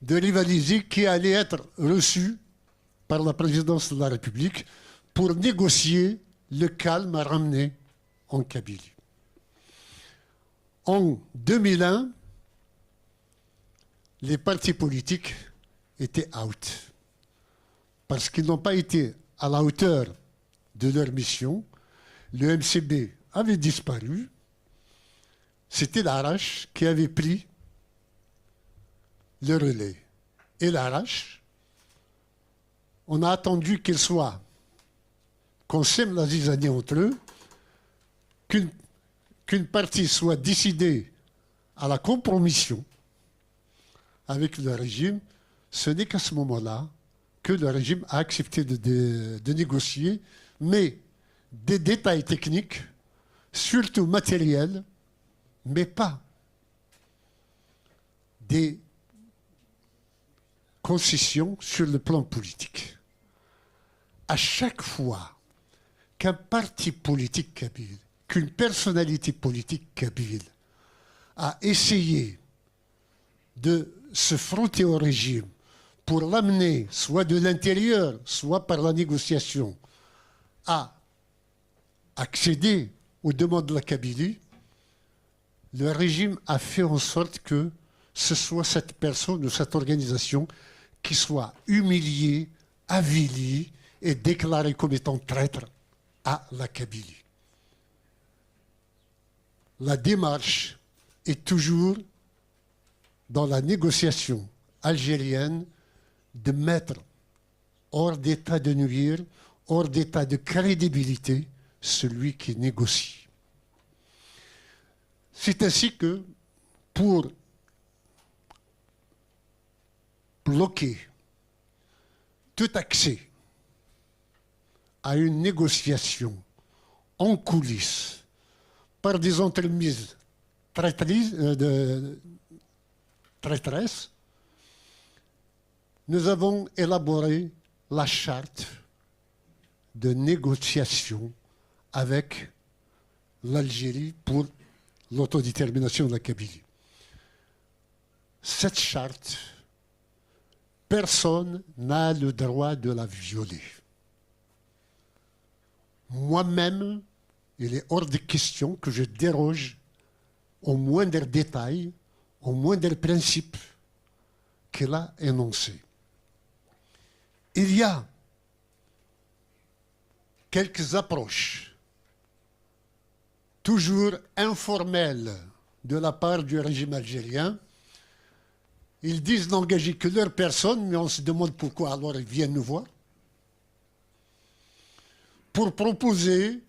de rivaliser qui allait être reçu par la présidence de la République pour négocier le calme à ramener en Kabylie. En 2001, les partis politiques étaient out parce qu'ils n'ont pas été à la hauteur de leur mission. Le MCB avait disparu. C'était l'Arrache qui avait pris le relais. Et l'Arrache, on a attendu qu'on sème la zizanie entre eux, qu'une partie soit décidée à la compromission avec le régime. Ce n'est qu'à ce moment-là que le régime a accepté de négocier, mais des détails techniques, surtout matériels, mais pas des concessions sur le plan politique. À chaque fois qu'un parti politique kabyle, qu'une personnalité politique kabyle a essayé de se frotter au régime pour l'amener, soit de l'intérieur, soit par la négociation, à accéder aux demandes de la Kabylie, le régime a fait en sorte que ce soit cette personne ou cette organisation qui soit humiliée, avilie et déclarée comme étant traître à la Kabylie. La démarche est toujours dans la négociation algérienne de mettre hors d'état de nuire, hors d'état de crédibilité celui qui négocie. C'est ainsi que, pour bloquer tout accès à une négociation en coulisses par des entreprises traîtresses, nous avons élaboré la charte de négociation avec l'Algérie pour l'autodétermination de la Kabylie. Cette charte, personne n'a le droit de la violer. Moi-même, il est hors de question que je déroge au moindre détail, au moindre principe qu'elle a énoncé. Il y a quelques approches toujours informelles de la part du régime algérien. Ils disent n'engager que leur personne, mais on se demande pourquoi alors ils viennent nous voir pour proposer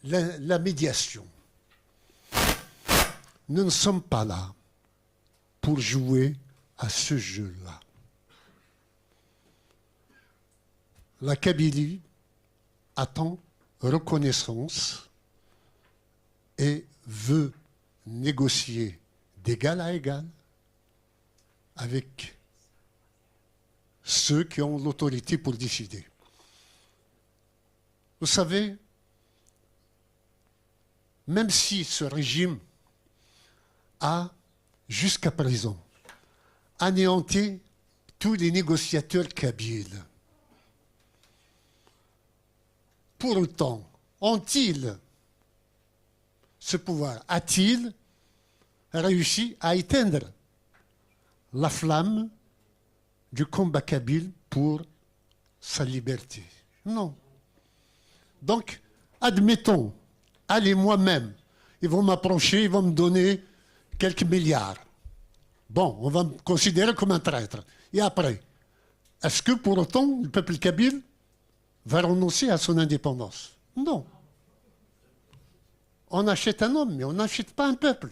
la médiation. Nous ne sommes pas là pour jouer à ce jeu-là. La Kabylie attend reconnaissance et veut négocier d'égal à égal avec ceux qui ont l'autorité pour décider. Vous savez, même si ce régime a, jusqu'à présent, anéanti tous les négociateurs kabyles. Pour autant, ont-ils ce pouvoir? A-t-il réussi à éteindre la flamme du combat kabyle pour sa liberté? Non. Donc, admettons, allez, moi-même, ils vont m'approcher, ils vont me donner quelques milliards. Bon, on va me considérer comme un traître. Et après, est-ce que pour autant le peuple kabyle va renoncer à son indépendance? Non. On achète un homme, mais on n'achète pas un peuple.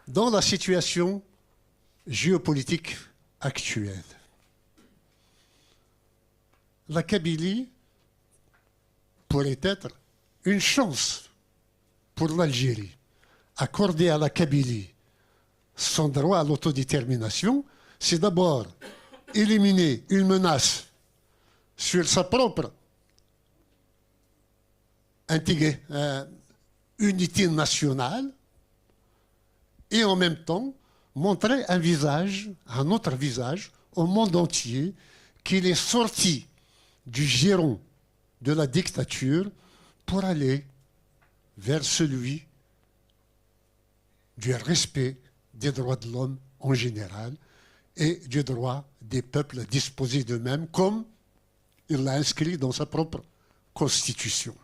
Dans la situation géopolitique actuelle, la Kabylie pourrait être une chance pour l'Algérie. Accorder à la Kabylie son droit à l'autodétermination, c'est d'abord éliminer une menace sur sa propre unité nationale et en même temps montrer un autre visage au monde entier qu'il est sorti du giron de la dictature pour aller vers celui du respect des droits de l'homme en général et du droit des peuples à disposer d'eux-mêmes, comme il l'a inscrit dans sa propre constitution.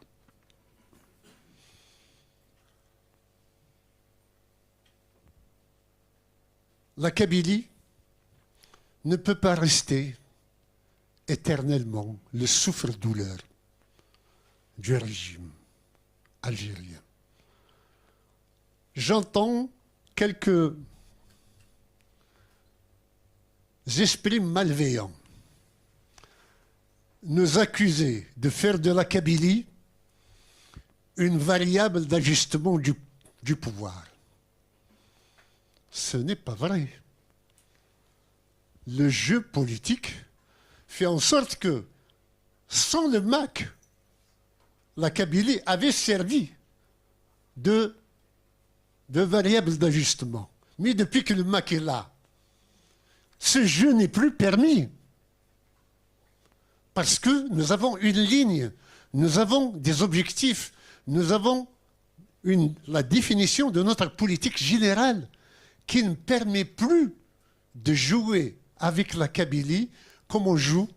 La Kabylie ne peut pas rester éternellement le souffre-douleur du régime algérien. J'entends quelques esprits malveillants nous accuser de faire de la Kabylie une variable d'ajustement du pouvoir. Ce n'est pas vrai. Le jeu politique fait en sorte que, sans le MAC, la Kabylie avait servi de variable d'ajustement. Mais depuis que le MAC est là, ce jeu n'est plus permis. Parce que nous avons une ligne, nous avons des objectifs, nous avons la définition de notre politique générale qui ne permet plus de jouer avec la Kabylie comme on joue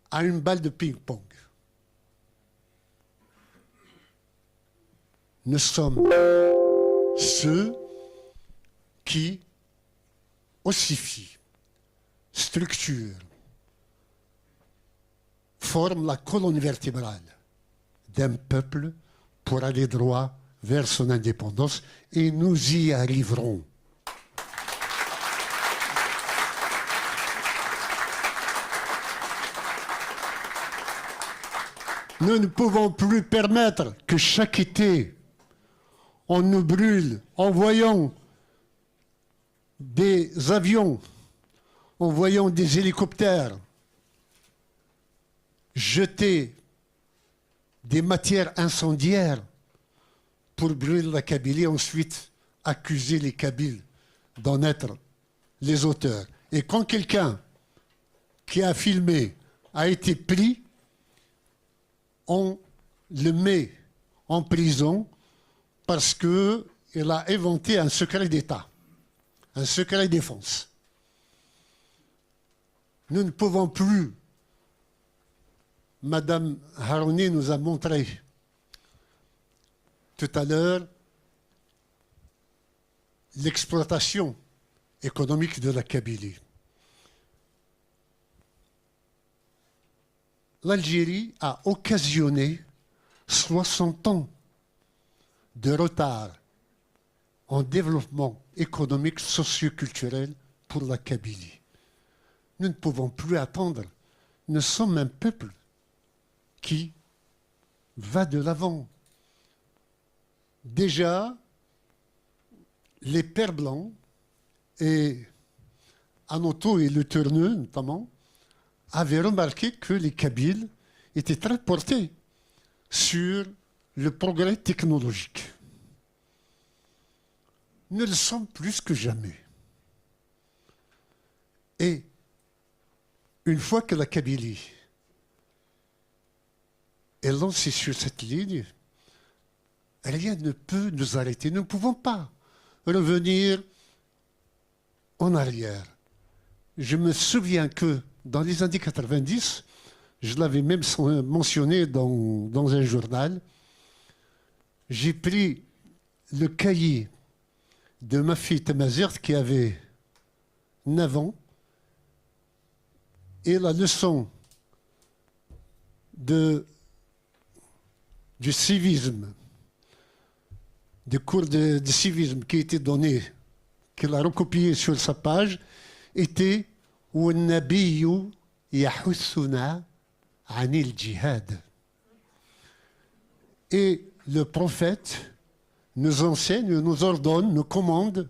à une balle de ping-pong. Nous sommes ceux qui ossifient, structurent, forment la colonne vertébrale d'un peuple pour aller droit vers son indépendance, et nous y arriverons. Nous ne pouvons plus permettre que chaque été, on nous brûle en voyant des avions, en voyant des hélicoptères jeter des matières incendiaires pour brûler la Kabylie, ensuite accuser les Kabyles d'en être les auteurs. Et quand quelqu'un qui a filmé a été pris, on le met en prison parce qu'il a inventé un secret d'État, un secret défense. Nous ne pouvons plus. Madame Harouni nous a montré tout à l'heure l'exploitation économique de la Kabylie. L'Algérie a occasionné 60 ans de retard en développement économique, socio-culturel pour la Kabylie. Nous ne pouvons plus attendre. Nous sommes un peuple qui va de l'avant. Déjà, les Pères blancs, et Anoto et Le Terneux notamment, avait remarqué que les Kabyles étaient très portés sur le progrès technologique. Nous le sommes plus que jamais. Et une fois que la Kabylie est lancée sur cette ligne, rien ne peut nous arrêter. Nous ne pouvons pas revenir en arrière. Je me souviens que dans les années 90, je l'avais même mentionné dans un journal, j'ai pris le cahier de ma fille Tamazert qui avait 9 ans et la leçon du civisme, du cours de civisme qui était donné, qu'elle a recopié sur sa page, était « وَالنَّبِيُّ يَحُثُّنَا عَنِ الْجِهَادِ » Et le prophète nous enseigne, nous ordonne, nous commande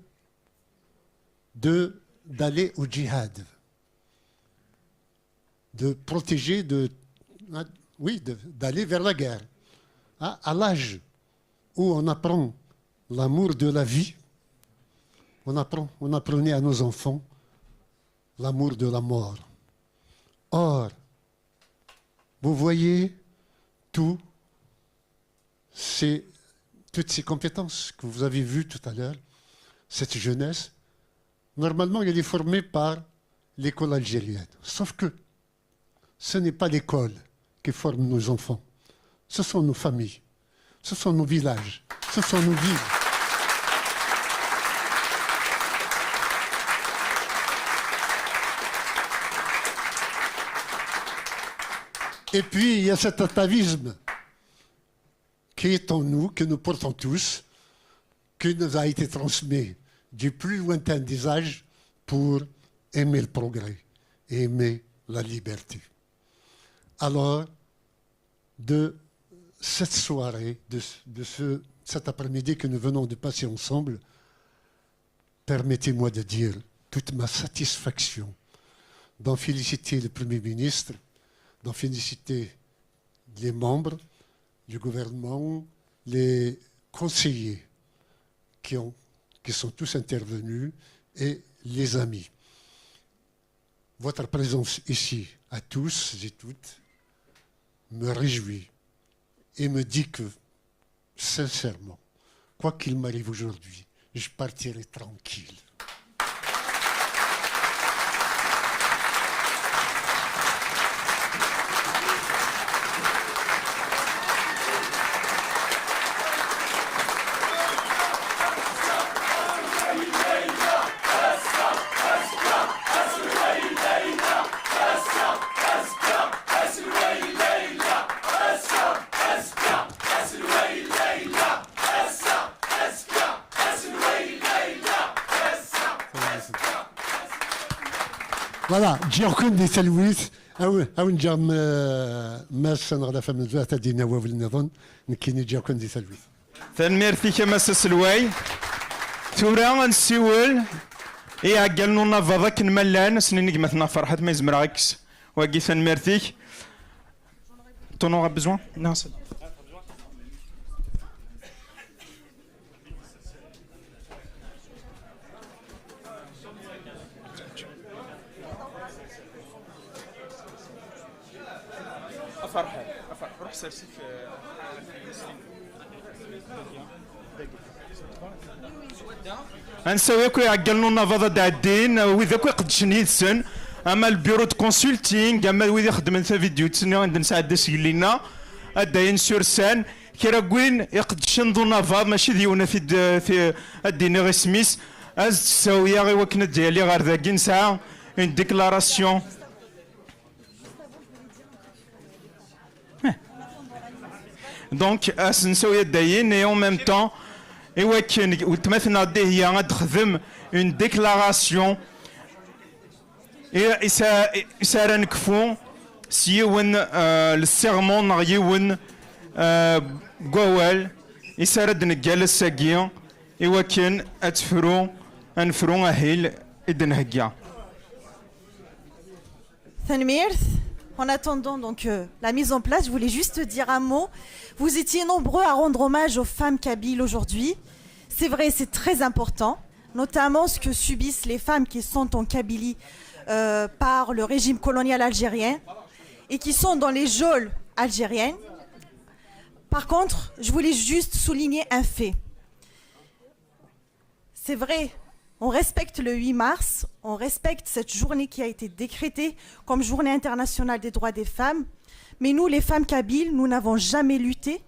d'aller au djihad, de protéger, d'aller vers la guerre. À l'âge où on apprend l'amour de la vie, on apprenait à nos enfants l'amour de la mort. Or, vous voyez toutes ces compétences que vous avez vues tout à l'heure, cette jeunesse, normalement, elle est formée par l'école algérienne. Sauf que ce n'est pas l'école qui forme nos enfants. Ce sont nos familles, ce sont nos villages, ce sont nos villes. Et puis, il y a cet atavisme qui est en nous, que nous portons tous, qui nous a été transmis du plus lointain des âges pour aimer le progrès et aimer la liberté. Alors, de cette soirée, cet après-midi que nous venons de passer ensemble, permettez-moi de dire toute ma satisfaction d'en féliciter le Premier ministre, d'en féliciter les membres du gouvernement, les conseillers qui sont tous intervenus et les amis. Votre présence ici, à tous et toutes, me réjouit et me dit que, sincèrement, quoi qu'il m'arrive aujourd'hui, je partirai tranquille. Voilà, جيركم دي تلويث أو نجام ما سنغ لا فم الزوات دينا وفل نظن نكيني جيركم دي تلويث. تنميرتي كما سلواي ثورا نسيول عقلنا نافضا كنملان سنين قمتنا فرحت ما يزمر عكس واقي تنميرتي تون اورا بزوان نو سي فرحة روح سلسي في انساوي كو يعقلنا نافضا داع الدين وإذا كو يقدشن يدسن اما البيرو دو كونسلتينغ اما ويذا خدمن في فيديو تسني عند نساعد سيلينا اداين سورسان كيرا كوين يقدشن ذو نافا ماشي ديونا في الدين غير سميس از تساويا غي وكنا ديالي غير ذاكي نسعى اون ديكلاراسيون دونك اس نساويا داين اي اون ميم طون ايوا كاين وتمثلنا دي هي غتخدم اون ديكلاراسيون إسارة نكفو سيون السيرمون غيون قوال إسارة نقال الساقية إوا كان أنفرو أهيل إدن هكيا En attendant donc la mise en place, je voulais juste dire un mot. Vous étiez nombreux à rendre hommage aux femmes kabyles aujourd'hui. C'est vrai, c'est très important, notamment ce que subissent les femmes qui sont en Kabylie par le régime colonial algérien et qui sont dans les geôles algériennes. Par contre, je voulais juste souligner un fait. C'est vrai, on respecte le 8 mars, on respecte cette journée qui a été décrétée comme journée internationale des droits des femmes, mais nous, les femmes kabyles, nous n'avons jamais lutté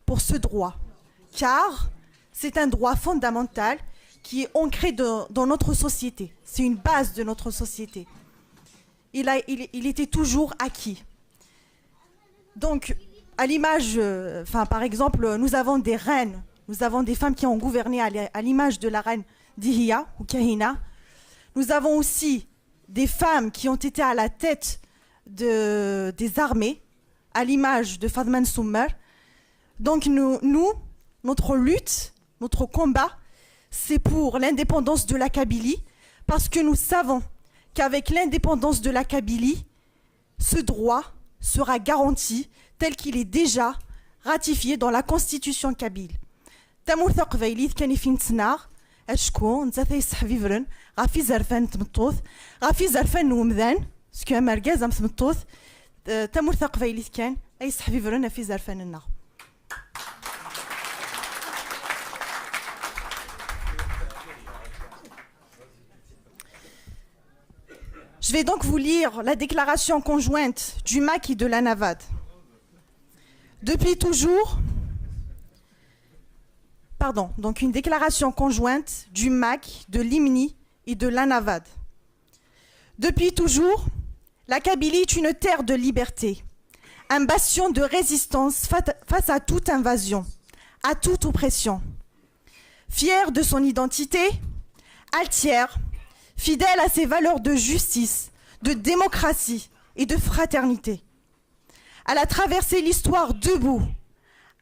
pour ce droit, car c'est un droit fondamental qui est ancré dans notre société. C'est une base de notre société. Il était toujours acquis. Donc, à l'image, par exemple, nous avons des reines, nous avons des femmes qui ont gouverné à l'image de la reine Dihya ou Kahina. Nous avons aussi des femmes qui ont été à la tête des armées, à l'image de Fadman Soumer. Donc notre lutte, notre combat, c'est pour l'indépendance de la Kabylie, parce que nous savons qu'avec l'indépendance de la Kabylie, ce droit sera garanti tel qu'il est déjà ratifié dans la constitution kabyle. Tamour Thaqbaylit kani fin tsnar ashkon nta taysahbi vren غافي زرفان تمطوث غافي زرفان ومذان سكو مركز ام تمطوث تمور ثقفيليت كان اي صحفي فرنا في زرفان النار. Je vais donc vous lire la déclaration conjointe du MAC et de la NAVAD. Depuis toujours, donc une déclaration conjointe du MAC, de l'IMNI et de la NAVAD. Depuis toujours, la Kabylie est une terre de liberté, un bastion de résistance face à toute invasion, à toute oppression. Fière de son identité, altière, fidèle à ses valeurs de justice, de démocratie et de fraternité. Elle a traversé l'histoire debout,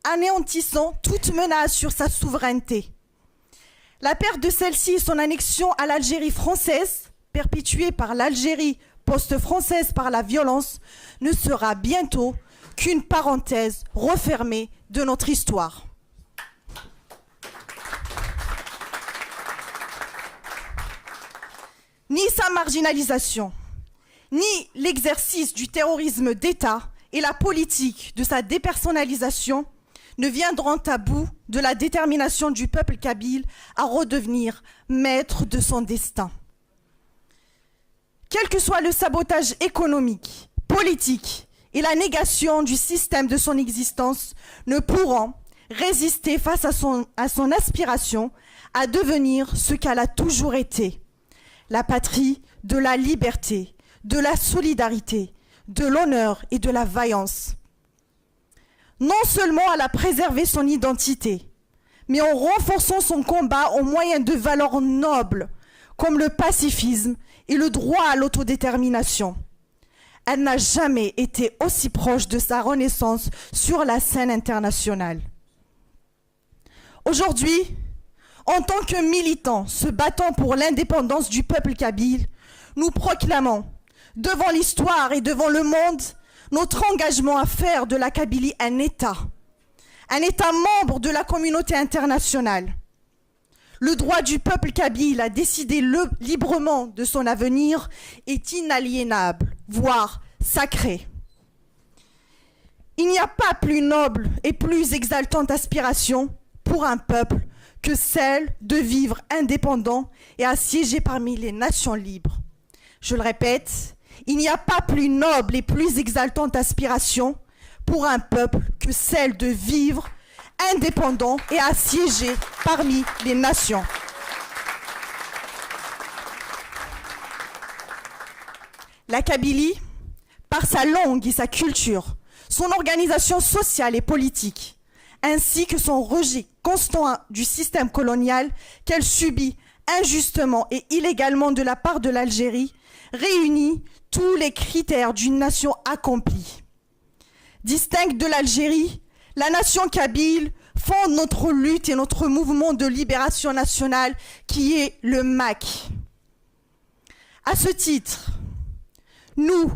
anéantissant toute menace sur sa souveraineté. La perte de celle-ci et son annexion à l'Algérie française, perpétuée par l'Algérie post-française par la violence, ne sera bientôt qu'une parenthèse refermée de notre histoire. Ni sa marginalisation, ni l'exercice du terrorisme d'État et la politique de sa dépersonnalisation ne viendront à bout de la détermination du peuple kabyle à redevenir maître de son destin. Quel que soit le sabotage économique, politique et la négation du système de son existence, ne pourront résister face à son aspiration à devenir ce qu'elle a toujours été. La patrie de la liberté, de la solidarité, de l'honneur et de la vaillance. Non seulement elle a préservé son identité, mais en renforçant son combat au moyen de valeurs nobles, comme le pacifisme et le droit à l'autodétermination. Elle n'a jamais été aussi proche de sa renaissance sur la scène internationale. Aujourd'hui, en tant que militants se battant pour l'indépendance du peuple kabyle, nous proclamons, devant l'histoire et devant le monde, notre engagement à faire de la Kabylie un État membre de la communauté internationale. Le droit du peuple kabyle à décider librement de son avenir est inaliénable, voire sacré. Il n'y a pas plus noble et plus exaltante aspiration pour un peuple que celle de vivre indépendant et à siéger parmi les nations libres. Je le répète, il n'y a pas plus noble et plus exaltante aspiration pour un peuple que celle de vivre indépendant et à siéger parmi les nations. La Kabylie, par sa langue et sa culture, son organisation sociale et politique, ainsi que son rejet constant du système colonial qu'elle subit injustement et illégalement de la part de l'Algérie, réunit tous les critères d'une nation accomplie. Distincte de l'Algérie, la nation kabyle fonde notre lutte et notre mouvement de libération nationale qui est le MAC. À ce titre, nous,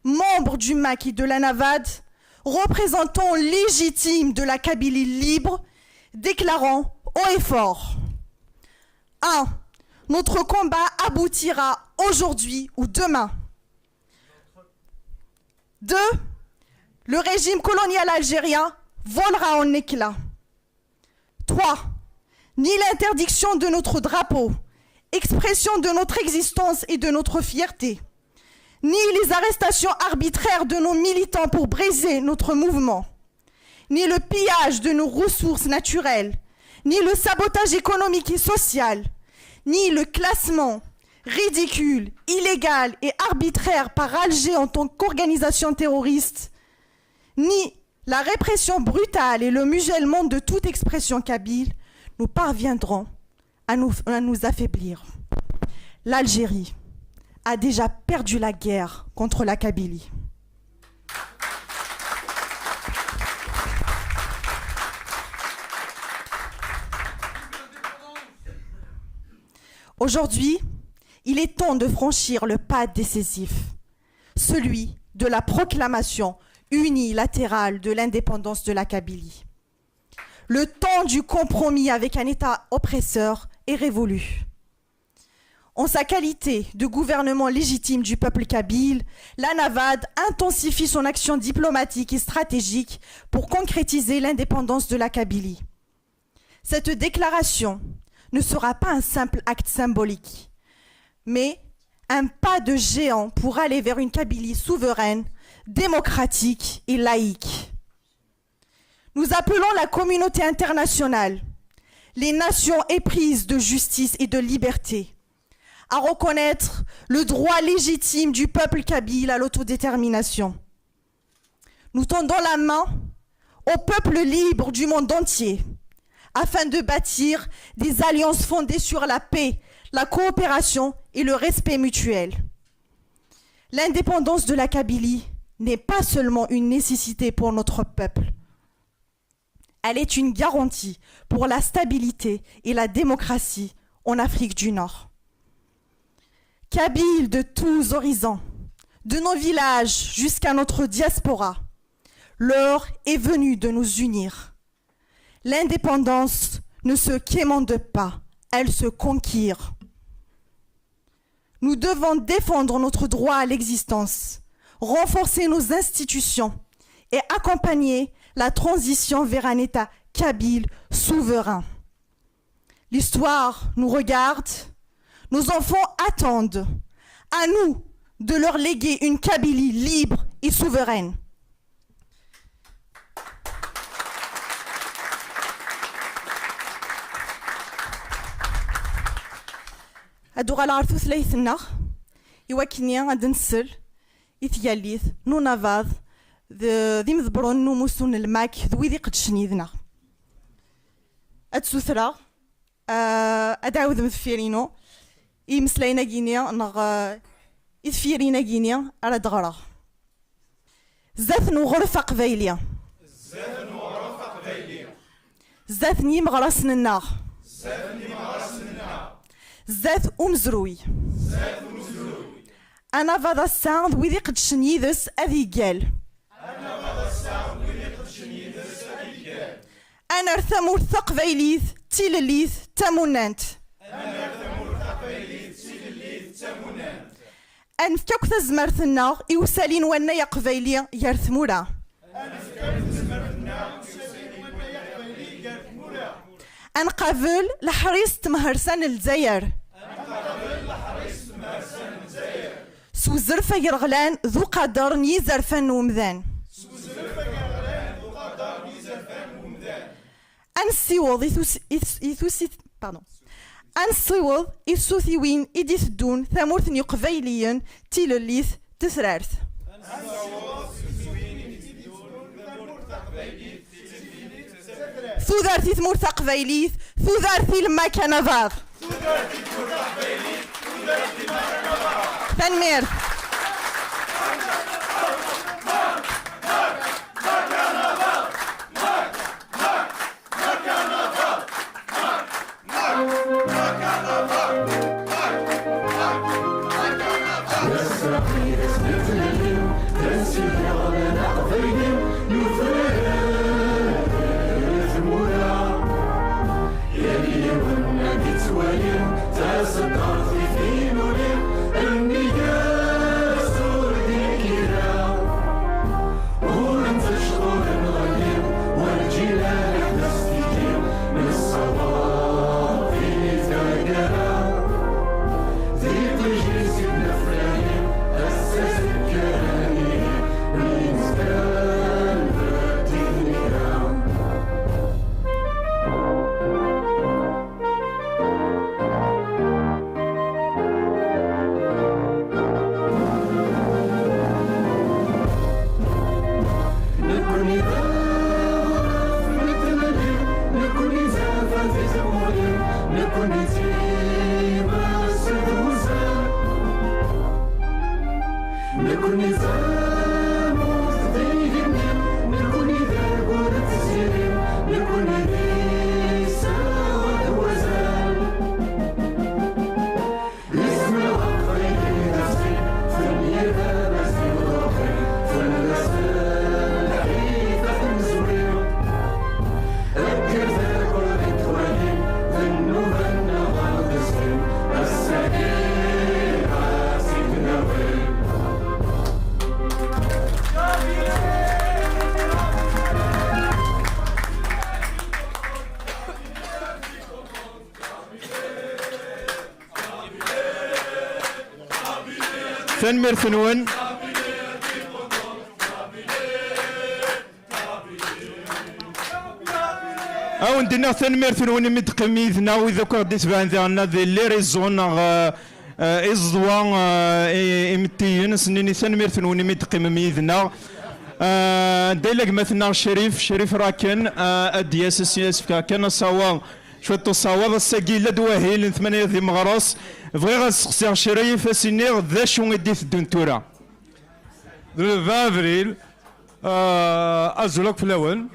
membres du MAC et de la NAVAD, représentants légitimes de la Kabylie libre, déclarant haut et fort: 1. Notre combat aboutira aujourd'hui ou demain. 2. Le régime colonial algérien volera en éclats. 3. Ni l'interdiction de notre drapeau, expression de notre existence et de notre fierté, ni les arrestations arbitraires de nos militants pour briser notre mouvement, ni le pillage de nos ressources naturelles, ni le sabotage économique et social, ni le classement ridicule, illégal et arbitraire par Alger en tant qu'organisation terroriste, ni la répression brutale et le musellement de toute expression kabyle nous parviendront à nous affaiblir. L'Algérie a déjà perdu la guerre contre la Kabylie. Aujourd'hui, il est temps de franchir le pas décisif, celui de la proclamation unilatérale de l'indépendance de la Kabylie. Le temps du compromis avec un État oppresseur est révolu. En sa qualité de gouvernement légitime du peuple kabyle, la NAVAD intensifie son action diplomatique et stratégique pour concrétiser l'indépendance de la Kabylie. Cette déclaration ne sera pas un simple acte symbolique, mais un pas de géant pour aller vers une Kabylie souveraine, démocratique et laïque. Nous appelons la communauté internationale, les nations éprises de justice et de liberté, à reconnaître le droit légitime du peuple kabyle à l'autodétermination. Nous tendons la main au peuple libre du monde entier afin de bâtir des alliances fondées sur la paix, la coopération et le respect mutuel. L'indépendance de la Kabylie n'est pas seulement une nécessité pour notre peuple. Elle est une garantie pour la stabilité et la démocratie en Afrique du Nord. Kabyles de tous horizons, de nos villages jusqu'à notre diaspora, l'heure est venue de nous unir. L'indépendance ne se quémande pas, elle se conquiert. Nous devons défendre notre droit à l'existence, renforcer nos institutions et accompagner la transition vers un État kabyle souverain. L'histoire nous regarde, nos enfants attendent. À nous de leur léguer une Kabylie libre et souveraine. هادو غالعرفو ثلاثنا يواكنيا غاد نسل إثياليث نو نافاض ذي مذبرون نو موسون الماك ذوي ذي قد شنيذنا أتسوثرا أدعوذ مثفيرينو إمسلاينا جينيا نغ إثفيرينا جينيا على دغرا زاثنو غرفة قبايلية زاثني مغرسن النار زاث أمزروي أنا فاذا الساند ويدي قد شنيذس أذي قال أنا ارثمو ثقبيليث تيلليث تامونانت أنفكاك تزمرثنا إوسالين وانا يا قبيلي يرثمورا أنقابل لحريص تمهرسان الجزائر سو زرفة يرغلان ذو قدر نيزرفان ومذان أنسيوض أنسيوض إثوثيوين إديث دون ثامورث يقبيليا تيلليث تثرارث ثوذارثي ثمور ثقبيليث ثوذارثي لما كان فاض تنمير تنمير ثنون او ندينا تنمير ثنون مدقميذنا واذا كنت تبان ذا لي ريزون ازدوا امتيين سنيني تنمير ثنون مدقميذنا دايلك مثلا شريف راكن ادياس السياس كان صوا شويه صواب الساقيله دواهيل 8 ذي مغرس بغيت نسقسي شريف اسيني ذا شو غدي تدون تورا Le 20 avril, à Zolok Flawen,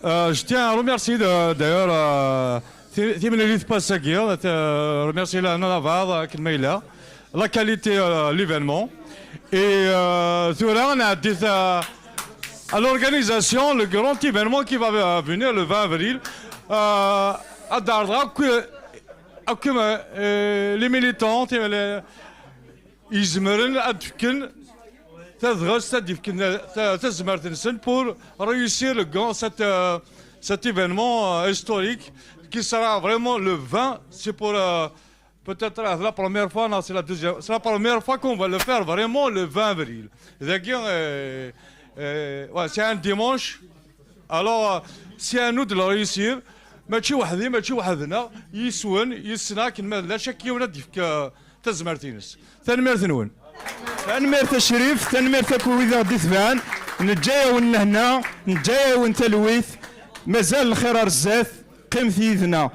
je tiens à remercier d'ailleurs Timenelith Passagir, remercier la Nonavad, la qualité de l'événement. Et on a dit à l'organisation le grand événement qui va venir le 20 avril à Dardra, que les militants, ils me pour réussir cet événement historique qui sera vraiment le 20. C'est pour peut-être la première fois, non, c'est la deuxième. C'est la première fois qu'on va le faire vraiment le 20 avril. Ouais, c'est un dimanche. Alors, c'est à nous de le réussir. ماشي وحدنا يسون يسناك لا شك يولد في تزمرتينس تنمير ثنون تنمير تشريف تنمير تكويذ غدي ثبان نجايا ونهنا نجايا ونتلويث مازال الخير رزاث قيم ثيذنا